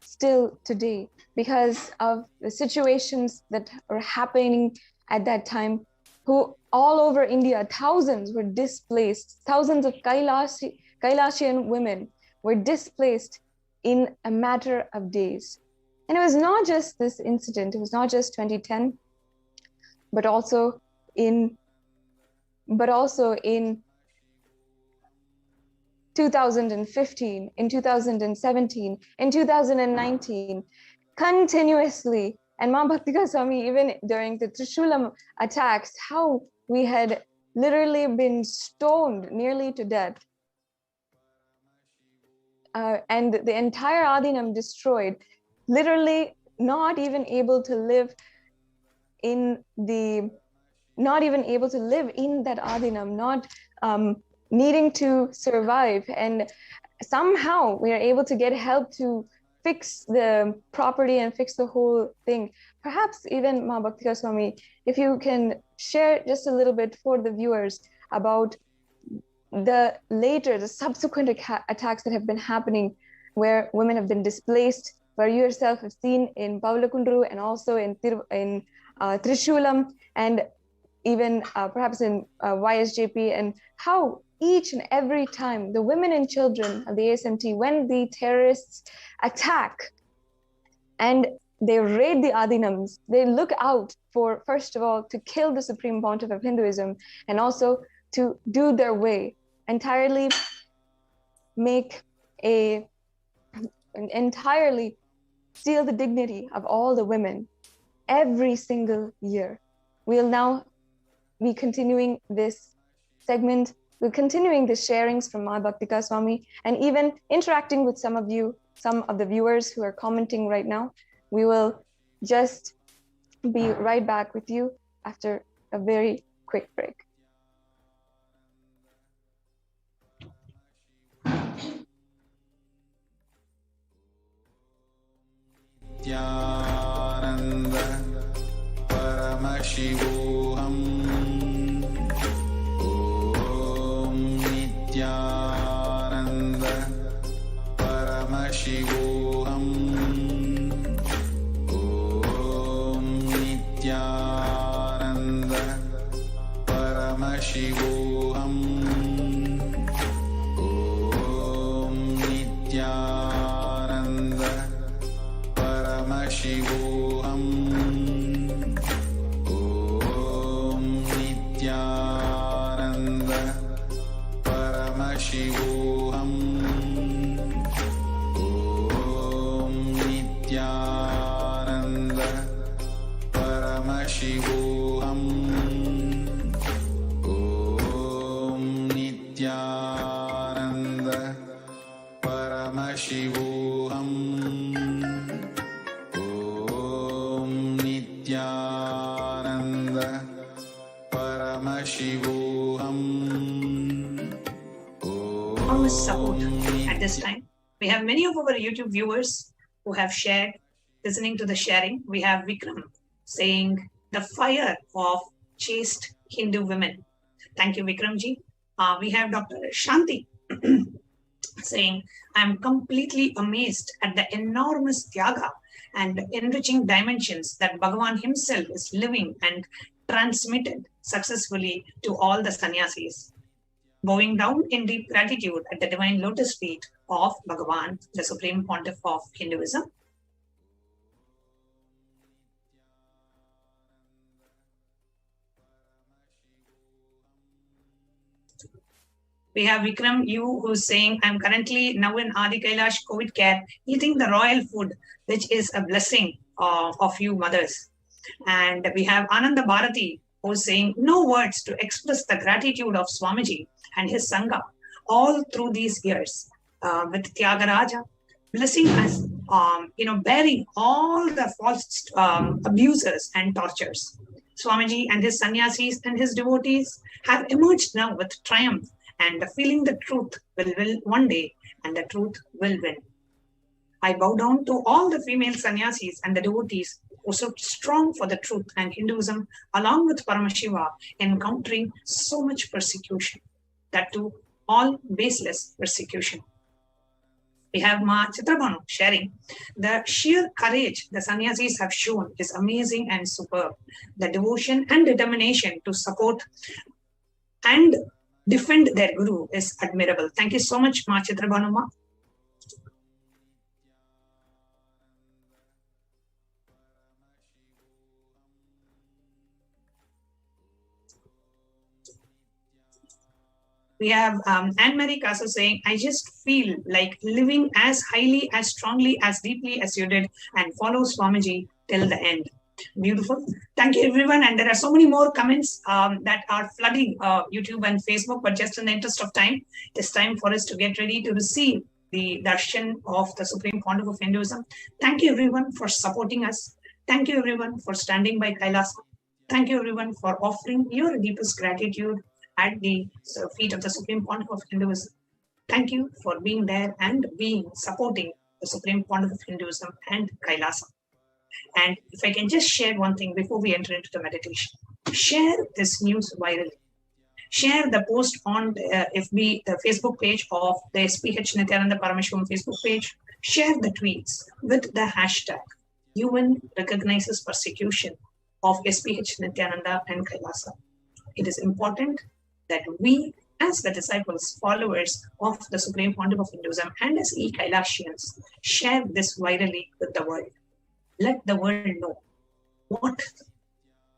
still today because of the situations that are happening at that time. Who all over India, thousands were displaced. Thousands of Kailasian women were displaced in a matter of days. And it was not just this incident, it was not just 2010, but also in 2015, in 2017, in 2019, continuously. And Ma Bhaktika Swami, even during the Trishulam attacks, how we had literally been stoned nearly to death. And the entire Adinam destroyed, literally not even able to live in that Adinam, not needing to survive. And somehow we are able to get help to fix the property and fix the whole thing. Perhaps even Ma Bhaktika Swami, if you can share just a little bit for the viewers about the subsequent attacks that have been happening, where women have been displaced, where you yourself have seen in Pavlakundru and also in Trishulam, and even perhaps in YSJP, and how each and every time the women and children of the ASMT, when the terrorists attack and they raid the Adinams, they look out for, first of all, to kill the Supreme Pontiff of Hinduism, and also to do their way, entirely steal the dignity of all the women every single year. We'll now be continuing this segment. We're continuing the sharings from Ma Bhaktika Swami, and even interacting with some of the viewers who are commenting right now. We will just be right back with you after a very quick break. Nithyananda Paramashivoham. Om Nithyananda Paramashivoham. Om Nithyananda Paramashivoham. Om Nithyananda Paramashivoham. Om Nithyananda Paramashivoham. Om Nithyananda Paramashivoham. Om Nithyananda Paramashivoham. Om Nithyananda Paramashivoham. Enormous support at this time. We have many of our YouTube viewers who have shared, listening to the sharing. We have Vikram saying, the fire of chaste Hindu women. Thank you, Vikramji. We have Dr. Shanti saying, I'm completely amazed at the enormous tyaga and enriching dimensions that Bhagavan himself is living and transmitted successfully to all the sannyasis. Bowing down in deep gratitude at the divine lotus feet of Bhagavan, the Supreme Pontiff of Hinduism. We have Vikram U who's saying, I'm currently now in Adi Kailash COVID care, eating the royal food, which is a blessing of you mothers. And we have Ananda Bharati who's saying, no words to express the gratitude of Swamiji and his Sangha all through these years with Tyagaraja, blessing us, bearing all the false abuses and tortures. Swamiji and his sannyasis and his devotees have emerged now with triumph, and feeling the truth will one day, and the truth will win. I bow down to all the female sannyasis and the devotees who stood strong for the truth and Hinduism, along with Paramashiva, encountering so much persecution, that too all baseless persecution. We have Ma Chitrabhanu sharing, the sheer courage the sannyasis have shown is amazing and superb. The devotion and determination to support and defend their guru is admirable. Thank you so much, Ma Chitrabhanu Ma. We have Anne-Marie Casa saying, I just feel like living as highly, as strongly, as deeply as you did, and follow Swamiji till the end. Beautiful. Thank you, everyone. And there are so many more comments that are flooding YouTube and Facebook, but just in the interest of time, it's time for us to get ready to receive the darshan of the Supreme Pontiff of Hinduism. Thank you, everyone, for supporting us. Thank you, everyone, for standing by Kailasa. Thank you, everyone, for offering your deepest gratitude at the feet of the Supreme Pontiff of Hinduism. Thank you for being there and supporting the Supreme Pontiff of Hinduism and Kailasa. And if I can just share one thing before we enter into the meditation, share this news virally. Share the post on the FB, the Facebook page of the HDH Nithyananda Paramashivam Facebook page. Share the tweets with the hashtag UN recognizes persecution of SPH Nithyananda and Kailasa. It is important that we, as the disciples, followers of the Supreme Pontiff of Hinduism, and as Kailasians, share this virally with the world. Let the world know what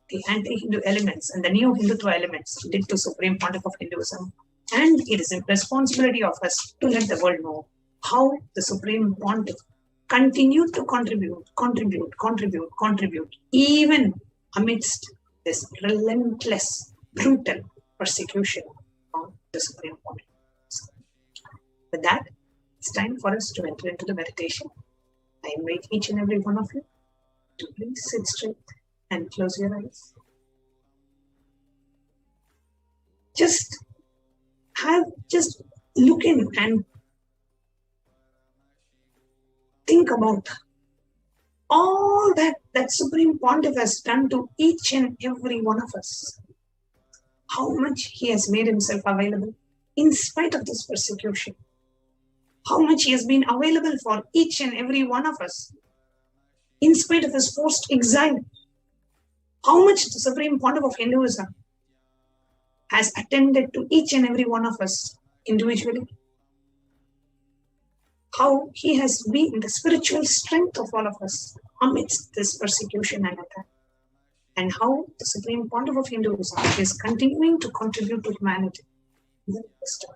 the anti-Hindu elements and the neo-Hindutva elements did to Supreme Pontiff of Hinduism. And it is a responsibility of us to let the world know how the Supreme Pontiff continued to contribute, even amidst this relentless, brutal persecution of the Supreme Pontiff. With that, it's time for us to enter into the meditation. I invite each and every one of you to please sit straight and close your eyes. Just look in and think about all that Supreme Pontiff has done to each and every one of us. How much he has made himself available in spite of this persecution. How much he has been available for each and every one of us in spite of his forced exile. How much the Supreme Pontiff of Hinduism has attended to each and every one of us individually. How he has been the spiritual strength of all of us amidst this persecution and attack. And how the Supreme Pontiff of Hinduism is continuing to contribute to humanity with wisdom.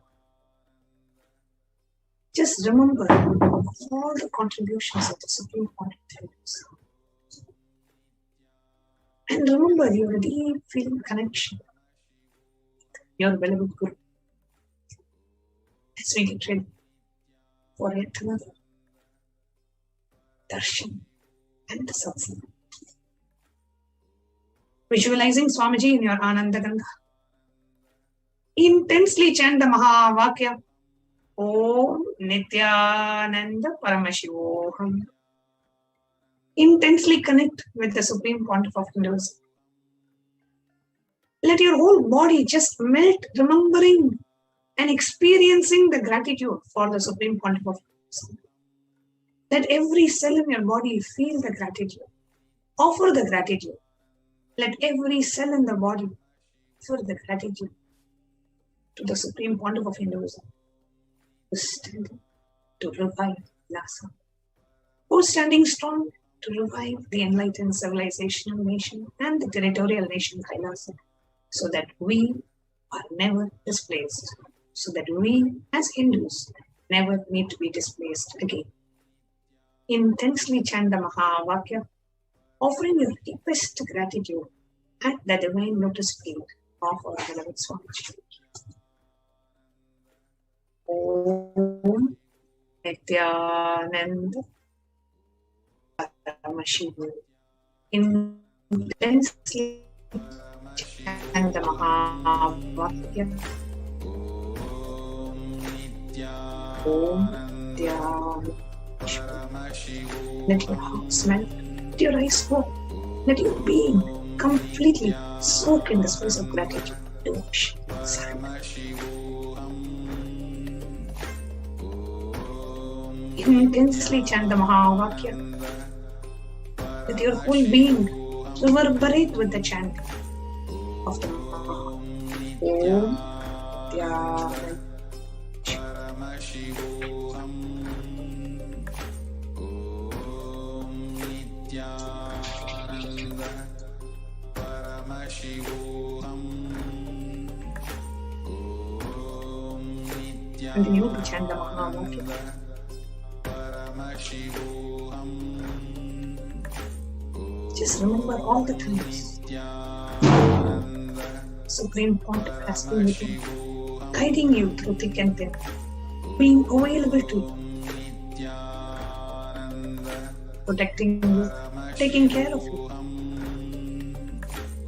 Just remember all the contributions of the Supreme Pontiff of Hinduism. And remember your deep feeling connection, your beloved Guru. As we get ready for yet another darshan and satsang. Visualizing Swamiji in your Ananda Ganga. Intensely chant the Mahavakya. Om Nithyananda Paramashivoham. Intensely connect with the Supreme Pontiff of Hinduism. Let your whole body just melt, remembering and experiencing the gratitude for the Supreme Pontiff of Hinduism. Let every cell in your body feel the gratitude. Offer the gratitude. Let every cell in the body offer the gratitude to the Supreme Pontiff of Hinduism, who is standing to revive Kailasa, who is standing strong to revive the enlightened civilizational nation and the territorial nation Kailasa, so that we are never displaced, so that we as Hindus never need to be displaced again. Intensely chant the Mahavakya, offering your deepest gratitude at the divine lotus feet of our beloved Swamiji. Om Nithyananda Paramashivam. Intensely chant the Mahavakya. Om Nithyananda. Let your heart melt, let your eyes fall, let your being completely soak in the space of gratitude, devotion, surrender. Intensely chant the Mahavakya. Let your whole being reverberate with the chant of the Maha. Om Nithyananda. Paramashivoham. Continue to chant the Maha Mantra. Just remember all the times Supreme Pontiff has been with you, guiding you through thick and thin, being available to you, protecting you, taking care of you,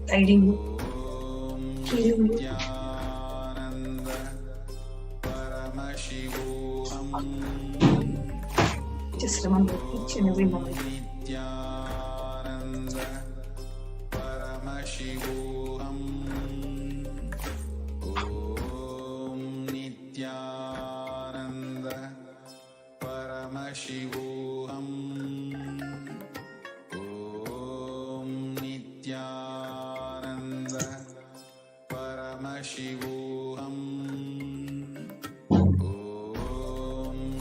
guiding you, healing you. Just remember each and every moment. Paramashivoham. Om Nithyananda Paramashivoham. Om Nithyananda Paramashivoham.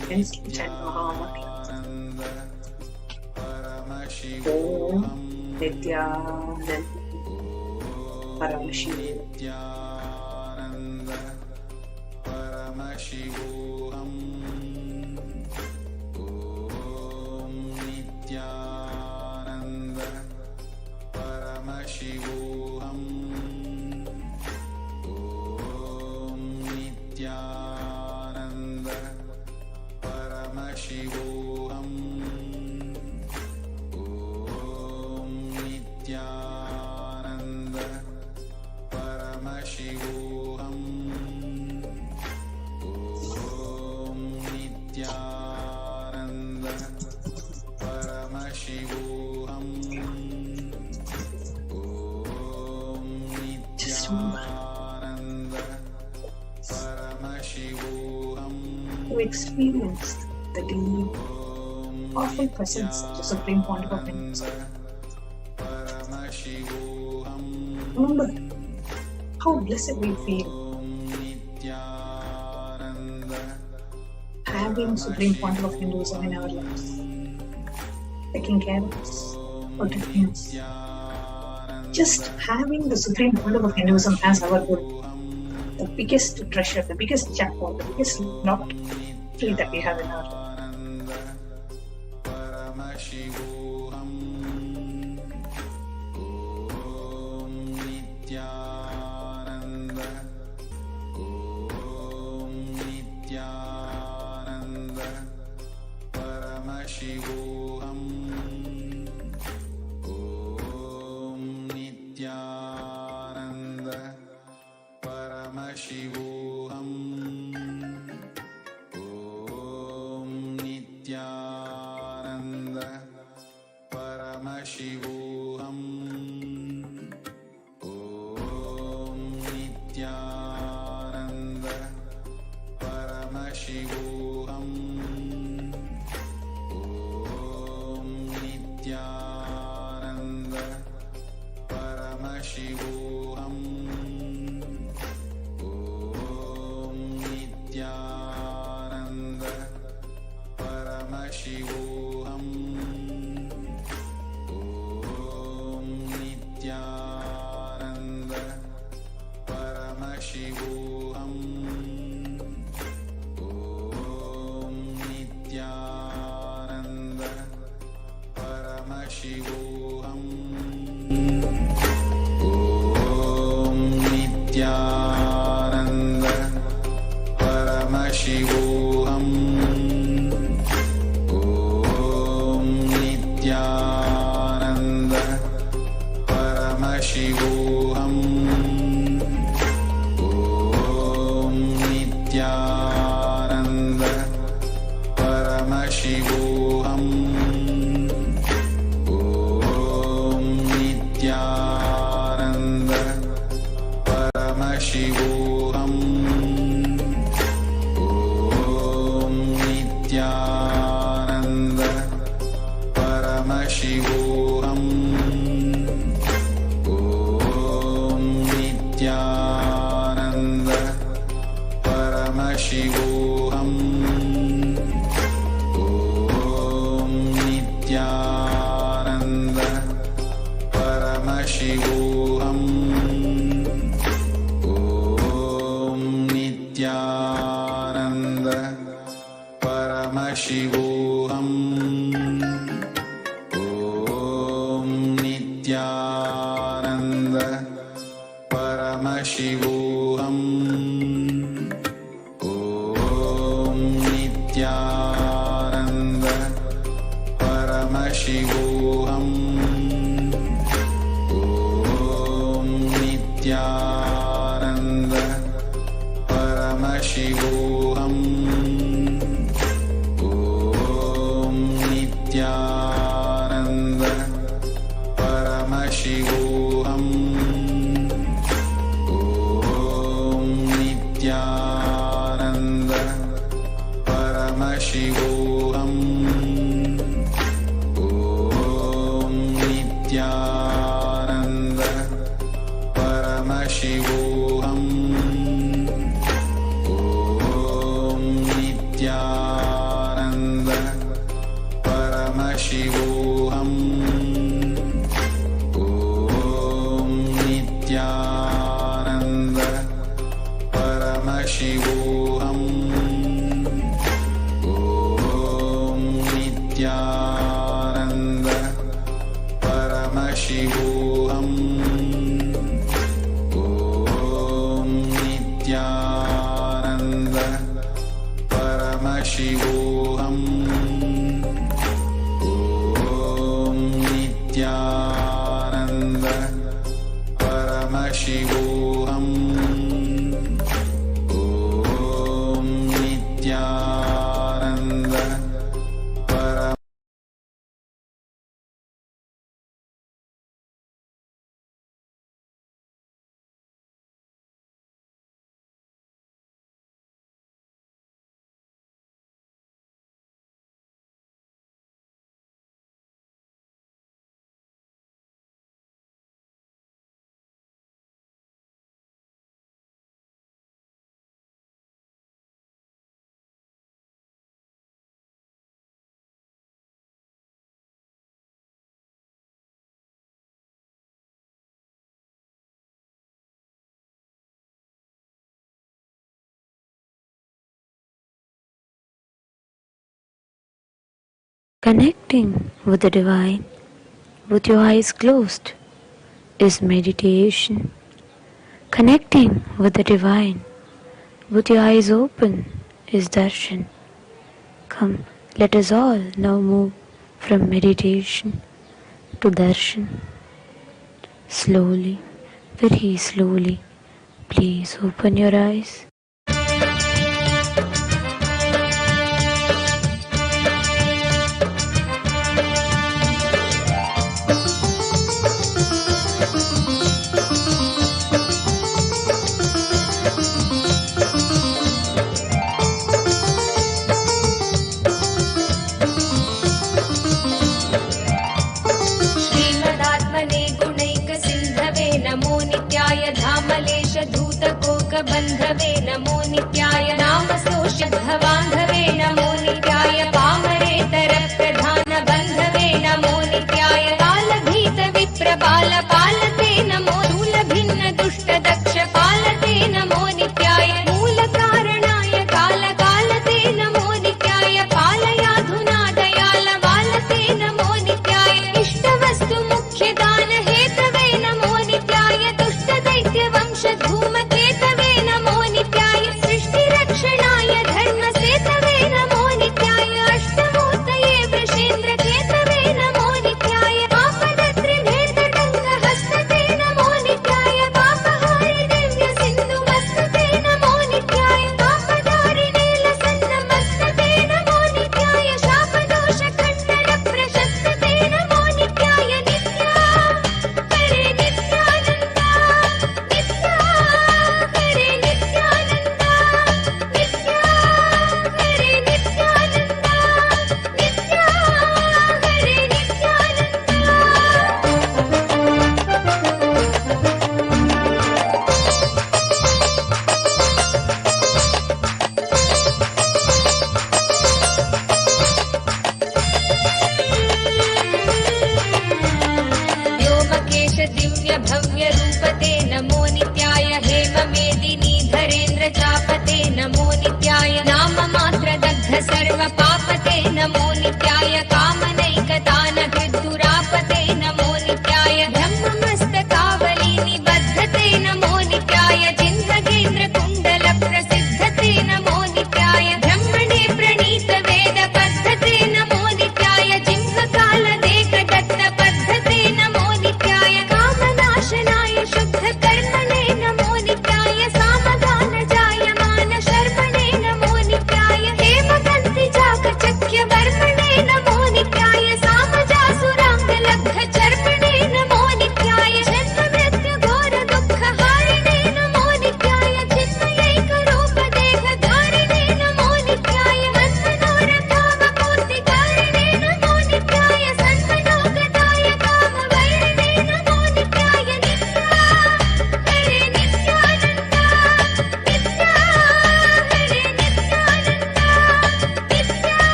Please chant Maha Mantra. Om Nithyananda Paramashivoham. Om Nithyananda Paramashivoham. Om Nithyananda Paramashivoham. Om Nithyananda Paramashivoham. Om Nithyananda Paramashivoham. Om Nithyananda Paramashivoham. To experience the deep, powerful presence of the Supreme Pontiff of Hinduism. Remember how blessed we feel having Supreme Pontiff of Hinduism in our lives, taking care of us, protecting us. Just having the Supreme Pontiff of Hinduism as our Guru, the biggest treasure, the biggest jackpot, the biggest lottery that we have in our life. Paramashivoham. Om Nithyananda. Om Nithyananda Paramashivoham. Om Nithyananda Paramashivoham. Om Nithyananda Paramashivoham. Om Nithyananda Paramashivoham. Om Nithyananda Paramashivoham. Om Nithyananda Paramashivoham. Om Nithyananda Paramashivoham. Om Nithyananda Paramashivoham. Om Nithyananda Paramashivoham. Om Nithyananda Paramashivoham. Om Nithyananda Paramashivoham. Om Nithyananda Paramashivoham. Om Nithyananda Paramashivoham. Om Nithyananda Paramashivoham. Om Nithyananda Paramashivoham. Om Nithyananda Paramashivoham. Om Nithyananda Paramashivoham. Om Nithyananda Paramashivoham. Om Nithyananda Paramashivoham. Om Nithyananda Paramashivoham. Om Nithyananda Paramashivoham. Om Nithyananda Paramashivoham. Om Nithyananda Paramashivoham. Om Nithyananda Paramashivoham. Om Nithyananda Paramashivoham. Om Nithyananda Paramashivoham. Om Nithyananda Paramashivoham. Om Nithyananda Paramashivoham. Connecting with the divine with your eyes closed is meditation. Connecting with the divine with your eyes open is darshan. Come, let us all now move from meditation to darshan. Slowly, very slowly, please open your eyes. बंधवे नमो नित्याय नाम सोष्य बांधवे नमो नित्याय पामरे तरफ प्रधान बंधवे नमो नित्याय काल भीत विप्र बाल पालते नमो मूल भिन्न दुष्ट दक्ष पालते नमो नित्याय मूल कारणाय काल कालते नमो नित्याय पालयाधुना दयाल बालते नमो नित्याय इष्ट वस्तु मुख्य दान हेतवे नमो नित्याय दुष्ट दैत्य वंश धूम केतवे नमो नित्याय सृष्टि रक्षणाय धर्म सेतवे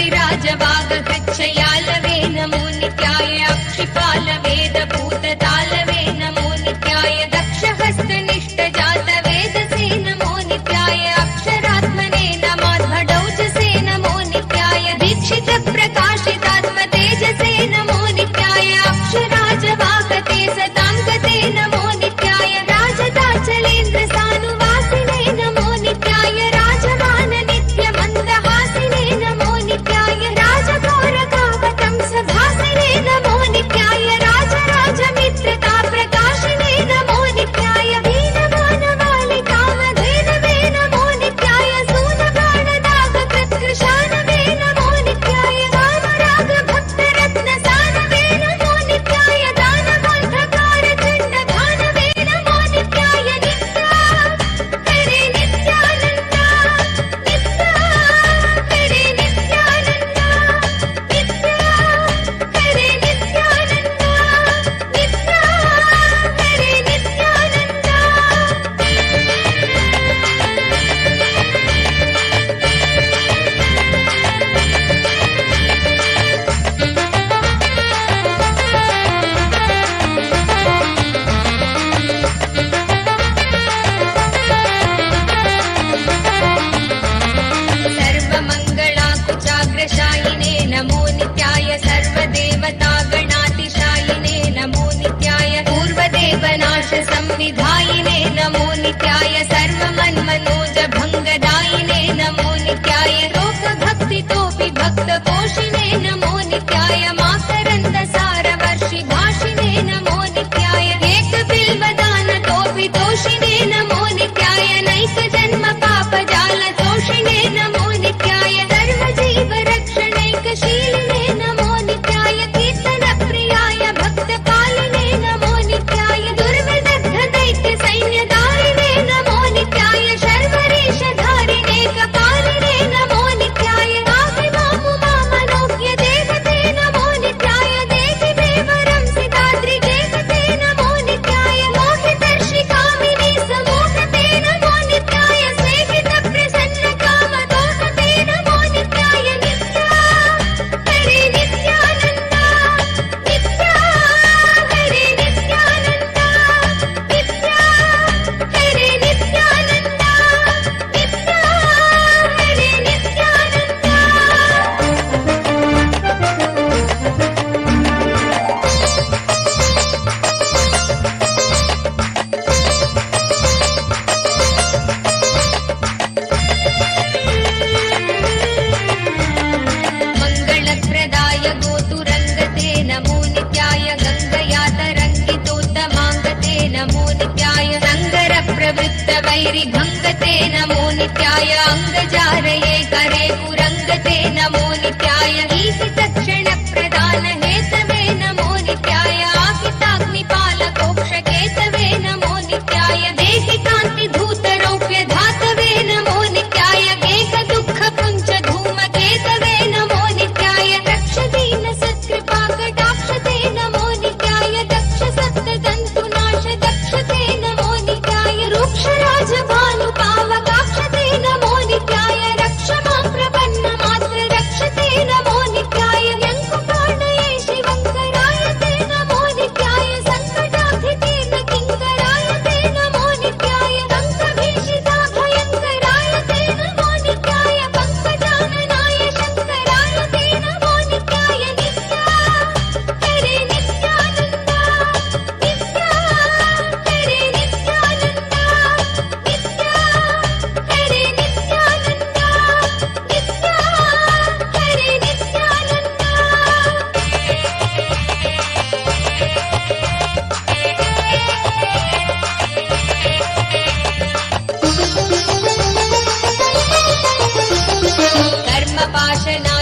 क्षिराजवागकृच्छयालवे नमो नित्याय अक्षिपालवेदभूततालवे नमो नित्याय दक्षहस्तनिष्ठजातवेदसे नमो नित्याय अक्षरात्मने नमाध्वडौजसे नमो नित्याय दीक्षितप्रकाशितात्मतेजसे नमो नित्याय अक्षराजवागते सताङ्गते नमो नित्याय राजदाचलेन्द्रसानुवासिने नमो नित्याय राजमान नित्यमन्दहासिने नमो नित्याय राजगौरकावतं सभासिने नमो नित्याय राजराजमित्रता प्रकाशिने नमो नित्याय वीणमानवालिकामधेनवे नमो नित्याय सूनबाणदागकृत्कृशानवे नमो नित्याय वामरागभक्तरत्नसानवे नमो नित्याय दानवान्धकारचण्डघानवे नमो नित्याय नित्या हरे नित्यानन्दा नित्या हरे नित्यानन्दा नित्या हरे नित्यानन्दा नित्या हरे नित्यानन्दा सर्वमङ्गलाकुचाग्रशायिने नमो नित्याय सर्वदेवतागणातिशायिने नमो नित्याय पूर्वदेवनाशसंविधायिने नमो नित्याय सर्वमन्मनोजभङ्गदायिने नमो नित्याय लोकभक्तितोऽपि भक्तपोषिणे नमो नित्याय माकरन्दसारवर्षिभाषिणे नमो नित्याय एकबिल्वदानतोऽपि तोषिणे नमो नित्याय नैकजन्मपापजालतोषिणे नमो नित्याय सर्वजीवरक्षणैकशीलिने नमो नित्याय कीर्तनप्रियाय भक्तपालिने नमो नित्याय दुर्विदग्धदैत्यसैन्यदारिणे नमो नित्याय शर्वरीशधारिणे कपालिने नमो नित्याय आदिमामुमामनोज्ञदेवते नमो नित्याय देहि मे वरं सिताद्रिदेवते नमो नित्याय मोहितर्षिकामिनी समोहते नमो नित्याय स्नेहितप्रसन्नकामदोहते नमो नित्याय नित्या हरे नित्यानन्दा नित्या हरे नित्यानन्दा नित्या हरे नित्यानन्दा नित्या हरे नित्यानन्दा मङ्गलप्रदाय गोतुरङ्गते नमो नित्याय गङ्गया तरङ्गितोत्तमाङ्गते नमो नित्याय सङ्गरप्रवृत्तवैरिभङ्गते नमो नित्याय अङ्गजारये करे पुरङ्गते नमो नित्याय ईशितक्षणप्रदानहेतवे नमो नित्याय आहिताग्निपालकोक्षकेतवे नमो नित्याय देहि कान्तिधूतरौप्यधातवे नमो नित्याय गेहदुःखपुञ्जधूमकेतवे नमो नित्याय रक्षदीनसत्कृपाकटाक्षते नमो नित्याय दक्षसप्तदन्तुनाश दक्षते नमो नित्याय रूक्षराजभानुपावकाक्षते नमो नित्याय रक्ष मां प्रपन्नमात्र रक्षते नमो नित्याय यङ्कुपाणये शिवङ्कराय ते नमो नित्याय सङ्कटाधितीर्न किङ्कराय ते नमो नित्याय अङ्कभीषिताभयङ्कराय ते नमो नित्याय पङ्कजाननाय शङ्कराय ते नमो नित्याय नित्या हरे नित्यानन्दा नित्या हरे नित्यानन्दा नित्या हरे नित्यानन्दा नित्या हरे नित्यानन्दा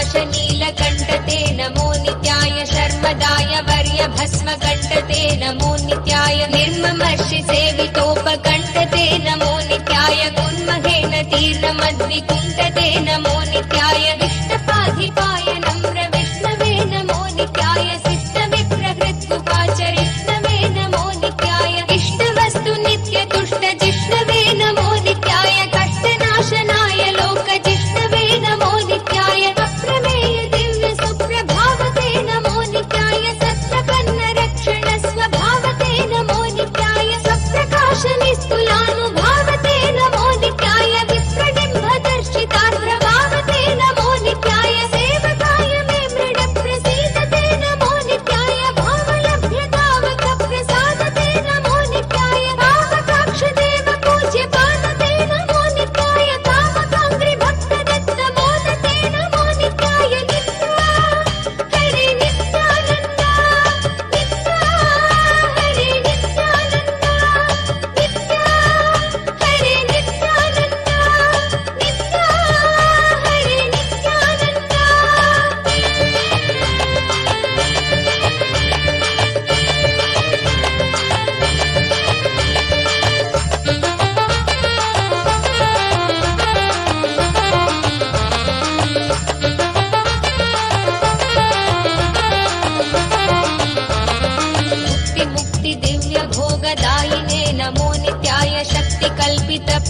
कर्मपाशनाशनीलकण्ठते नमो नित्याय शर्मदाय वर्यभस्मकण्ठते नमो नित्याय निर्ममर्षिसेवितोपकण्ठते नमो नित्याय गुन्महेन तीर्णमद्विकुण्ठते नमो नित्याय विष्णपाधिपाय नम्र विष्णवे नमो नित्याय शिष्टविप्रहृत्कुपाचरिष्णवे नमो नित्याय इष्टवस्तु नित्यतुष्टजिष्णवे नमो नित्याय कष्टनाशनाय लोकजिष्णवे नमो नित्याय अप्रमेय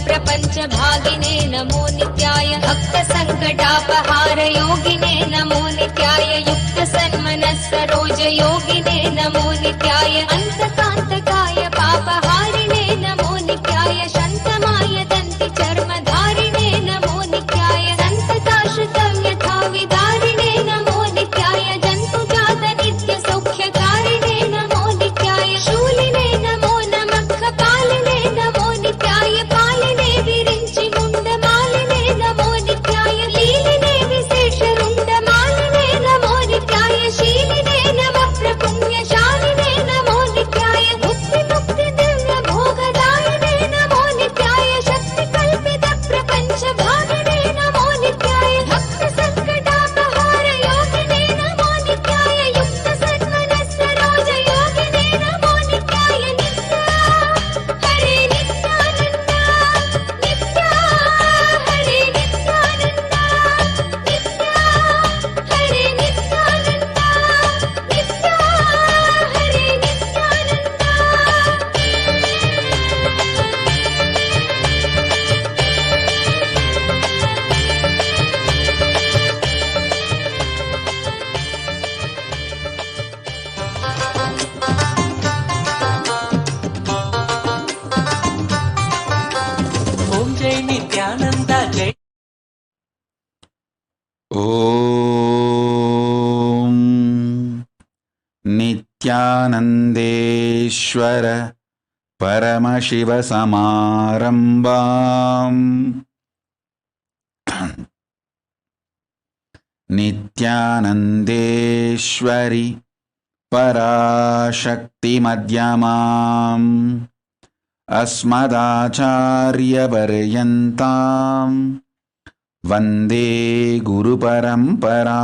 प्रपञ्च भागिने नमो नित्याय भक्त सङ्कटापहार योगिने नमो नित्याय युक्त सन्मनः सरोज योगिने नमो नित्याय अन्तकान्तकाय पापहारिणे नमो नित्याय शन्तमाय दन्ति चर्मधारिणे नमो नित्याय सन्तताश्रितं यथा विदारिणे नमो नित्याय जन्तुजात नित्य सौख्यकारिणे नमो नित्याय शूलिने नमो नमः कपालिने नमो नित्याय पालिने विरिञ्चि मुण्डमालिने नमो नित्याय लीलिने विशेषरुण्डमालिने नमो नित्याय शीलिने नमः प्रपुण्यशालिने नमो नित्याय मुक्ति मुक्ति दिव्य भोगदायिने नमो नित्याय शक्ति कल्पित प्रपञ्च भागिने नमो नित्याय भक्त सङ्कटापहार योगिने नमो नित्याय युक्त सन्मनः सरोज योगिने नमो नित्याय नित्या हरे नित्यानन्द नित्या हरे नित्यानन्द नित्या हरे नित्यानन्द नित्या हरे Om Jai Nithyananda Jai. ॐ नित्यानन्देश्वर परमशिवसमारम्भाम् नित्यानन्देश्वरि पराशक्तिमध्यमाम् अस्मदाचार्यपर्यन्ताम् वन्दे गुरुपरम्पराम्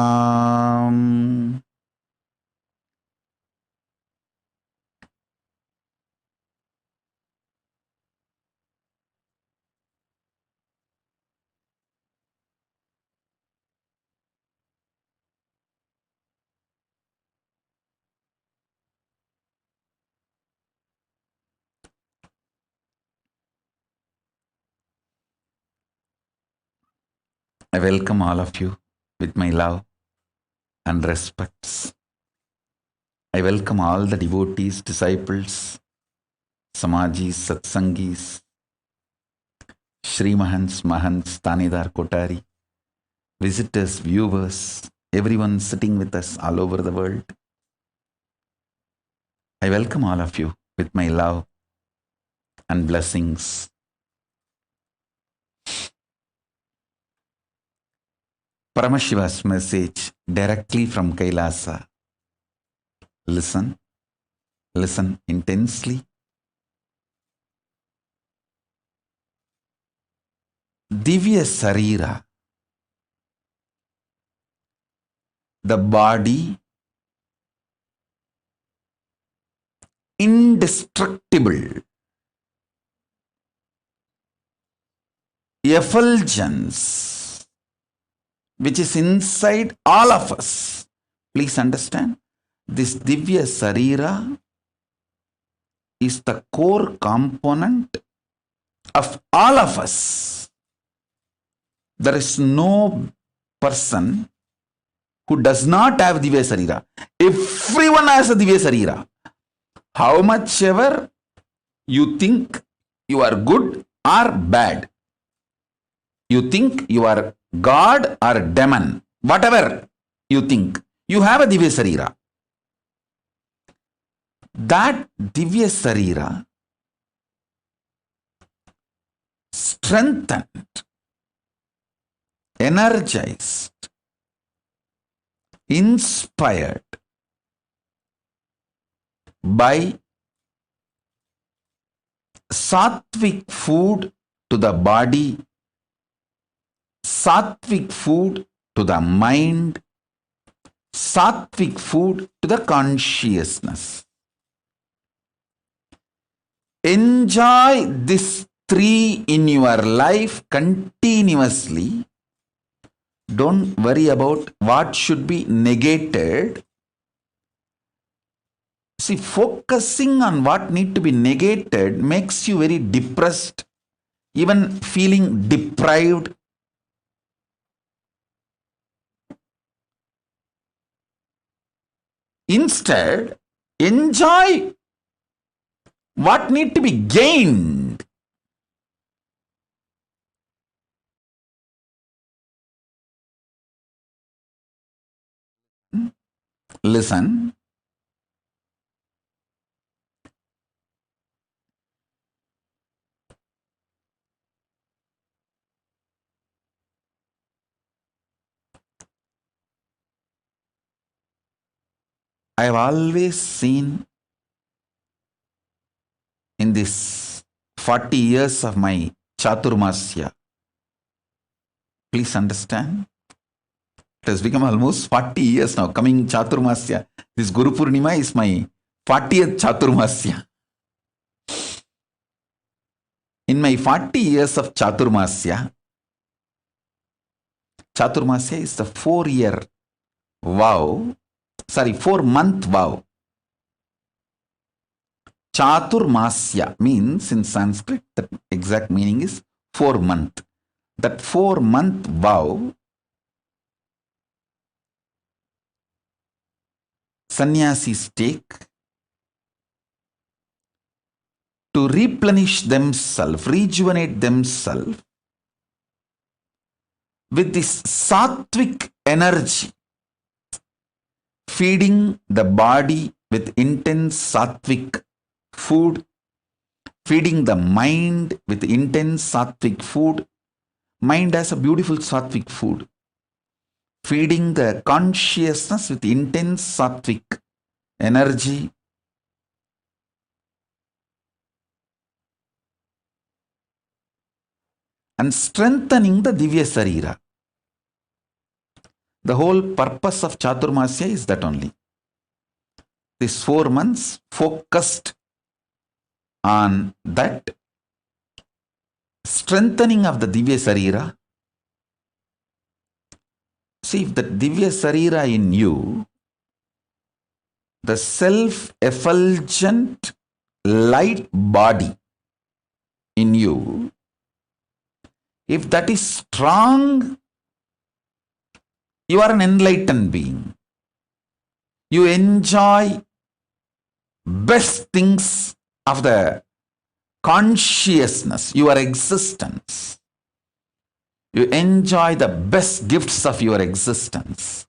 I welcome all of you with my love and respects. I welcome all the devotees, disciples, Samajis, Satsangis, Shri Mahants, Mahants, Tanidar, Kotari, visitors, viewers, everyone sitting with us all over the world. I welcome all of you with my love and blessings. Paramashiva's message directly from Kailasa. Listen, listen intensely. Divya Sarira, the body, indestructible, effulgence, which is inside all of us. Please understand, this Divya Sarira is the core component of all of us. There is no person who does not have Divya Sarira. Everyone has a Divya Sarira. How much ever you think you are good or bad, you think you are God or demon, whatever you think, you have a Divya Sarira. That Divya Sarira strengthened, energized, inspired by sattvic food to the body, sattvic food to the mind, sattvic food to the consciousness. Enjoy these three in your life continuously. Don't worry about what should be negated. See, focusing on what need to be negated makes you very depressed, even feeling deprived. Instead, enjoy what need to be gained. Listen. I have always seen in this 40 years of my Chaturmasya, please understand, it has become almost 40 years now, coming Chaturmasya. This Guru Purnima is my 40th Chaturmasya. In my 40 years of Chaturmasya, Chaturmasya is the 4-month vow. Chaturmasya means in Sanskrit, the exact meaning is 4 month. That 4-month vow, sannyasis take to replenish themselves, rejuvenate themselves with this sattvic energy, feeding the body with intense sattvic food, feeding the mind with intense sattvic food. Mind has a beautiful sattvic food. Feeding the consciousness with intense sattvic energy. And strengthening the Divya Sarira. The whole purpose of Chaturmasya is that only. These 4 months focused on that strengthening of the Divya Sarira. See, if the Divya Sarira in you, the self-effulgent light body in you, if that is strong, you are an enlightened being. You enjoy best things of the consciousness, your existence. You enjoy the best gifts of your existence.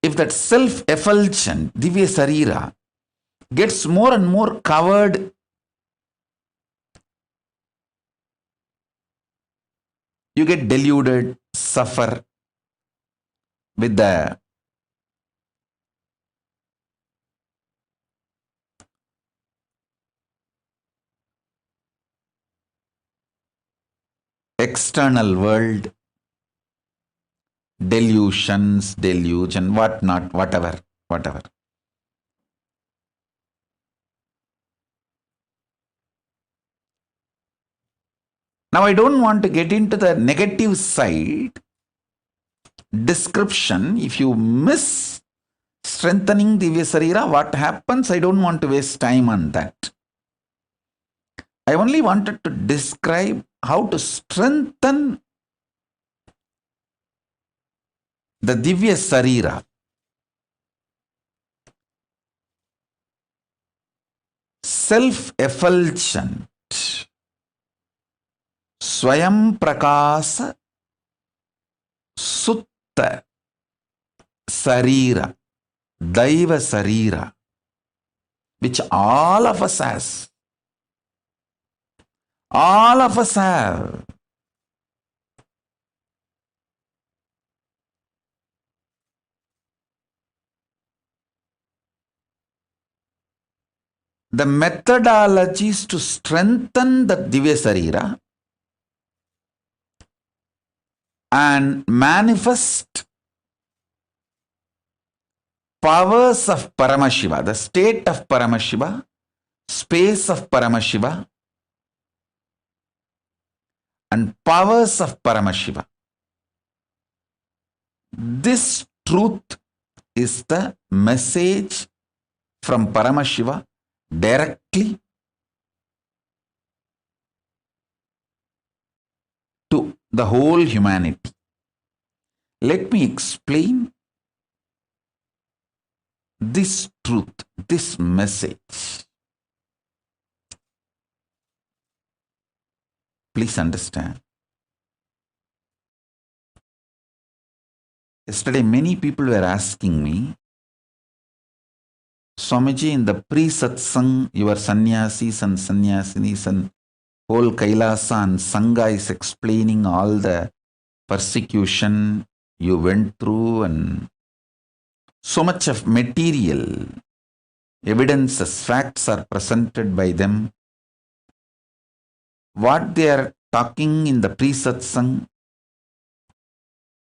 If that self-effulgent Divya Sarira gets more and more covered you get deluded, suffer with the external world, delusions, delusion, whatnot, whatever. Now, I don't want to get into the negative side description. If you miss strengthening Divya Sarira, what happens? I don't want to waste time on that. I only wanted to describe how to strengthen the Divya Sarira. Self-effulgent Swayam Prakasa Sutta Sarira, Daiva Sarira, which all of us has. All of us have. The methodologies to strengthen the Divya Sarira and manifest powers of Paramashiva, the state of Paramashiva, space of Paramashiva, and powers of Paramashiva. This truth is the message from Paramashiva directly to the whole humanity. Let me explain this truth, this message. Please understand. Yesterday, many people were asking me, Swamiji, in the pre-satsang, your sannyasis and sannyasinis and whole Kailasa and Sangha is explaining all the persecution you went through and so much of material evidences, facts are presented by them. What they are talking in the pre-satsang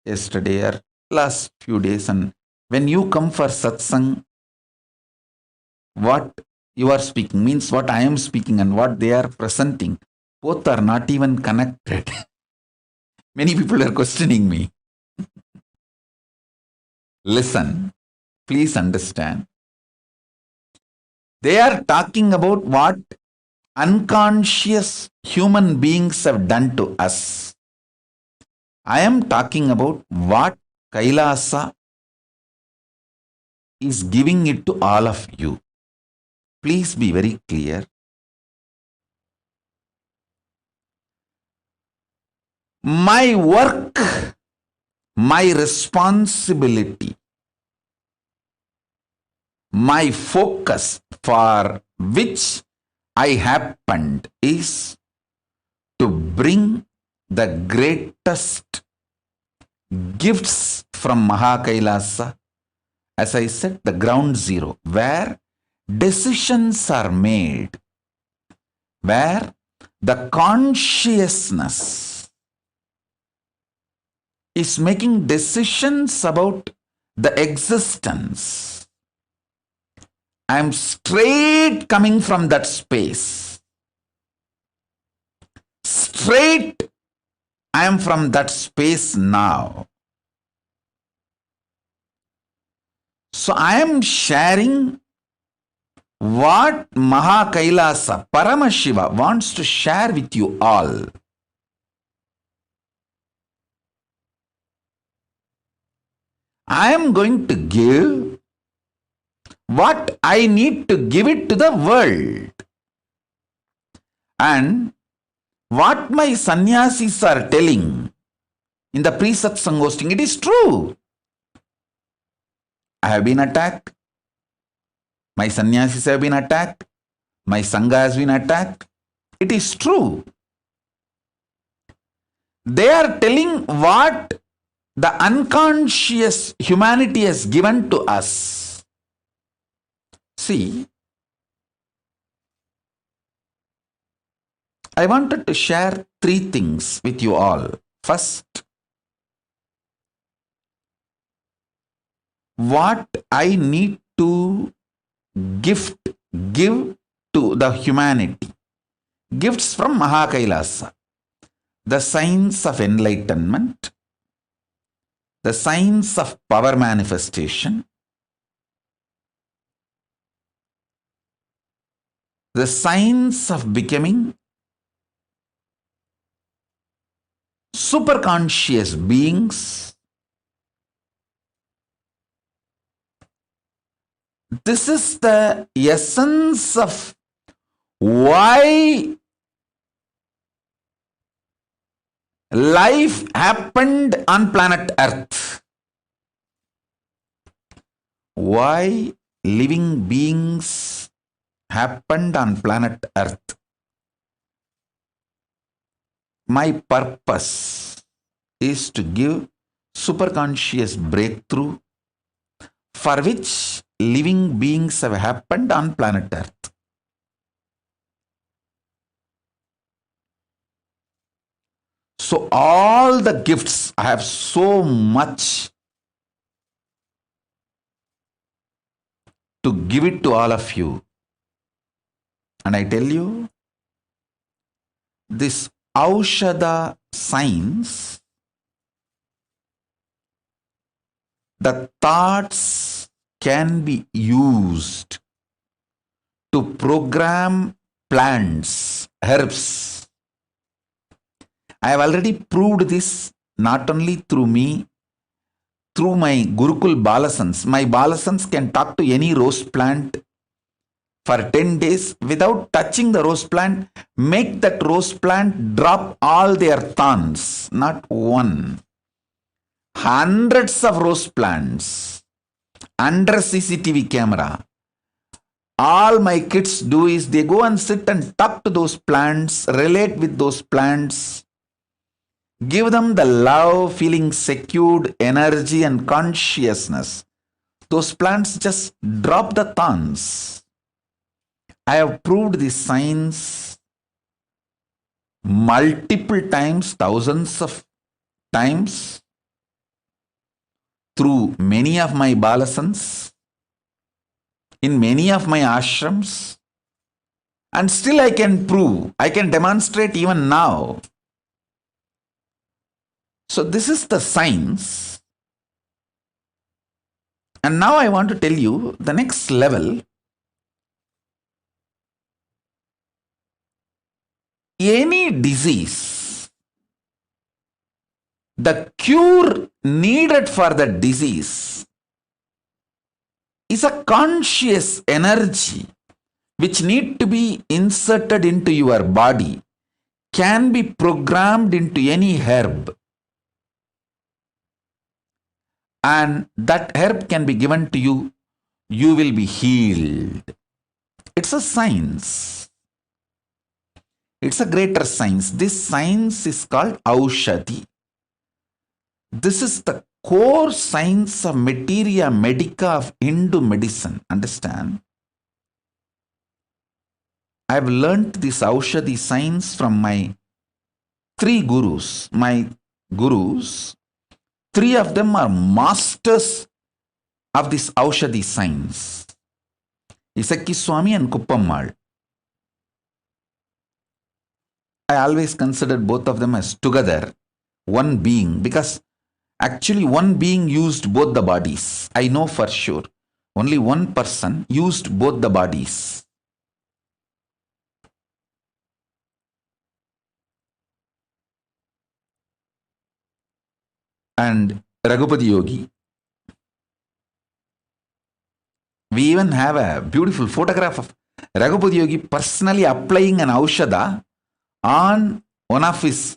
yesterday or last few days, and when you come for satsang, what you are speaking means what I am speaking and what they are presenting, both are not even connected. Many people are questioning me. Listen, please understand. They are talking about what unconscious human beings have done to us. I am talking about what Kailasa is giving it to all of you. Please be very clear. My work, my responsibility, my focus for which I happened is to bring the greatest gifts from Mahakailasa, as I said, the ground zero, where decisions are made, where the consciousness is making decisions about the existence. I am straight coming from that space. Straight I am from that space now. So I am sharing what Mahakailasa, Paramashiva wants to share with you all. I am going to give what I need to give it to the world. And what my sannyasis are telling in the pre-satsang hosting, it is true. I have been attacked. My sannyasis have been attacked. My sangha has been attacked. It is true. They are telling what the unconscious humanity has given to us. See, I wanted to share three things with you all. First, what I need to give to the humanity. Gifts from Mahakailasa. The science of enlightenment, the science of power manifestation, the science of becoming superconscious beings. This is the essence of why life happened on planet Earth. Why living beings happened on planet Earth. My purpose is to give superconscious breakthrough for which living beings have happened on planet Earth. So all the gifts, I have so much to give it to all of you. And I tell you, this Aushadha science, the thoughts can be used to program plants, herbs. I have already proved this not only through me, through my Gurukul Balasans. My Balasans can talk to any rose plant for 10 days without touching the rose plant, make that rose plant drop all their thorns, not one. Hundreds of rose plants under CCTV camera. All my kids do is they go and sit and talk to those plants, relate with those plants, give them the love, feeling secured, energy and consciousness. Those plants just drop the thorns. I have proved this science multiple times, thousands of times, through many of my balasans, in many of my ashrams, and still I can prove, I can demonstrate even now. So this is the science. And now I want to tell you the next level. Any disease, the cure needed for the disease is a conscious energy which need to be inserted into your body, can be programmed into any herb, and that herb can be given to you, you will be healed. It's a science. It's a greater science. This science is called Aushadhi. This is the core science of materia medica of Hindu medicine. Understand? I have learnt this Aushadhi science from my 3 gurus. My gurus, 3 of them are masters of this Aushadhi science. Isakki Swami and Kuppammal. I always considered both of them as together, one being, because actually one being used both the bodies. I know for sure. Only one person used both the bodies. And Raghupati Yogi. We even have a beautiful photograph of Raghupati Yogi personally applying an Aushadha on one of his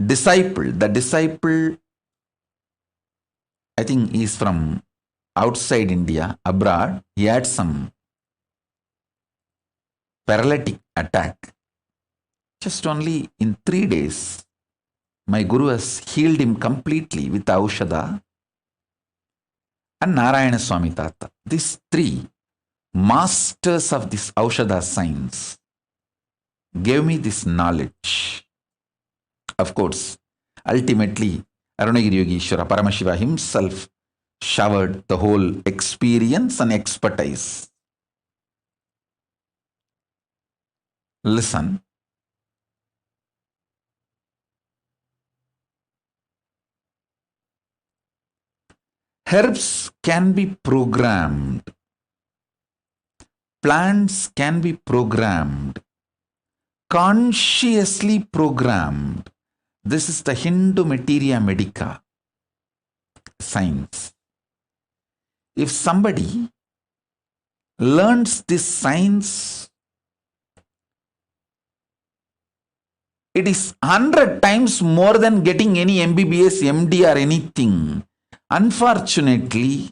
disciple. The disciple, I think, is from outside India, abroad. He had some paralytic attack. Just only in 3 days, my Guru has healed him completely with Aushadha. And Narayana Swami Tata. These 3 masters of this Aushadha science gave me this knowledge. Of course, ultimately, Arunagiri Yogeshwara Paramashiva himself showered the whole experience and expertise. Listen. Herbs can be programmed. Plants can be programmed. Consciously programmed. This is the Hindu materia medica science. If somebody learns this science, it is 100 times more than getting any MBBS, MD or anything. Unfortunately,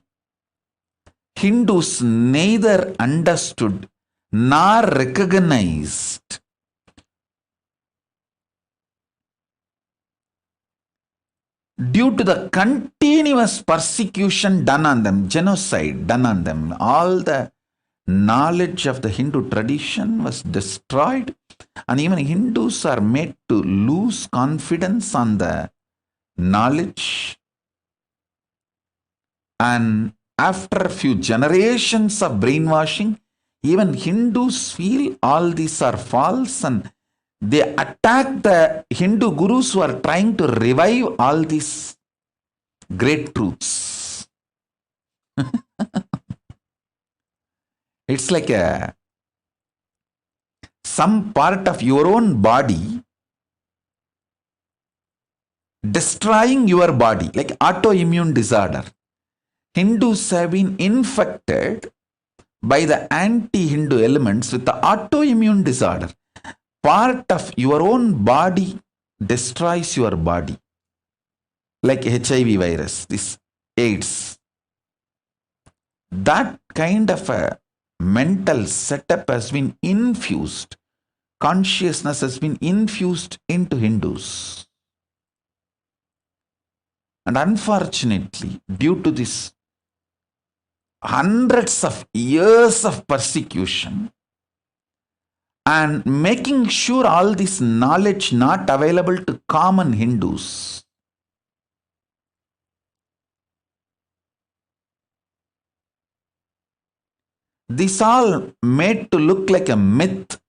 Hindus neither understood nor recognized due to the continuous persecution done on them, genocide done on them. All the knowledge of the Hindu tradition was destroyed, and even Hindus are made to lose confidence on the knowledge. And after a few generations of brainwashing, even Hindus feel all these are false, and they attack the Hindu gurus who are trying to revive all these great truths. It's like some part of your own body destroying your body, like autoimmune disorder. Hindus have been infected by the anti-Hindu elements with the autoimmune disorder. Part of your own body destroys your body, like HIV virus, this AIDS. That kind of a mental setup has been infused, consciousness has been infused into Hindus. And unfortunately, due to this hundreds of years of persecution and making sure all this knowledge not available to common Hindus, this all made to look like a myth,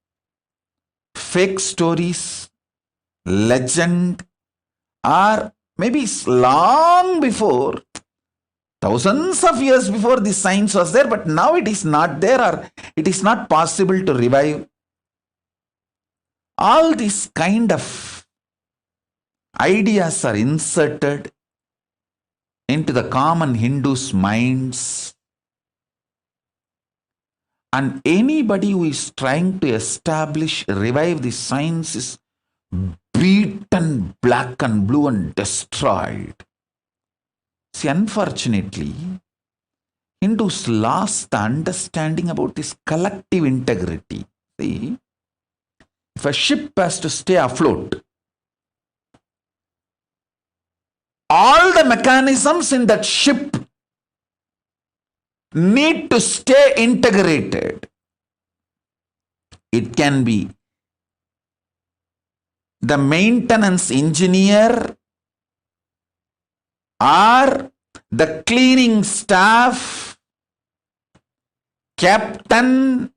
fake stories, legend, or maybe long before, thousands of years before this science was there, but now it is not there, or it is not possible to revive. All these kind of ideas are inserted into the common Hindus' minds. And anybody who is trying to establish, revive the science is beaten black and blue and destroyed. See, unfortunately, Hindus lost the understanding about this collective integrity. See, if a ship has to stay afloat, all the mechanisms in that ship need to stay integrated. It can be the maintenance engineer or the cleaning staff, captain,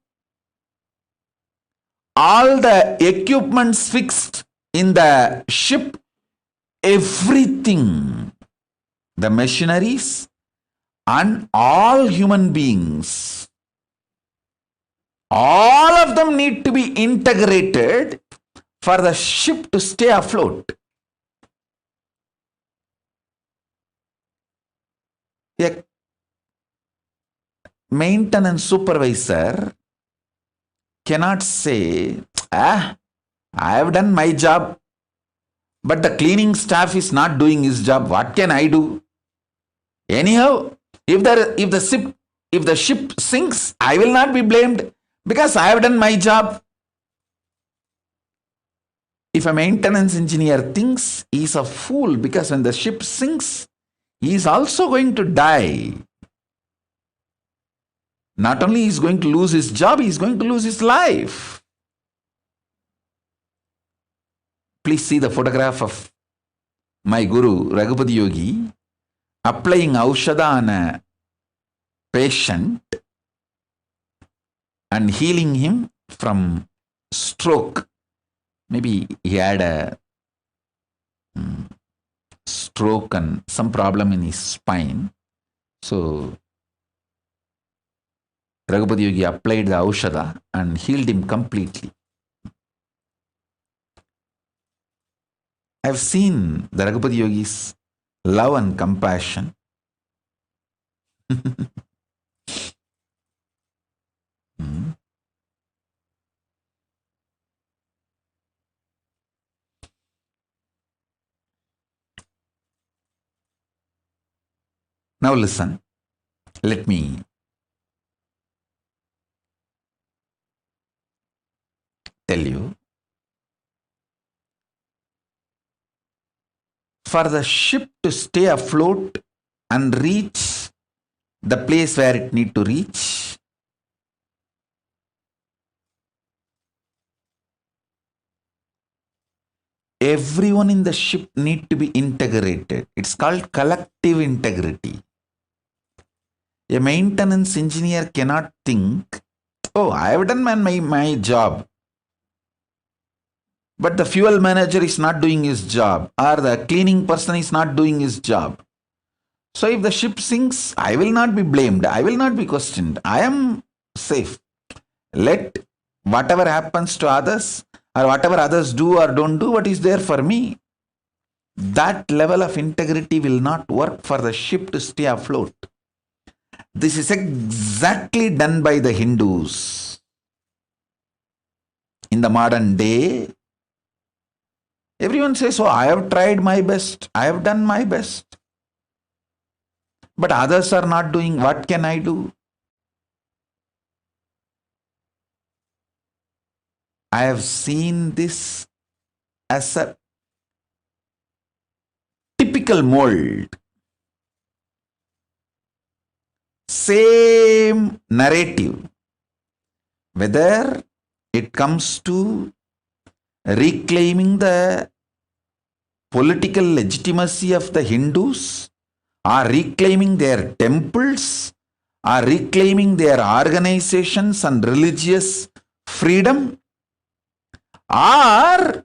all the equipments fixed in the ship, everything, the machineries, and all human beings, all of them need to be integrated for the ship to stay afloat. A maintenance supervisor cannot say, I have done my job, but the cleaning staff is not doing his job. What can I do? Anyhow, if the ship sinks, I will not be blamed because I have done my job. If a maintenance engineer thinks he is a fool because when the ship sinks, he is also going to die. Not only he is going to lose his job, he is going to lose his life. Please see the photograph of my Guru, Raghupati Yogi, applying Aushadha on a patient and healing him from stroke. Maybe he had a stroke and some problem in his spine. So Raghupati Yogi applied the Aushadha and healed him completely. I have seen the Raghupati Yogi's love and compassion. Now listen, let me tell you. For the ship to stay afloat and reach the place where it need to reach, everyone in the ship need to be integrated. It's called collective integrity. A maintenance engineer cannot think, oh, I have done my job, but the fuel manager is not doing his job, or the cleaning person is not doing his job. So if the ship sinks, I will not be blamed. I will not be questioned. I am safe. Let whatever happens to others or whatever others do or don't do, what is there for me? That level of integrity will not work for the ship to stay afloat. This is exactly done by the Hindus. In the modern day, everyone says, oh, I have tried my best, I have done my best. But others are not doing, what can I do? I have seen this as a typical mold. Same narrative. Whether it comes to reclaiming the political legitimacy of the Hindus, or reclaiming their temples, or reclaiming their organizations and religious freedom, or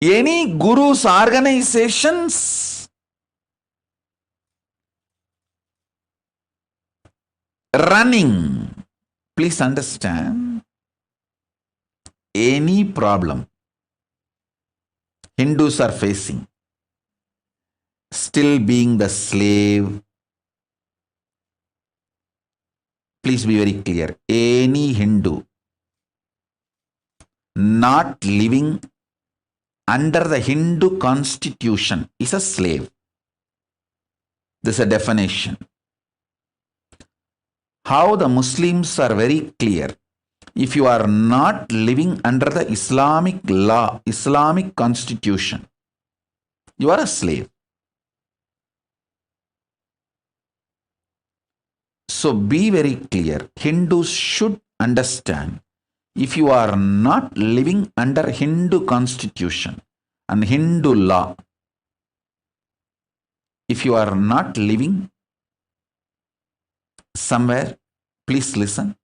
any guru's organizations running. Please understand, any problem Hindus are facing, still being the slave. Please be very clear. Any Hindu not living under the Hindu constitution is a slave. This is a definition. How the Muslims are very clear. If you are not living under the Islamic law, Islamic constitution, you are a slave. So be very clear. Hindus should understand, if you are not living under Hindu constitution and Hindu law, if you are not living somewhere, please listen.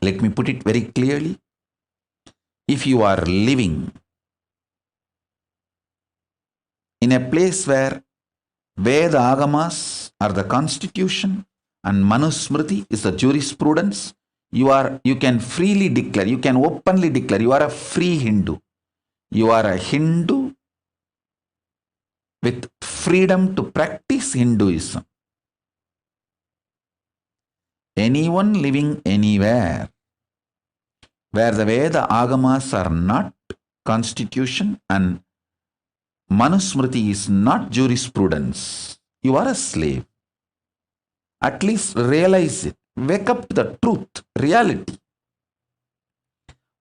Let me put it very clearly. If you are living in a place where Veda Agamas are the constitution and Manusmriti is the jurisprudence, you can freely declare, you can openly declare, you are a free Hindu. You are a Hindu with freedom to practice Hinduism. Anyone living anywhere where the Veda Agamas are not constitution and Manusmriti is not jurisprudence, you are a slave. At least realize it. Wake up to the truth, reality.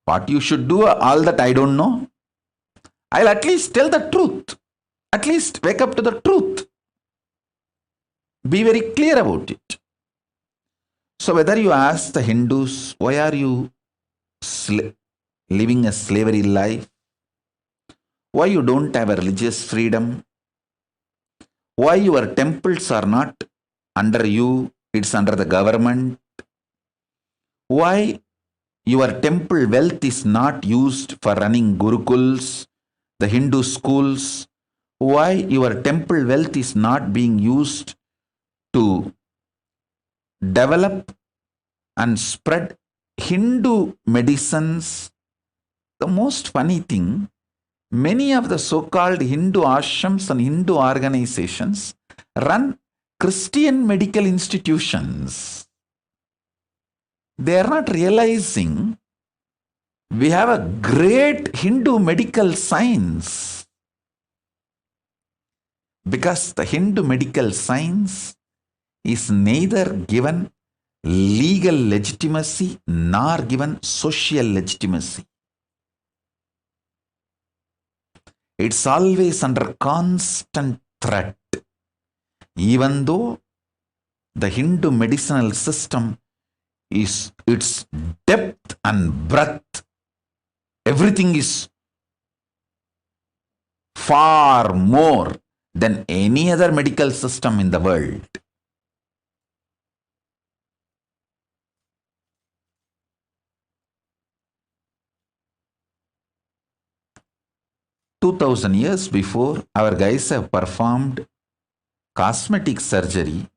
What you should do, all that I don't know. I'll at least tell the truth. At least wake up to the truth. Be very clear about it. So whether you ask the Hindus, why are you living a slavery life? Why you don't have a religious freedom? Why your temples are not under you, it's under the government? Why your temple wealth is not used for running gurukuls, the Hindu schools? Why your temple wealth is not being used to develop and spread Hindu medicines? The most funny thing, many of the so-called Hindu ashrams and Hindu organizations run Christian medical institutions. They are not realizing we have a great Hindu medical science, because the Hindu medical science is neither given legal legitimacy nor given social legitimacy. It's always under constant threat. Even though the Hindu medicinal system is its depth and breadth, everything is far more than any other medical system in the world. "2,000 years before, our guys have performed cosmetic surgery.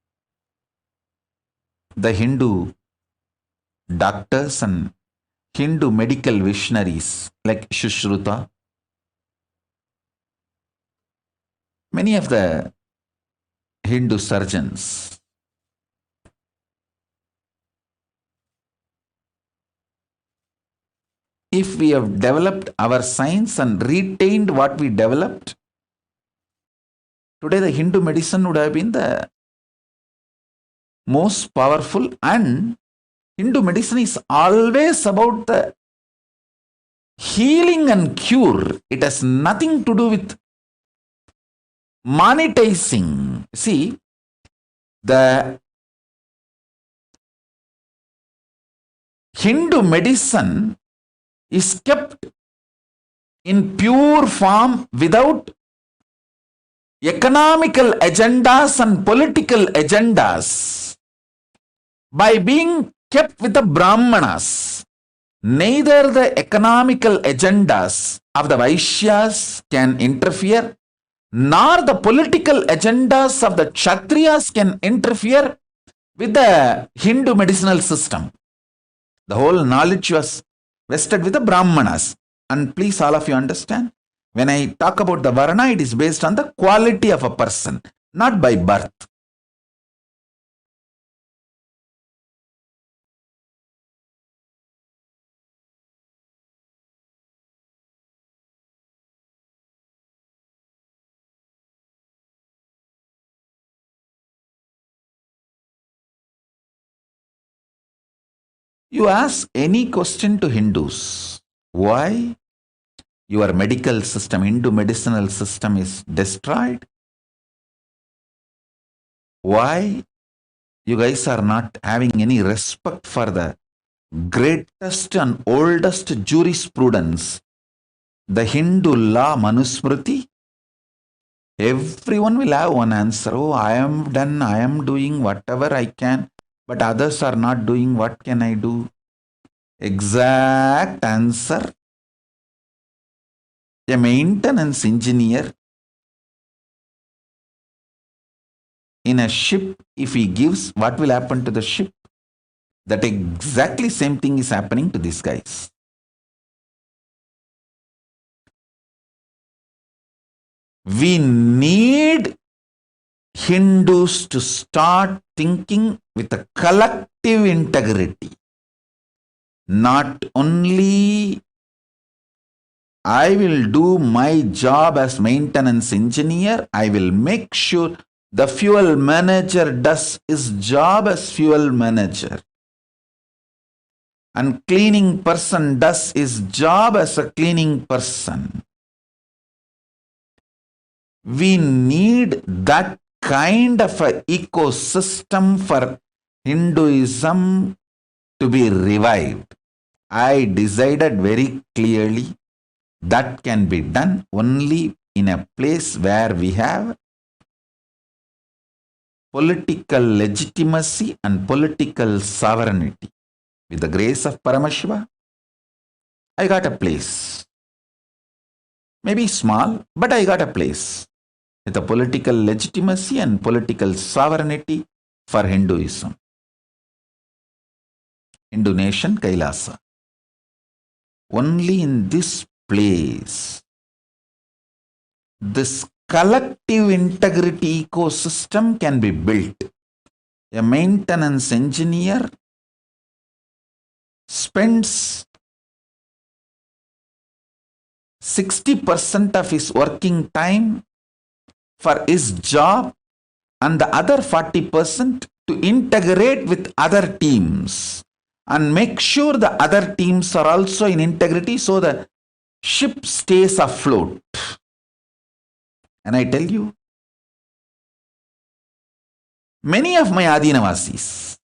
The Hindu doctors and Hindu medical visionaries like Shushruta, many of the Hindu surgeons, if we have developed our science and retained what we developed, today the Hindu medicine would have been the most powerful, and Hindu medicine is always about the healing and cure. It has nothing to do with monetizing. See, the Hindu medicine is kept in pure form without economical agendas and political agendas. By being kept with the Brahmanas, neither the economical agendas of the Vaishyas can interfere, nor the political agendas of the Kshatriyas can interfere with the Hindu medicinal system. The whole knowledge was vested with the Brahmanas. And please, all of you understand, when I talk about the Varna, it is based on the quality of a person, not by birth. You ask any question to Hindus, why your medical system, Hindu medicinal system is destroyed? Why you guys are not having any respect for the greatest and oldest jurisprudence, the Hindu law Manusmriti? Everyone will have one answer. Oh, I am done, I am doing whatever I can, but others are not doing. What can I do? Exact answer. A maintenance engineer in a ship, if he gives, what will happen to the ship? That exactly same thing is happening to these guys. We need Hindus to start thinking with a collective integrity. Not only I will do my job as maintenance engineer, I will make sure the fuel manager does his job as fuel manager. And cleaning person does his job as a cleaning person. We need that kind of an ecosystem for Hinduism to be revived. I decided very clearly that can be done only in a place where we have political legitimacy and political sovereignty. With the grace of Paramashiva, I got a place. Maybe small, but I got a place with a political legitimacy and political sovereignty for Hinduism. Hindu nation, Kailasa. Only in this place, this collective integrity ecosystem can be built. A maintenance engineer spends 60% of his working time for his job and the other 40% to integrate with other teams and make sure the other teams are also in integrity so the ship stays afloat. And I tell you, many of my Adinavasis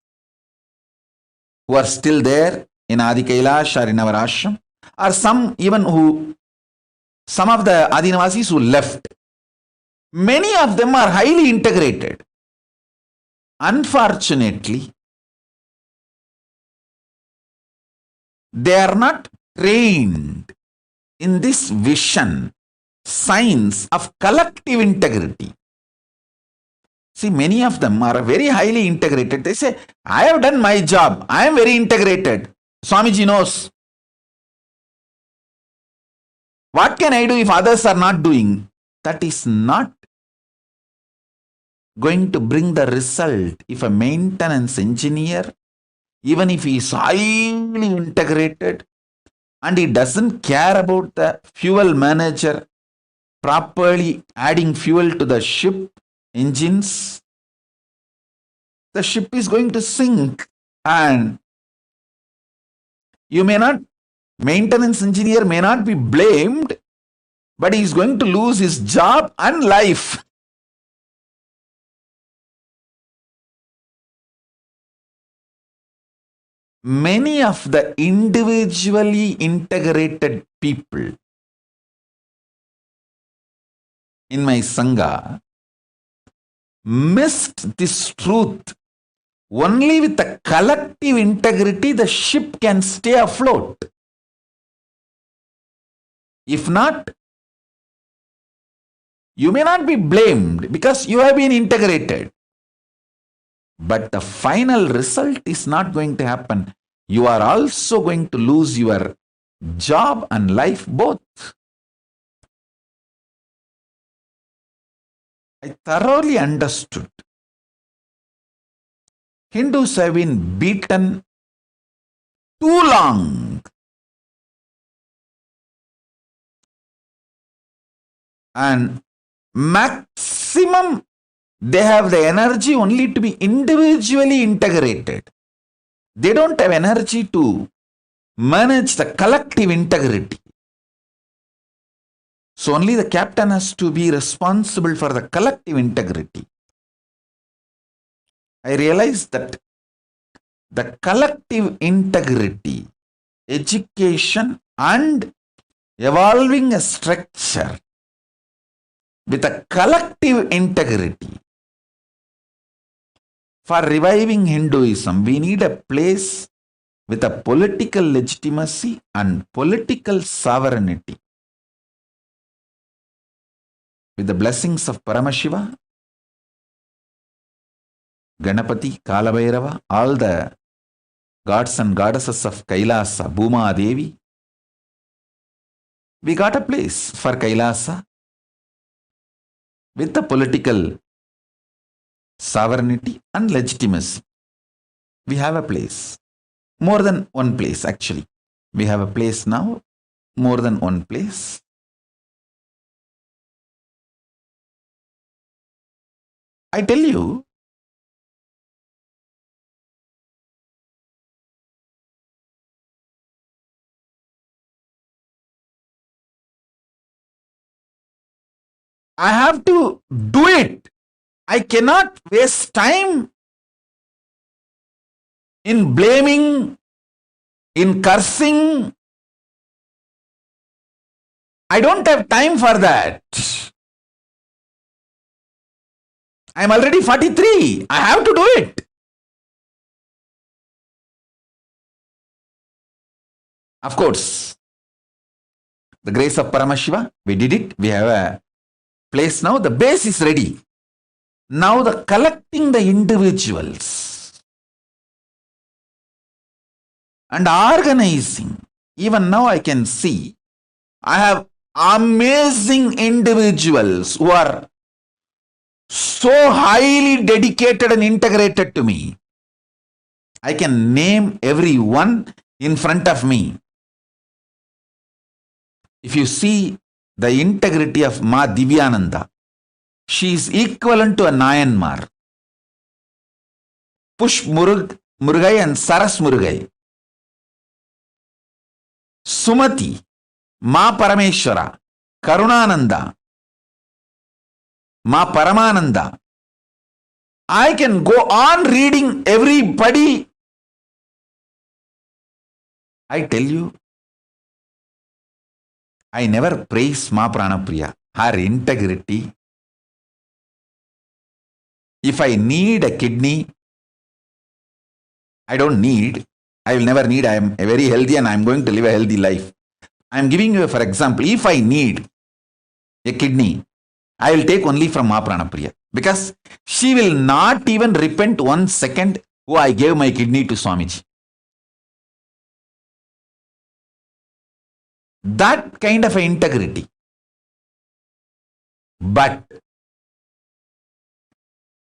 who are still there in Adi Kailash or in our ashram, or some of the Adinavasis who left, many of them are highly integrated. Unfortunately, they are not trained in this vision, science of collective integrity. See, many of them are very highly integrated. They say, I have done my job. I am very integrated. Swamiji knows. What can I do if others are not doing? That is not going to bring the result. If a maintenance engineer, even if he is highly integrated and he doesn't care about the fuel manager properly adding fuel to the ship engines, the ship is going to sink. And you may not, maintenance engineer may not be blamed, but he is going to lose his job and life. Many of the individually integrated people in my Sangha missed this truth. Only with the collective integrity the ship can stay afloat. If not, you may not be blamed because you have been integrated. But the final result is not going to happen. You are also going to lose your job and life both. I thoroughly understood. Hindus have been beaten too long. And maximum they have the energy only to be individually integrated. They don't have energy to manage the collective integrity. So only the captain has to be responsible for the collective integrity. I realized that the collective integrity, education and evolving a structure with a collective integrity. For reviving Hinduism, we need a place with a political legitimacy and political sovereignty. With the blessings of Paramashiva, Ganapati, Kalabhairava, all the gods and goddesses of Kailasa, Bhuma Devi, we got a place for Kailasa with the political sovereignty and legitimacy. We have a place. More than one place, actually. We have a place now, more than one place. I tell you, I have to do it. I cannot waste time in blaming, in cursing. I don't have time for that. I'm already 43. I have to do it. Of course, the grace of Paramashiva, we did it. We have a place now. The base is ready. Now the collecting the individuals and organizing. Even now I can see I have amazing individuals who are so highly dedicated and integrated to me. I can name every one in front of me. If you see the integrity of Ma Divyananda, she is equivalent to a Nayanmar. Push Murugai and Saras Murugai. Sumati, Ma Parameshwara, Karunananda, Ma Paramananda. I can go on reading everybody. I tell you, I never praise Ma Pranapriya, her integrity. If I need a kidney, I don't need, I will never need, I am very healthy and I am going to live a healthy life. I am giving you, for example, if I need a kidney, I will take only from Ma Pranapriya, because she will not even repent 1 second, oh, I gave my kidney to Swamiji. That kind of integrity. But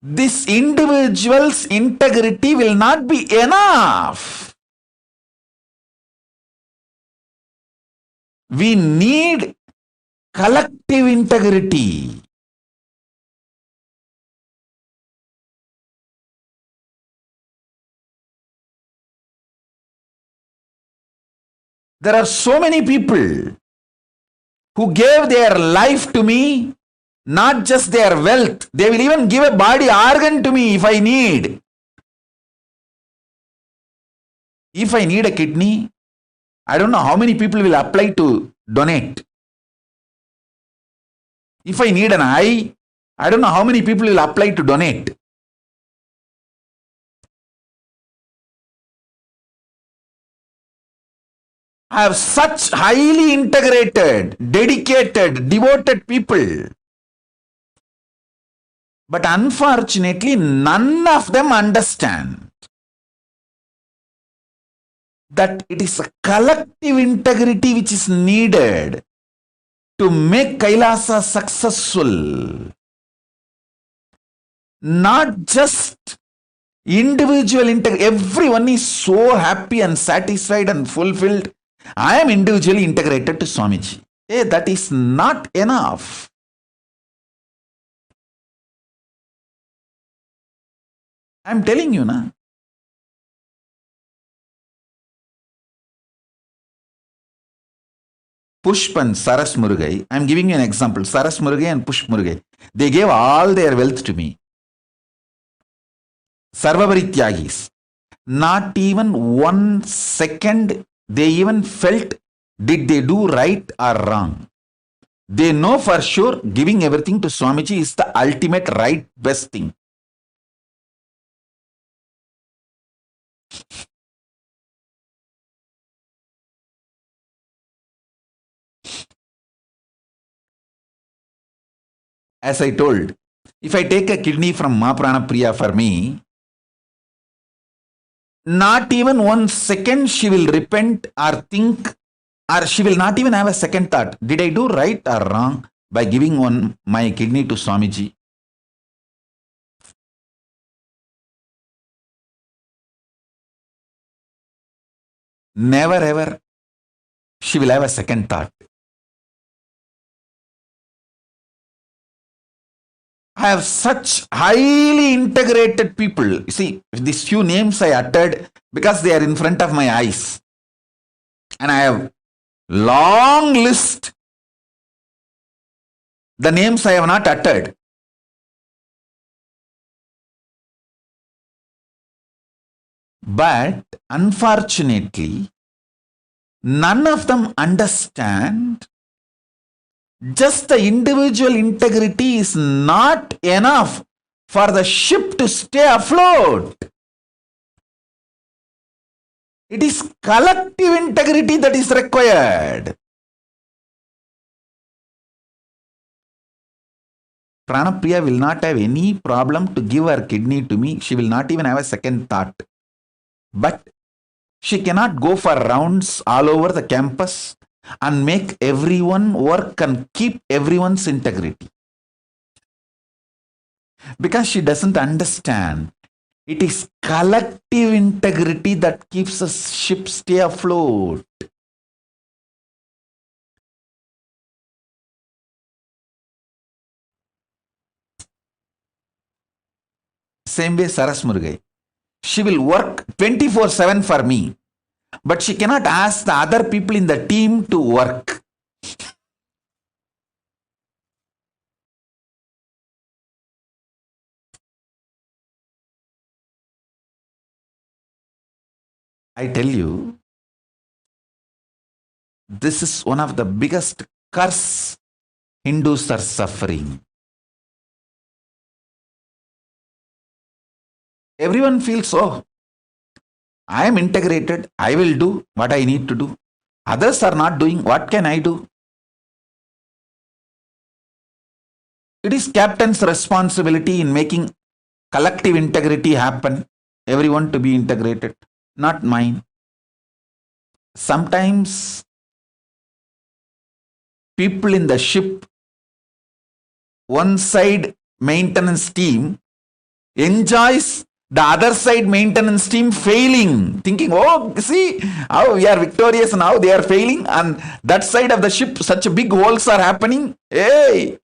this individual's integrity will not be enough. We need collective integrity. There are so many people who gave their life to me, not just their wealth. They will even give a body organ to me if I need. If I need a kidney, I don't know how many people will apply to donate. If I need an eye, I don't know how many people will apply to donate. I have such highly integrated, dedicated, devoted people. But unfortunately, none of them understand that it is a collective integrity which is needed to make Kailasa successful. Not just individual integrity. Everyone is so happy and satisfied and fulfilled. I am individually integrated to Swamiji. Hey, that is not enough. I am telling you, na. Pushp and Saras Murugai, I am giving you an example. Saras Murugai and Pushp Murugai, they gave all their wealth to me. Sarvavari Tyagis. Not even 1 second they even felt did they do right or wrong. They know for sure giving everything to Swamiji is the ultimate right best thing. As I told, if I take a kidney from Ma Pranapriya for me, not even 1 second she will repent or think, or she will not even have a second thought. Did I do right or wrong by giving my kidney to Swamiji? Never ever she will have a second thought. I have such highly integrated people. You see, these few names I uttered because they are in front of my eyes. And I have long list the names I have not uttered. But unfortunately, none of them understand just the individual integrity is not enough for the ship to stay afloat. It is collective integrity that is required. Pranapriya will not have any problem to give her kidney to me. She will not even have a second thought. But she cannot go for rounds all over the campus and make everyone work and keep everyone's integrity. Because she doesn't understand. It is collective integrity that keeps the ship stay afloat. Same way Saras Murugai. She will work 24/7 for me. But she cannot ask the other people in the team to work. I tell you, this is one of the biggest curse Hindus are suffering. Everyone feels, oh, I am integrated, I will do what I need to do. Others are not doing, what can I do? It is captain's responsibility in making collective integrity happen, everyone to be integrated, not mine. Sometimes people in the ship, one side maintenance team enjoys the other side maintenance team failing, thinking, oh, see how we are victorious now, they are failing, and that side of the ship, such big holes are happening. Hey,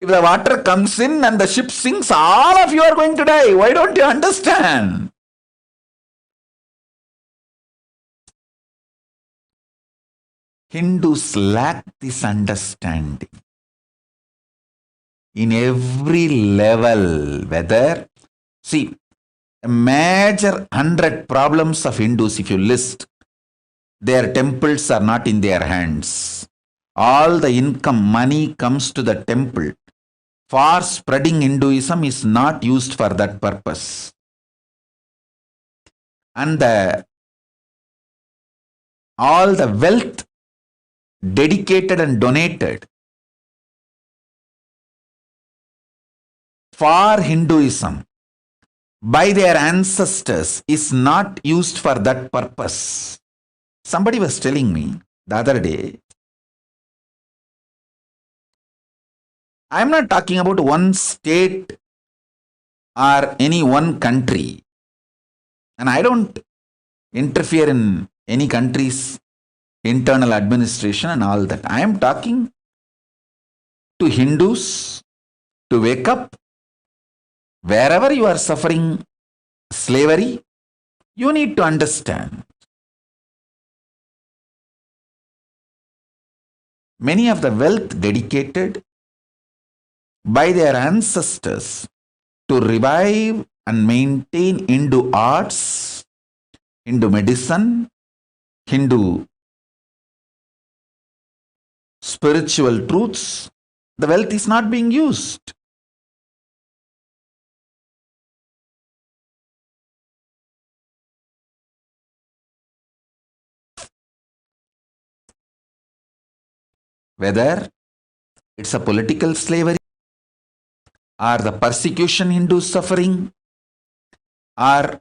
if the water comes in and the ship sinks, all of you are going to die. Why don't you understand? Hindus lack this understanding. In every level, whether, see, a major 100 problems of Hindus, if you list, their temples are not in their hands. All the income, money comes to the temple. For spreading Hinduism is not used for that purpose. And all the wealth dedicated and donated for Hinduism by their ancestors is not used for that purpose. Somebody was telling me the other day, I am not talking about one state or any one country, and I don't interfere in any country's internal administration and all that. I am talking to Hindus to wake up. Wherever you are suffering slavery, you need to understand. Many of the wealth dedicated by their ancestors to revive and maintain Hindu arts, Hindu medicine, Hindu spiritual truths, the wealth is not being used. Whether it's a political slavery, or the persecution Hindus suffering, or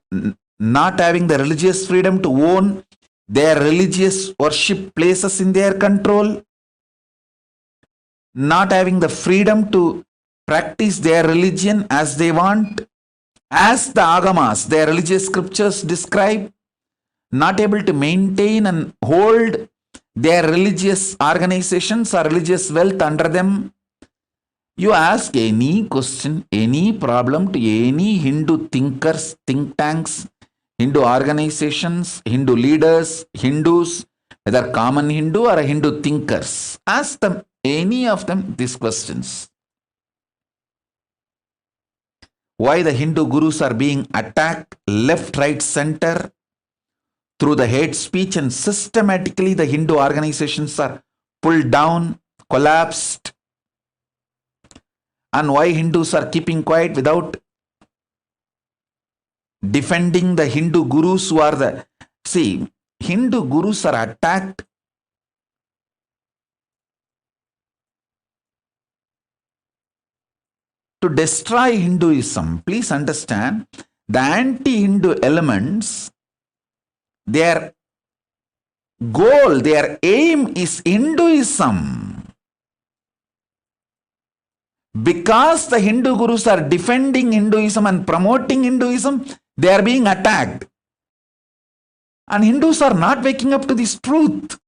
not having the religious freedom to own their religious worship places in their control, not having the freedom to practice their religion as they want, as the agamas, their religious scriptures describe, not able to maintain and hold their religious organizations or religious wealth under them. You ask any question, any problem to any Hindu thinkers, think tanks, Hindu organizations, Hindu leaders, Hindus, whether common Hindu or Hindu thinkers, ask them, any of them, these questions. Why the Hindu gurus are being attacked left, right, center through the hate speech, and systematically the Hindu organizations are pulled down, collapsed, and why Hindus are keeping quiet without defending the Hindu gurus who are the... See, Hindu gurus are attacked to destroy Hinduism. Please understand, the anti-Hindu elements, their goal, their aim is Hinduism. Because the Hindu gurus are defending Hinduism and promoting Hinduism, they are being attacked. And Hindus are not waking up to this truth.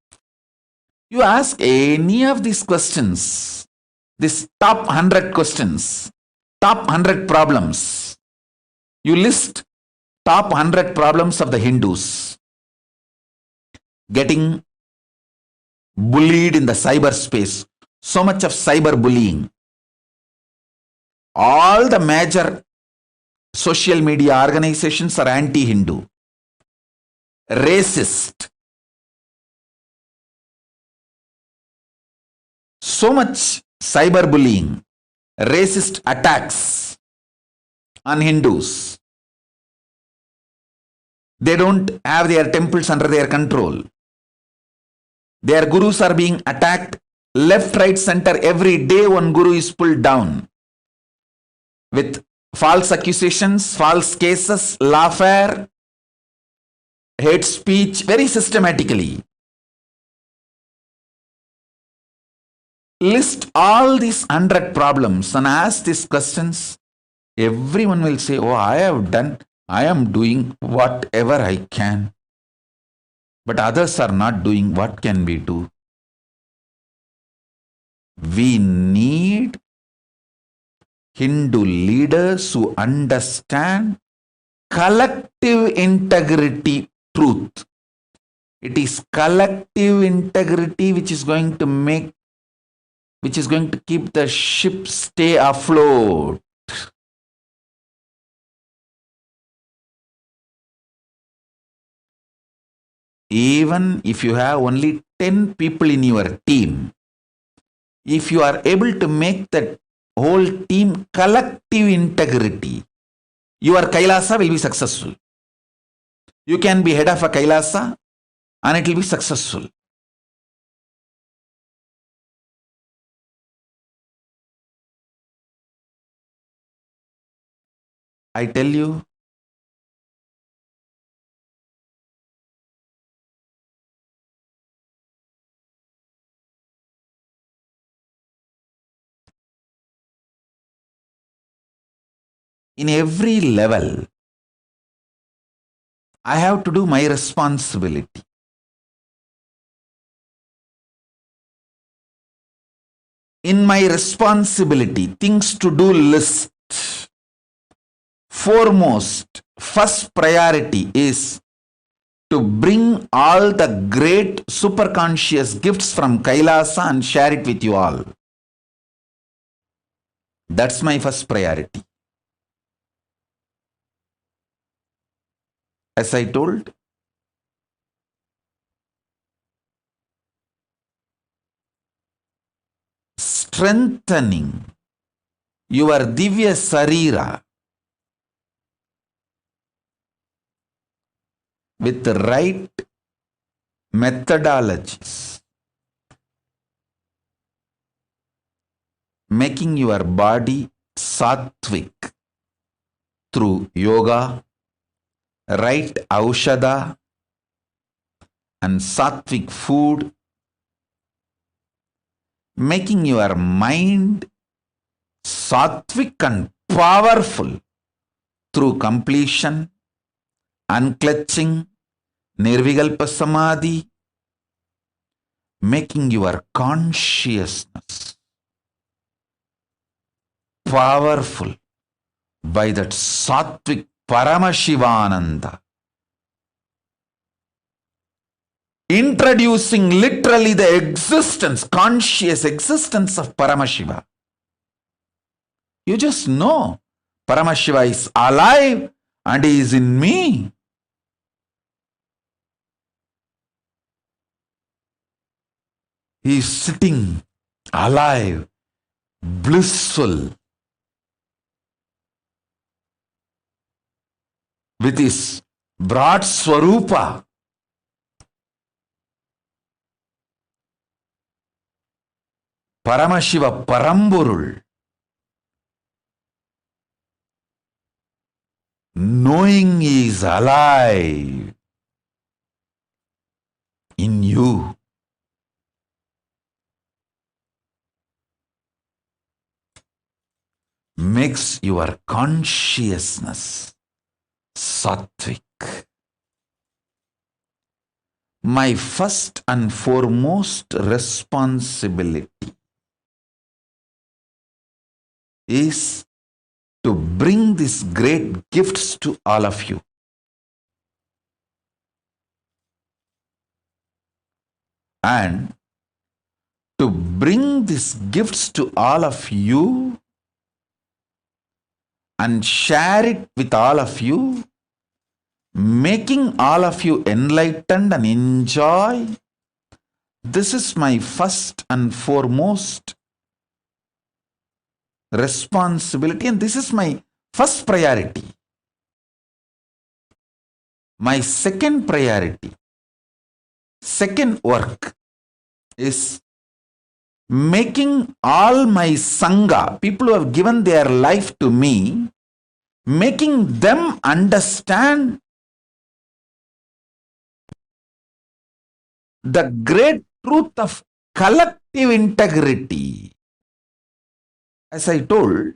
You ask any of these questions, this top 100 questions, top 100 problems. You list top 100 problems of the Hindus. Getting bullied in the cyberspace. So much of cyber bullying. All the major social media organizations are anti-Hindu. Racist. So much cyberbullying, racist attacks on Hindus. They don't have their temples under their control. Their gurus are being attacked Left, right, center, every day one guru is pulled down with false accusations, false cases, lawfare, hate speech, very systematically. List all these 100 problems and ask these questions. Everyone will say, oh, I am doing whatever I can. But others are not doing. What can we do? We need Hindu leaders who understand collective integrity truth. It is collective integrity which is going to keep the ship stay afloat. Even if you have only 10 people in your team, if you are able to make that whole team collective integrity, your Kailasa will be successful. You can be head of a Kailasa and it will be successful. I tell you, in every level, I have to do my responsibility. In my responsibility, things to do list, foremost, first priority is to bring all the great superconscious gifts from Kailasa and share it with you all. That's my first priority. As I told, strengthening your Divya Sarira with the right methodologies, making your body sattvic through yoga, right aushadha and sattvic food, making your mind sattvic and powerful through completion, unclutching, nirvikalpa samadhi, making your consciousness powerful by that sattvic Paramashivananda, introducing literally the existence, conscious existence of Paramashiva. You just know Paramashiva is alive and he is in me. He is sitting alive, blissful, with his broad swarupa. Paramashiva Paramburul, knowing he is alive in you. Makes your consciousness sattvic. My first and foremost responsibility is to bring these great gifts to all of you. And to bring these gifts to all of you and share it with all of you, making all of you enlightened and enjoy. This is my first and foremost responsibility, and this is my first priority. My second priority, second work is making all my Sangha, people who have given their life to me, making them understand the great truth of collective integrity. As I told,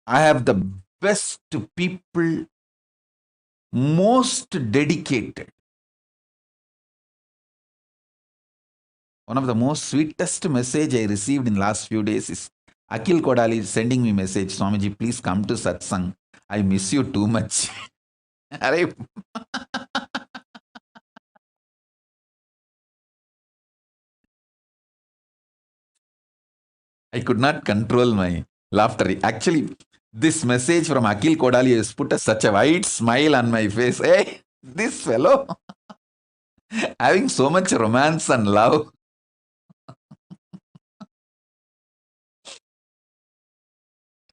I have the best people, most dedicated. One of the most sweetest message I received in last few days is Akhil Kodali sending me message, Swamiji, please come to satsang. I miss you too much. I could not control my laughter. Actually, this message from Akhil Kodali has put such a wide smile on my face. Hey, this fellow having so much romance and love.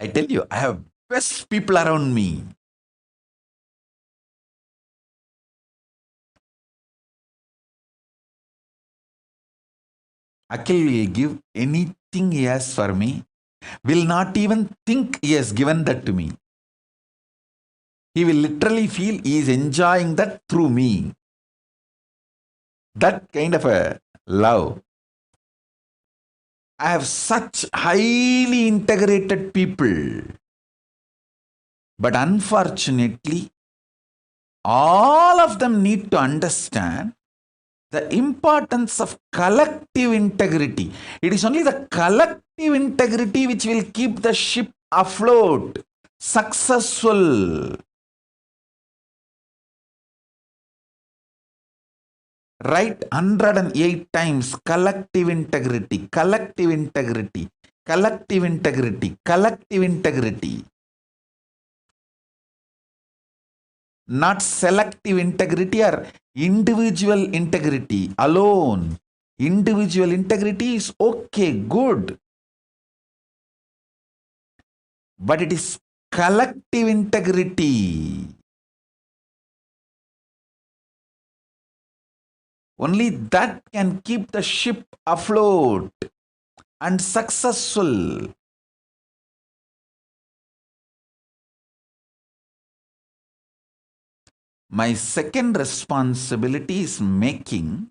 I tell you, I have best people around me. Akhil will give anything he has for me, will not even think he has given that to me. He will literally feel he is enjoying that through me. That kind of a love. I have such highly integrated people. But unfortunately, all of them need to understand the importance of collective integrity. It is only the collective integrity which will keep the ship afloat, successful. Write 108 times collective integrity, collective integrity, collective integrity, collective integrity. Not selective integrity or individual integrity alone. Individual integrity is okay, good. But it is collective integrity. Only that can keep the ship afloat and successful. My second responsibility is making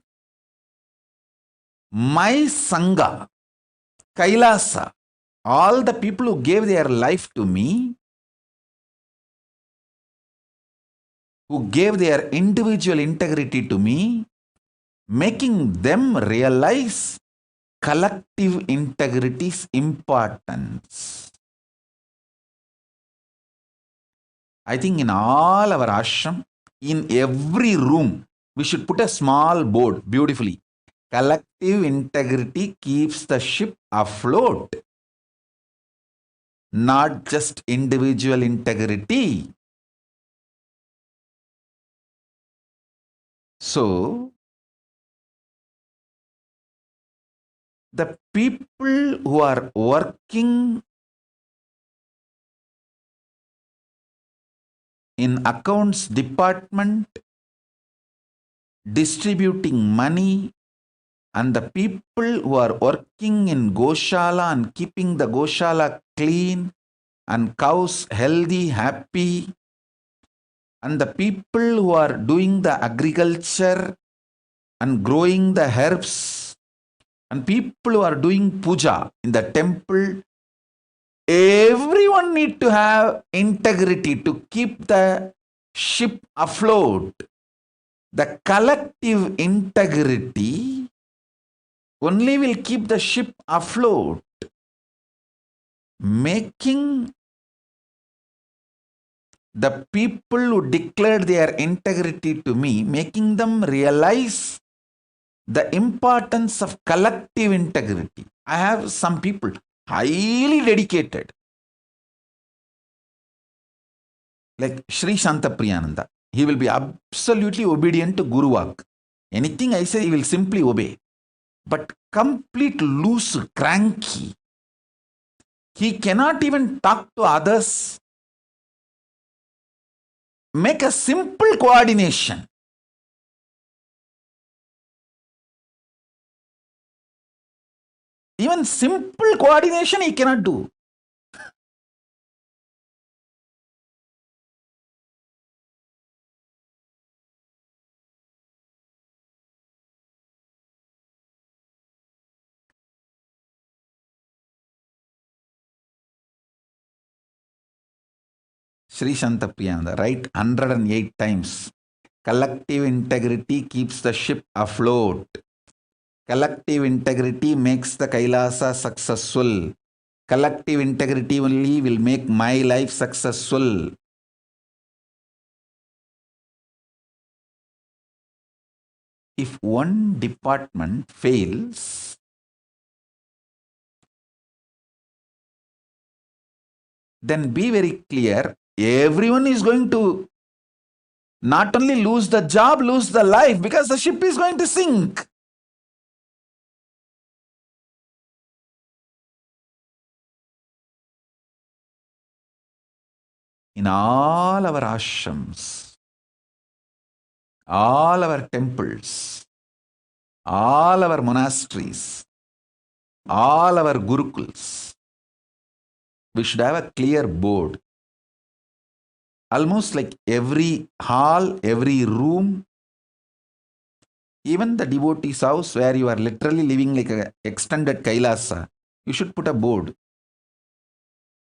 my Sangha, Kailasa, all the people who gave their life to me, who gave their individual integrity to me, making them realize collective integrity's importance. I think in all our ashram, in every room, we should put a small board beautifully. Collective integrity keeps the ship afloat. Not just individual integrity. So, the people who are working in accounts department, distributing money, and the people who are working in Goshala and keeping the Goshala clean and cows healthy, happy, and the people who are doing the agriculture and growing the herbs, and people who are doing puja in the temple, everyone need to have integrity to keep the ship afloat. The collective integrity only will keep the ship afloat. Making the people who declared their integrity to me, making them realize the importance of collective integrity. I have some people highly dedicated, like Sri Shantapriyananda. He will be absolutely obedient to Guru Vak. Anything I say, he will simply obey. But complete loose, cranky. He cannot even talk to others. Make a simple coordination. Even simple coordination he cannot do. Sri Shantapriyananda, write 108 times. Collective integrity keeps the ship afloat. Collective integrity makes the Kailasa successful. Collective integrity only will make my life successful. If one department fails, then be very clear, everyone is going to not only lose the job, lose the life, because the ship is going to sink. In all our ashrams, all our temples, all our monasteries, all our gurukuls, we should have a clear board. Almost like every hall, every room, even the devotee's house where you are literally living like an extended Kailasa, you should put a board.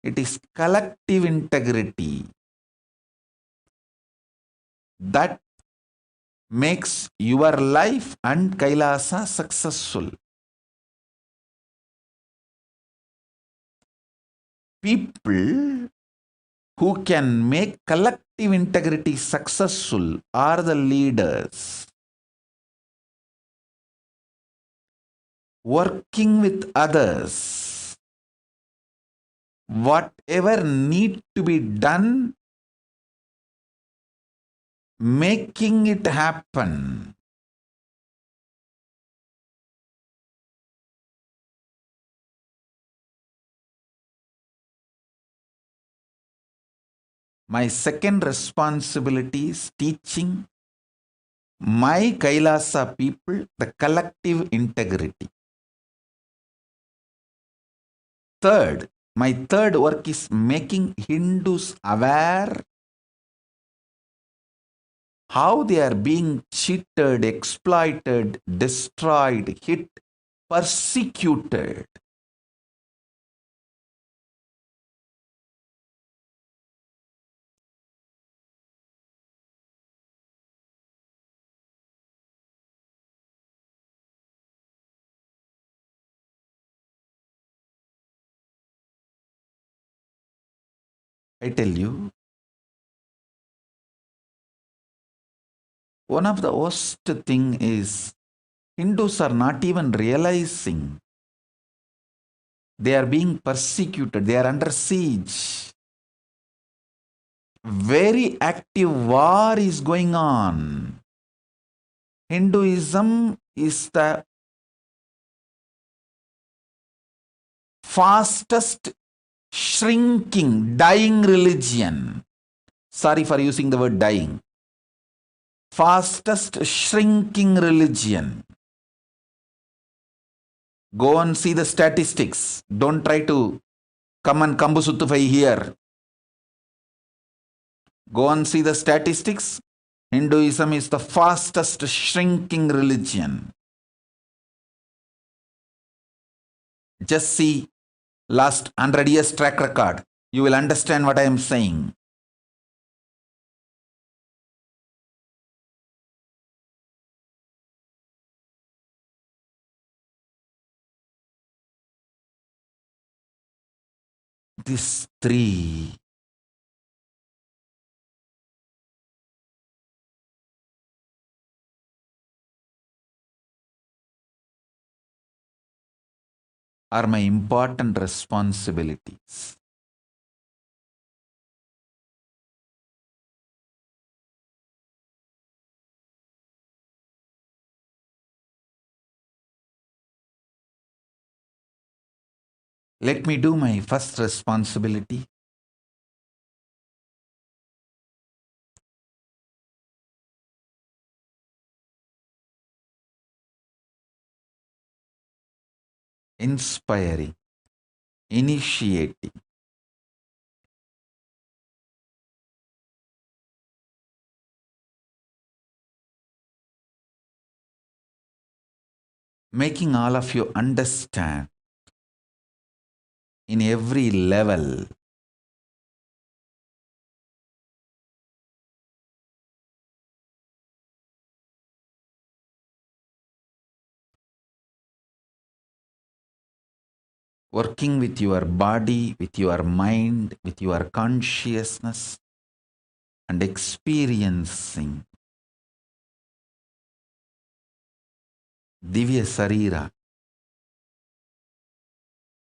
It is collective integrity that makes your life and Kailasa successful. People who can make collective integrity successful are the leaders. Working with others, whatever need to be done, making it happen. My second responsibility is teaching my Kailasa people the collective integrity. Third, my third work is making Hindus aware how they are being cheated, exploited, destroyed, hit, persecuted. I tell you, one of the worst thing is Hindus are not even realizing they are being persecuted, they are under siege. Very active war is going on. Hinduism is the fastest shrinking, dying religion. Sorry for using the word dying. Fastest shrinking religion. Go and see the statistics. Don't try to come and Kambusutufai here. Go and see the statistics. Hinduism is the fastest shrinking religion. Just see last 100 years track record. You will understand what I am saying. These three are my important responsibilities. Let me do my first responsibility. inspiring, initiating. Making all of you understand in every level working with your body, with your mind, with your consciousness, and experiencing Divya Sarira,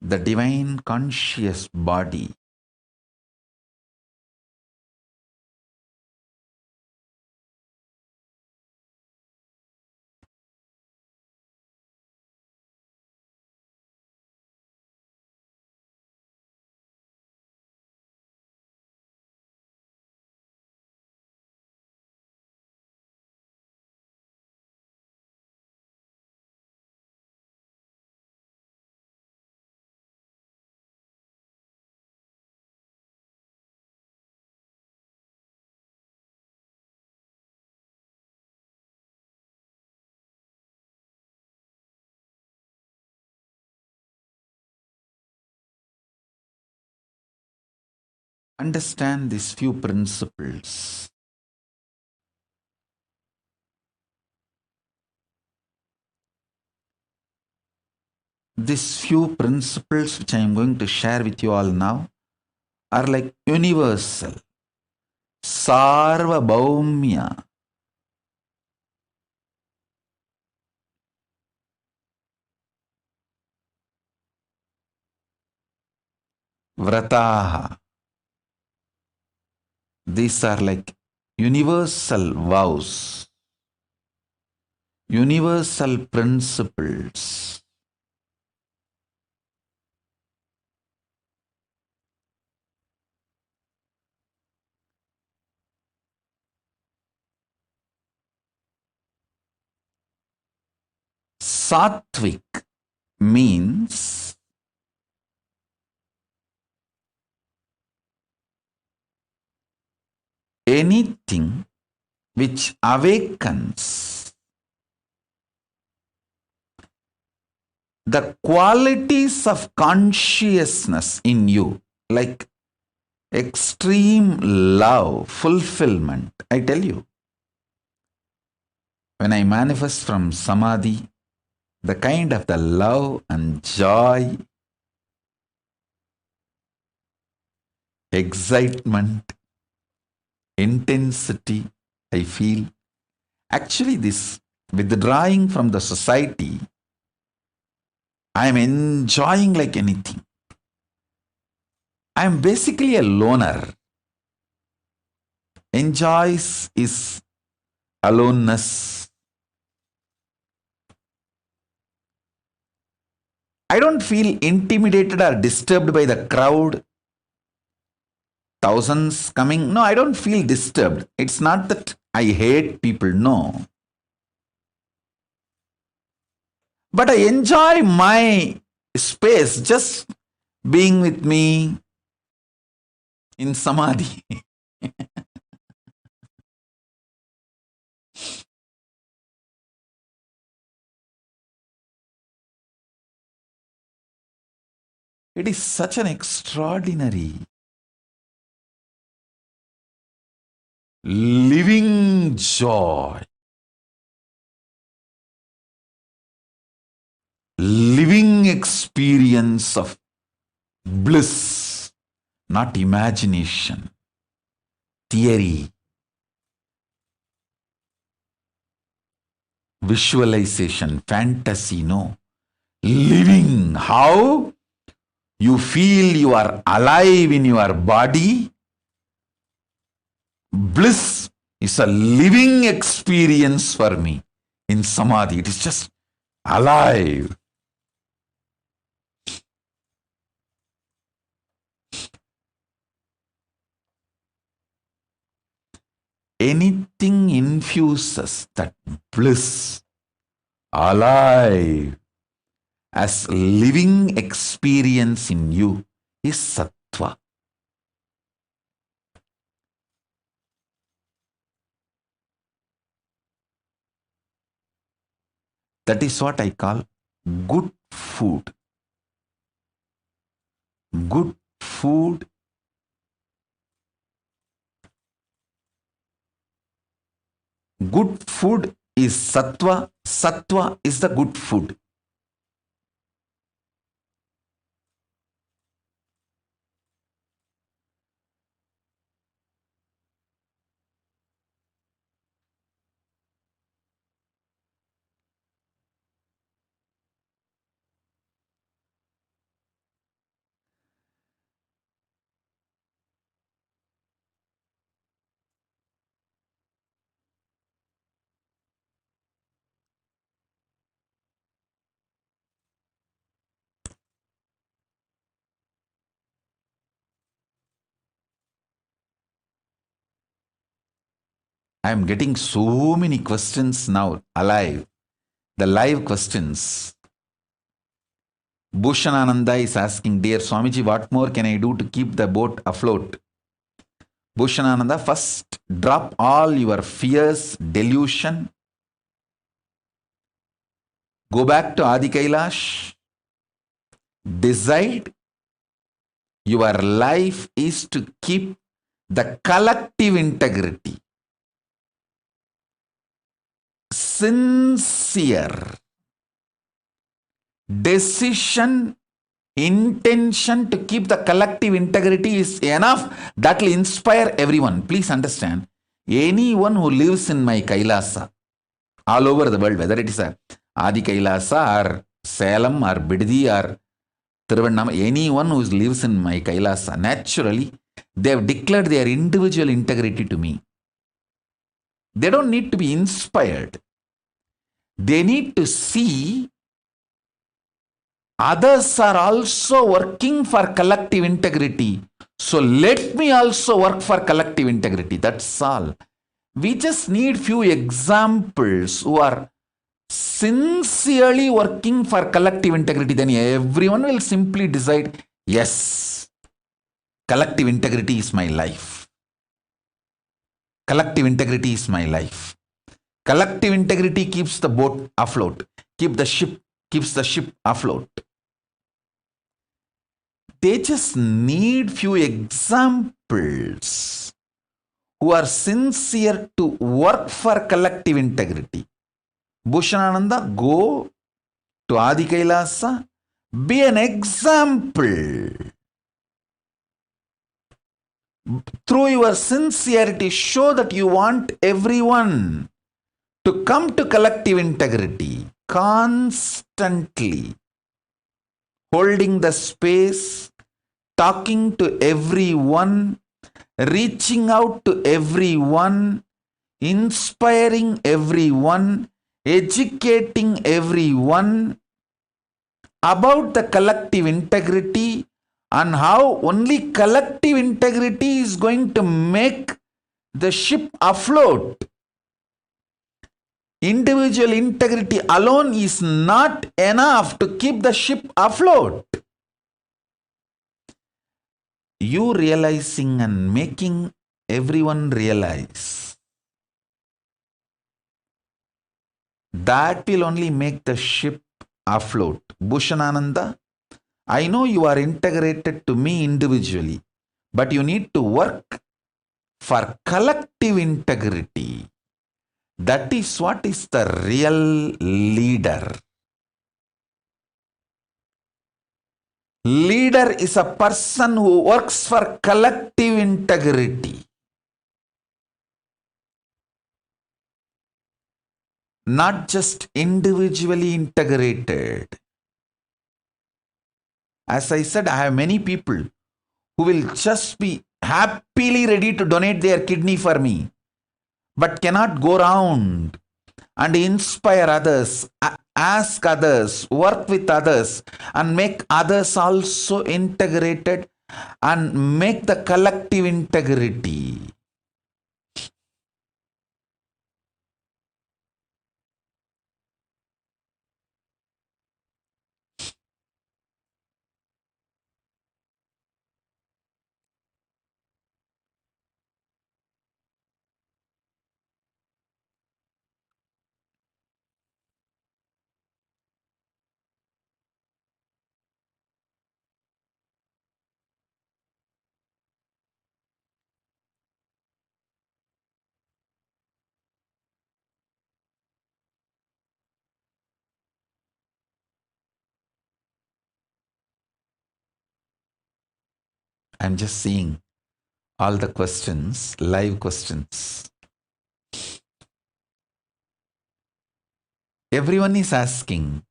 the divine conscious body. Understand these few principles. These few principles which I am going to share with you all now are like universal, sarvabhaumya. Vrataha. These are like universal vows, universal principles. Sattvic means anything which awakens the qualities of consciousness in you, like extreme love, fulfillment. I tell you, when I manifest from Samadhi, the kind of the love and joy, excitement, intensity I feel, actually this withdrawing from the society, I am enjoying like anything. I am basically a loner. Enjoys is aloneness. I don't feel intimidated or disturbed by the crowd. Thousands coming. No, I don't feel disturbed. It's not that I hate people, no. But I enjoy my space, just being with me in Samadhi. It is such an extraordinary, living joy, living experience of bliss, not imagination, theory, visualization, fantasy, no. Living, how? You feel you are alive in your body. Bliss is a living experience for me in Samadhi. It is just alive. Anything infuses that bliss, alive, as living experience in you is sattva. That is what I call good food. Good food is sattva. Sattva is the good food. I am getting so many questions now alive. The live questions. Bhushanananda is asking, dear Swamiji, what more can I do to keep the boat afloat? Bhushanananda, first drop all your fears, delusion. Go back to Adi Kailash. Decide your life is to keep the collective integrity. Sincere decision, intention to keep the collective integrity is enough. That will inspire everyone. Please understand, anyone who lives in my Kailasa, all over the world, whether it is a Adi Kailasa or Salem or Biddi or Tiruvannama, anyone who lives in my Kailasa, naturally, they have declared their individual integrity to me. They don't need to be inspired. They need to see others are also working for collective integrity. So let me also work for collective integrity. That's all. We just need few examples who are sincerely working for collective integrity. Then everyone will simply decide, yes, collective integrity is my life. Collective integrity is my life. Collective integrity keeps the boat afloat, keeps the ship afloat. They just need few examples who are sincere to work for collective integrity. Bhushanananda, go to Adi Kailasa, be an example. Through your sincerity, show that you want everyone to come to collective integrity, constantly holding the space, talking to everyone, reaching out to everyone, inspiring everyone, educating everyone about the collective integrity and how only collective integrity is going to make the ship afloat. Individual integrity alone is not enough to keep the ship afloat. You realizing and making everyone realize, that will only make the ship afloat. Bhushanananda, I know you are integrated to me individually, but you need to work for collective integrity. That is what is the real leader. Leader is a person who works for collective integrity, not just individually integrated. As I said, I have many people who will just be happily ready to donate their kidney for me, but cannot go around and inspire others, ask others, work with others, and make others also integrated and make the collective integrity. I'm just seeing all the questions, live questions. Everyone is asking,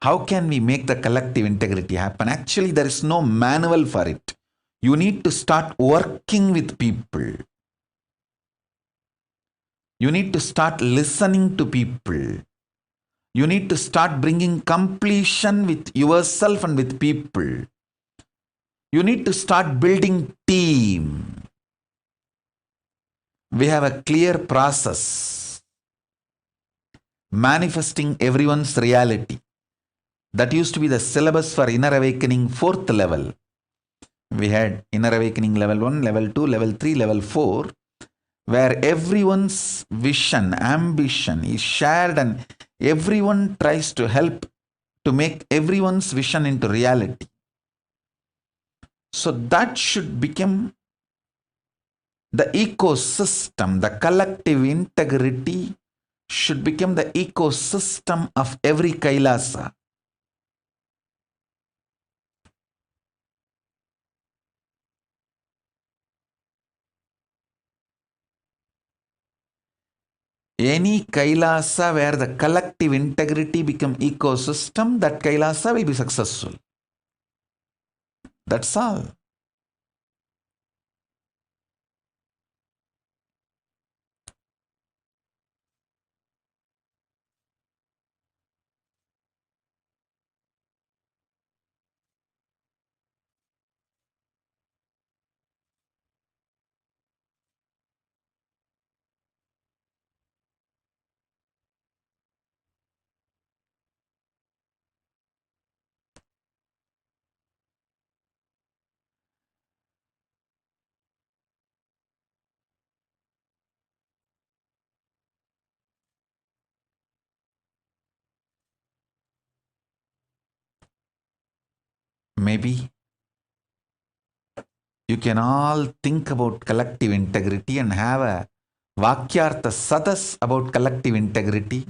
how can we make the collective integrity happen? Actually, there is no manual for it. You need to start working with people. You need to start listening to people. You need to start bringing completion with yourself and with people. You need to start building team. We have a clear process. Manifesting everyone's reality. That used to be the syllabus for Inner Awakening 4th level. We had Inner Awakening level 1, level 2, level 3, level 4, where everyone's vision, ambition is shared and everyone tries to help to make everyone's vision into reality. So that should become the ecosystem, the collective integrity should become the ecosystem of every Kailasa. Any Kailasa where the collective integrity become ecosystem, that Kailasa will be successful. That's all. Maybe you can all think about collective integrity and have a Vakyartha Sadas about collective integrity.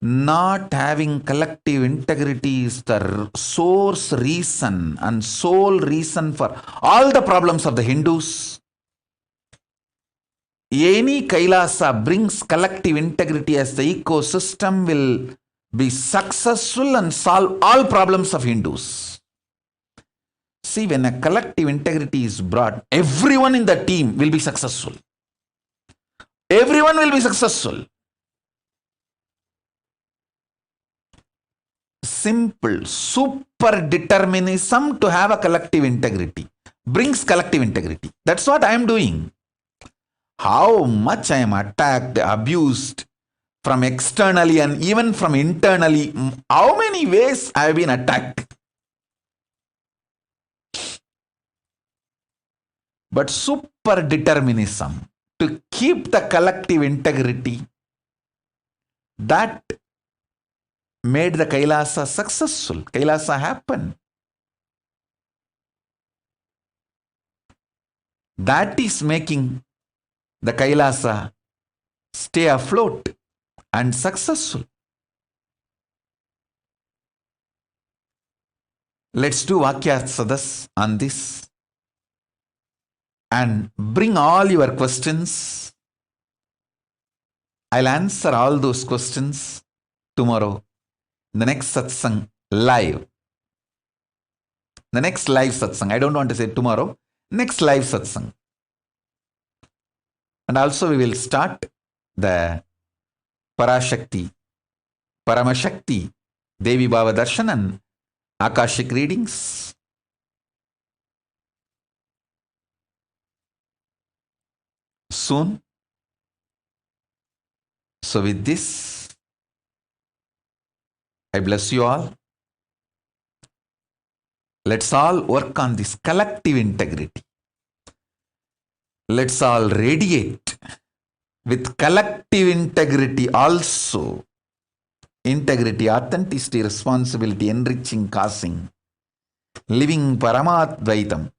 Not having collective integrity is the source reason and sole reason for all the problems of the Hindus. Any Kailasa brings collective integrity as the ecosystem will be successful and solve all problems of Hindus. See, when a collective integrity is brought, everyone in the team will be successful. Everyone will be successful. Simple, super determinism to have a collective integrity brings collective integrity. That's what I am doing. How much I am attacked, abused from externally and even from internally, how many ways I have been attacked. But super determinism to keep the collective integrity, that made the Kailasa successful. Kailasa happened. That is making the Kailasa stay afloat and successful. Let's do Vakyartha Sadas on this and bring all your questions. I'll answer all those questions tomorrow. The next satsang live. The next live satsang. I don't want to say tomorrow. Next live satsang. And also we will start the Parashakti, Paramashakti, Devi Bhava Darshan and Akashic readings. Soon. So with this, I bless you all. Let's all work on this collective integrity. Let's all radiate with collective integrity also. Integrity, authenticity, responsibility, enriching, causing, living Paramadvaitam,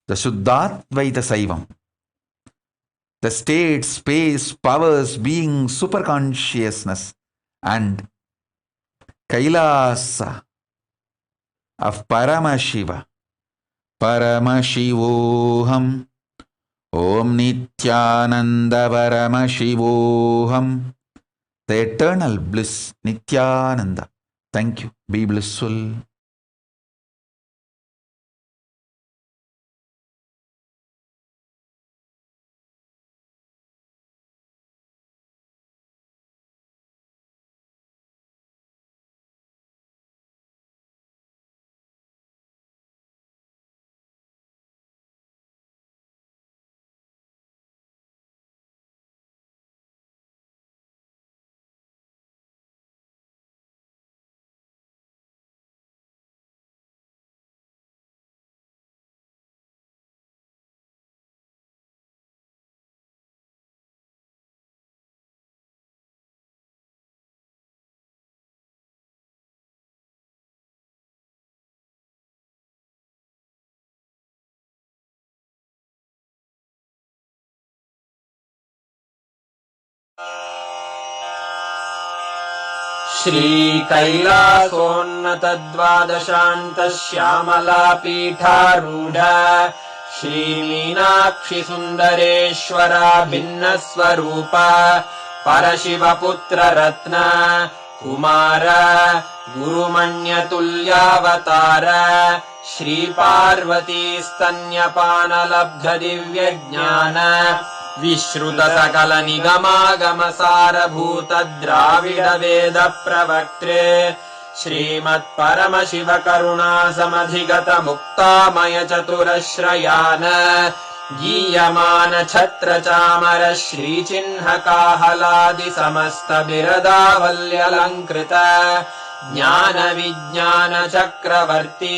the Shuddhadvaita Saivam, the state, space, powers, being, superconsciousness, and Kailasa of Paramashiva Paramashivoham. Om Nithyananda Paramashivoham. The eternal bliss, Nithyananda. Thank you. Be blissful. श्रीकैलासोन्नतद्वादशान्तः श्यामलापीठारूढ श्रीमीनाक्षि सुन्दरेश्वरा भिन्नस्वरूप परशिवपुत्ररत्न Kumar गुरुमण्यतुल्यावतार Shri Parvati स्तन्यपानलब्धदिव्यज्ञान विश्रुत सकल निगमागम सारभूत द्राविड वेद प्रवक्त्रे श्रीमत्परमशिव करुणा समधिगत मुक्तामय चतुरश्रयान गीयमान छत्र चामर श्रीचिह्न काहलादि समस्त बिरदावल्यलङ्कृत ज्ञान विज्ञान चक्रवर्ती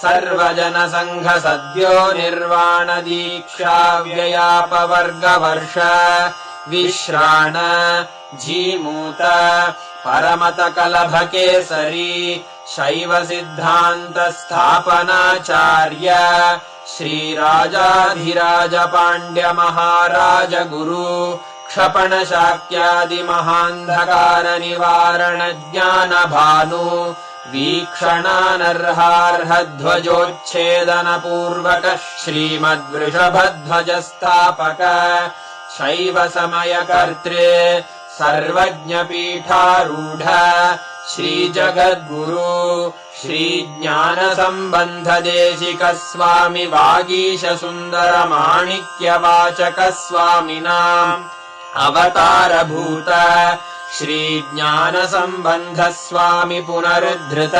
सर्वजन संघ सद्यो निर्वाण दीक्षा व्ययापवर्गवर्ष विश्राण जीमूत परमत कलभ केसरी शैव सिद्धान्त स्थापनाचार्य श्रीराजाधिराज पाण्ड्य महाराज गुरु क्षपण शाक्यादि महान्धकार निवारण ज्ञान भानु वीक्षणानर्हार्हध्वजोच्छेदन पूर्वक श्रीमद्वृषभध्वज स्थापक शैव समय कर्त्रे सर्वज्ञ पीठारूढ श्री जगद्गुरु श्री ज्ञान संबंध देशिक स्वामी वागीश सुंदर माणिक्य वाचक स्वामिनाम् अवतार भूत श्री ज्ञान संबंध स्वामी पुनरुद्धृत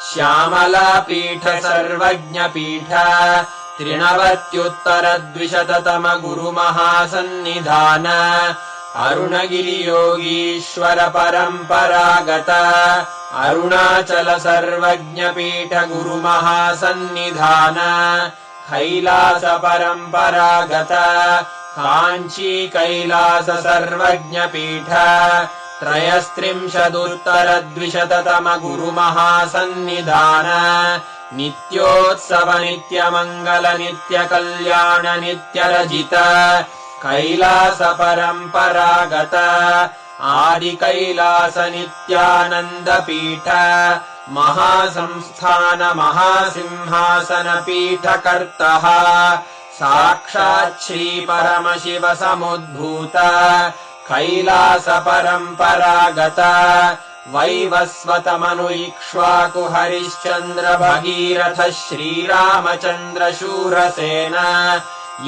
श्यामला पीठ सर्वज्ञ पीठ त्रिनवत्युत्तर द्विशततम गुरु महासन्निधान अरुणगिरि योगीश्वर परंपरागत अरुणाचल सर्वज्ञ पीठ गुरु महासन्निधान कैलास परंपरागत कांची कैलास सर्वज्ञ पीठ त्रयस्त्रिंशदुत्तर द्विशततम गुरु महासन्निधान नित्योत्सव नित्य मंगल नित्य कल्याण नित्य रजित कैलास परंपरागत आदि कैलास नित्यानंद पीठ महासंस्थान महासिंहासन पीठ कर्तः साक्षात् श्री परमशिव समुद्भूत कैलास परंपरागत वैवस्वत मनु इक्ष्वाकु हरिश्चंद्र भगीरथ श्रीरामचंद्र शूरसेन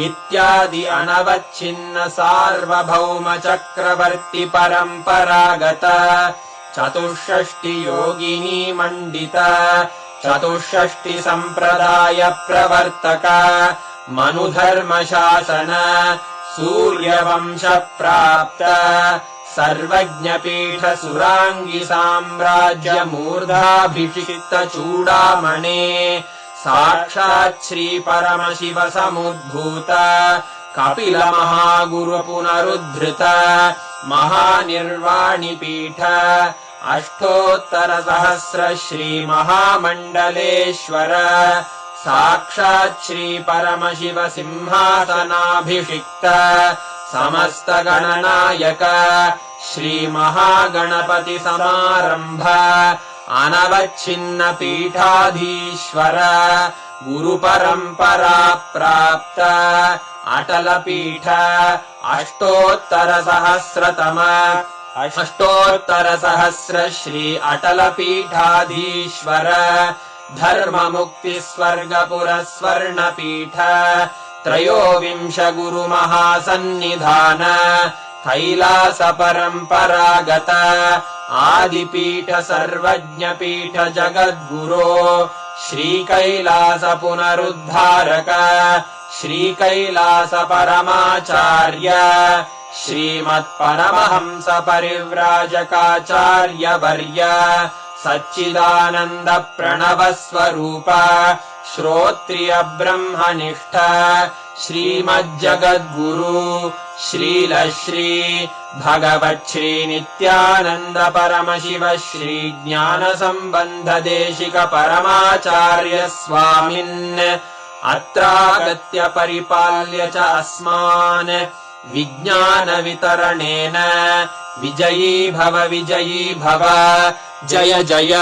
इत्यादि अनवच्छिन्न सार्वभौम चक्रवर्ति परंपरागत चतुष्षष्टि योगिनी मंडित चतुष्षष्टि संप्रदाय प्रवर्तक मनुधर्म शासन सूर्यवंश प्राप्त सर्वज्ञ पीठ सुरांगी साम्राज्य मूर्धाभिषिक्त चूडामणे साक्षात् श्री परमशिव समुद्भूत कपिल महागुरु पुनरुद्धृत महानिर्वाणि पीठ अष्टोत्तर सहस्र श्री महामंडलेश्वर साक्षात् श्री परमशिव सिंहासनाभिषिक्त समस्त गणनायक श्री महागणपति समारंभ अनवच्छिन्न पीठाधीश्वर गुरुपरम्परा प्राप्त अटलपीठ अष्टोत्तरसहस्र श्री अटलपीठाधीश्वर धर्ममुक्तिस्वर्गपुरस्वर्णपीठ त्रयोविंश गुरुमहासन्निधान कैलास परम्परागत आदिपीठ सर्वज्ञपीठ जगद्गुरो श्रीकैलास पुनरुद्धारक श्रीकैलास परमाचार्य श्रीमत्परमहंस परिव्राजकाचार्य वर्य सच्चिदानन्द प्रणव स्वरूप श्रोत्रिय ब्रह्मनिष्ठ श्रीमज्जगद्गुरु श्रील श्री भगवत् श्री नित्यानंद परमशिव श्री ज्ञान संबंध देशिक परमाचार्य स्वामिन् अत्रागत्य परिपाल्य च अस्मान् विज्ञान वितरणेन विजयी भव जय जय।